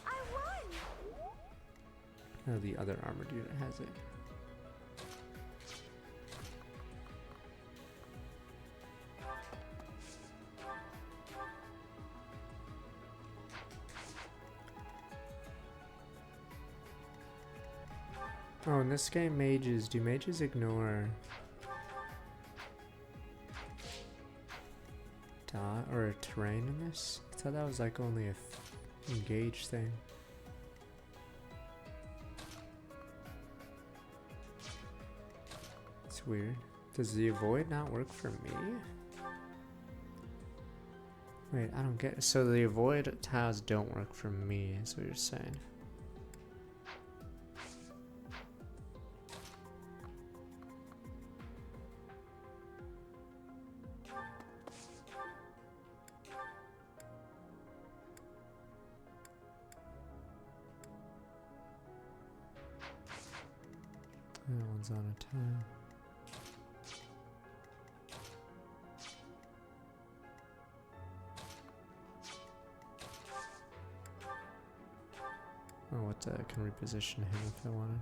I won! Oh, the other armored unit has it. Oh, in this game, do mages ignore dot or terrain in this? I thought that was like only a engage thing. It's weird. Does the avoid not work for me? Wait, I don't get. So the avoid tiles don't work for me, is what you're saying. That one's on a tile. Oh, what I can reposition him if I wanted.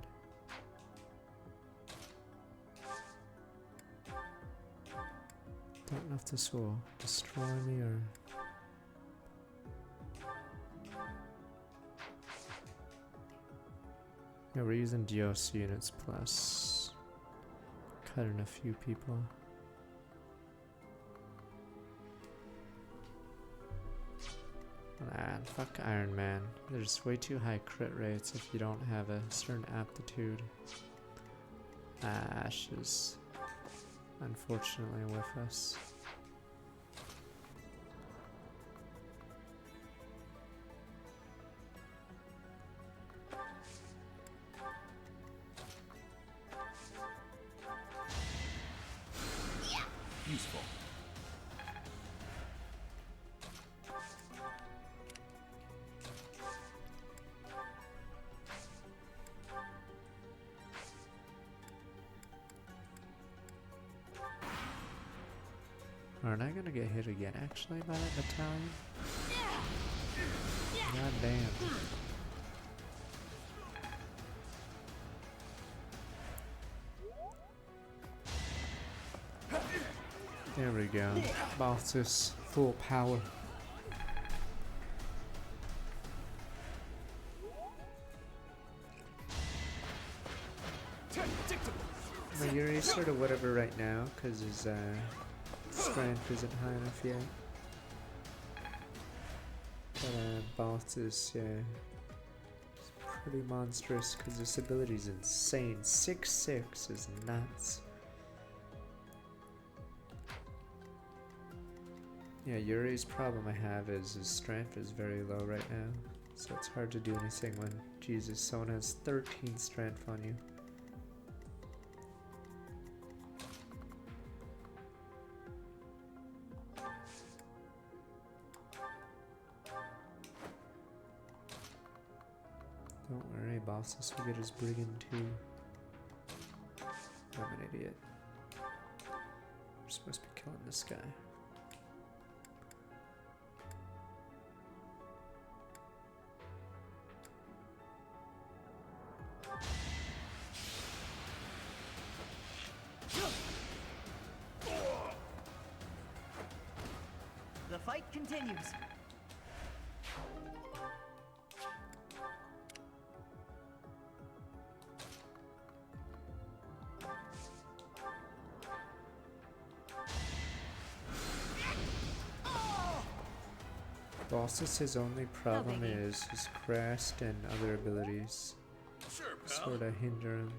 Don't know if this will destroy me or... Yeah, we're using Dios units plus cutting a few people. Man, fuck Iron Man. There's way too high crit rates if you don't have a certain aptitude. Ash is unfortunately with us. Useful. Aren't I gonna get hit again actually by that battalion? God damn. There we go. Balthus, full power. Well, Yuri's sort of whatever right now, because his strength isn't high enough yet. But Balthus, yeah, is pretty monstrous because this ability is insane. 6'6" is nuts. Yeah, Yuri's problem I have is his strength is very low right now, so it's hard to do anything when, Jesus, someone has 13 strength on you. Don't worry, Bosses will get his brigand too. I'm an idiot. We're supposed to be killing this guy. The fight continues. Bosses, his only problem is his crest and other abilities sort of hinder him.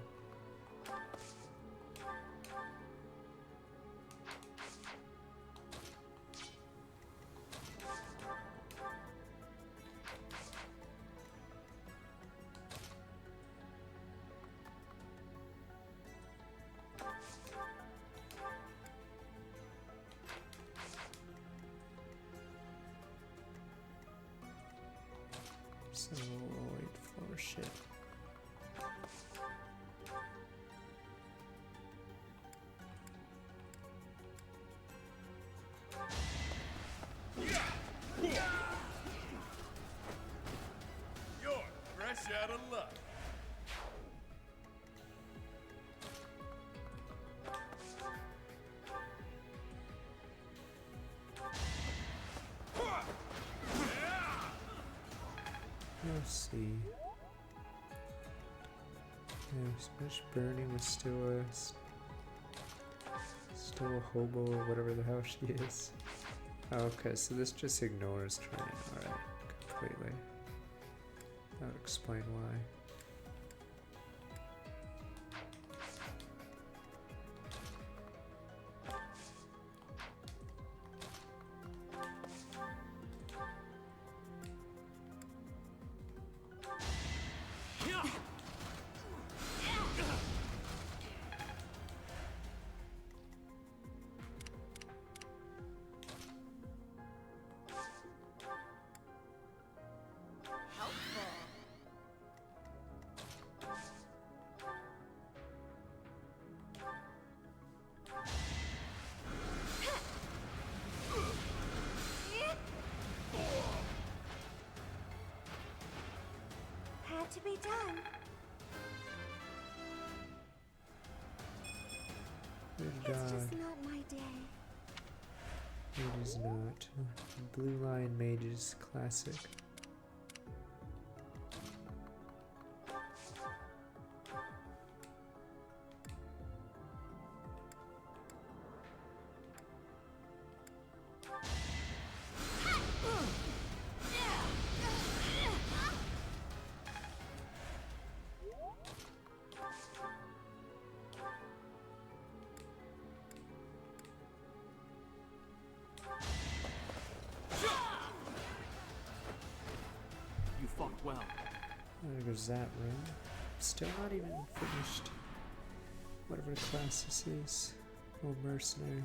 So we'll wait for shit. You're fresh out of luck. Let's see. Yeah, Smash Burning was still a hobo or whatever the hell she is. Oh, okay, so this just ignores terrain. Alright, completely. That would explain why. Had to be done. Good It's God. just not my day. It is not. Blue Lion Mages Classic. You fought well. There goes that room. Still not even finished. Whatever class this is. Oh, mercenary.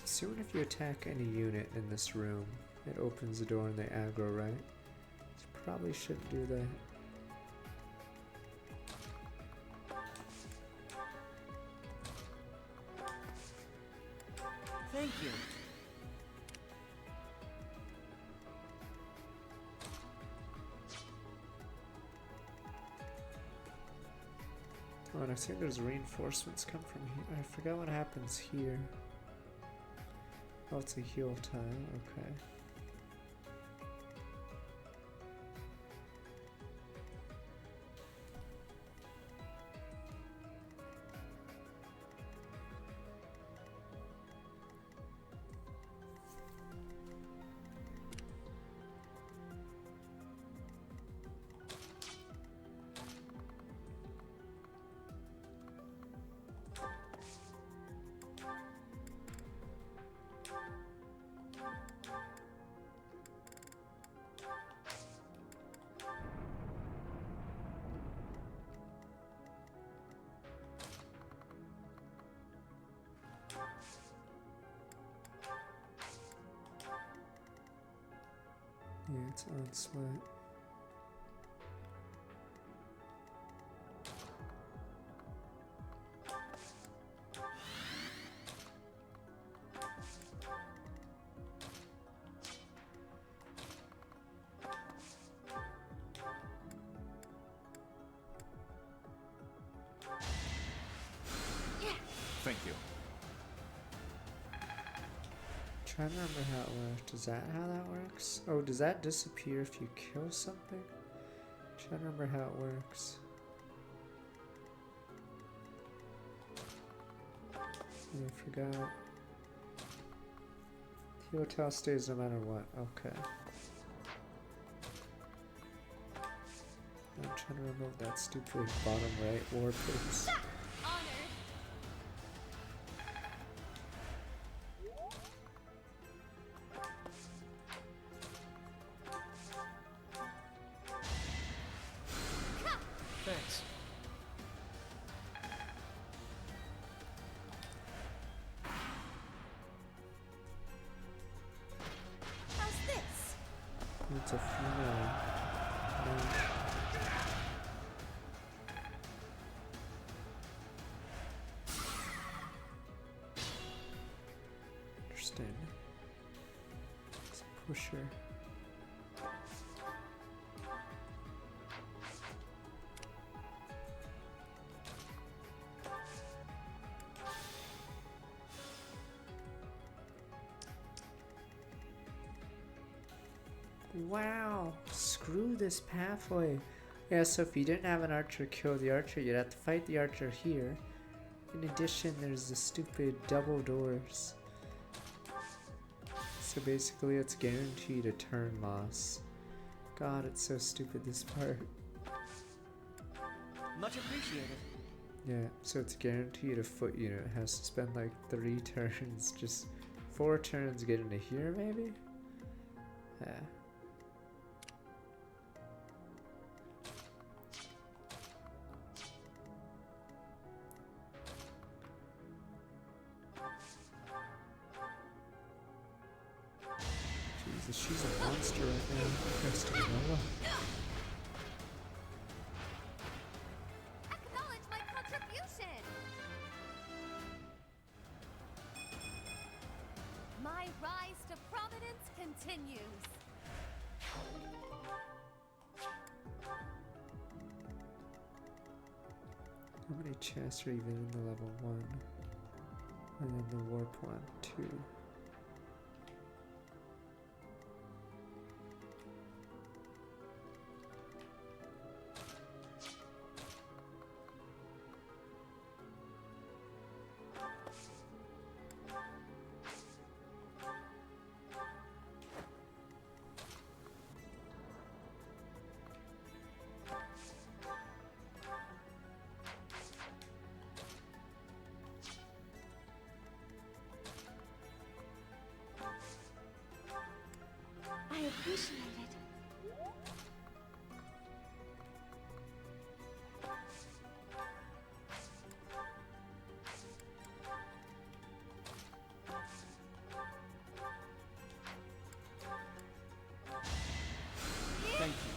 Soon if you attack any unit in this room, it opens the door and they aggro, right? So probably shouldn't do that. Thank you. Oh, and I think there's reinforcements come from here. I forgot what happens here. Oh, it's a heal tile, okay. Yeah, it's onslaught. Thank you. Trying to remember how it works. Is that how that works? Oh, does that disappear if you kill something? Trying to remember how it works. Yeah, I forgot. The hotel stays no matter what. Okay. I'm trying to remove that stupid bottom right war piece. Thanks. How's this? It's a female. Mage. Interesting. It's a pusher. Wow, screw this pathway. Yeah, so if you didn't have an archer kill the archer, you'd have to fight the archer here. In addition, there's the stupid double doors. So basically it's guaranteed a turn loss. God, it's so stupid, this part. Much appreciated. Yeah, so it's guaranteed a foot unit has to spend like 3 turns, just 4 turns getting to here maybe? Yeah. Jesus, she's a monster right now. Next to Noah. Acknowledge my contribution! My rise to prominence continues. How many chests are even in the level 1? And then the warp one, 2. I appreciate it. Thank you.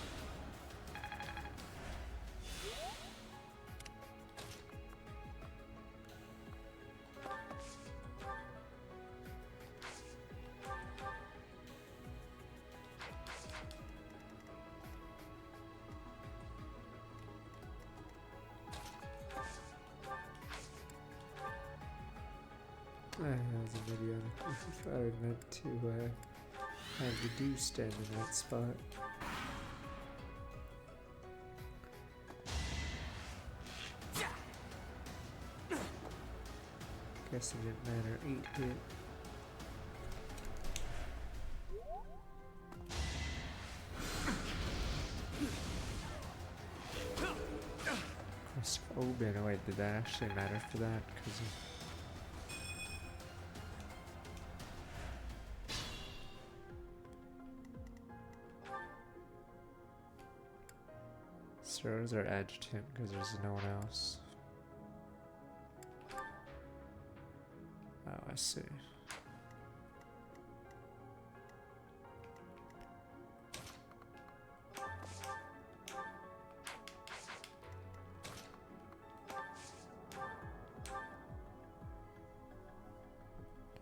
That was a video. I thought I meant to have the dew stand in that spot. Guess it didn't matter. 8 hit. Quest of Oben. Oh wait, did that actually matter for that? Because Sirs are adjutant because there's no one else. Oh, I see.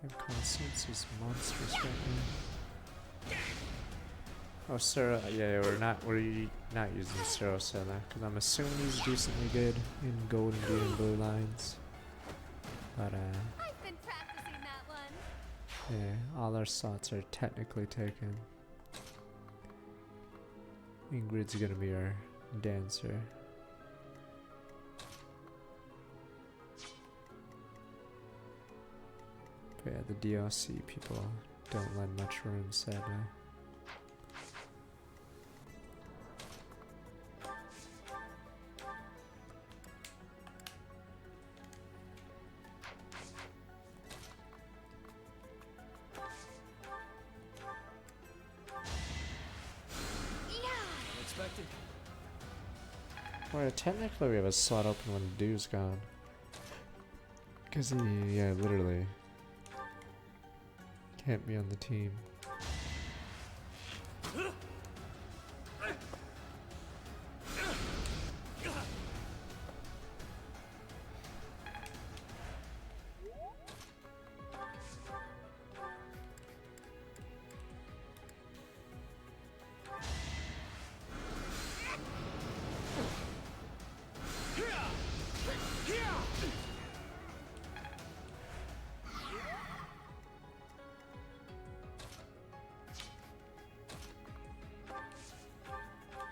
Damn, Constance is monstrous right now. Oh, Sarah, yeah, we're not using Sarah Senna, because I'm assuming he's decently good in gold and blue and blue lines. But, I've been practicing that one. yeah, all our slots are technically taken. Ingrid's gonna be our dancer. But yeah, the DLC people don't lend much room, sadly. Unexpected. Well, technically we have a slot open when the dew's gone. Because he, yeah, literally can't be on the team.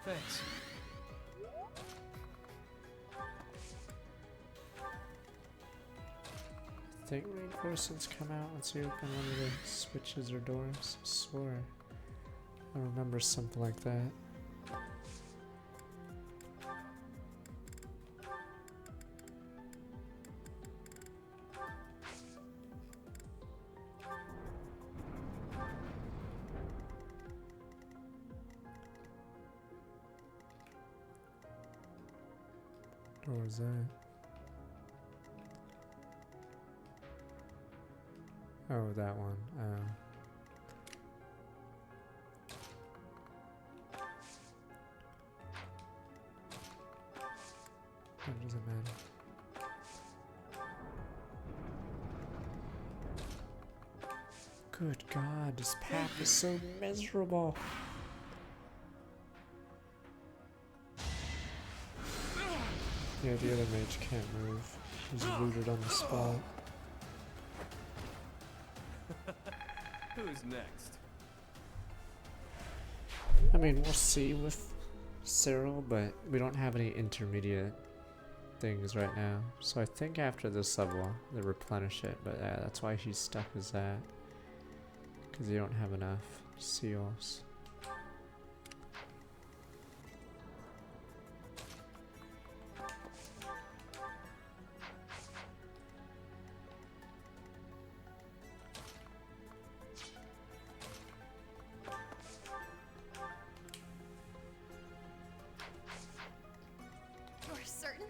Thanks. I think reinforcements come out once you open one of the switches or doors. I swear. I remember something like that. What was that? Oh, that one. That doesn't matter. Good God, this path is so miserable. Yeah, the other mage can't move. He's rooted on the spot. Who's next? I mean, we'll see with Cyril, but we don't have any intermediate things right now. So I think after this level, they replenish it, but yeah, that's why he's stuck as that. Because you don't have enough seals. You're certain?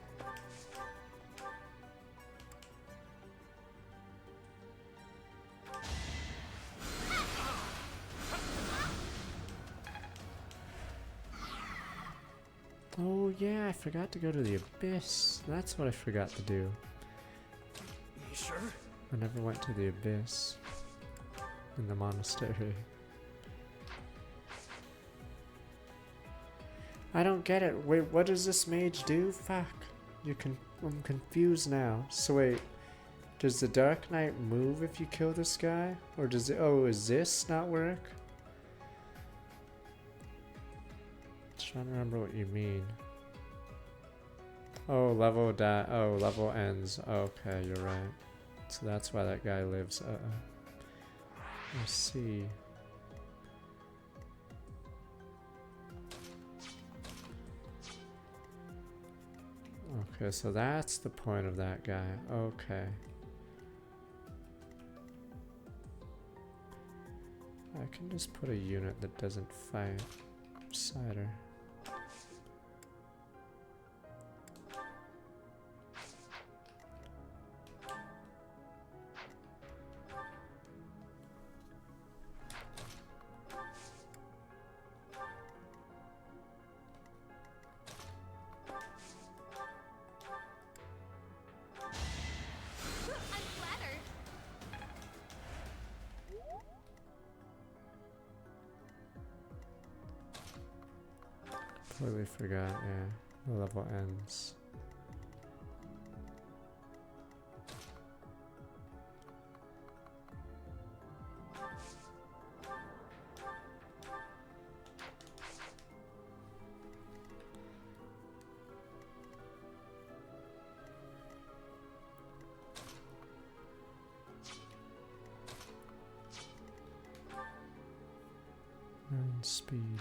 Oh yeah, I forgot to go to the Abyss. That's what I forgot to do. You sure? I never went to the Abyss in the monastery. I don't get it. Wait, what does this mage do? Fuck. I'm confused now. So wait, does the Dark Knight move if you kill this guy? Or does it, oh, is this not work? Trying to remember what you mean. Oh, level level ends. Okay, you're right. So that's why that guy lives. I see. Okay, so that's the point of that guy. Okay. I can just put a unit that doesn't fight Cider. I'm flattered. Completely forgot, yeah. The level ends. And speed.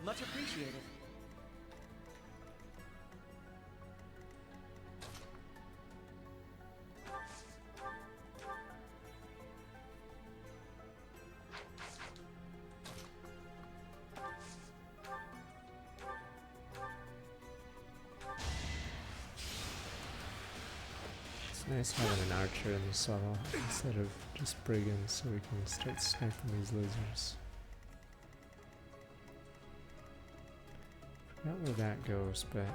Much appreciated. It's nice having an archer in this level instead of just brigands, so we can start sniping these lizards. Forgot where that goes, but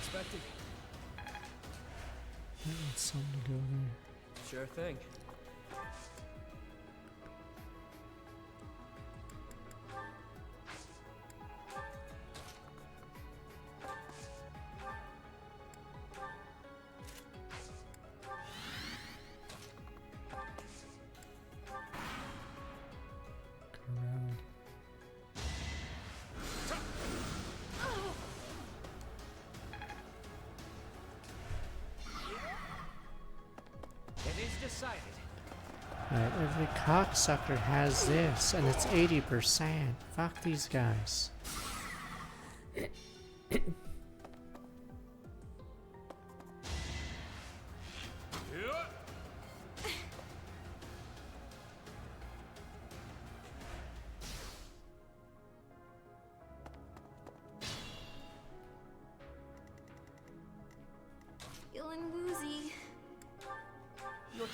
Expected. I need some to go there. Sure thing. Around. It is decided. Right, every cocksucker has this, and it's 80%. Fuck these guys.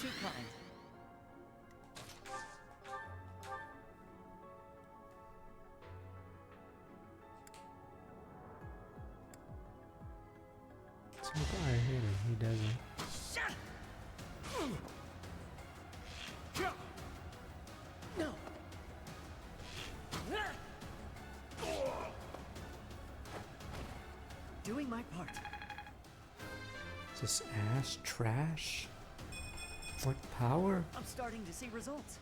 too kind. So far I hit him, he doesn't. No. Doing my part. Is this ash trash? What power? I'm starting to see results.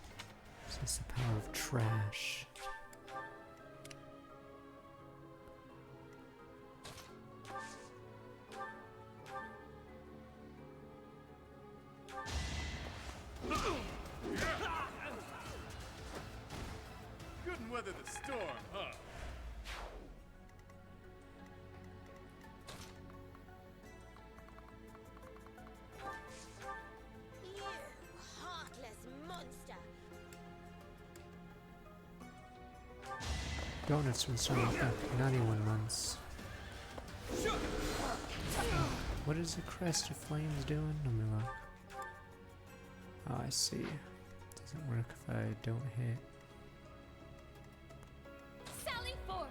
Is this the power of trash? Couldn't weather the storm, huh? You heartless monster! Donuts from some of the 91 months. What is the crest of flames doing? Let me look. Oh, I see. Doesn't work if I don't hit. Sally forth!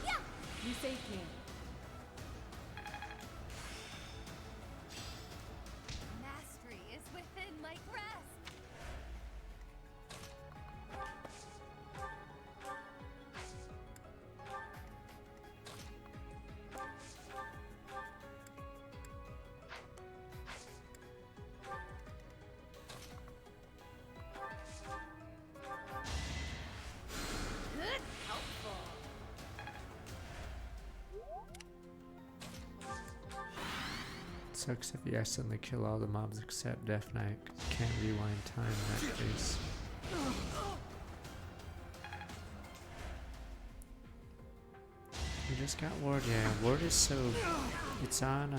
Yeah! You saved me. Mastery is within my grasp. Good, helpful. Sucks if you accidentally kill all the mobs except Death Knight. 'Cause you can't rewind time in that case. You just got Ward, yeah. Ward is so... It's on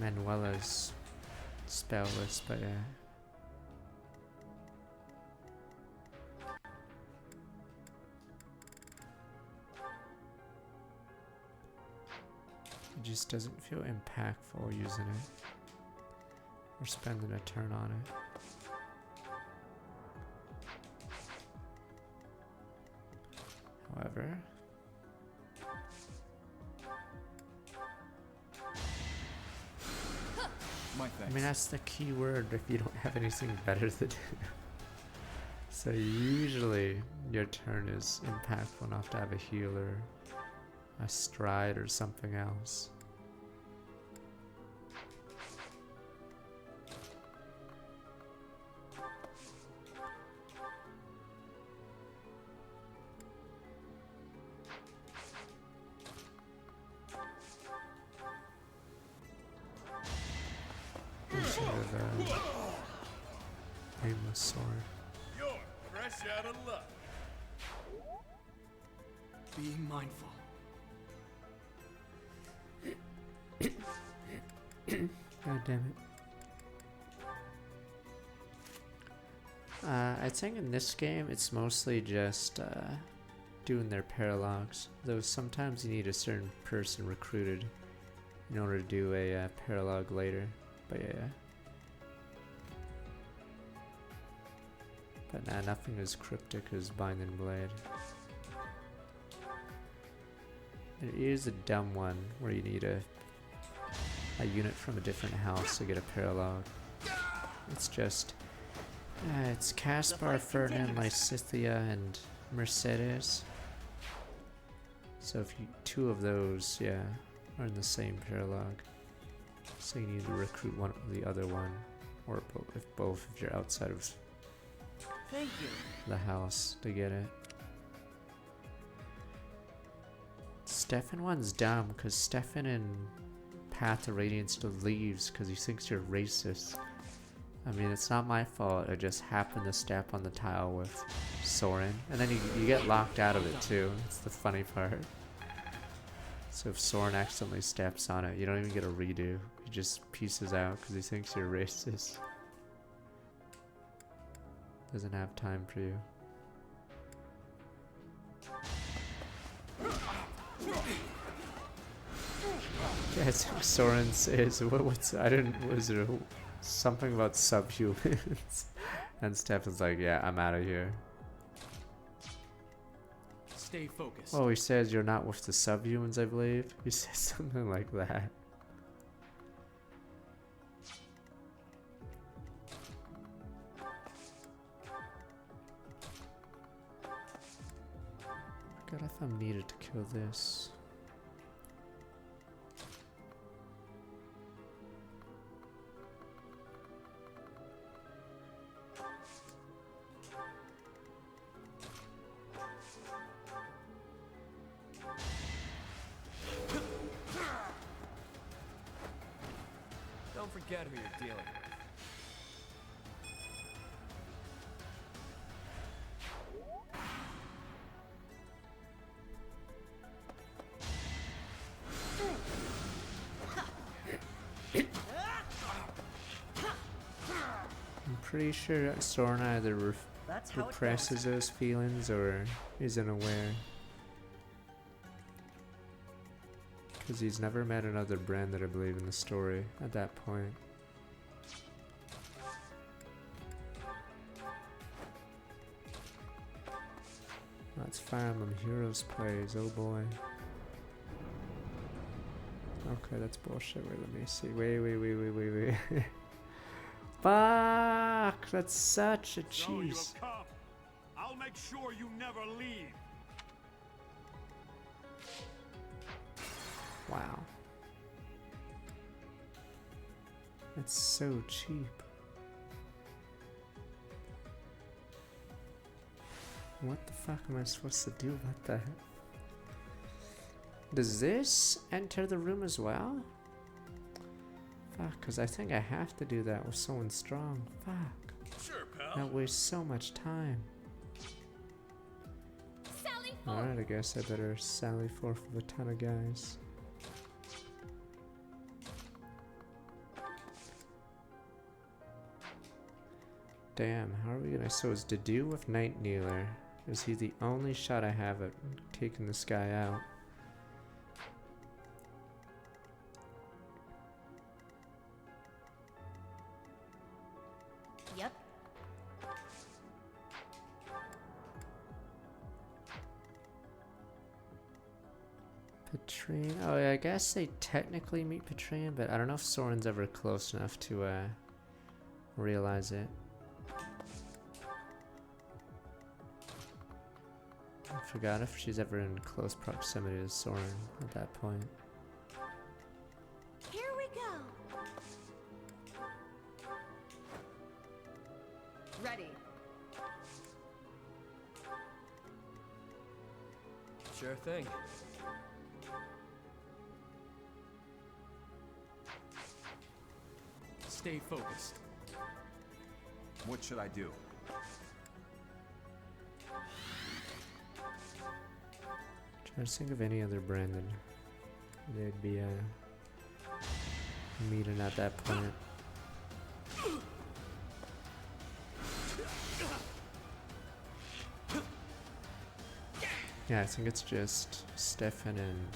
Manuela's spell list, but yeah. It just doesn't feel impactful using it. Or spending a turn on it. However... My I thanks. mean, that's the key word if you don't have anything better to do. So usually your turn is impactful enough to have a healer, a stride, or something else. Should have aimless sword. You're fresh out of luck. Being mindful. God damn it. I think in this game it's mostly just doing their paralogs, though sometimes you need a certain person recruited in order to do a paralog later, but yeah. But nah, nothing as cryptic as Binding Blade. There is a dumb one where you need a unit from a different house to get a paralog. It's just it's Caspar, Ferdinand, Lysithea, and Mercedes. So if you two of those, yeah, are in the same paralog, so you need to recruit one or the other one, or both if you're outside of Thank you. the house to get it. Stefan one's dumb because Stefan in Path to Radiance still leaves because he thinks you're racist. I mean, it's not my fault. I just happened to step on the tile with Soren, and then you get locked out of it too. It's the funny part. So if Soren accidentally steps on it, you don't even get a redo. He just pieces out because he thinks you're racist. Doesn't have time for you. Yeah, I think Soren says what's I didn't was there something about subhumans and Stefan's like, yeah, I'm out of here. Stay focused. Oh, he says you're not with the subhumans, I believe. He says something like that. Forgot if I'm needed to kill this. Don't forget who you're dealing with. I'm pretty sure that Soren either represses those feelings or isn't aware. Because he's never met another Branded, I believe, in the story at that point. That's Fire Emblem Heroes plays, oh boy. Okay, that's bullshit. Wait, let me see. Wait. Fuck! That's such a So you cheese. have come. I'll make sure you never leave. Wow. That's so cheap. What the fuck am I supposed to do about that? Does this enter the room as well? Fuck, because I think I have to do that with someone strong. Fuck. Sure, pal. That wastes so much time. Alright, I guess I better sally forth with a ton of guys. Damn, how are we gonna... So is Dedu with Night Kneeler? Is he the only shot I have at taking this guy out? Yep. Petrine. Oh, yeah, I guess they technically meet Petrine, but I don't know if Soren's ever close enough to realize it. I forgot if she's ever in close proximity to Soren at that point. Here we go. Ready. Sure thing. Stay focused. What should I do? Trying to think of any other Brandon they'd be meeting at that point. Yeah, I think it's just Stefan and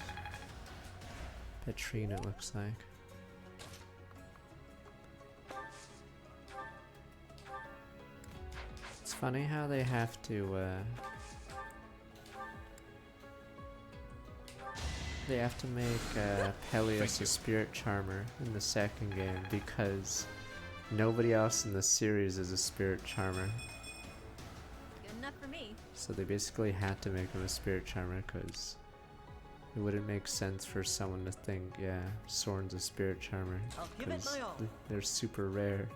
Petrine, it looks like. It's funny how they have to make Peleus a spirit charmer in the second game because nobody else in the series is a spirit charmer. Good enough for me. So they basically had to make him a spirit charmer because it wouldn't make sense for someone to think, yeah, Soren's a spirit charmer I'll give it my all. they're super rare.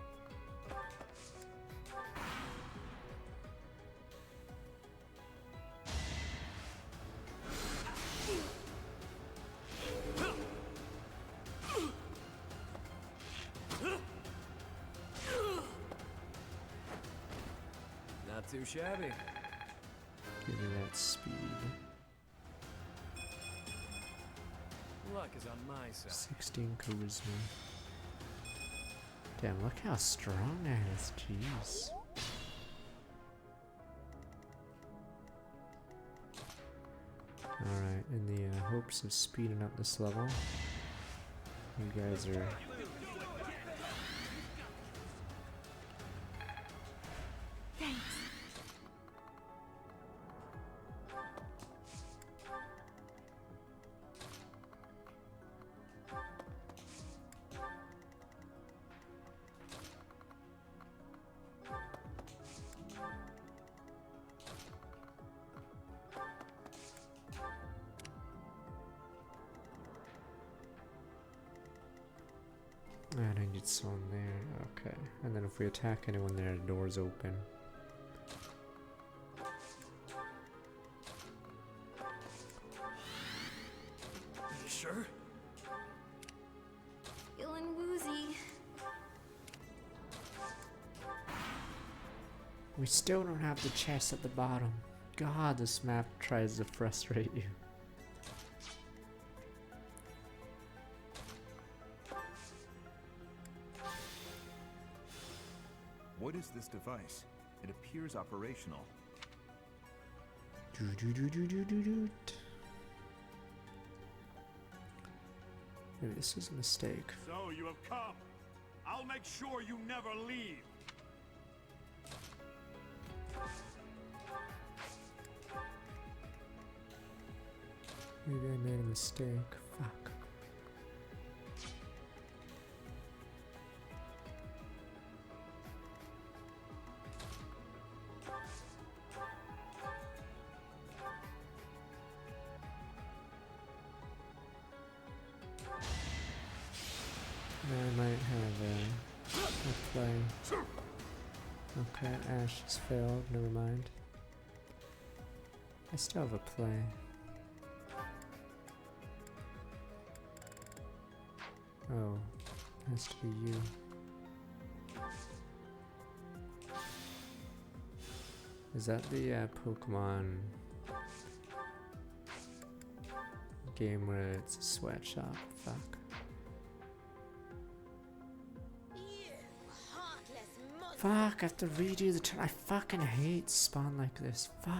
Not too shabby. Give me that speed. Luck is on my side. 16 charisma. Damn, look how strong that is. Jeez. Alright, in the hopes of speeding up this level, you guys are... Thanks. And I need someone there. Okay. And then if we attack anyone there, the door's open. You sure? Feeling woozy. We still don't have the chest at the bottom. God, this map tries to frustrate you. What is this device? It appears operational. Maybe this is a mistake. So you have come. I'll make sure you never leave. Maybe I made a mistake. Fuck. I might have a play. Okay, Ash has failed. Never mind. I still have a play. Oh, it has to be you. Is that the Pokemon game where it's a sweatshop? Fuck. Fuck, I have to redo the turn. I fucking hate spawn like this. Fuck.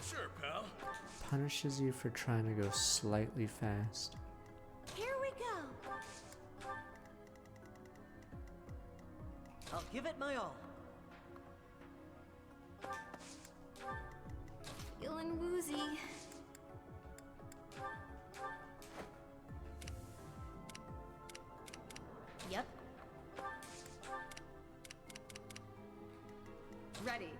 Sure, pal. Punishes you for trying to go slightly fast. Here we go. I'll give it my all. Feeling woozy. Yep. Ready.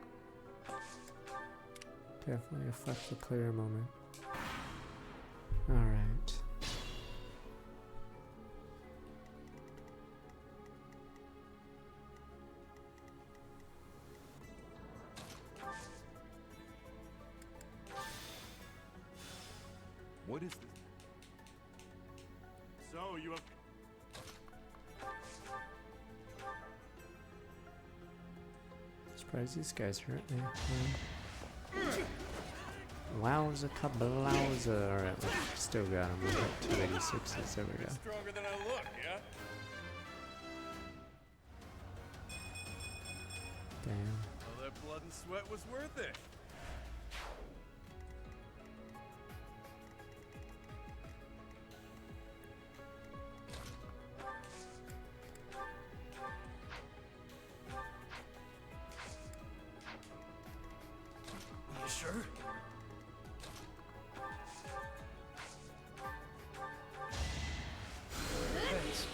Definitely a fuck the player moment. Alright. What is this? So you have... Surprised these guys hurt me. Wowza kablowza. Alright, we still got him. We got 286s. There we go. Stronger than I look, yeah? Damn. All that blood and sweat was worth it. You sure? Thanks.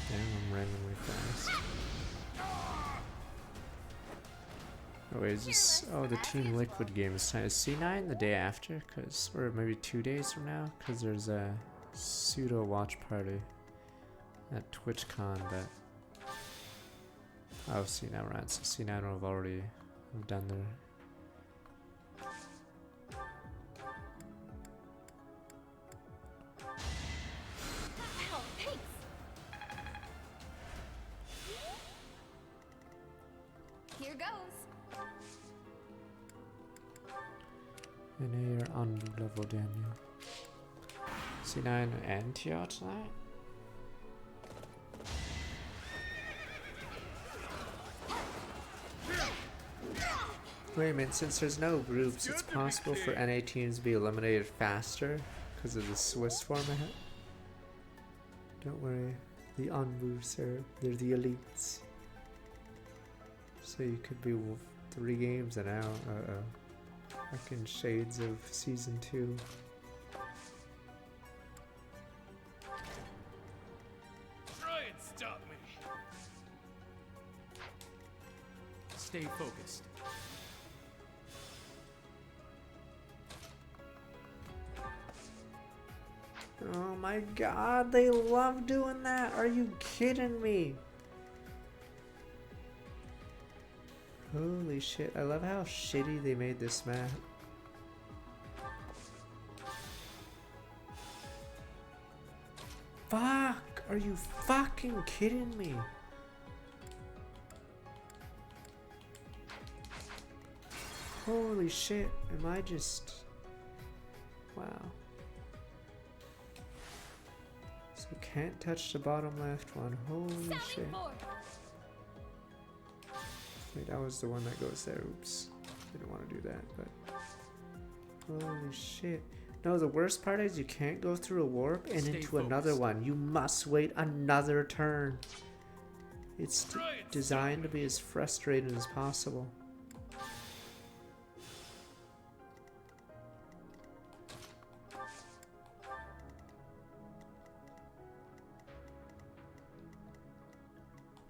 Damn, I'm randomly fast. Oh wait, is this... Oh, the Team Liquid game is tonight. Is C9 the day after? Or maybe 2 days from now? Because there's a pseudo watch party at TwitchCon that... Oh, C9, right. So C9 will have already done their... Here goes. And you're on level, Daniel. C9 and TR tonight? Wait a minute, since there's no groups, it's possible for NA teams to be eliminated faster because of the Swiss format? Don't worry, the Envoys they're the elites. So you could be 3 games and out. Fucking shades of season 2. Try and stop me. Stay focused. Oh my god, they love doing that. Are you kidding me? Holy shit, I love how shitty they made this map. Fuck! Are you fucking kidding me? Holy shit, am I just... Wow. So can't touch the bottom left one, holy shit. Wait, that was the one that goes there. Oops. Didn't want to do that, but... Holy shit. No, the worst part is you can't go through a warp and into another one. You must wait another turn. It's designed to be as frustrating as possible.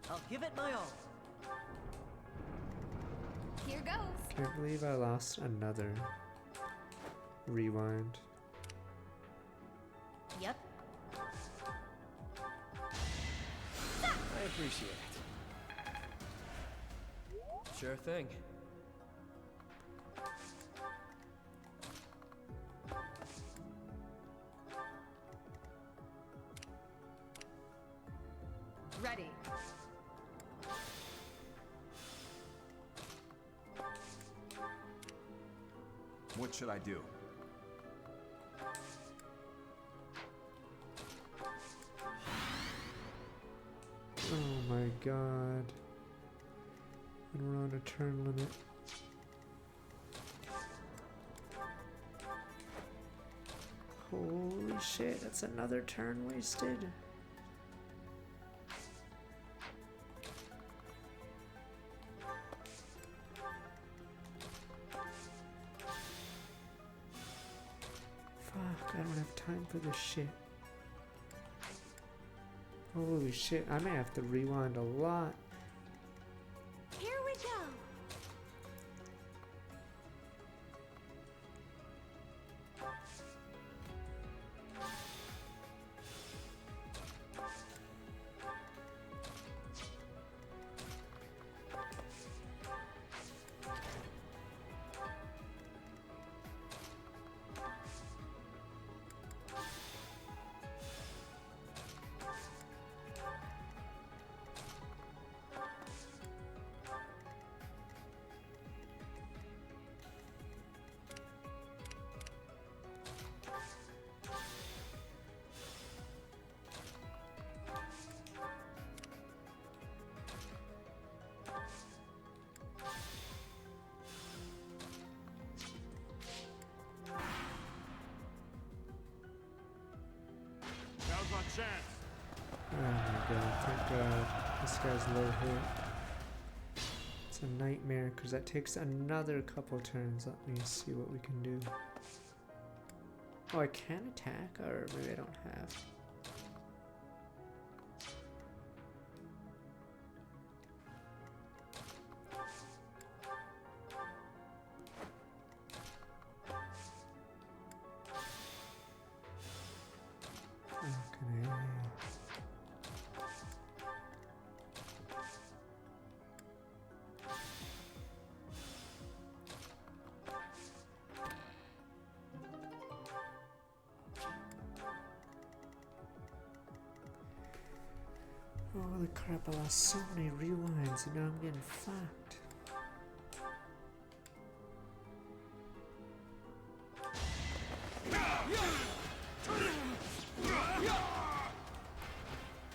I'll give it my all. Here goes. Can't believe I lost another rewind. Yep. I appreciate it. Sure thing. Ready. What should I do? Oh my god. And we're on a turn limit. Holy shit, that's another turn wasted. Fuck, I don't have time for this shit. Holy shit, I may have to rewind a lot. Here we go. Now's our chance. Oh my god, thank god. This guy's low hit. It's a nightmare because that takes another couple turns. Let me see what we can do. Oh, I can attack? Or maybe I don't have. Holy crap, I lost so many rewinds and now I'm getting fucked.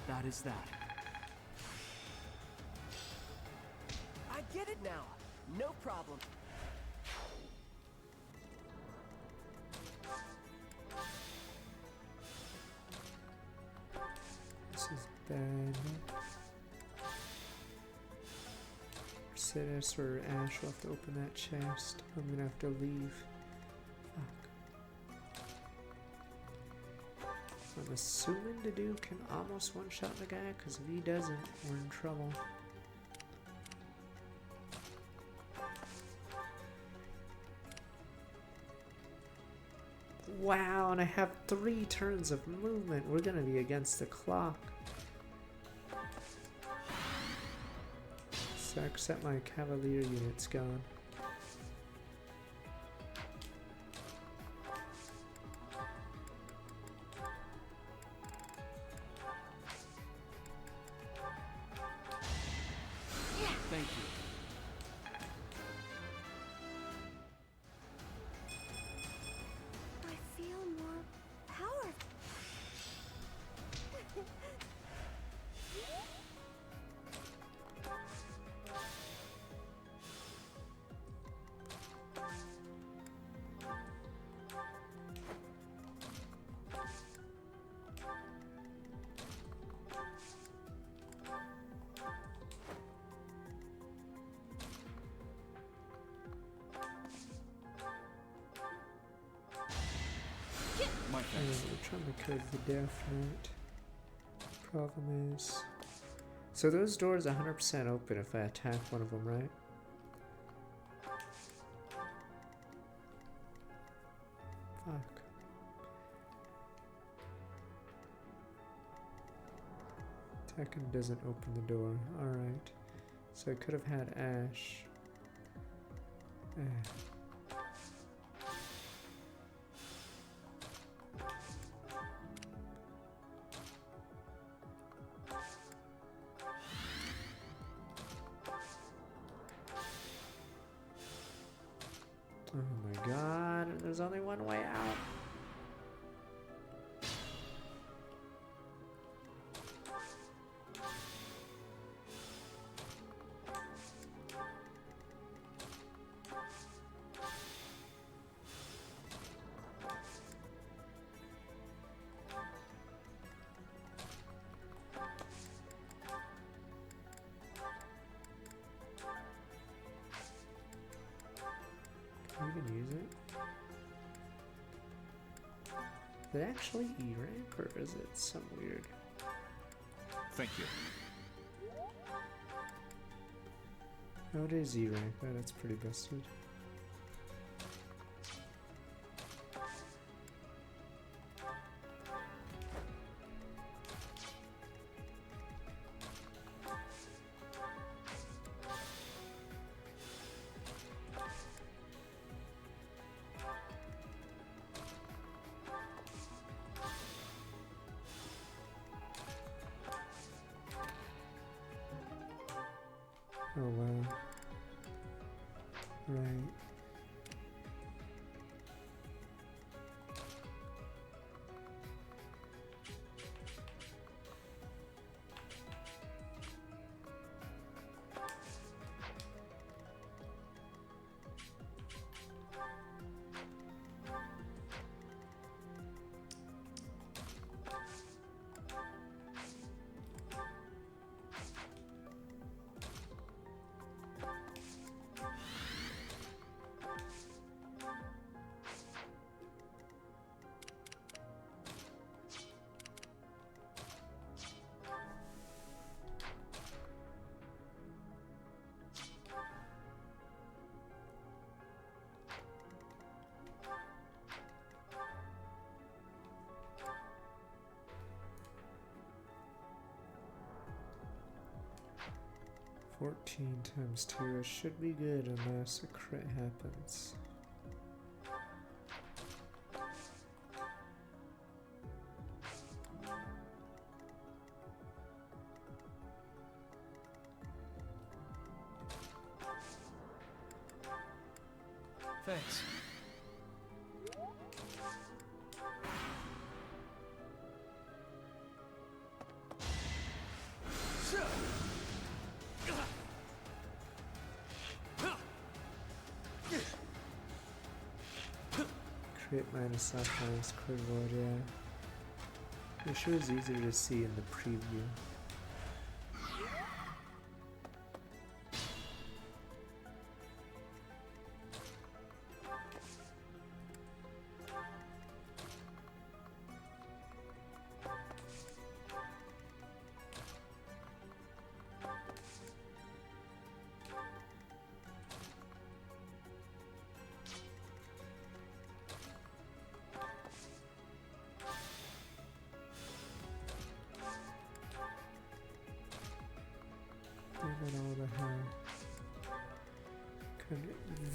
That is that. I get it now. No problem. This is bad. Mercedes or Ash will have to open that chest. I'm gonna have to leave. Fuck. I'm assuming the dude can almost one-shot the guy, because if he doesn't, we're in trouble. Wow, and I have 3 turns of movement. We're gonna be against the clock. So except my Cavalier unit's gone. Thank you. I feel more powerful. My thanks. We're trying to code the Death Knight. Problem is... So those doors 100% open if I attack one of them, right? Fuck. Attacking doesn't open the door. Alright. So I could have had Ash. Oh my god, there's only one way out. Can you even use it? Is it actually E rank or is it some weird? Thank you. Oh, it is E rank. Oh, that's pretty busted. Oh wow. Right. $14 times 2. It should be good unless a crit happens. Thanks. Crit minus up minus crit void, yeah. I'm sure it's easier to see in the preview.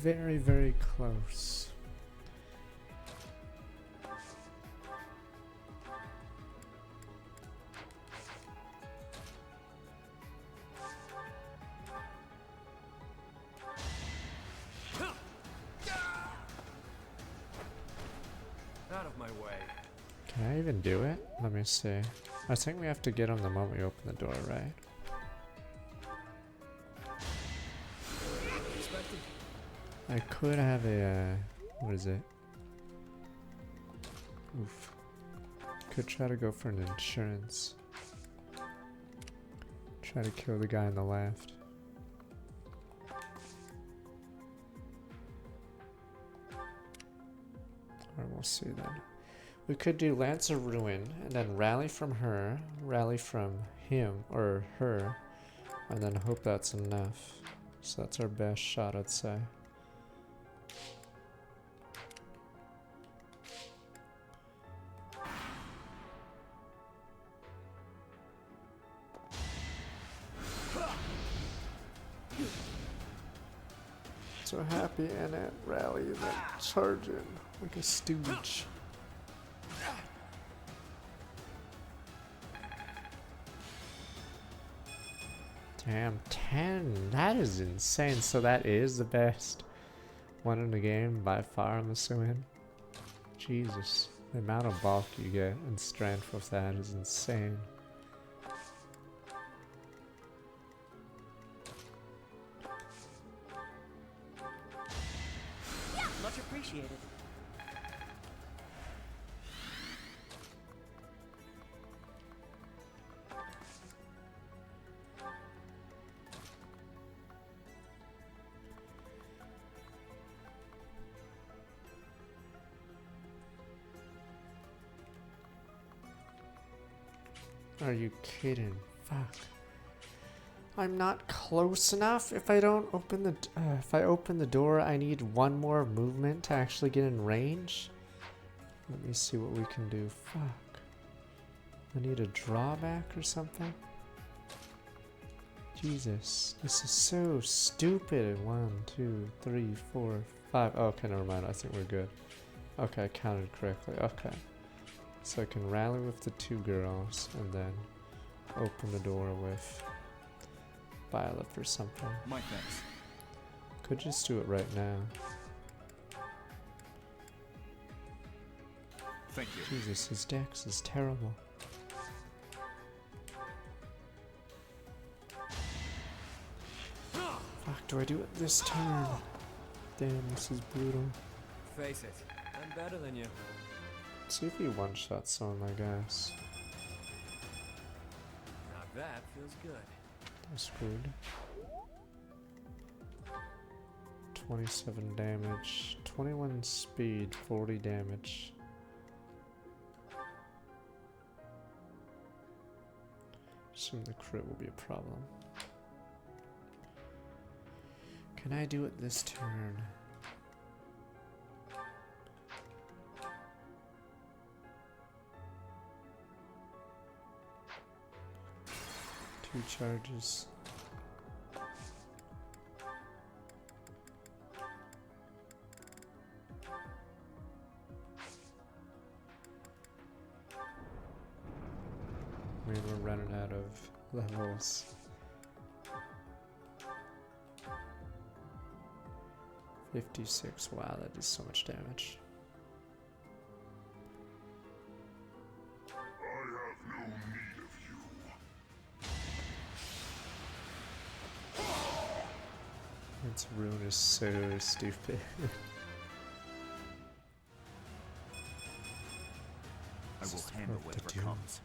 Very, very close. Out of my way. Can I even do it? Let me see. I think we have to get on the moment we open the door, right? I could have a, what is it? Oof. Could try to go for an insurance. Try to kill the guy on the left. Or we'll see then. We could do Lance of Ruin and then rally from her, rally from him or her, and then hope that's enough. So that's our best shot, I'd say. So happy and at rally and then charge in like a stooge. Damn, 10. That is insane. So that is the best one in the game by far, I'm assuming. Jesus. The amount of bulk you get and strength with that is insane. Much appreciated. Are you kidding? Fuck. I'm not close enough. If I don't open the if I open the door, I need one more movement to actually get in range. Let me see what we can do. Fuck. I need a drawback or something. Jesus, this is so stupid. 1, 2, 3, 4, 5. Oh, okay, never mind. I think we're good. Okay, I counted correctly. Okay. So I can rally with the two girls and then open the door with Violet or something. My thanks. Could just do it right now. Thank you. Jesus, his dex is terrible. Fuck, do I do it this turn? Damn, this is brutal. Face it, I'm better than you. See if he one-shots someone, I guess. Now that feels good. I'm screwed. 27 damage, 21 speed, 40 damage. Assume the crit will be a problem. Can I do it this turn? Two charges. I mean, we're running out of levels. 56. Wow, that is so much damage. I have no need of you. Its rune is so stupid. I will handle whatever comes.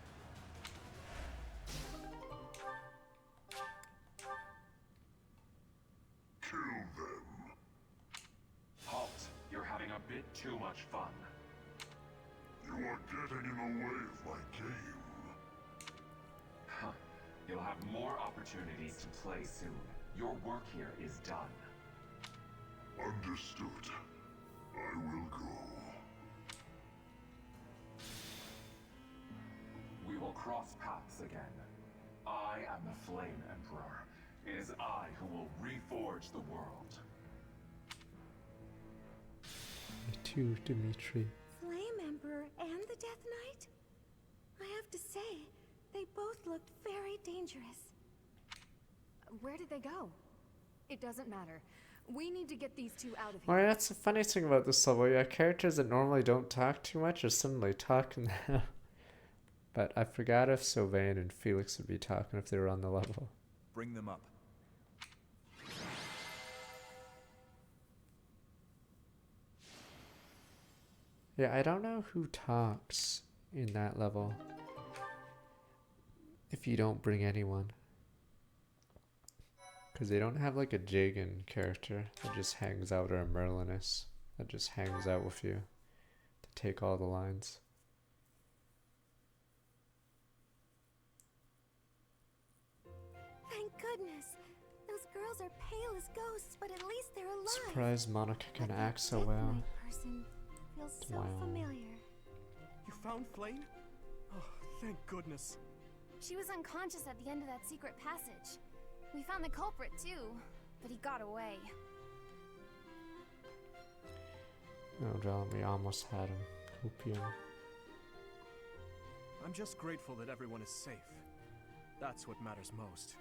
Kill them. Halt! You're having a bit too much fun. You are getting in the way of my game. Huh. You'll have more opportunities to play soon. Your work here is done. Understood. I will go. We will cross paths again. I am the Flame Emperor. It is I who will reforge the world. Me too, Dimitri. Flame Emperor and the Death Knight? I have to say, they both looked very dangerous. Where did they go? It doesn't matter. We need to get these two out of here. Well, that's the funny thing about this level. Yeah, characters that normally don't talk too much are suddenly talking now. But I forgot if Sylvain and Felix would be talking if they were on the level. Bring them up. Yeah, I don't know who talks in that level if you don't bring anyone. Because they don't have like a Jagan character that just hangs out, or a Merlinus that just hangs out with you to take all the lines. Thank goodness. Those girls are pale as ghosts, but at least they're alive. Surprised Monica can act so Death well. Knight person feels so Wow. familiar. You found Flame? Oh, thank goodness. She was unconscious at the end of that secret passage. We found the culprit too, but he got away. Oh, John, we almost had him. Opium. I'm just grateful that everyone is safe. That's what matters most.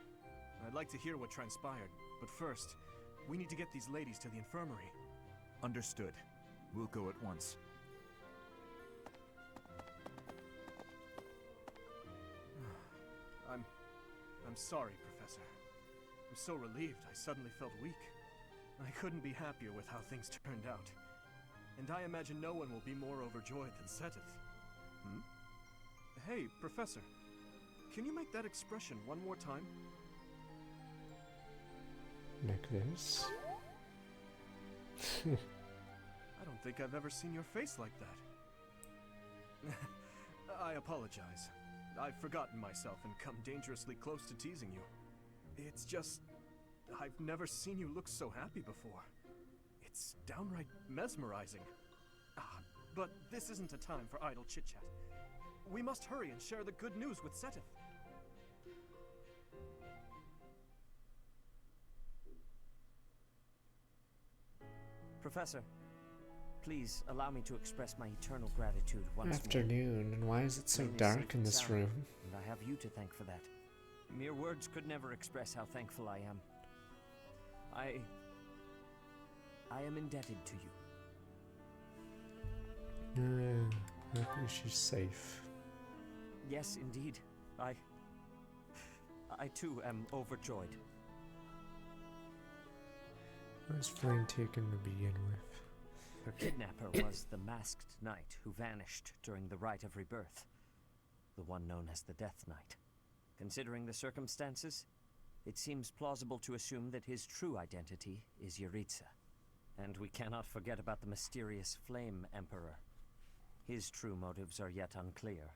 I'd like to hear what transpired, but first, we need to get these ladies to the infirmary. Understood. We'll go at once. I'm sorry, Professor. I'm so relieved I suddenly felt weak. I couldn't be happier with how things turned out. And I imagine no one will be more overjoyed than Seteth. Hmm? Hey, Professor. Can you make that expression one more time? Like this. I don't think I've ever seen your face like that. I apologize. I've forgotten myself and come dangerously close to teasing you. It's just... I've never seen you look so happy before. It's downright mesmerizing. But this isn't a time for idle chit-chat. We must hurry and share the good news with Seteth. Professor, please allow me to express my eternal gratitude once more. Afternoon, and why is it so Flame is dark safe in and this sound, room? And I have you to thank for that. Mere words could never express how thankful I am. I am indebted to you. Hopefully she's safe. Yes, indeed. I too am overjoyed. Where's Flame taken to begin with? Her kidnapper was the masked knight who vanished during the rite of rebirth. The one known as the Death Knight. Considering the circumstances, it seems plausible to assume that his true identity is Yuritsa. And we cannot forget about the mysterious Flame Emperor. His true motives are yet unclear.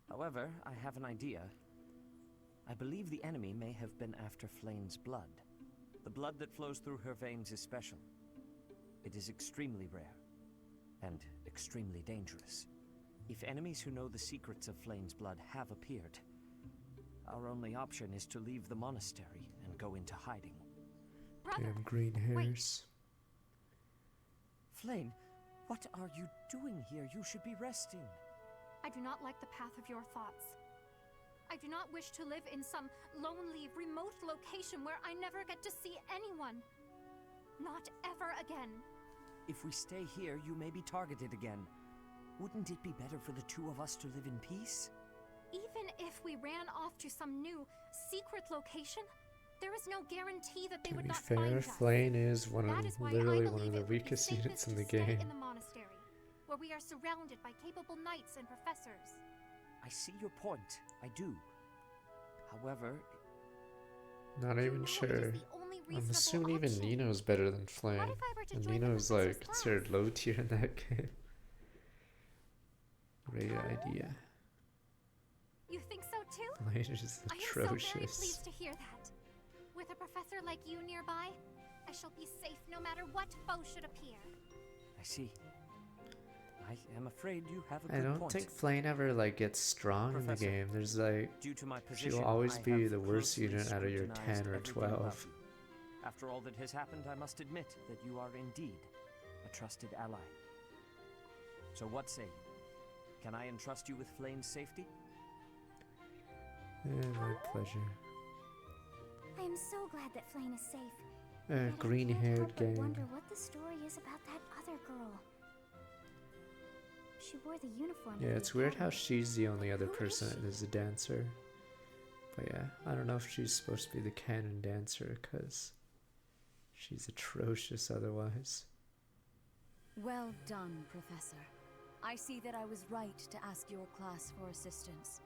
However, I have an idea. I believe the enemy may have been after Flame's blood. The blood that flows through her veins is special. It is extremely rare, and extremely dangerous. If enemies who know the secrets of Flame's blood have appeared, our only option is to leave the monastery and go into hiding. Damn green hairs. Flame, what are you doing here? You should be resting. I do not like the path of your thoughts. I do not wish to live in some lonely, remote location where I never get to see anyone. Not ever again. If we stay here, you may be targeted again. Wouldn't it be better for the two of us to live in peace? Even if we ran off to some new, secret location, there is no guarantee that they To would be not fair, find us. Flayn is That is why literally I one of believe the it would be weakest units safest in the to stay game. in the monastery, where we are surrounded by capable knights and professors. I see your point. I do. However, Not even sure. I'm assuming even option. Nino's better than Flayn. What if I were to And join the Nino's professor's like considered low tier in that game. Great idea. You think so too? Flayn is I am so very atrocious. pleased to hear that. With a professor like you nearby, I shall be safe no matter what foe should appear. I see. I am afraid you have a I good don't point. think Flayn ever like gets strong in the Professor, game. There's like due to my she'll position, always I be have the worst closely unit out of your scrutinized 10 or everything about 12. you. After all that has happened, I must admit that you are indeed a trusted ally. So what say you? Can I entrust you with Flayn's safety? My pleasure. I am so glad that Flayn is safe. Yet I Green-haired can't help but game. wonder what the story is about that other girl. She wore the uniform. Yeah, of the it's weird how academy. she's the only other Who is person that is a dancer. But yeah, I don't know if she's supposed to be the canon dancer because she's atrocious otherwise. Well done, Professor. I see that I was right to ask your class for assistance.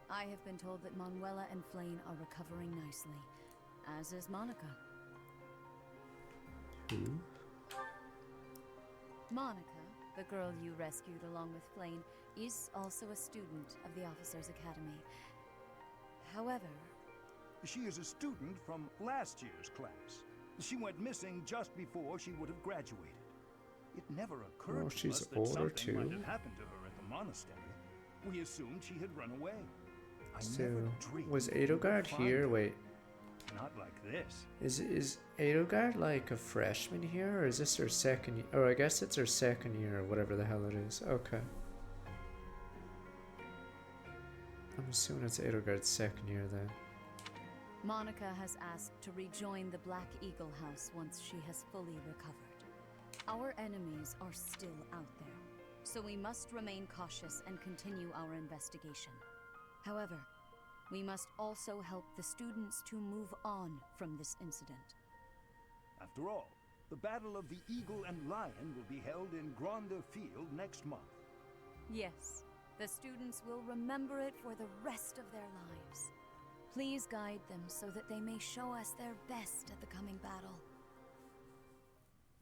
I have been told that Manuela and Flayn are recovering nicely, as is Monica. Who? Monica, the girl you rescued along with Flayn, is also a student of the Officers' Academy. However, She is a student from last year's class. She went missing just before she would have graduated. It never occurred Oh, to she's us that older something might too. have happened to her at the monastery. We assumed she had run away. I So, never dreamed was we would Edelgard find here? her. Wait, Not like this. is Edelgard like a freshman here, or is this her second year? Oh, I guess it's her second year, or whatever the hell it is. Okay. I'm assuming it's Edelgard's second year then. Monica has asked to rejoin the Black Eagle House once she has fully recovered. Our enemies are still out there, so we must remain cautious and continue our investigation. However, we must also help the students to move on from this incident. After all, the Battle of the Eagle and Lion will be held in Gronder Field next month. Yes, the students will remember it for the rest of their lives. Please guide them so that they may show us their best at the coming battle.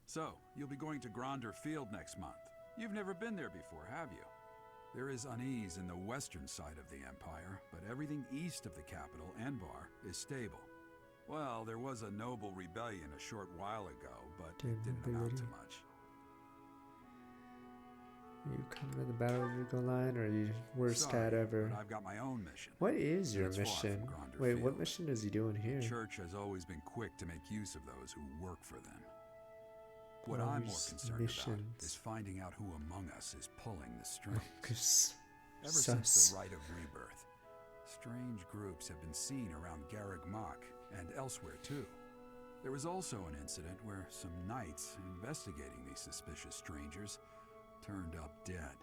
So, you'll be going to Gronder Field next month. You've never been there before, have you? There is unease in the western side of the Empire, but everything east of the capital, Enbar, is stable. Well, there was a noble rebellion a short while ago, but it didn't amount to much. You come to the Battle of Eagle Line, or you worst Sorry, stat ever? but I've got my own mission. What is your It's far mission? from Gronder Wait, what Field. mission is he doing here? The Church has always been quick to make use of those who work for them. What Oh, I'm more these concerned about missions. is finding out who among us is pulling the strings. 'Cause Ever since sus. the Rite of Rebirth, strange groups have been seen around Garreg Mach and elsewhere too. There was also an incident where some knights investigating these suspicious strangers turned up dead.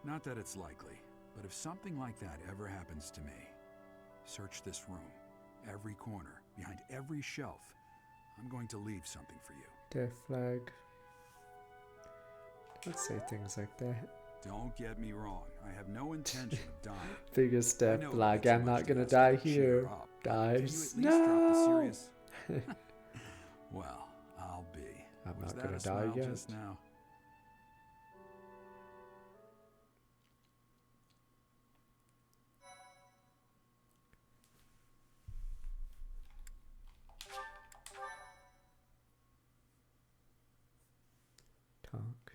Not that it's likely, but if something like that ever happens to me, search this room, every corner, behind every shelf. I'm going to leave something for you. Death flag. Don't say things like that. Don't get me wrong, I have no intention of dying. Biggest I death know flag. it'll be I'm too not much to gonna ask die you to cheer here. up, but Dies. Can you at least drop the No. serious... Well, I'll be. I'm Was not that gonna a die smile yet. just now? Talk.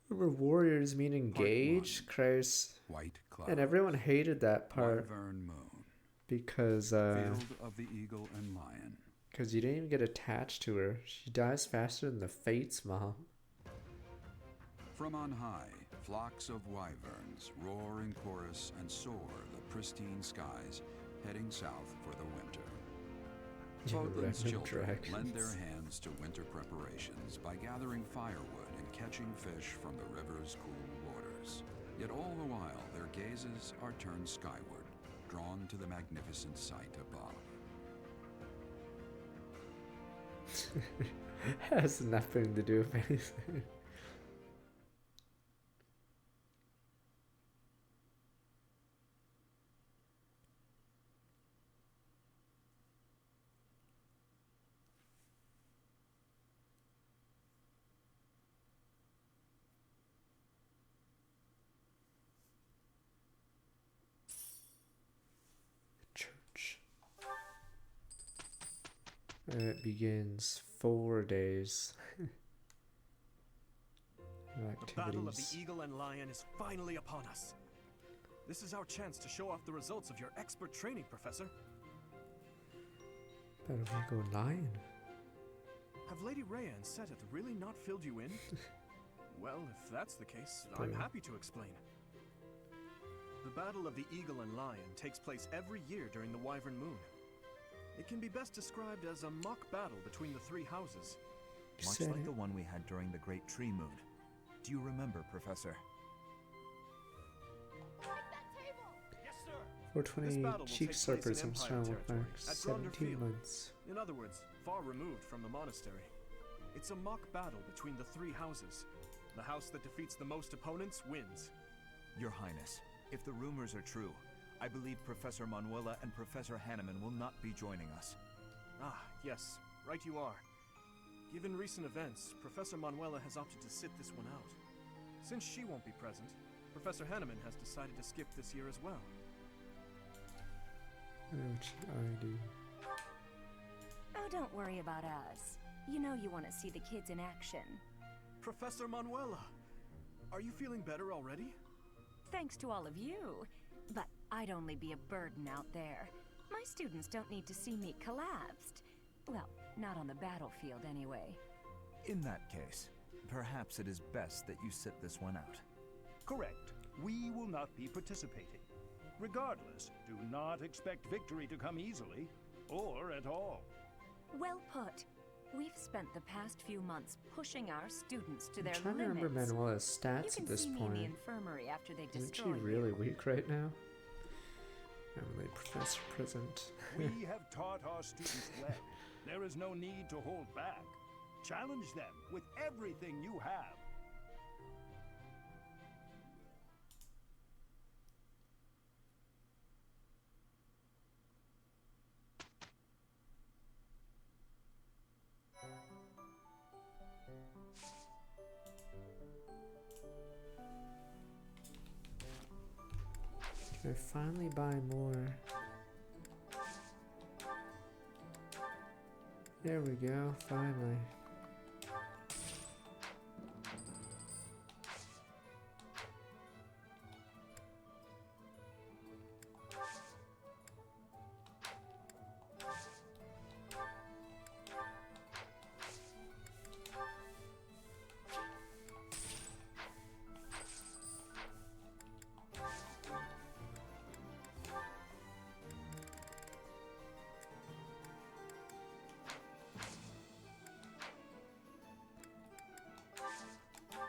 Remember, warriors mean engage? Christ. White cloud. And everyone hated that part Wyvern moon. because Field of the eagle and lion. you didn't even get attached to her. She dies faster than the Fates, Mom. From on high, flocks of wyverns roar in chorus and soar the pristine skies, heading south for the winter. Boatland's Revenant children lend dragons. their hands to winter preparations by gathering firewood and catching fish from the river's cool waters. Yet all the while, their gazes are turned skyward, drawn to the magnificent sight above. Has nothing to do with anything. Church. It begins 4 days. The battle of the Activities. Eagle and Lion is finally upon us. This is our chance to show off the results of your expert training, Professor. Battle of Eagle and Lion. Have Lady Rhea and Seteth really not filled you in? Well, if that's the case, I'm Bro. happy to explain. The Battle of the Eagle and Lion takes place every year during the Wyvern Moon. It can be best described as a mock battle between the three houses. Much Said like it. the one we had during the Great Tree Moon. Do you remember, Professor? 420 battle will cheek take place serpers in and Empire strong territory, marks. at Gronder 17 Field. months. In other words, far removed from the monastery. It's a mock battle between the three houses. The house that defeats the most opponents wins. Your Highness, if the rumors are true, I believe Professor Manuela and Professor Hanneman will not be joining us. Ah, yes, right you are. Given recent events, Professor Manuela has opted to sit this one out. Since she won't be present, Professor Hanneman has decided to skip this year as well. Which I do. Oh, don't worry about us. You know you want to see the kids in action. Professor Manuela! Are you feeling better already? Thanks to all of you. But I'd only be a burden out there. My students don't need to see me collapsed. Well, not on the battlefield anyway. In that case, perhaps it is best that you sit this one out. Correct. We will not be participating. Regardless, do not expect victory to come easily, or at all. Well put. We've spent the past few mononths pushing our students to I'm their trying limits. to remember Manuela's You stats can at this see me in point. the infirmary after they Isn't she destroy really you. weak right now? Emily, Professor Present. We have taught our students well. There is no need to hold back. Challenge them with everything you have. Can I finally buy more? There we go, finally.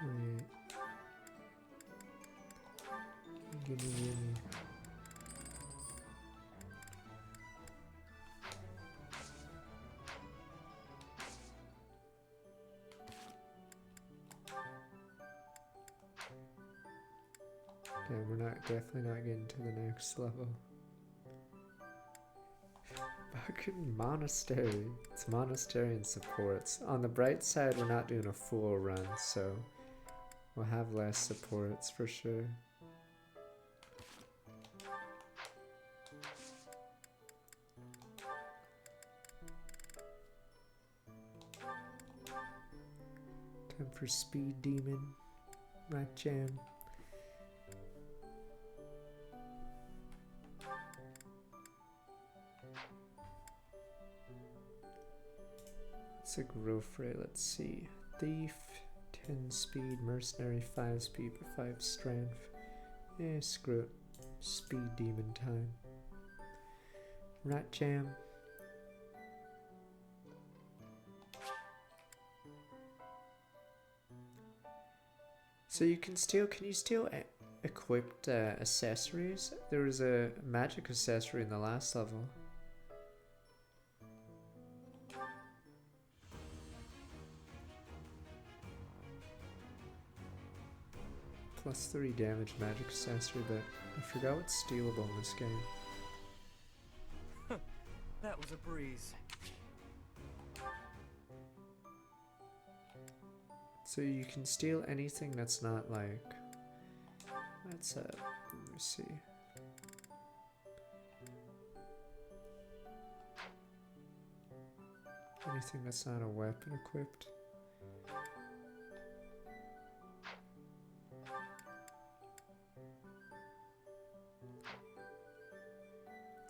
Wait. Gimme. Okay, we're definitely not getting to the next level. Fucking monastery. It's monastery and supports. On the bright side, we're not doing a full run, so we'll have less supports for sure. Time for Speed Demon. Rat Jam. It's a growth rate, let's see. Thief, 10 speed, mercenary, 5 speed, but 5 strength. Yeah, screw it. Speed demon time. Rat Jam. So you can steal, can you steal equipped accessories? There was a magic accessory in the last level. +3 damage magic accessory, but I forgot what's stealable in this game. That was a breeze. So you can steal anything that's not like... That's let me see. Anything that's not a weapon equipped.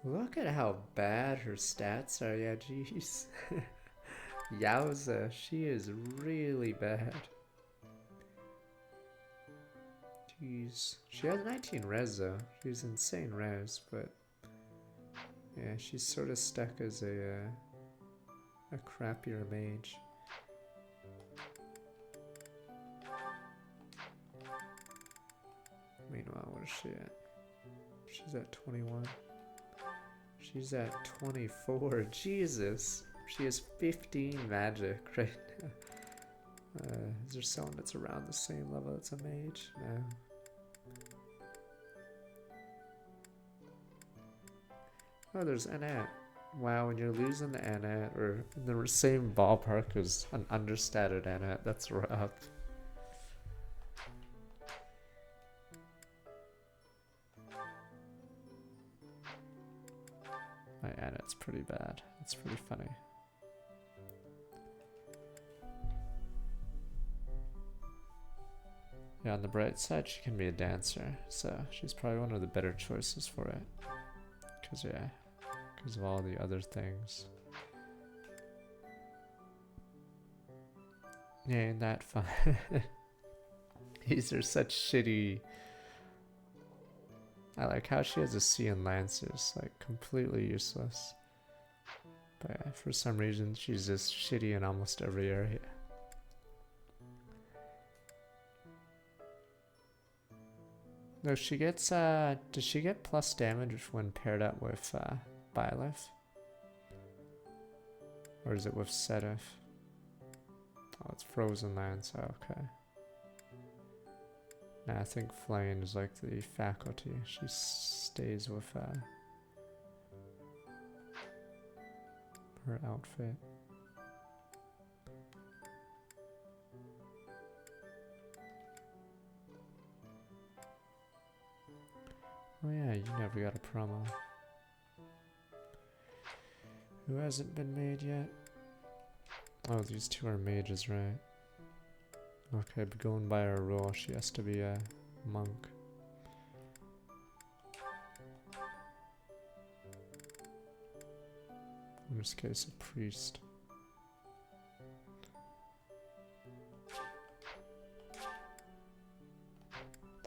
Look at how bad her stats are. Yeah, jeez. Yowza, she is really bad. Jeez. She has 19 res though. She's insane res, but yeah, she's sort of stuck as a crappier mage. Meanwhile, what is she at? She's at 21. She's at 24. Jesus. She has 15 magic right now. Is there someone that's around the same level that's a mage? No. Oh, there's Annette. Wow, when you're losing the Annette, or in the same ballpark as an understated Annette, that's rough. My Annette's pretty bad. It's pretty funny. Yeah, on the bright side, she can be a dancer, so she's probably one of the better choices for it. Because of all the other things. Yeah, ain't that fun? These are such shitty... I like how she has a C in Lancers, like completely useless. But yeah, for some reason, she's just shitty in almost every area. No, she gets, does she get plus damage when paired up with, Byleth? Or is it with Sedif? Oh, it's Frozen Lands, oh, okay. Nah, I think Flame is like the faculty. She stays with, her outfit. Oh yeah, you never got a promo. Who hasn't been made yet? Oh, these two are mages, right? Okay, but going by her rule, she has to be a monk. In this case, a priest.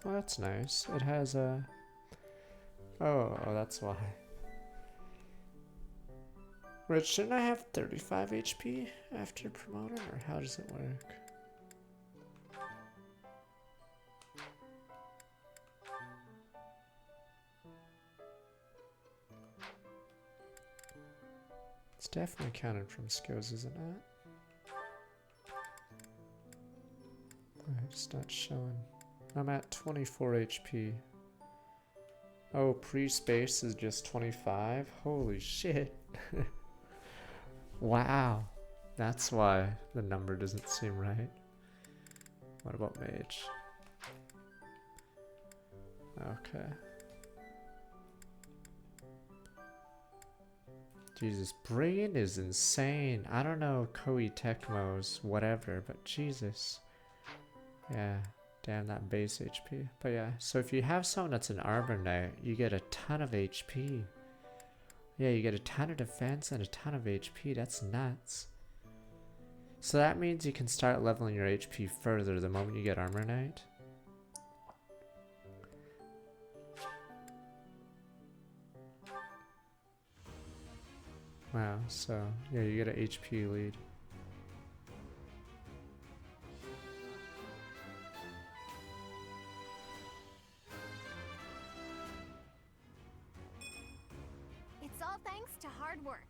Oh, that's nice. It has a... Oh, that's why. Wait, shouldn't I have 35 HP after promoting, or how does it work? It's definitely counted from skills, isn't it? It's not showing. I'm at 24 HP. Oh, pre-space is just 25? Holy shit. Wow. That's why the number doesn't seem right. What about mage? Okay. Jesus, Brain is insane. I don't know Koei Tecmo's whatever, but Jesus. Yeah. Damn, that base HP. But yeah, so if you have someone that's an Armor Knight, you get a ton of HP. Yeah, you get a ton of defense and a ton of HP. That's nuts. So that means you can start leveling your HP further the moment you get Armor Knight. Wow, so yeah, you get an HP lead. work.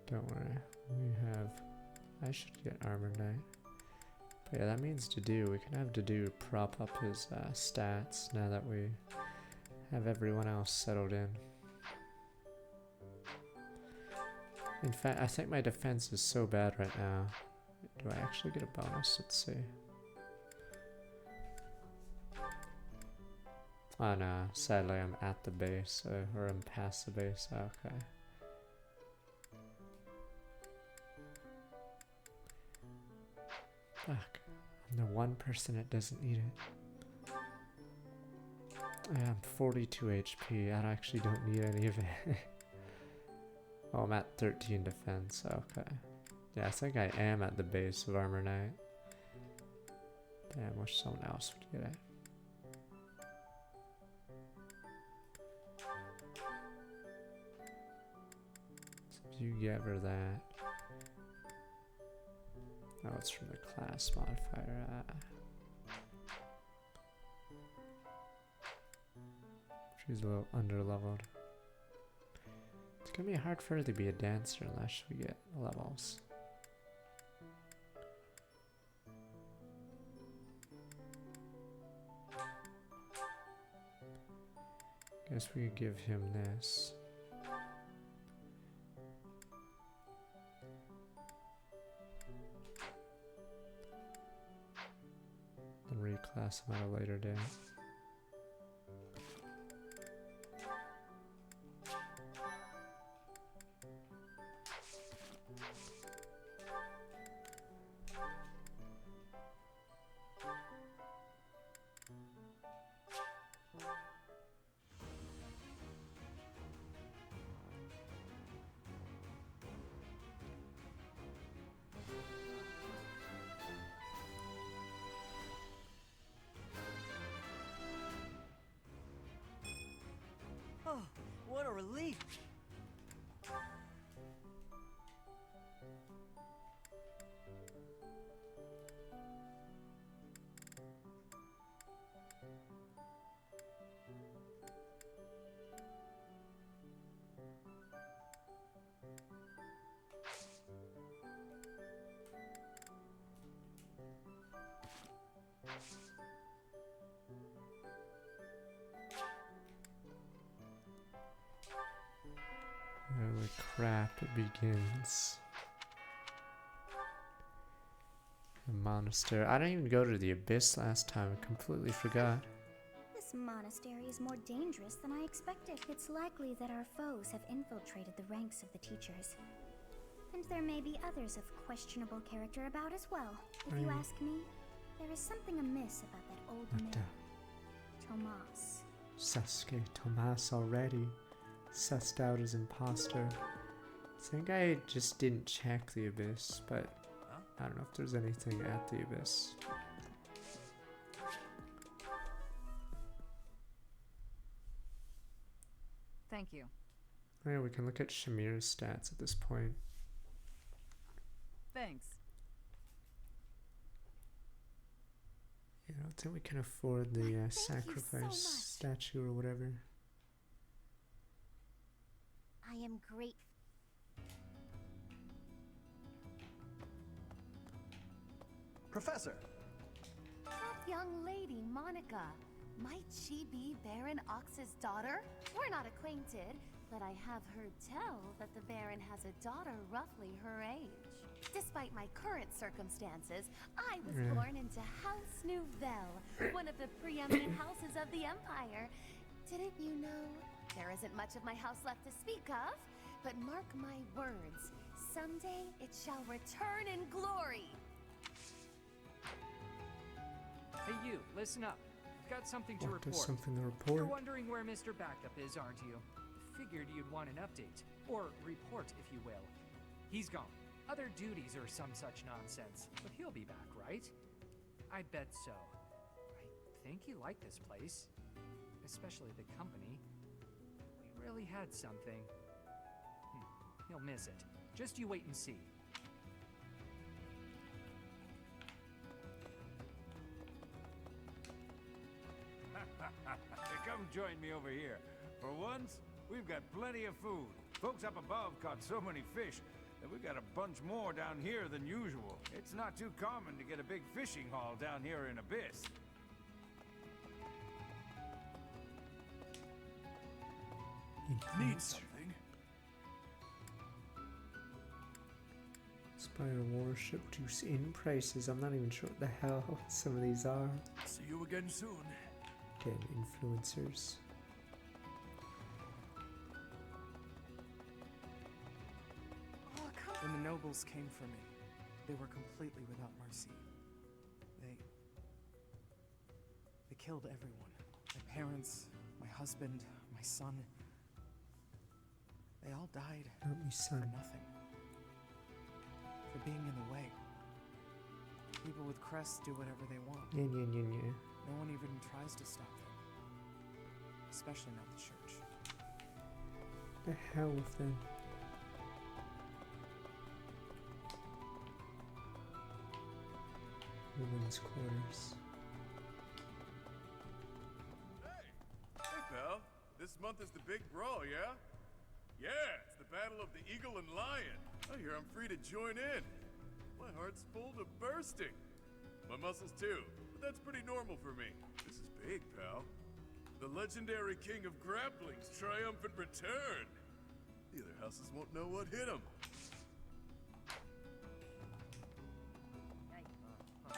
Don't worry, we have... I should get Armor Knight. But yeah, that means Dedue. We can have Dedue prop up his stats now that we have everyone else settled in. In fact, I think my defense is so bad right now. Do I actually get a bonus? Let's see. Oh no, sadly I'm at the base, or I'm past the base. Okay. Fuck. I'm the one person that doesn't need it. I am 42 HP. I actually don't need any of it. Oh, I'm at 13 defense. Okay. Yeah, I think I am at the base of Armor Knight. Damn, wish someone else would get it. So you give her that. Oh, it's from the class modifier. She's a little under-leveled. It's gonna be hard for her to be a dancer unless we get levels. Guess we could give him this. Then reclass him at a later date. Oh, what a relief! Holy crap, it begins. The monastery. I didn't even go to the Abyss last time. I completely forgot. This monastery is more dangerous than I expected. It's likely that our foes have infiltrated the ranks of the teachers. And there may be others of questionable character about as well. If you ask me, there is something amiss about that old man, Tomas. Sasuke Tomas already. Sussed out as imposter. I think I just didn't check the Abyss, but I don't know if there's anything at the Abyss. Thank you. Oh yeah, we can look at Shamir's stats at this point. Thanks. Yeah, I don't think we can afford the sacrifice statue or whatever. I am grateful. Professor! That young lady, Monica. Might she be Baron Ox's daughter? We're not acquainted, but I have heard tell that the Baron has a daughter roughly her age. Despite my current circumstances, I was born into House Nouvelle, one of the preeminent houses of the Empire. Didn't you know? There isn't much of my house left to speak of, but mark my words, someday it shall return in glory. Hey you, listen up. I've got something to report. There's something to report. You're wondering where Mr. Backup is, aren't you? Figured you'd want an update. Or report, if you will. He's gone. Other duties or some such nonsense. But he'll be back, right? I bet so. I think he liked this place. Especially the company. We really had something. He'll miss it. Just you wait and see. Come join me over here. For once, we've got plenty of food. Folks up above caught so many fish that we've got a bunch more down here than usual. It's not too common to get a big fishing haul down here in Abyss. Need something? Spire warship juice in prices. I'm not even sure what the hell some of these are. See you again soon. Again, influencers. When the nobles came for me, they were completely without mercy. They killed everyone. My parents, my husband, my son. They all died Not my son. for nothing. For being in the way. People with crests do whatever they want. Yeah. No one even tries to stop them. Especially not the church. The hell with them. Women's quarters. Hey, pal. This month is the big brawl, yeah? Yeah, it's the Battle of the Eagle and Lion. I hear I'm free to join in. My heart's full to bursting. My muscles too, but that's pretty normal for me. This is big, pal. The legendary king of grappling's triumphant return. The other houses won't know what hit him.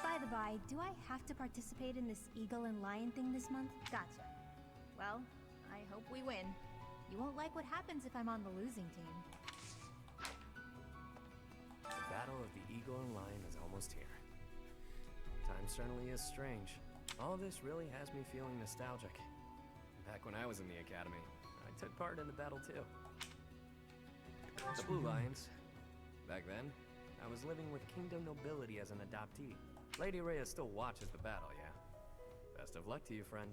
By the by, do I have to participate in this Eagle and Lion thing this month? Gotcha. Well, I hope we win. You won't like what happens if I'm on the losing team. The Battle of the Eagle and Lion is almost here. Time certainly is strange. All this really has me feeling nostalgic. Back when I was in the academy, I took part in the battle too. The Blue Lions. Back then, I was living with kingdom nobility as an adoptee. Lady Rhea still watches the battle, yeah? Best of luck to you, friend.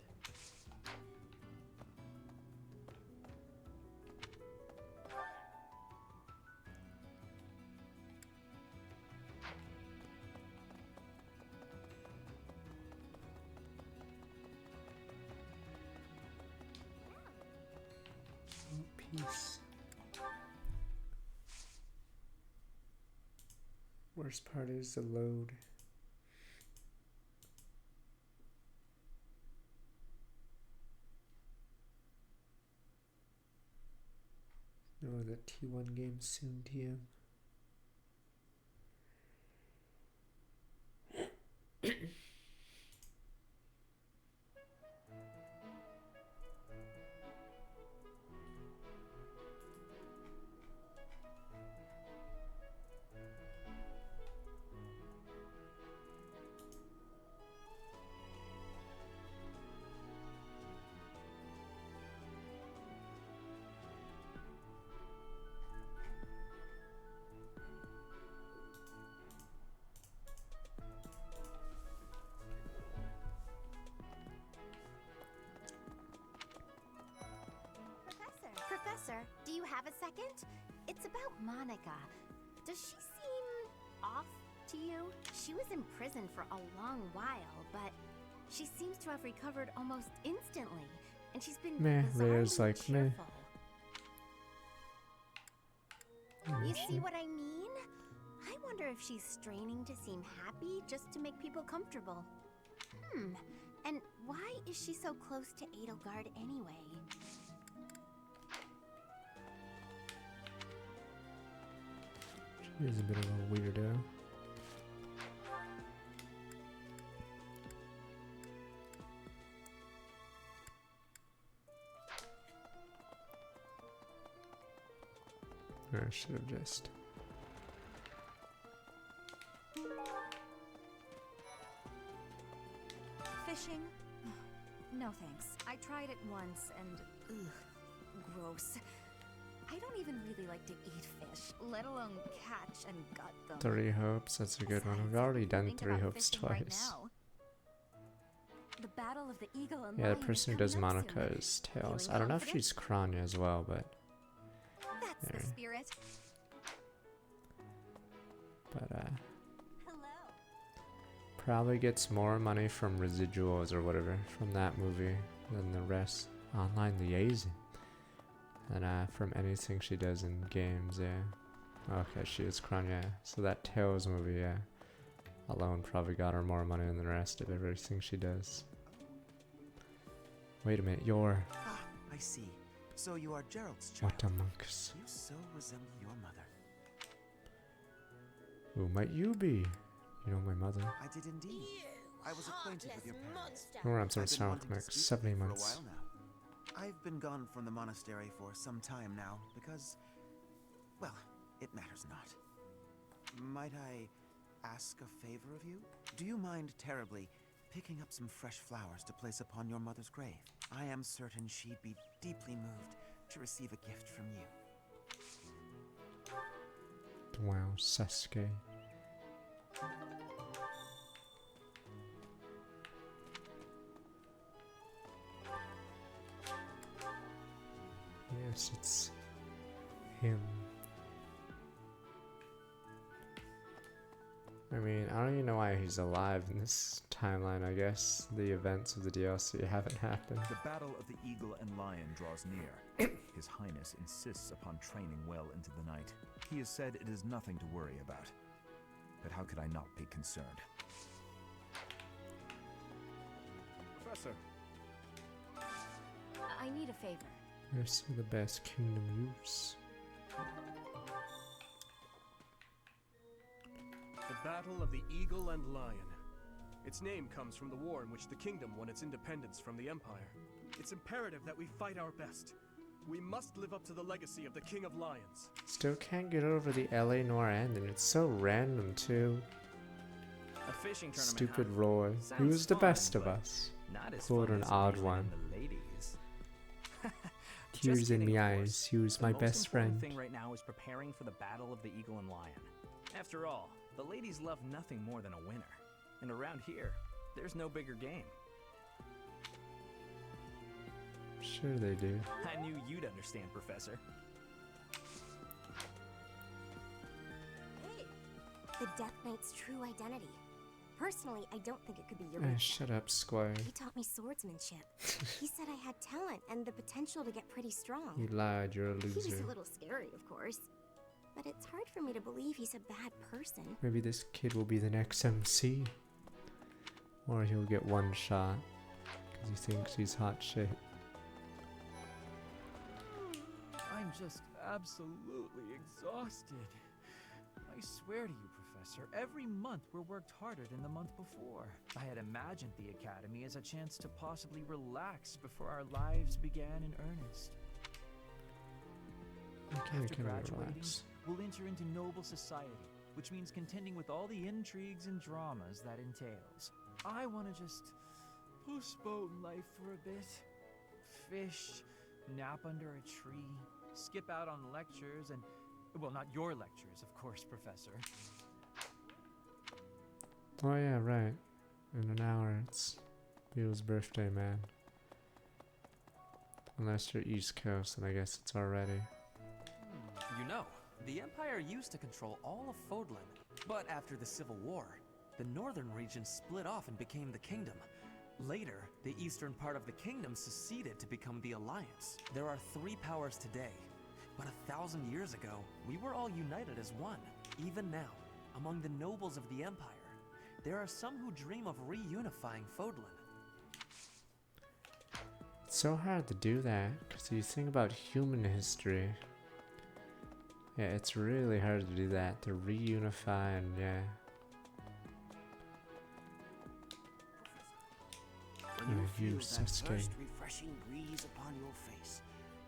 Peace. Worst part is the load. Oh, the T1 game soon, TM. Professor, do you have a second? It's about Monica. Does she seem off to you? She was in prison for a long while, but she seems to have recovered almost instantly, and she's been Rhea's like, meh. cheerful. You see what I mean? I wonder if she's straining to seem happy just to make people comfortable. And why is she so close to Edelgard anyway? She's a bit of a weirdo. I should have just. Fishing? No thanks. I tried it once and gross. I don't even really like to eat fish, let alone catch and gut them. 3 hopes, that's a good one. I've already done 3 hopes twice. The Battle of the Eagle and Yeah, the Lion person who is does coming up Monica soon. is Tails. Feeling I don't know if confident? she's Kranya as well, but That's there. the spirit. But probably gets more money from residuals or whatever from that movie than the rest. Online liaison. And from anything she does in games, yeah. Okay, she is crown, yeah. So that Tales movie, yeah, alone probably got her more money than the rest of everything she does. Wait a minute, you're... Ah, I see. So you are Gerald's child. What a monks. You so resemble your mother. Who might you be? You know my mother. I did indeed. I was acquainted with your parents. Who I'm some I've been sound wanting to next speak 70 with you months. for a while now. I've been gone from the monastery for some time now because, well, it matters not. Might I ask a favor of you? Do you mind terribly picking up some fresh flowers to place upon your mother's grave? I am certain she'd be deeply moved to receive a gift from you. Wow, Sasuke. Yes, it's him. I mean, I don't even know why he's alive in this timeline. I guess the events of the DLC haven't happened. The battle of the Eagle and Lion draws near. His Highness insists upon training well into the night. He has said it is nothing to worry about. But how could I not be concerned? Professor. I need a favor. Where's the best kingdom use? The Battle of the Eagle and Lion. Its name comes from the war in which the kingdom won its independence from the Empire. It's imperative that we fight our best. We must live up to the legacy of the King of Lions. Still can't get over the LA Noir ending. It's so random too. A fishing tournament. Stupid huh? Roy. He Sounds was the fun, best of but us. Not as Pulled fun an as odd measuring one. the ladies. Tears Just in kidding, my of course. eyes. He was The my most best important friend. thing right now is preparing for the Battle of the Eagle and Lion. After all, the ladies love nothing more than a winner. And around here, there's no bigger game. Sure they do. I knew you'd understand, Professor. Hey! The Death Knight's true identity. Personally, I don't think it could be your Ah, weakness. shut up, Squire. He taught me swordsmanship. He said I had talent and the potential to get pretty strong. You lied, you're a He was loser. a little scary, of course. But it's hard for me to believe he's a bad person. Maybe this kid will be the next MC. Or he'll get one shot. Because he thinks he's hot shit. I'm just absolutely exhausted. I swear to you, Professor, every month we're worked harder than the month before. I had imagined the Academy as a chance to possibly relax before our lives began in earnest. Okay, After can graduating, relax. we'll enter into noble society, which means contending with all the intrigues and dramas that entails. I want to just postpone life for a bit. Fish, nap under a tree, skip out on lectures and... Well, not your lectures, of course, Professor. Oh yeah, right. In an hour it's Bill's birthday, man. Unless you're East Coast, then I guess it's already. You know, the Empire used to control all of Fodlan, but after the Civil War, the northern region split off and became the Kingdom. Later, the eastern part of the Kingdom seceded to become the Alliance. There are 3 powers today, but 1,000 years ago, we were all united as one. Even now, among the nobles of the Empire, there are some who dream of reunifying Fodlan. It's so hard to do that, because you think about human history. Yeah, it's really hard to do that, to reunify and yeah. When you feel that Sasuke. first refreshing breeze upon your face,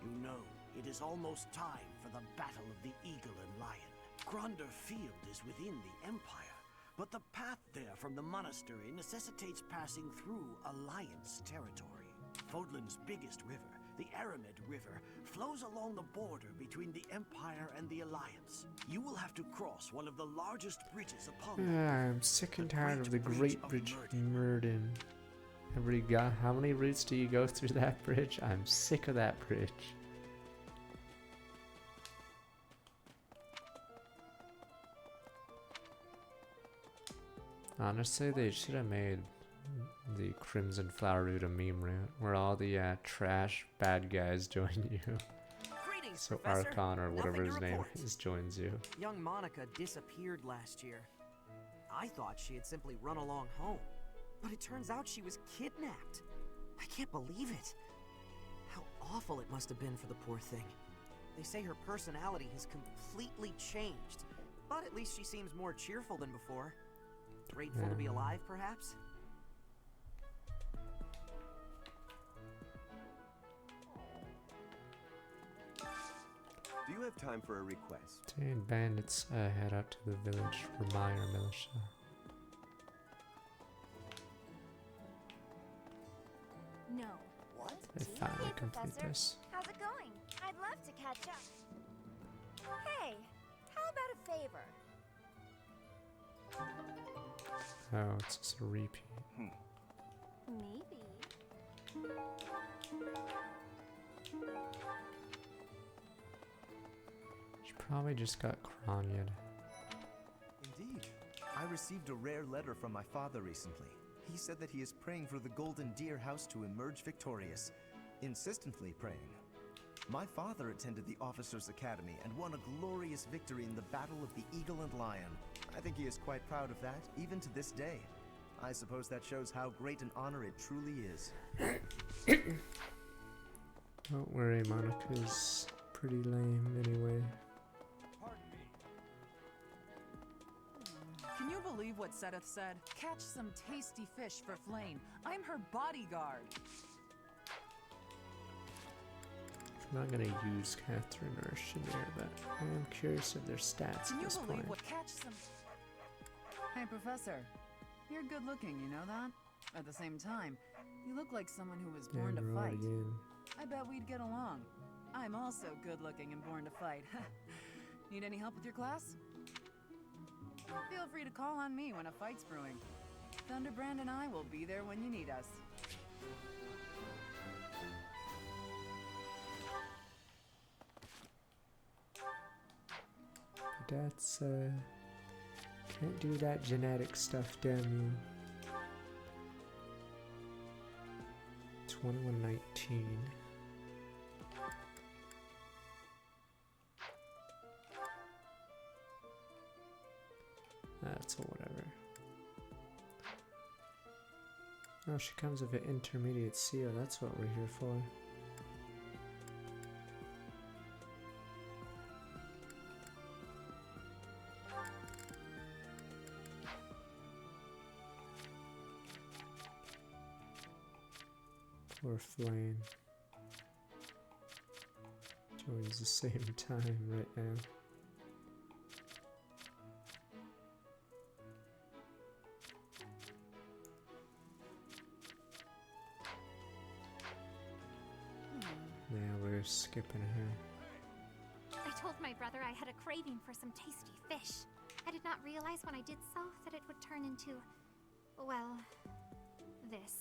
you know it is almost time for the Battle of the Eagle and Lion. Gronder Field is within the Empire, but the path there from the monastery necessitates passing through Alliance territory. Fodlan's biggest river, the Aramid River, flows along the border between the Empire and the Alliance. You will have to cross one of the largest bridges upon the I'm sick and tired of the Great Bridge of Murden. How many routes do you go through that bridge? I'm sick of that bridge. Honestly, they should have made the Crimson Flower Route, a meme route, where all the trash bad guys join you. Greetings, So Professor. Archon, or whatever Nothing to his name report. is, joins you. Young Monica disappeared last year. I thought she had simply run along home, but it turns out she was kidnapped. I can't believe it. How awful it must have been for the poor thing. They say her personality has completely changed, but at least she seems more cheerful than before. Grateful to be alive, perhaps? Do you have time for a request? 10 bandits head out to the village for Meyer militia. No. What? I finally complete this. How's it going? I'd love to catch up. Hey, how about a favor? Oh, it's just a repeat. Maybe. She probably just got Kronyed. Indeed. I received a rare letter from my father recently. He said that he is praying for the Golden Deer House to emerge victorious. Insistently praying. My father attended the Officers' Academy and won a glorious victory in the Battle of the Eagle and Lion. I think he is quite proud of that, even to this day. I suppose that shows how great an honor it truly is. Don't worry, Monica's pretty lame anyway. Can you believe what Seteth said? Catch some tasty fish for Flame. I'm her bodyguard. I'm not gonna use Catherine or Shanir, but I am curious of their stats Can at you this believe point. what catch some? Hey, Professor. You're good looking, you know that? At the same time, you look like someone who was born to Damn right fight. again. I bet we'd get along. I'm also good looking and born to fight. Need any help with your class? Feel free to call on me when a fight's brewing. Thunderbrand and I will be there when you need us. That's, can't do that genetic stuff, damn you. 2119. That's a whatever. Oh, she comes with an intermediate seal. That's what we're here for. Poor Flame. Joins the same time right now. Yeah, we're skipping her. I told my brother I had a craving for some tasty fish. I did not realize when I did so that it would turn into, well, this.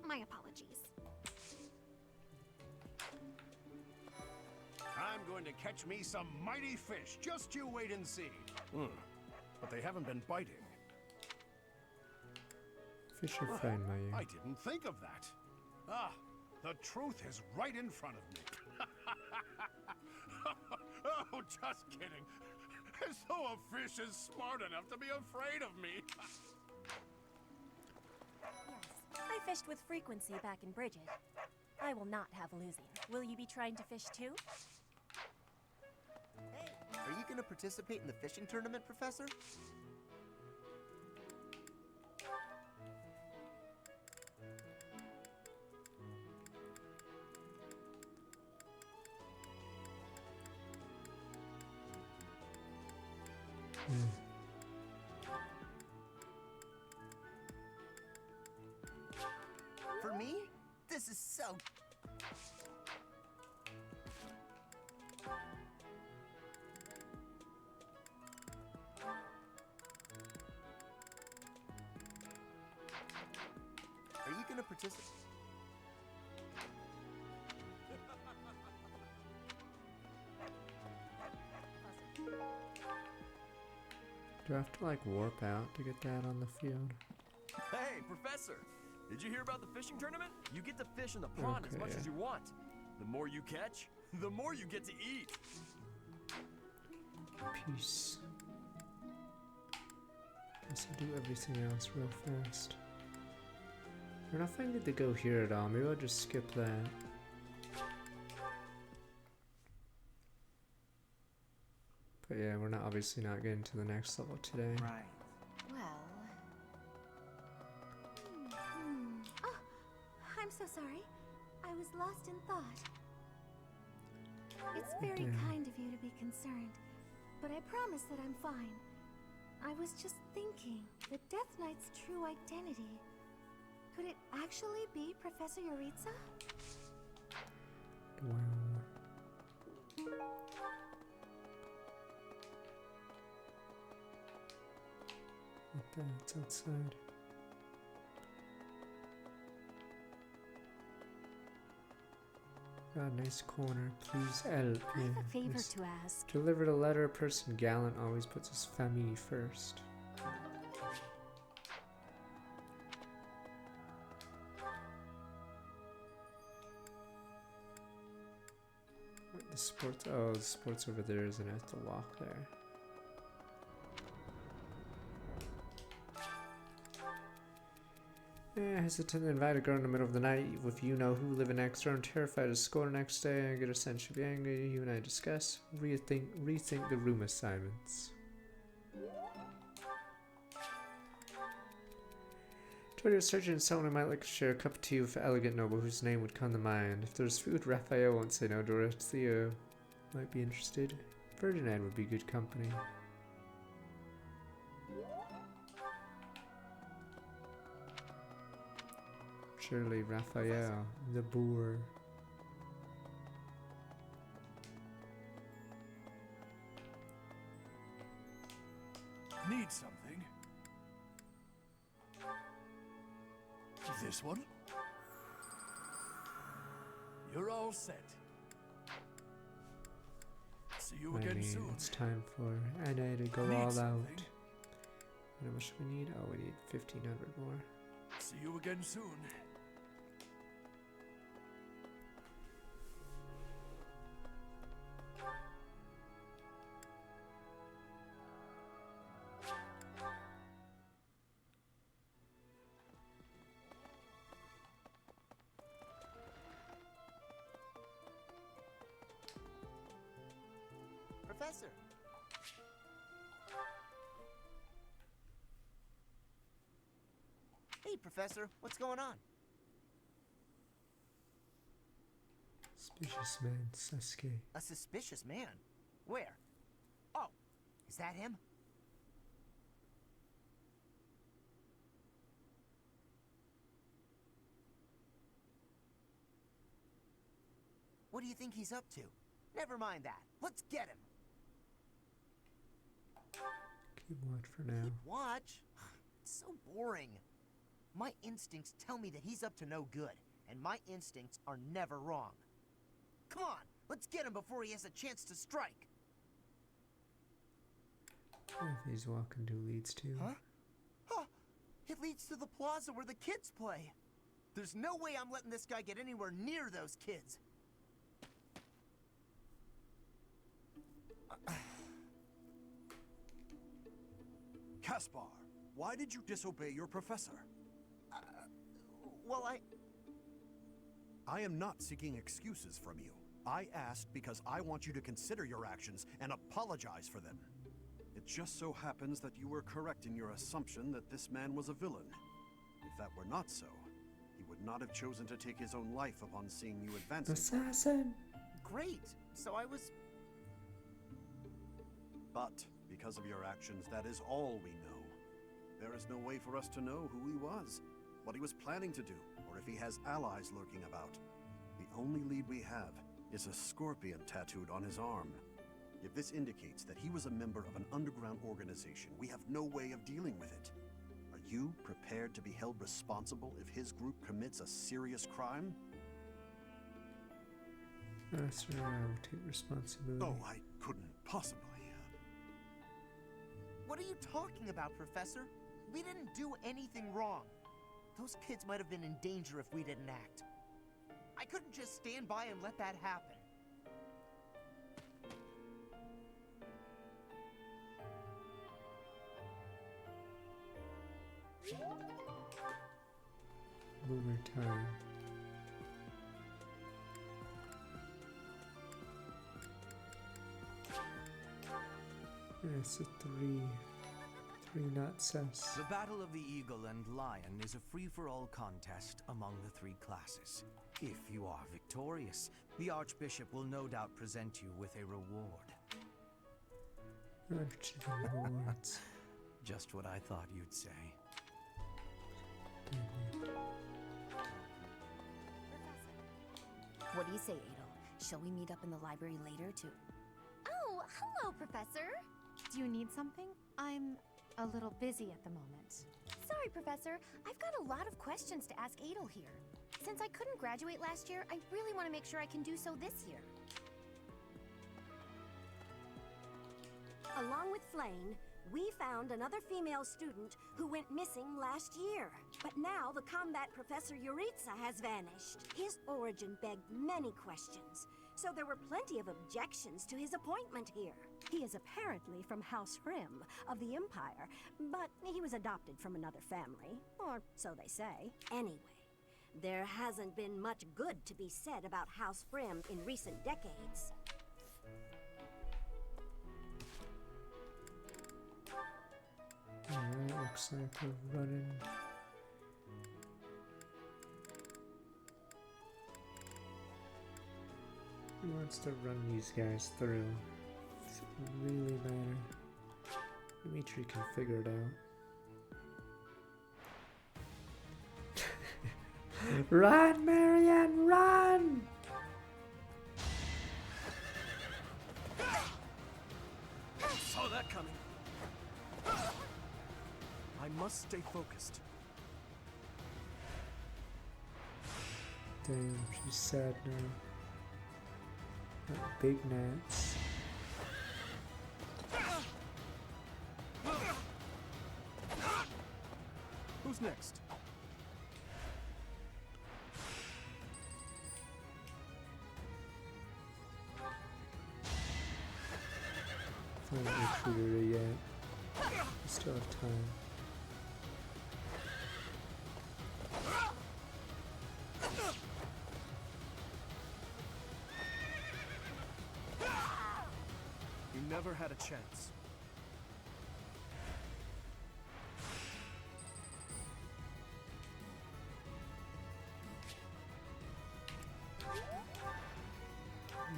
My apologies. I'm going to catch me some mighty fish. Just you wait and see. But they haven't been biting. Fish are fine by you. I didn't think of that. Ah, the truth is right in front of me. Oh, just kidding. As though a fish is smart enough to be afraid of me. I fished with frequency back in Bridget. I will not have losing. Will you be trying to fish too? Hey, are you gonna participate in the fishing tournament, Professor? For me? This is so... Are you gonna participate? Do I have to like warp out to get that on the field? Hey, Professor, did you hear about the fishing tournament? You get to fish in the pond as much as you want. The more you catch, the more you get to eat. Peace. Guess I'll do everything else real fast. I don't know if I need to go here at all. Maybe I'll just skip that. But yeah, we're not obviously not getting to the next level today. Right. Well... Oh, I'm so sorry. I was lost in thought. It's very kind of you to be concerned, but I promise that I'm fine. I was just thinking, the Death Knight's true identity. Could it actually be Professor Yuritsa? Wow. What the? It's outside. God, nice corner. Please help. I have a Yeah, favor yes. to ask. Delivered a letter. A person gallant always puts his family first. Wait, the sports. Oh, the sports over there. Isn't it? I have to walk there. Hesitant to invite a girl in the middle of the night with you know who living next door. I'm terrified to score the next day. I get a sense she'll be angry. You and I discuss. Rethink the room assignments. Told your surgeon someone who might like to share a cup of tea with an elegant noble whose name would come to mind. If there's food, Raphael won't say no. Dorothea might be interested. Ferdinand would be good company. Surely Raphael, the boor. Need something? This one? You're all set. See you again soon. It's time for Anna to go all out. And how much do we need? Oh, we need 1,500 more. See you again soon. Professor! Hey, Professor, what's going on? Suspicious man, Sasuke. A suspicious man? Where? Oh, is that him? What do you think he's up to? Never mind that. Let's get him. Keep watch for now. Keep watch? It's so boring. My instincts tell me that he's up to no good, and my instincts are never wrong. Come on, let's get him before he has a chance to strike. If he's walking to leads to. Huh? Huh? It leads to the plaza where the kids play. There's no way I'm letting this guy get anywhere near those kids. Caspar, why did you disobey your professor? Well, I am not seeking excuses from you. I asked because I want you to consider your actions and apologize for them. It just so happens that you were correct in your assumption that this man was a villain. If that were not so, he would not have chosen to take his own life upon seeing you advancing. Assassin! Great. So I was... But because of your actions, that is all we know. There is no way for us to know who he was, what he was planning to do, or if he has allies lurking about. The only lead we have is a scorpion tattooed on his arm. If this indicates that he was a member of an underground organization, we have no way of dealing with it. Are you prepared to be held responsible if his group commits a serious crime? Master, I will take responsibility. Oh, I couldn't possibly. What are you talking about, Professor? We didn't do anything wrong. Those kids might have been in danger if we didn't act. I couldn't just stand by and let that happen. Boomer time. It's a three not sus. The Battle of the Eagle and Lion is a free-for-all contest among the three classes. If you are victorious, the Archbishop will no doubt present you with a reward. Rewards. Just what I thought you'd say. What do you say, Adel? Shall we meet up in the library later to... Oh, hello, Professor. Do you need something? I'm a little busy at the moment. Sorry, Professor. I've got a lot of questions to ask Adel here. Since I couldn't graduate last year, I really want to make sure I can do so this year. Along with Flame, we found another female student who went missing last year. But now the combat professor Yuritsa has vanished. His origin begged many questions, so there were plenty of objections to his appointment here. He is apparently from House Rim of the Empire, but he was adopted from another family, or so they say. Anyway, there hasn't been much good to be said about House Rim in recent decades. Alright, looks like we're running. Who wants to run these guys through? Does it really matter? Dimitri can figure it out. Run, Marianne, run! Saw that coming. I must stay focused. Damn, she's sad now. Got big gnats. Who's next? Haven't recruited her yet. We still have time. You never had a chance.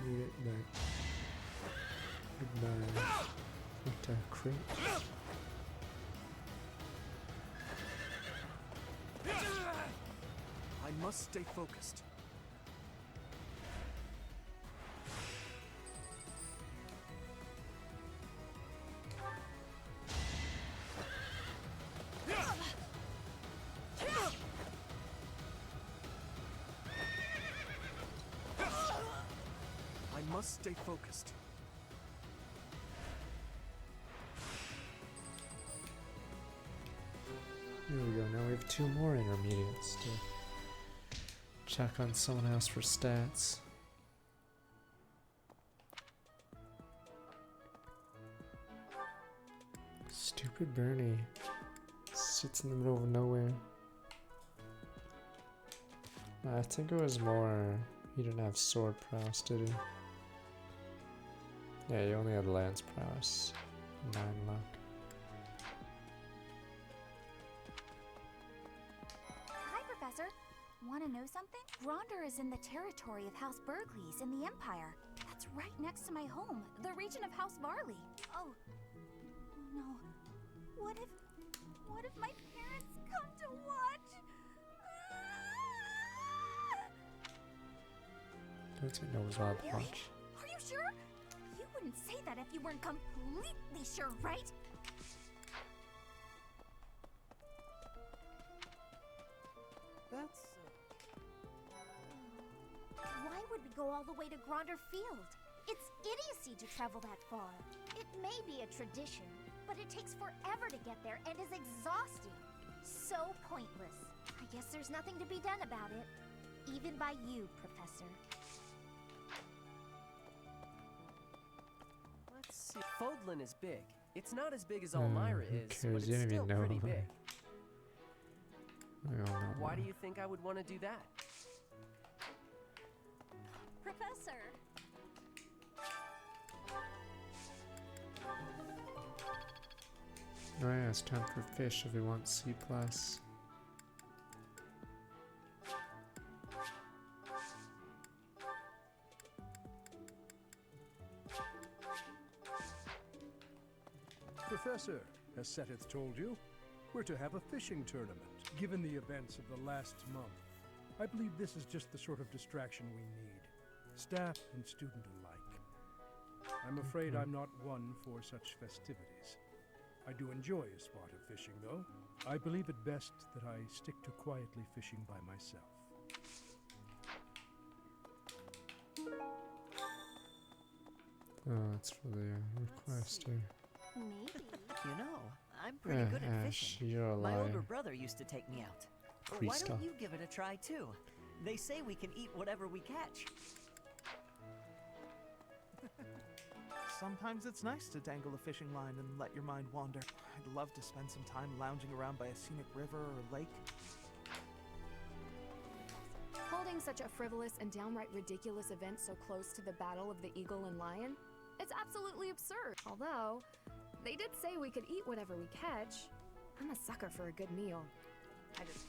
Need it back. Goodbye. What a crit. I must stay focused. I must stay focused. There we go, now we have 2 more intermediates to check on someone else for stats. Stupid Bernie sits in the middle of nowhere. I think it was more he didn't have sword prowess, did he? Yeah, he only had lance prowess. 9 luck. Hi, Professor. Want to know something? Gronder is in the territory of House Burgleys in the Empire. That's right next to my home, the region of House Varley. Oh no. What if my parents come to watch? Don't say no was allowed to Really? watch. Are you sure? You wouldn't say that if you weren't completely sure, right? That's... Why would we go all the way to Gronder Field? It's idiocy to travel that far. It may be a tradition, but it takes forever to get there and is exhausting. So pointless. I guess there's nothing to be done about it. Even by you, Professor. Let's see. Fodlan is big. It's not as big as Elmira who is, but cares? it's You don't still even know pretty her. big. We all know Why her. do you think I would want to do that? Professor! Oh yeah, it's time for fish if we want C+. Professor, as Seteth told you, we're to have a fishing tournament. Given the events of the last month, I believe this is just the sort of distraction we need, staff and student alike. I'm afraid I'm not one for such festivities. I do enjoy a spot of fishing, though. I believe it best that I stick to quietly fishing by myself. Oh, that's for the requester. Maybe. You know, I'm pretty good at Ash, fishing. you're a My liar. older brother used to take me out. Free Why stuff. don't you give it a try too? They say we can eat whatever we catch. Sometimes it's nice to dangle a fishing line and let your mind wander. I'd love to spend some time lounging around by a scenic river or lake. Holding such a frivolous and downright ridiculous event so close to the Battle of the Eagle and Lion? It's absolutely absurd. Although, they did say we could eat whatever we catch. I'm a sucker for a good meal. I just...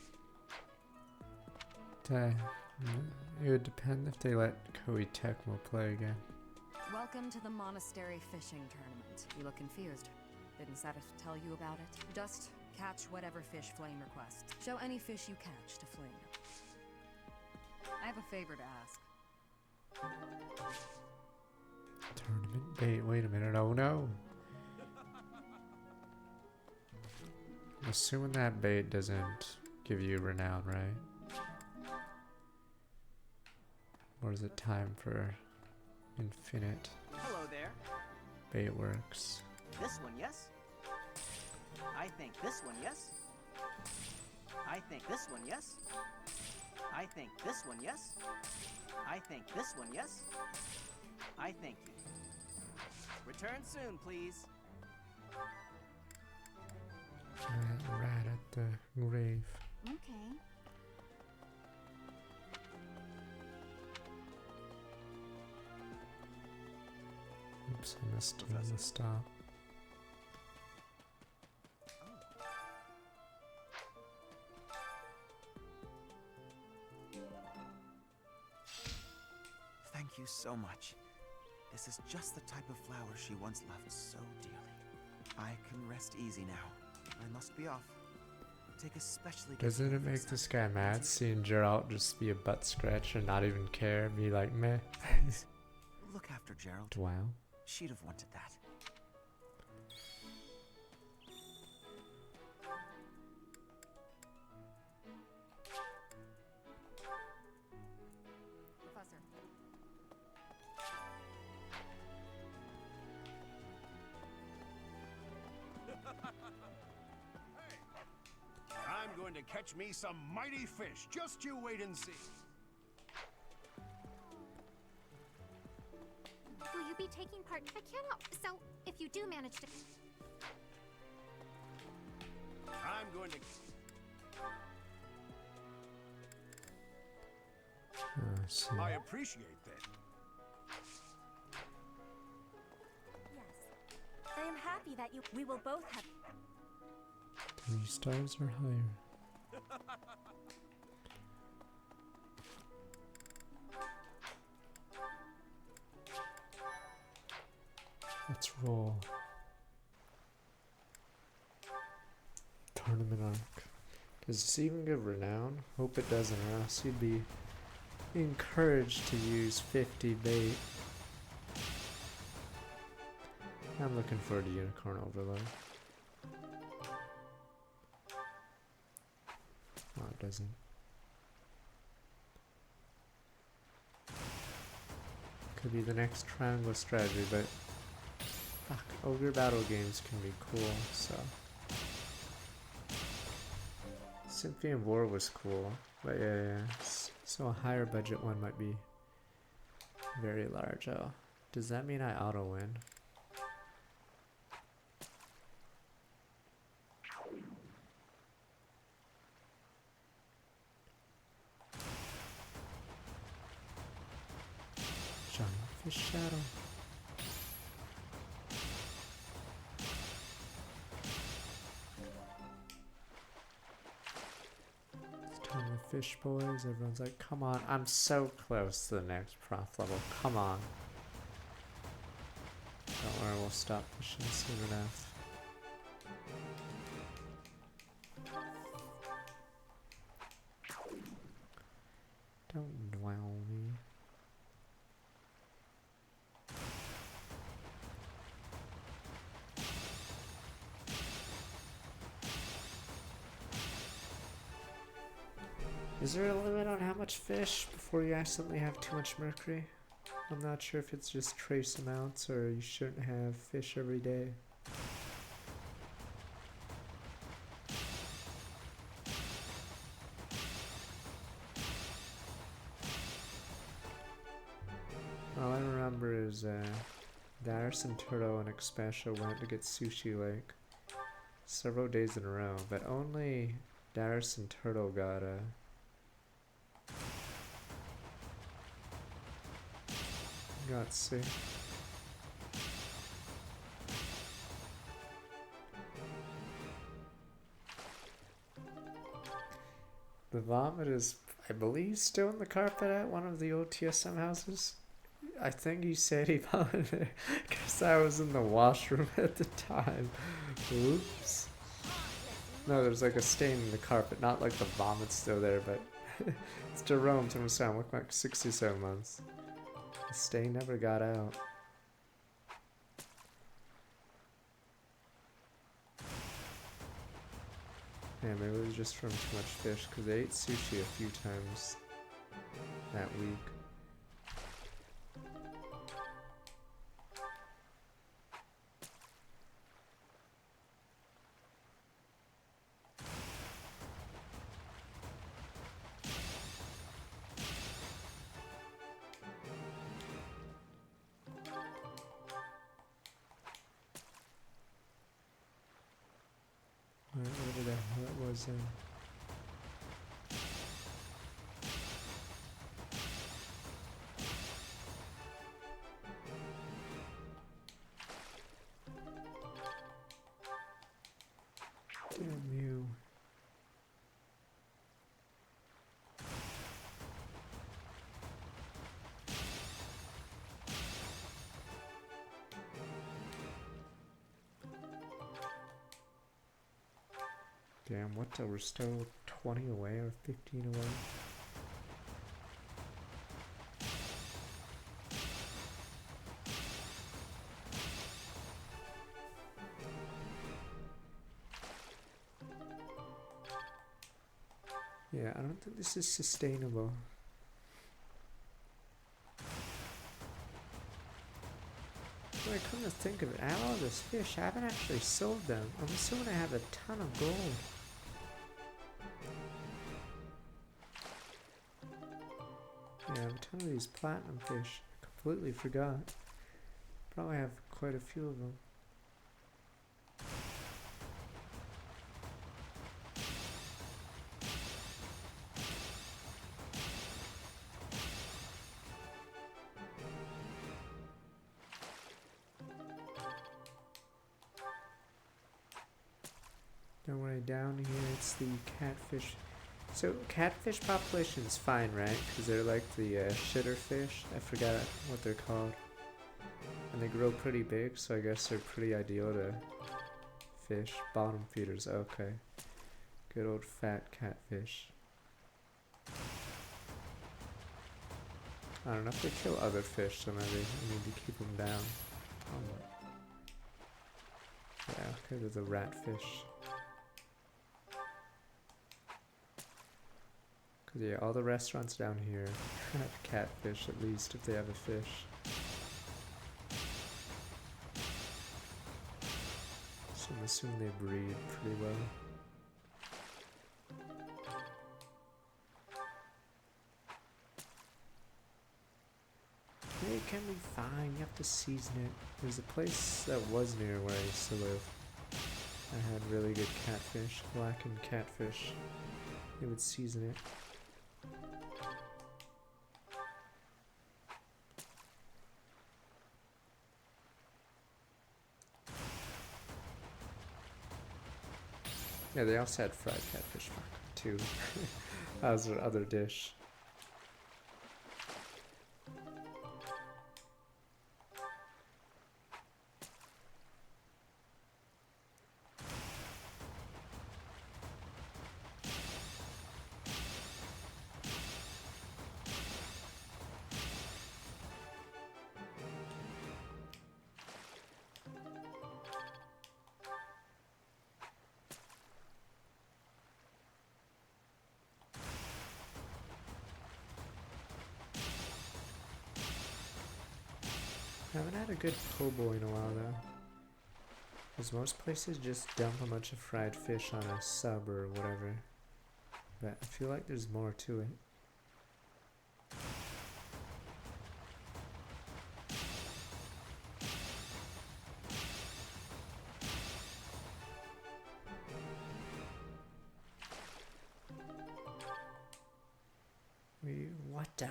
It would depend if they let Koei Tecmo play again. Welcome to the Monastery Fishing Tournament. You look confused. Didn't Seteth tell you about it? Just catch whatever fish Flame requests. Show any fish you catch to Flame. I have a favor to ask. Tournament bait. Wait a minute. Oh no. I'm assuming that bait doesn't give you renown, right? Or is it time for infinite Hello there. bait works? This one, yes? I think this one, yes? I think this one, yes? I think this one, yes? I think this one, yes? I think. Return soon, please. Rat at the grave. Okay. Oops, I missed the stop. Thank you so much. This is just the type of flower she once loved so dearly. I can rest easy now. I must be off. Take especially good Doesn't care it of make yourself. this guy mad seeing Geralt just be a butt scratcher and not even care? Be like, meh. Look after Gerald. Wow. She'd have wanted that. Professor. I'm going to catch me some mighty fish. Just you wait and see. Will you be taking part? I cannot. So, if you do manage to... I'm going to... See. I appreciate that. Yes. I am happy that we will both have... 3 stars or higher. Let's roll. Tournament arc. Does this even give renown? Hope it doesn't, or else you'd be encouraged to use 50 bait. I'm looking forward to Unicorn Overload. No, it doesn't. Could be the next triangle strategy, but fuck, ogre battle games can be cool, so. Symphony of War was cool, but yeah. So a higher budget one might be very large. Oh, does that mean I auto win? Giant fish shadow. The fish boys, everyone's like, come on, I'm so close to the next prof level, come on. Don't worry, we'll stop fishing soon enough. Don't dwell me. Is there a limit on how much fish before you accidentally have too much mercury? I'm not sure if it's just trace amounts or you shouldn't have fish every day. All I remember is Darius and Turtle and Expansion went to get sushi like several days in a row, but only Darius and Turtle got sick. The vomit is, I believe, still in the carpet at one of the old TSM houses. I think he said he vomited there because I was in the washroom at the time. Oops. No, there's like a stain in the carpet, not like the vomit's still there, but it's Jerome from Sound, looked like 67 months. The stain never got out. Yeah, maybe it was just from too much fish, because they ate sushi a few times that week. Whatever the hell it was in. Damn you. Damn, what till we're still 20 away or 15 away? Yeah, I don't think this is sustainable. Well, I come to think of it, I have all this fish, I haven't actually sold them. I'm assuming I have a ton of gold. Yeah, I have a ton of these platinum fish. I completely forgot. Probably have quite a few of them. Don't worry, down here it's the catfish. So catfish population is fine, right? Because they're like the shitter fish. I forgot what they're called. And they grow pretty big, so I guess they're pretty ideal to fish. Bottom feeders, okay. Good old fat catfish. I don't know if they kill other fish, so maybe we need to keep them down. Oh. Yeah, okay, there's a ratfish. Yeah, all the restaurants down here have catfish, at least, if they have a fish. So I'm assuming they breed pretty well. It can be fine, you have to season it. There's a place that was near where I used to live. I had really good catfish, blackened catfish. They would season it. Yeah, they also had fried catfish too. That was their other dish. I haven't had a good po' boy in a while though. Because most places just dump a bunch of fried fish on a sub or whatever. But I feel like there's more to it.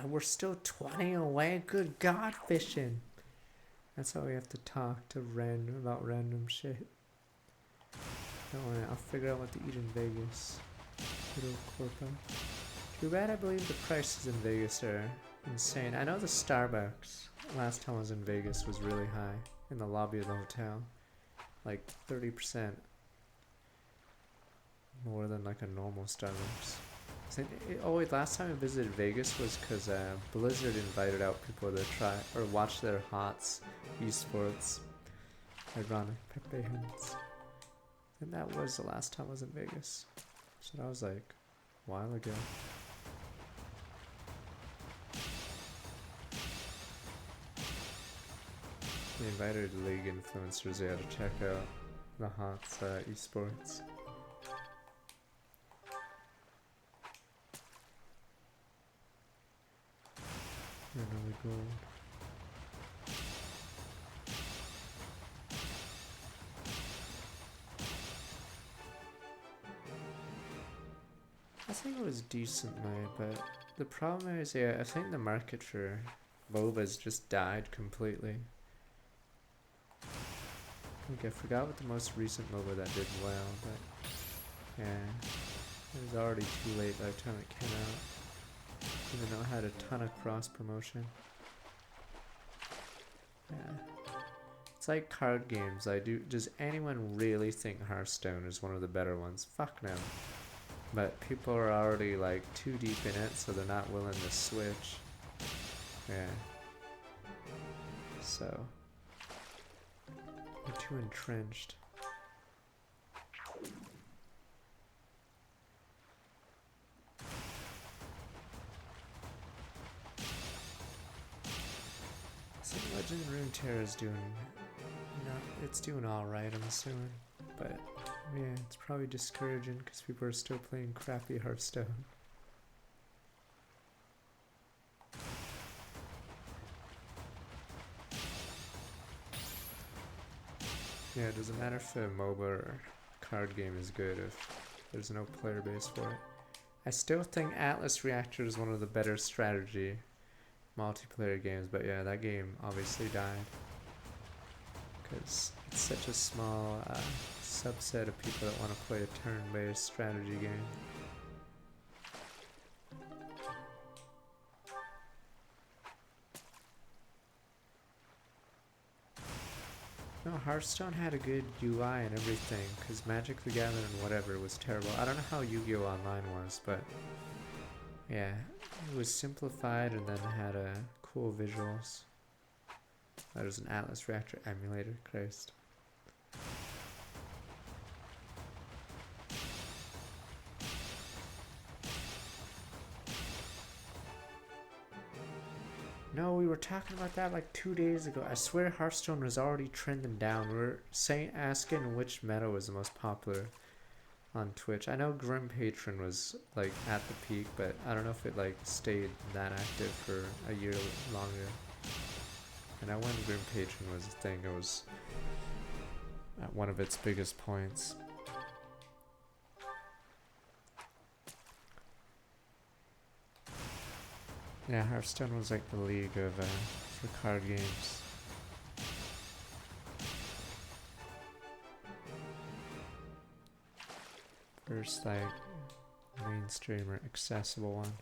We're still 20 away? Good God, fishing! That's how we have to talk to about random shit. Don't worry, I'll figure out what to eat in Vegas. Little corpo. Too bad I believe the prices in Vegas are insane. I know the Starbucks last time I was in Vegas was really high in the lobby of the hotel. Like 30% more than like a normal Starbucks. Last time I visited Vegas was because Blizzard invited out people to try or watch their HOTS esports. Ironic, Pepe Hens. And that was the last time I was in Vegas. So that was like a while ago. They invited league influencers there to check out the HOTS esports. Another gold. I think it was decent made, but the problem is, yeah, I think the market for MOBAs just died completely. Okay, I forgot what the most recent MOBA that did well, but yeah, it was already too late by the time it came out. Even though it had a ton of cross promotion. Yeah. It's like card games. Does anyone really think Hearthstone is one of the better ones? Fuck no. But people are already like too deep in it, so they're not willing to switch. Yeah. So they're too entrenched. Legend Runeterra is doing, it's doing alright, I'm assuming, but yeah, it's probably discouraging because people are still playing crappy Hearthstone. Yeah, it doesn't matter if a MOBA or card game is good if there's no player base for it. I still think Atlas Reactor is one of the better strategy multiplayer games, but yeah, that game obviously died because it's such a small subset of people that want to play a turn-based strategy game. No, Hearthstone had a good UI and everything because Magic the Gathering whatever was terrible. I don't know how Yu-Gi-Oh! Online was, but yeah, it was simplified and then had cool visuals. That was an Atlas Reactor emulator, Christ. No, we were talking about that like 2 days ago. I swear Hearthstone was already trending down. We were asking which meta was the most popular on Twitch. I know Grim Patron was like at the peak, but I don't know if it like stayed that active for a year longer. And I when Grim Patron was a thing, it was at one of its biggest points. Yeah, Hearthstone was like the league of for card games. First, like, mainstream or accessible one.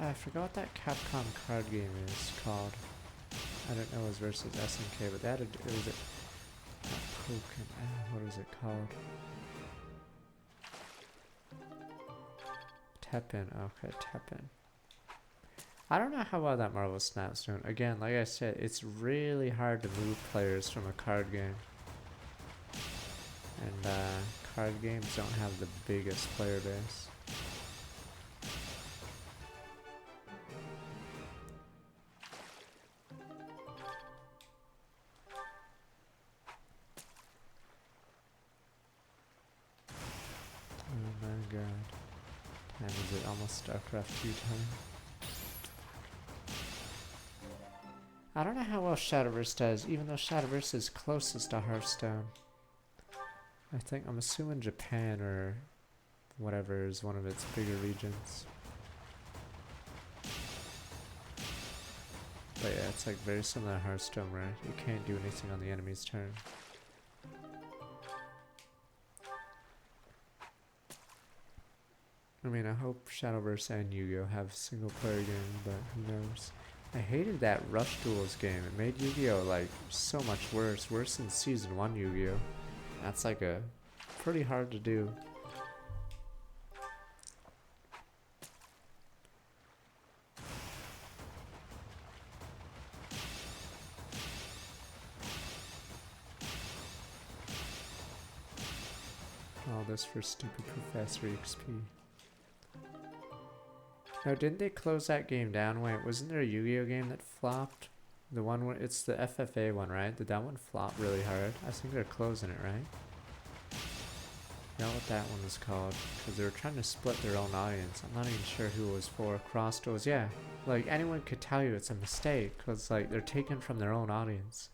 I forgot what that Capcom card game is called. I don't know, it was versus SNK, but it was what was it called? Teppen, okay, Teppen. I don't know how well that Marvel Snap's doing. Again, like I said, it's really hard to move players from a card game. And card games don't have the biggest player base. Oh my god. Time is it? Almost StarCraft 2 time. I don't know how well Shadowverse does, even though Shadowverse is closest to Hearthstone. I'm assuming Japan or whatever is one of its bigger regions. But yeah, it's like very similar to Hearthstone where you can't do anything on the enemy's turn. I mean, I hope Shadowverse and Yu-Gi-Oh! Have single player games, but who knows. I hated that Rush Duels game. It made Yu-Gi-Oh! Like so much worse than Season 1 Yu-Gi-Oh! That's like a pretty hard to do. All this for stupid Professor XP. No, didn't they close that game down? Wait, wasn't there a Yu-Gi-Oh! Game that flopped? The one where it's the FFA one, right? Did that one flop really hard? I think they're closing it, right? I forgot what that one was called, because they were trying to split their own audience. I'm not even sure who it was for. Cross Duels, yeah. Like, anyone could tell you it's a mistake, because, like, they're taken from their own audience.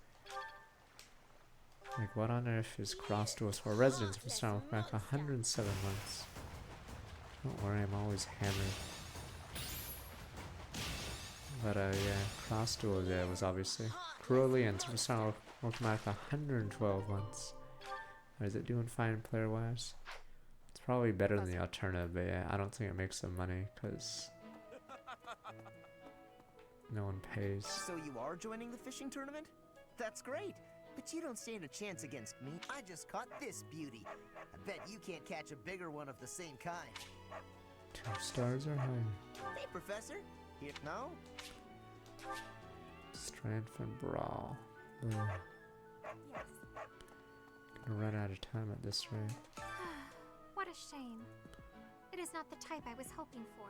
Like, what on earth is Cross Duels for? Residents from Star back 107 months. Don't worry, I'm always hammered. But, yeah, Cross Duels, yeah, it was obviously. Cruelly and Superstar welcome back 112 months. Or is it doing fine player-wise? It's probably better than the alternative, but yeah, I don't think it makes them money, because no one pays. So you are joining the fishing tournament? That's great, but you don't stand a chance against me. I just caught this beauty. I bet you can't catch a bigger one of the same kind. 2 stars or higher. Hey, Professor. Here, no? Strength and Brawl. Ugh. Yes. Gonna run out of time at this rate. What a shame. It is not the type I was hoping for.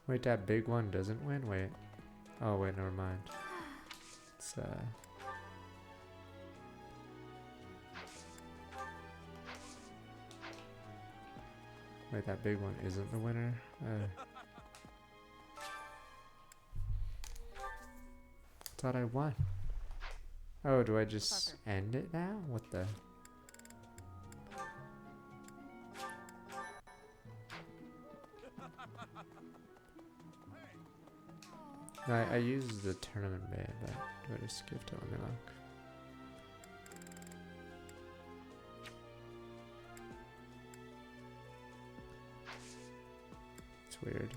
Wait, that big one doesn't win? Wait. Oh, wait, never mind. It's, wait, that big one isn't the winner? Thought I won. Oh, do I just end it now? What the? No, I used the tournament bait, but do I just give to let me look? It's weird.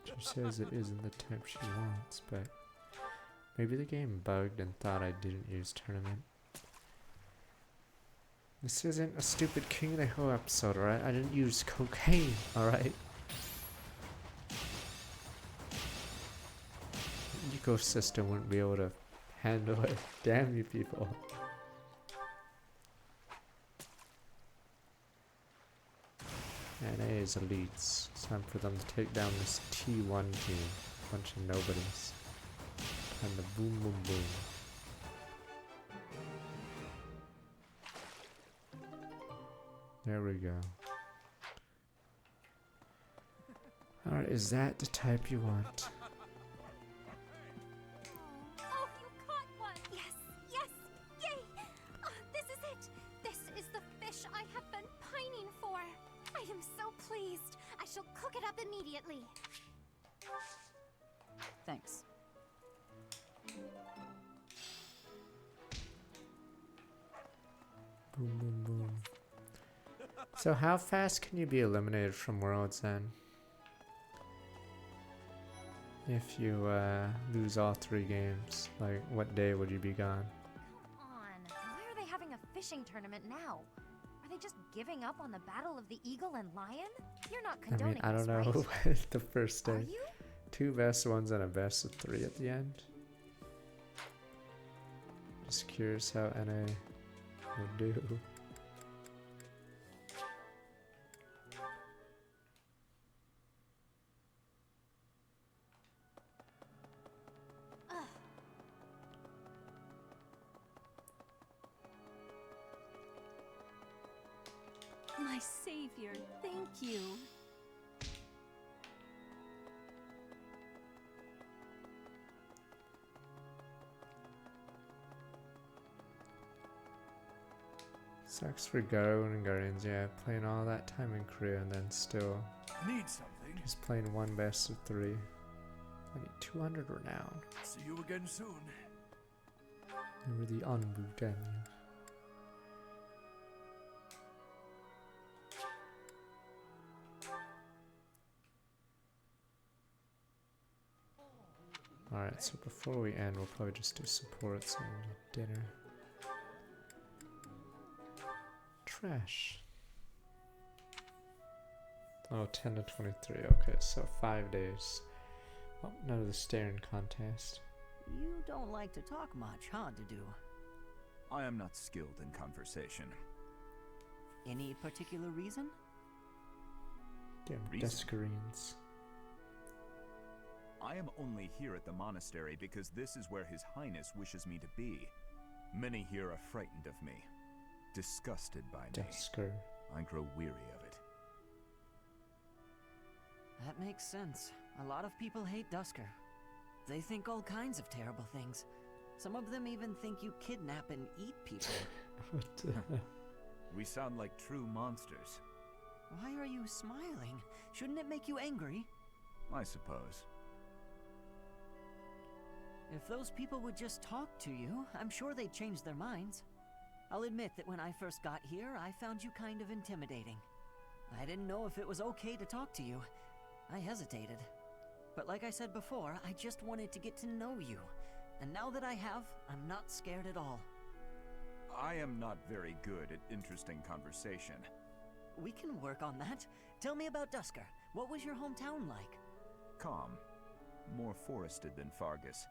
She says it isn't the type she wants, but maybe the game bugged and thought I didn't use tournament. This isn't a stupid King of the Hill episode, alright? I didn't use cocaine, alright? Ecosystem wouldn't be able to handle it. Damn you people. NA's elites. It's time for them to take down this T1 team. Bunch of nobodies. Time to boom boom boom. There we go. Alright, is that the type you want? Oh, you caught one! Yes, yes, yay! Oh, this is it! This is the fish I have been pining for! I am so pleased! I shall cook it up immediately! Thanks. Boom, boom, boom. So how fast can you be eliminated from worlds then? If you lose all 3 games, like what day would you be gone? Come on, why are they having a fishing tournament now? Are they just giving up on the battle of the eagle and lion? You're not I mean, condoning I don't this, know. right? The first Are day. you? 2 best ones and a best of 3 at the end. Just curious how NA would do. My savior, thank you. Sucks for Garou and Guardians, yeah, playing all that time in Korea and then still Need something? just playing 1 best of 3. I need 200 renown. See you again soon. Over the Anbu Canyon. Alright, so before we end, we'll probably just do supports and dinner. Trash. Oh, 10 to 23. Okay, so 5 days. Oh, none of the staring contest. You don't like to talk much, huh, Dudu? I am not skilled in conversation. Any particular reason? Damn, Reason? Descarines. I am only here at the monastery because this is where His Highness wishes me to be. Many here are frightened of me, disgusted by me. Desker. I grow weary of it. That makes sense. A lot of people hate Dusker. They think all kinds of terrible things. Some of them even think you kidnap and eat people. We sound like true monsters. Why are you smiling? Shouldn't it make you angry? I suppose. If those people would just talk to you, I'm sure they'd change their minds. I'll admit that when I first got here, I found you kind of intimidating. I didn't know if it was okay to talk to you. I hesitated. But like I said before, I just wanted to get to know you. And now that I have, I'm not scared at all. I am not very good at interesting conversation. We can work on that. Tell me about Dusker. What was your hometown like? Calm. More forested than Fargus.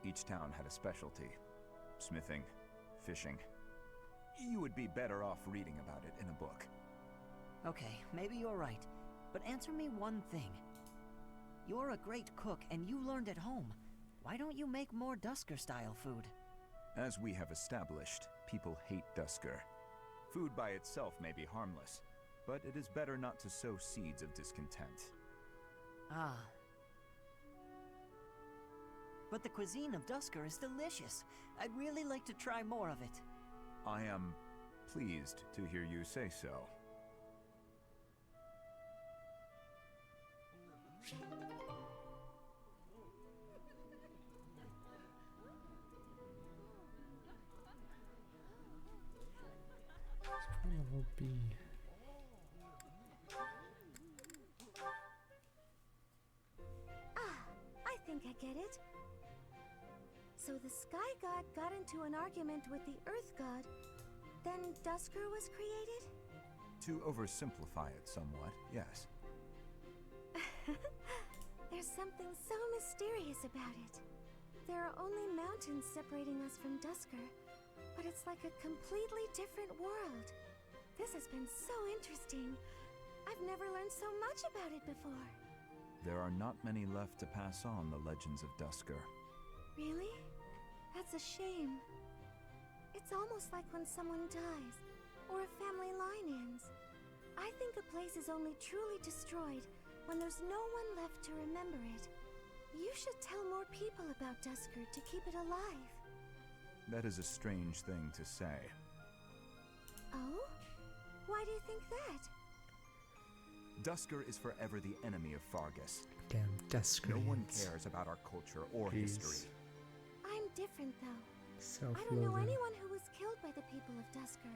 Each town had a specialty. Smithing, fishing. You would be better off reading about it in a book. Okay, maybe you're right. But answer me one thing. You're a great cook and you learned at home. Why don't you make more Dusker-style food? As we have established, people hate Dusker. Food by itself may be harmless, but it is better not to sow seeds of discontent. Ah. But the cuisine of Dusker is delicious. I'd really like to try more of it. I am pleased to hear you say so. Level B. I think I get it. So the Sky God got into an argument with the Earth God, then Dusker was created? To oversimplify it somewhat, yes. There's something so mysterious about it. There are only mountains separating us from Dusker, but it's like a completely different world. This has been so interesting. I've never learned so much about it before. There are not many left to pass on the legends of Dusker. Really? That's a shame. It's almost like when someone dies, or a family line ends. I think a place is only truly destroyed when there's no one left to remember it. You should tell more people about Dusker to keep it alive. That is a strange thing to say. Oh? Why do you think that? Dusker is forever the enemy of Fargus. Damn Dusker. No one cares about our culture or history. I'm different, though. I don't know anyone who was killed by the people of Dusker.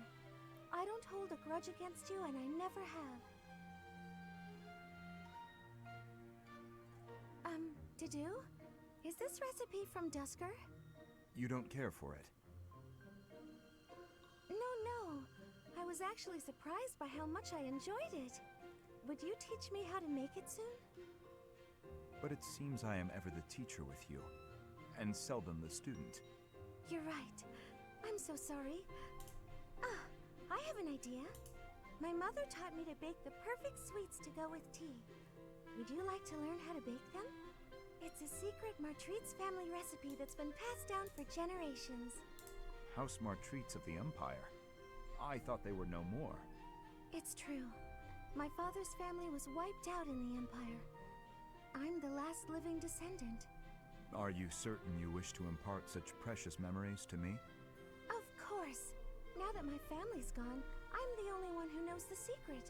I don't hold a grudge against you, and I never have. Didu? Is this recipe from Dusker? You don't care for it? No. I was actually surprised by how much I enjoyed it. Would you teach me how to make it soon? But it seems I am ever the teacher with you, and seldom the student. You're right. I'm so sorry. I have an idea. My mother taught me to bake the perfect sweets to go with tea. Would you like to learn how to bake them? It's a secret Martritz family recipe that's been passed down for generations. House Martritz of the Empire. I thought they were no more. It's true. My father's family was wiped out in the Empire. I'm the last living descendant. Are you certain you wish to impart such precious memories to me? Of course. Now that my family's gone, I'm the only one who knows the secret.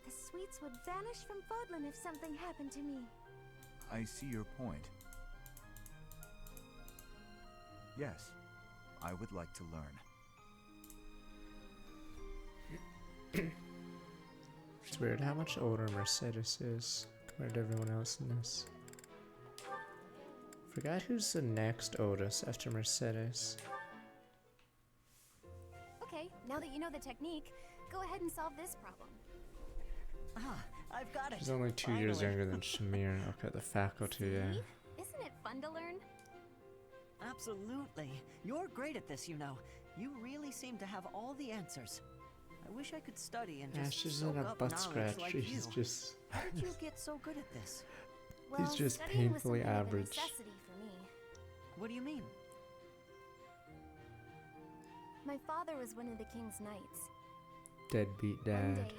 The sweets would vanish from Fodlan if something happened to me. I see your point. Yes, I would like to learn. It's weird how much older Mercedes is compared to everyone else in this. Forgot who's the next oldest after Mercedes. Okay, now that you know the technique, go ahead and solve this problem. I've got it. She's only 2 years younger than Shamir. Okay, the faculty, yeah. Isn't it fun to learn? Absolutely. You're great at this, you know. You really seem to have all the answers. I wish I could study and just she's soak not a up butt knowledge scratcher. like He's you. just... How did you get so good at this? Well, He's just studying was painfully something of a average. necessity for me. What do you mean? My father was one of the king's knights. Deadbeat One dad. day,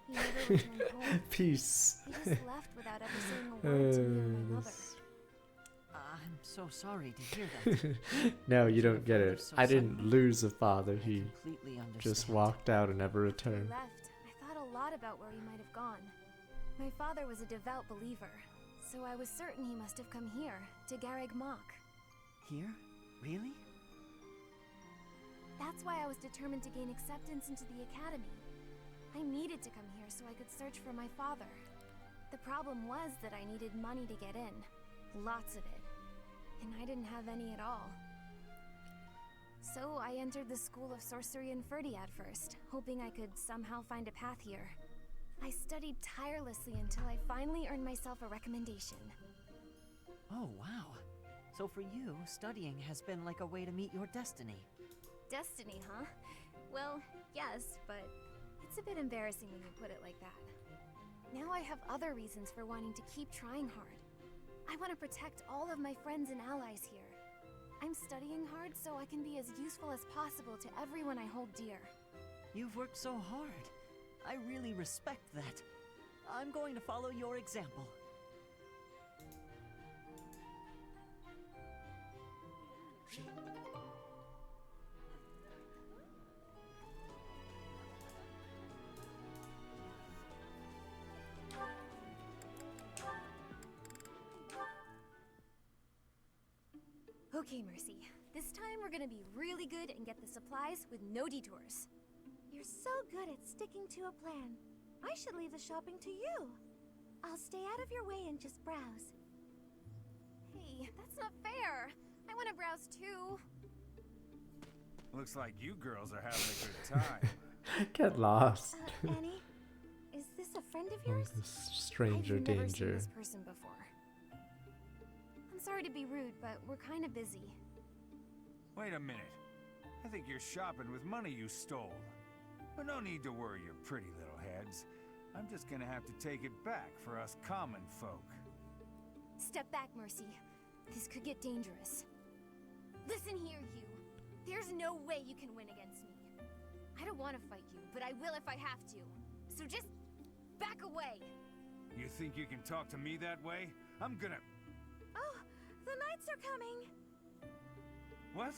he never returned home. Peace. He just left without ever saying a word to me or my mother. I'm so sorry to hear that. No, you don't get it. So I didn't sudden. lose a father. He completely just understand. walked out and never When he returned. left, I thought a lot about where he might have gone. My father was a devout believer, so I was certain he must have come here, to Garreg Mach. Here? Really? That's why I was determined to gain acceptance into the academy. I needed to come here so I could search for my father. The problem was that I needed money to get in. Lots of it. And I didn't have any at all. So I entered the School of Sorcery in Ferdiad first, hoping I could somehow find a path here. I studied tirelessly until I finally earned myself a recommendation. Oh, wow. So for you, studying has been like a way to meet your destiny. Destiny, huh? Well, yes, but it's a bit embarrassing when you put it like that. Now I have other reasons for wanting to keep trying hard. I want to protect all of my friends and allies here. I'm studying hard so I can be as useful as possible to everyone I hold dear. You've worked so hard. I really respect that. I'm going to follow your example. Okay, Mercy. This time we're gonna be really good and get the supplies with no detours. You're so good at sticking to a plan. I should leave the shopping to you. I'll stay out of your way and just browse. Hey, that's not fair. I want to browse too. Looks like you girls are having a good time. Get lost. Annie, is this a friend of yours? This stranger I've never seen danger. this person before. I'm sorry to be rude, but we're kind of busy. Wait a minute. I think you're shopping with money you stole. But no need to worry your pretty little heads. I'm just gonna have to take it back for us common folk. Step back, Mercy. This could get dangerous. Listen here, you. There's no way you can win against me. I don't want to fight you, but I will if I have to. so just back away. You think you can talk to me that way? I'm gonna... Oh, the knights are coming. What?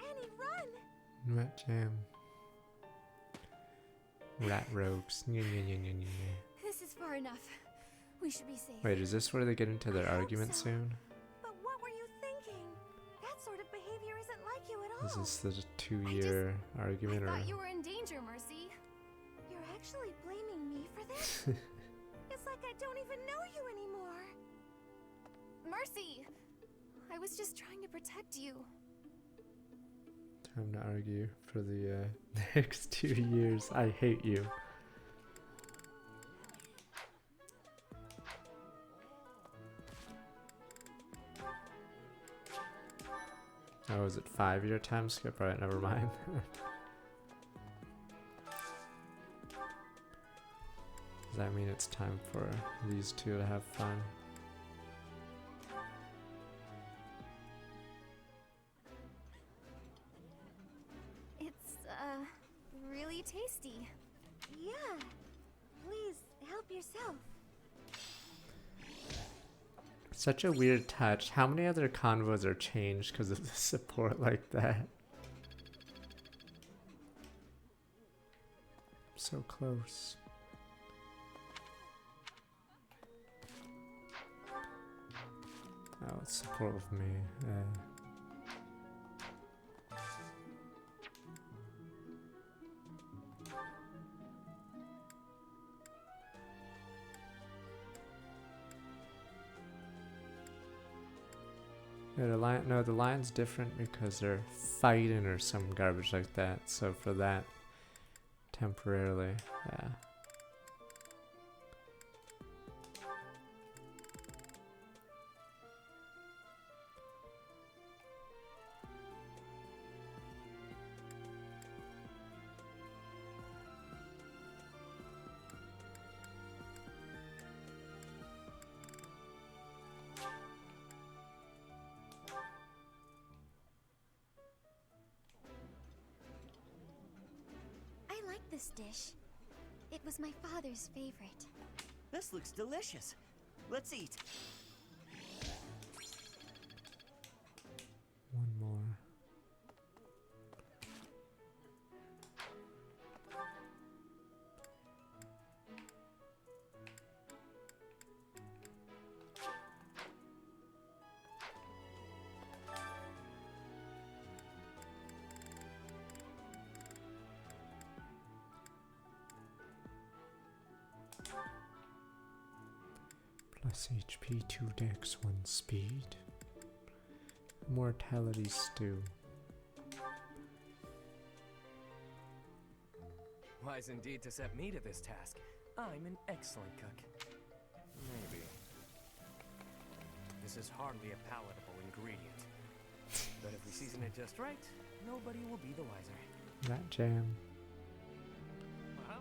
Annie, run! Rat jam. Rat rogues. Nya, nya, nya, nya, nya, nya. This is far enough. We should be safe. Wait, is this where they get into their argument soon? But what were you thinking? That sort of behavior isn't like you at all. Is this the 2-year argument, I or? thought you were in danger, Mercy. You're actually blaming me for this? It's like I don't even know you anymore. Mercy! I was just trying to protect you. Time to argue for the next 2 years. I hate you. Oh, is it 5-year time skip? Alright, never mind. Does that mean it's time for these two to have fun? It's, really tasty. Yeah. Please, help yourself. Such a weird touch. How many other convos are changed because of the support like that? So close. Oh, it's support with me. Yeah, the lion. No, the lion's different because they're fighting or some garbage like that. So for that, temporarily, yeah. I like this dish. It was my father's favorite. This looks delicious. Let's eat. One more. Plus HP, 2 dex, 1 speed. Mortality stew. Wise indeed to set me to this task. I'm an excellent cook. Maybe. This is hardly a palatable ingredient. But if we season it just right, nobody will be the wiser. Rat jam. Wow.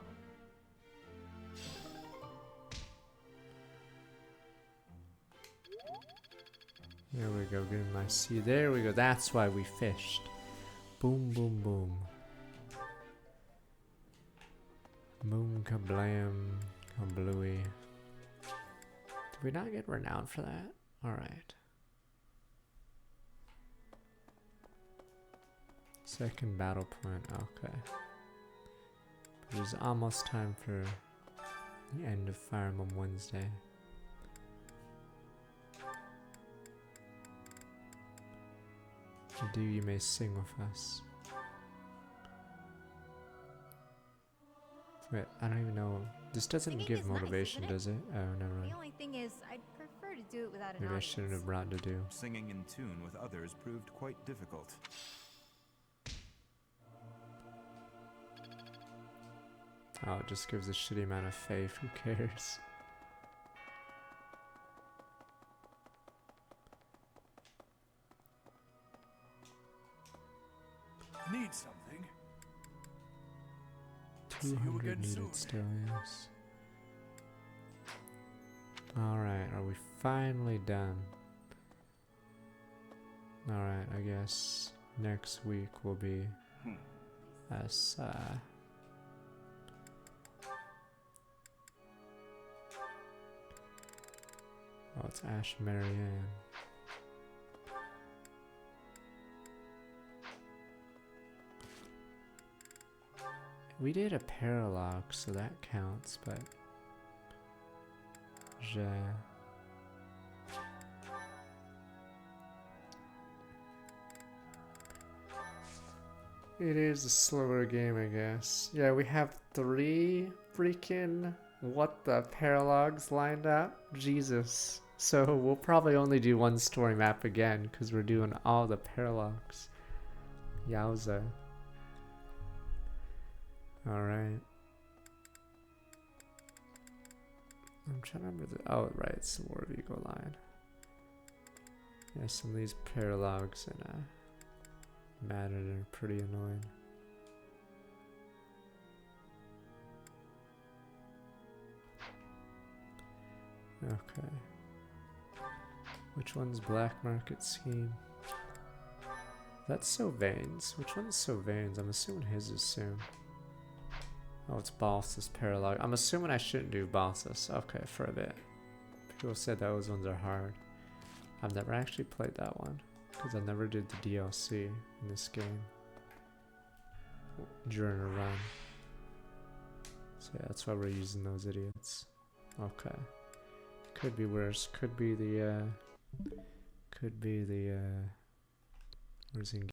There we go, getting my sea. There we go, that's why we fished. Boom, boom, boom. Boom, kablam, kablooey. Did we not get renowned for that? Alright. Second battle point, okay. It is almost time for the end of Fire Emblem Wednesday. If you do, you may sing with us. Wait, I don't even know. This doesn't Singing give is nice, motivation, isn't it? does it? Oh, never mind. The only thing is, I'd prefer to do it without an Maybe I audience. shouldn't have brought to do. Singing in tune with others proved quite difficult. Oh, it just gives a shitty amount of faith. Who cares? Need something? 200 needed still, yes. Alright, are we finally done? Alright, I guess next week will be us Oh, it's Ash Marianne. We did a paralog, so that counts, but... It is a slower game, I guess. Yeah, we have 3 freaking what the paralogs lined up. Jesus. So we'll probably only do 1 story map again because we're doing all the paralogs. Yowza. Alright. I'm trying to remember the... Oh, right, it's the War of Eagle line. Yeah, some of these paralogs and Maddening are pretty annoying. Okay. Which one's Black Market Scheme? That's Sylvain's. Which one's Sylvain's? I'm assuming his is soon. Oh, it's Boss's paralog. I'm assuming I shouldn't do Boss's. Okay, for a bit. People said those ones are hard. I've never actually played that one because I never did the DLC in this game during a run. So yeah, that's why we're using those idiots. Okay. Could be worse. Could be the where's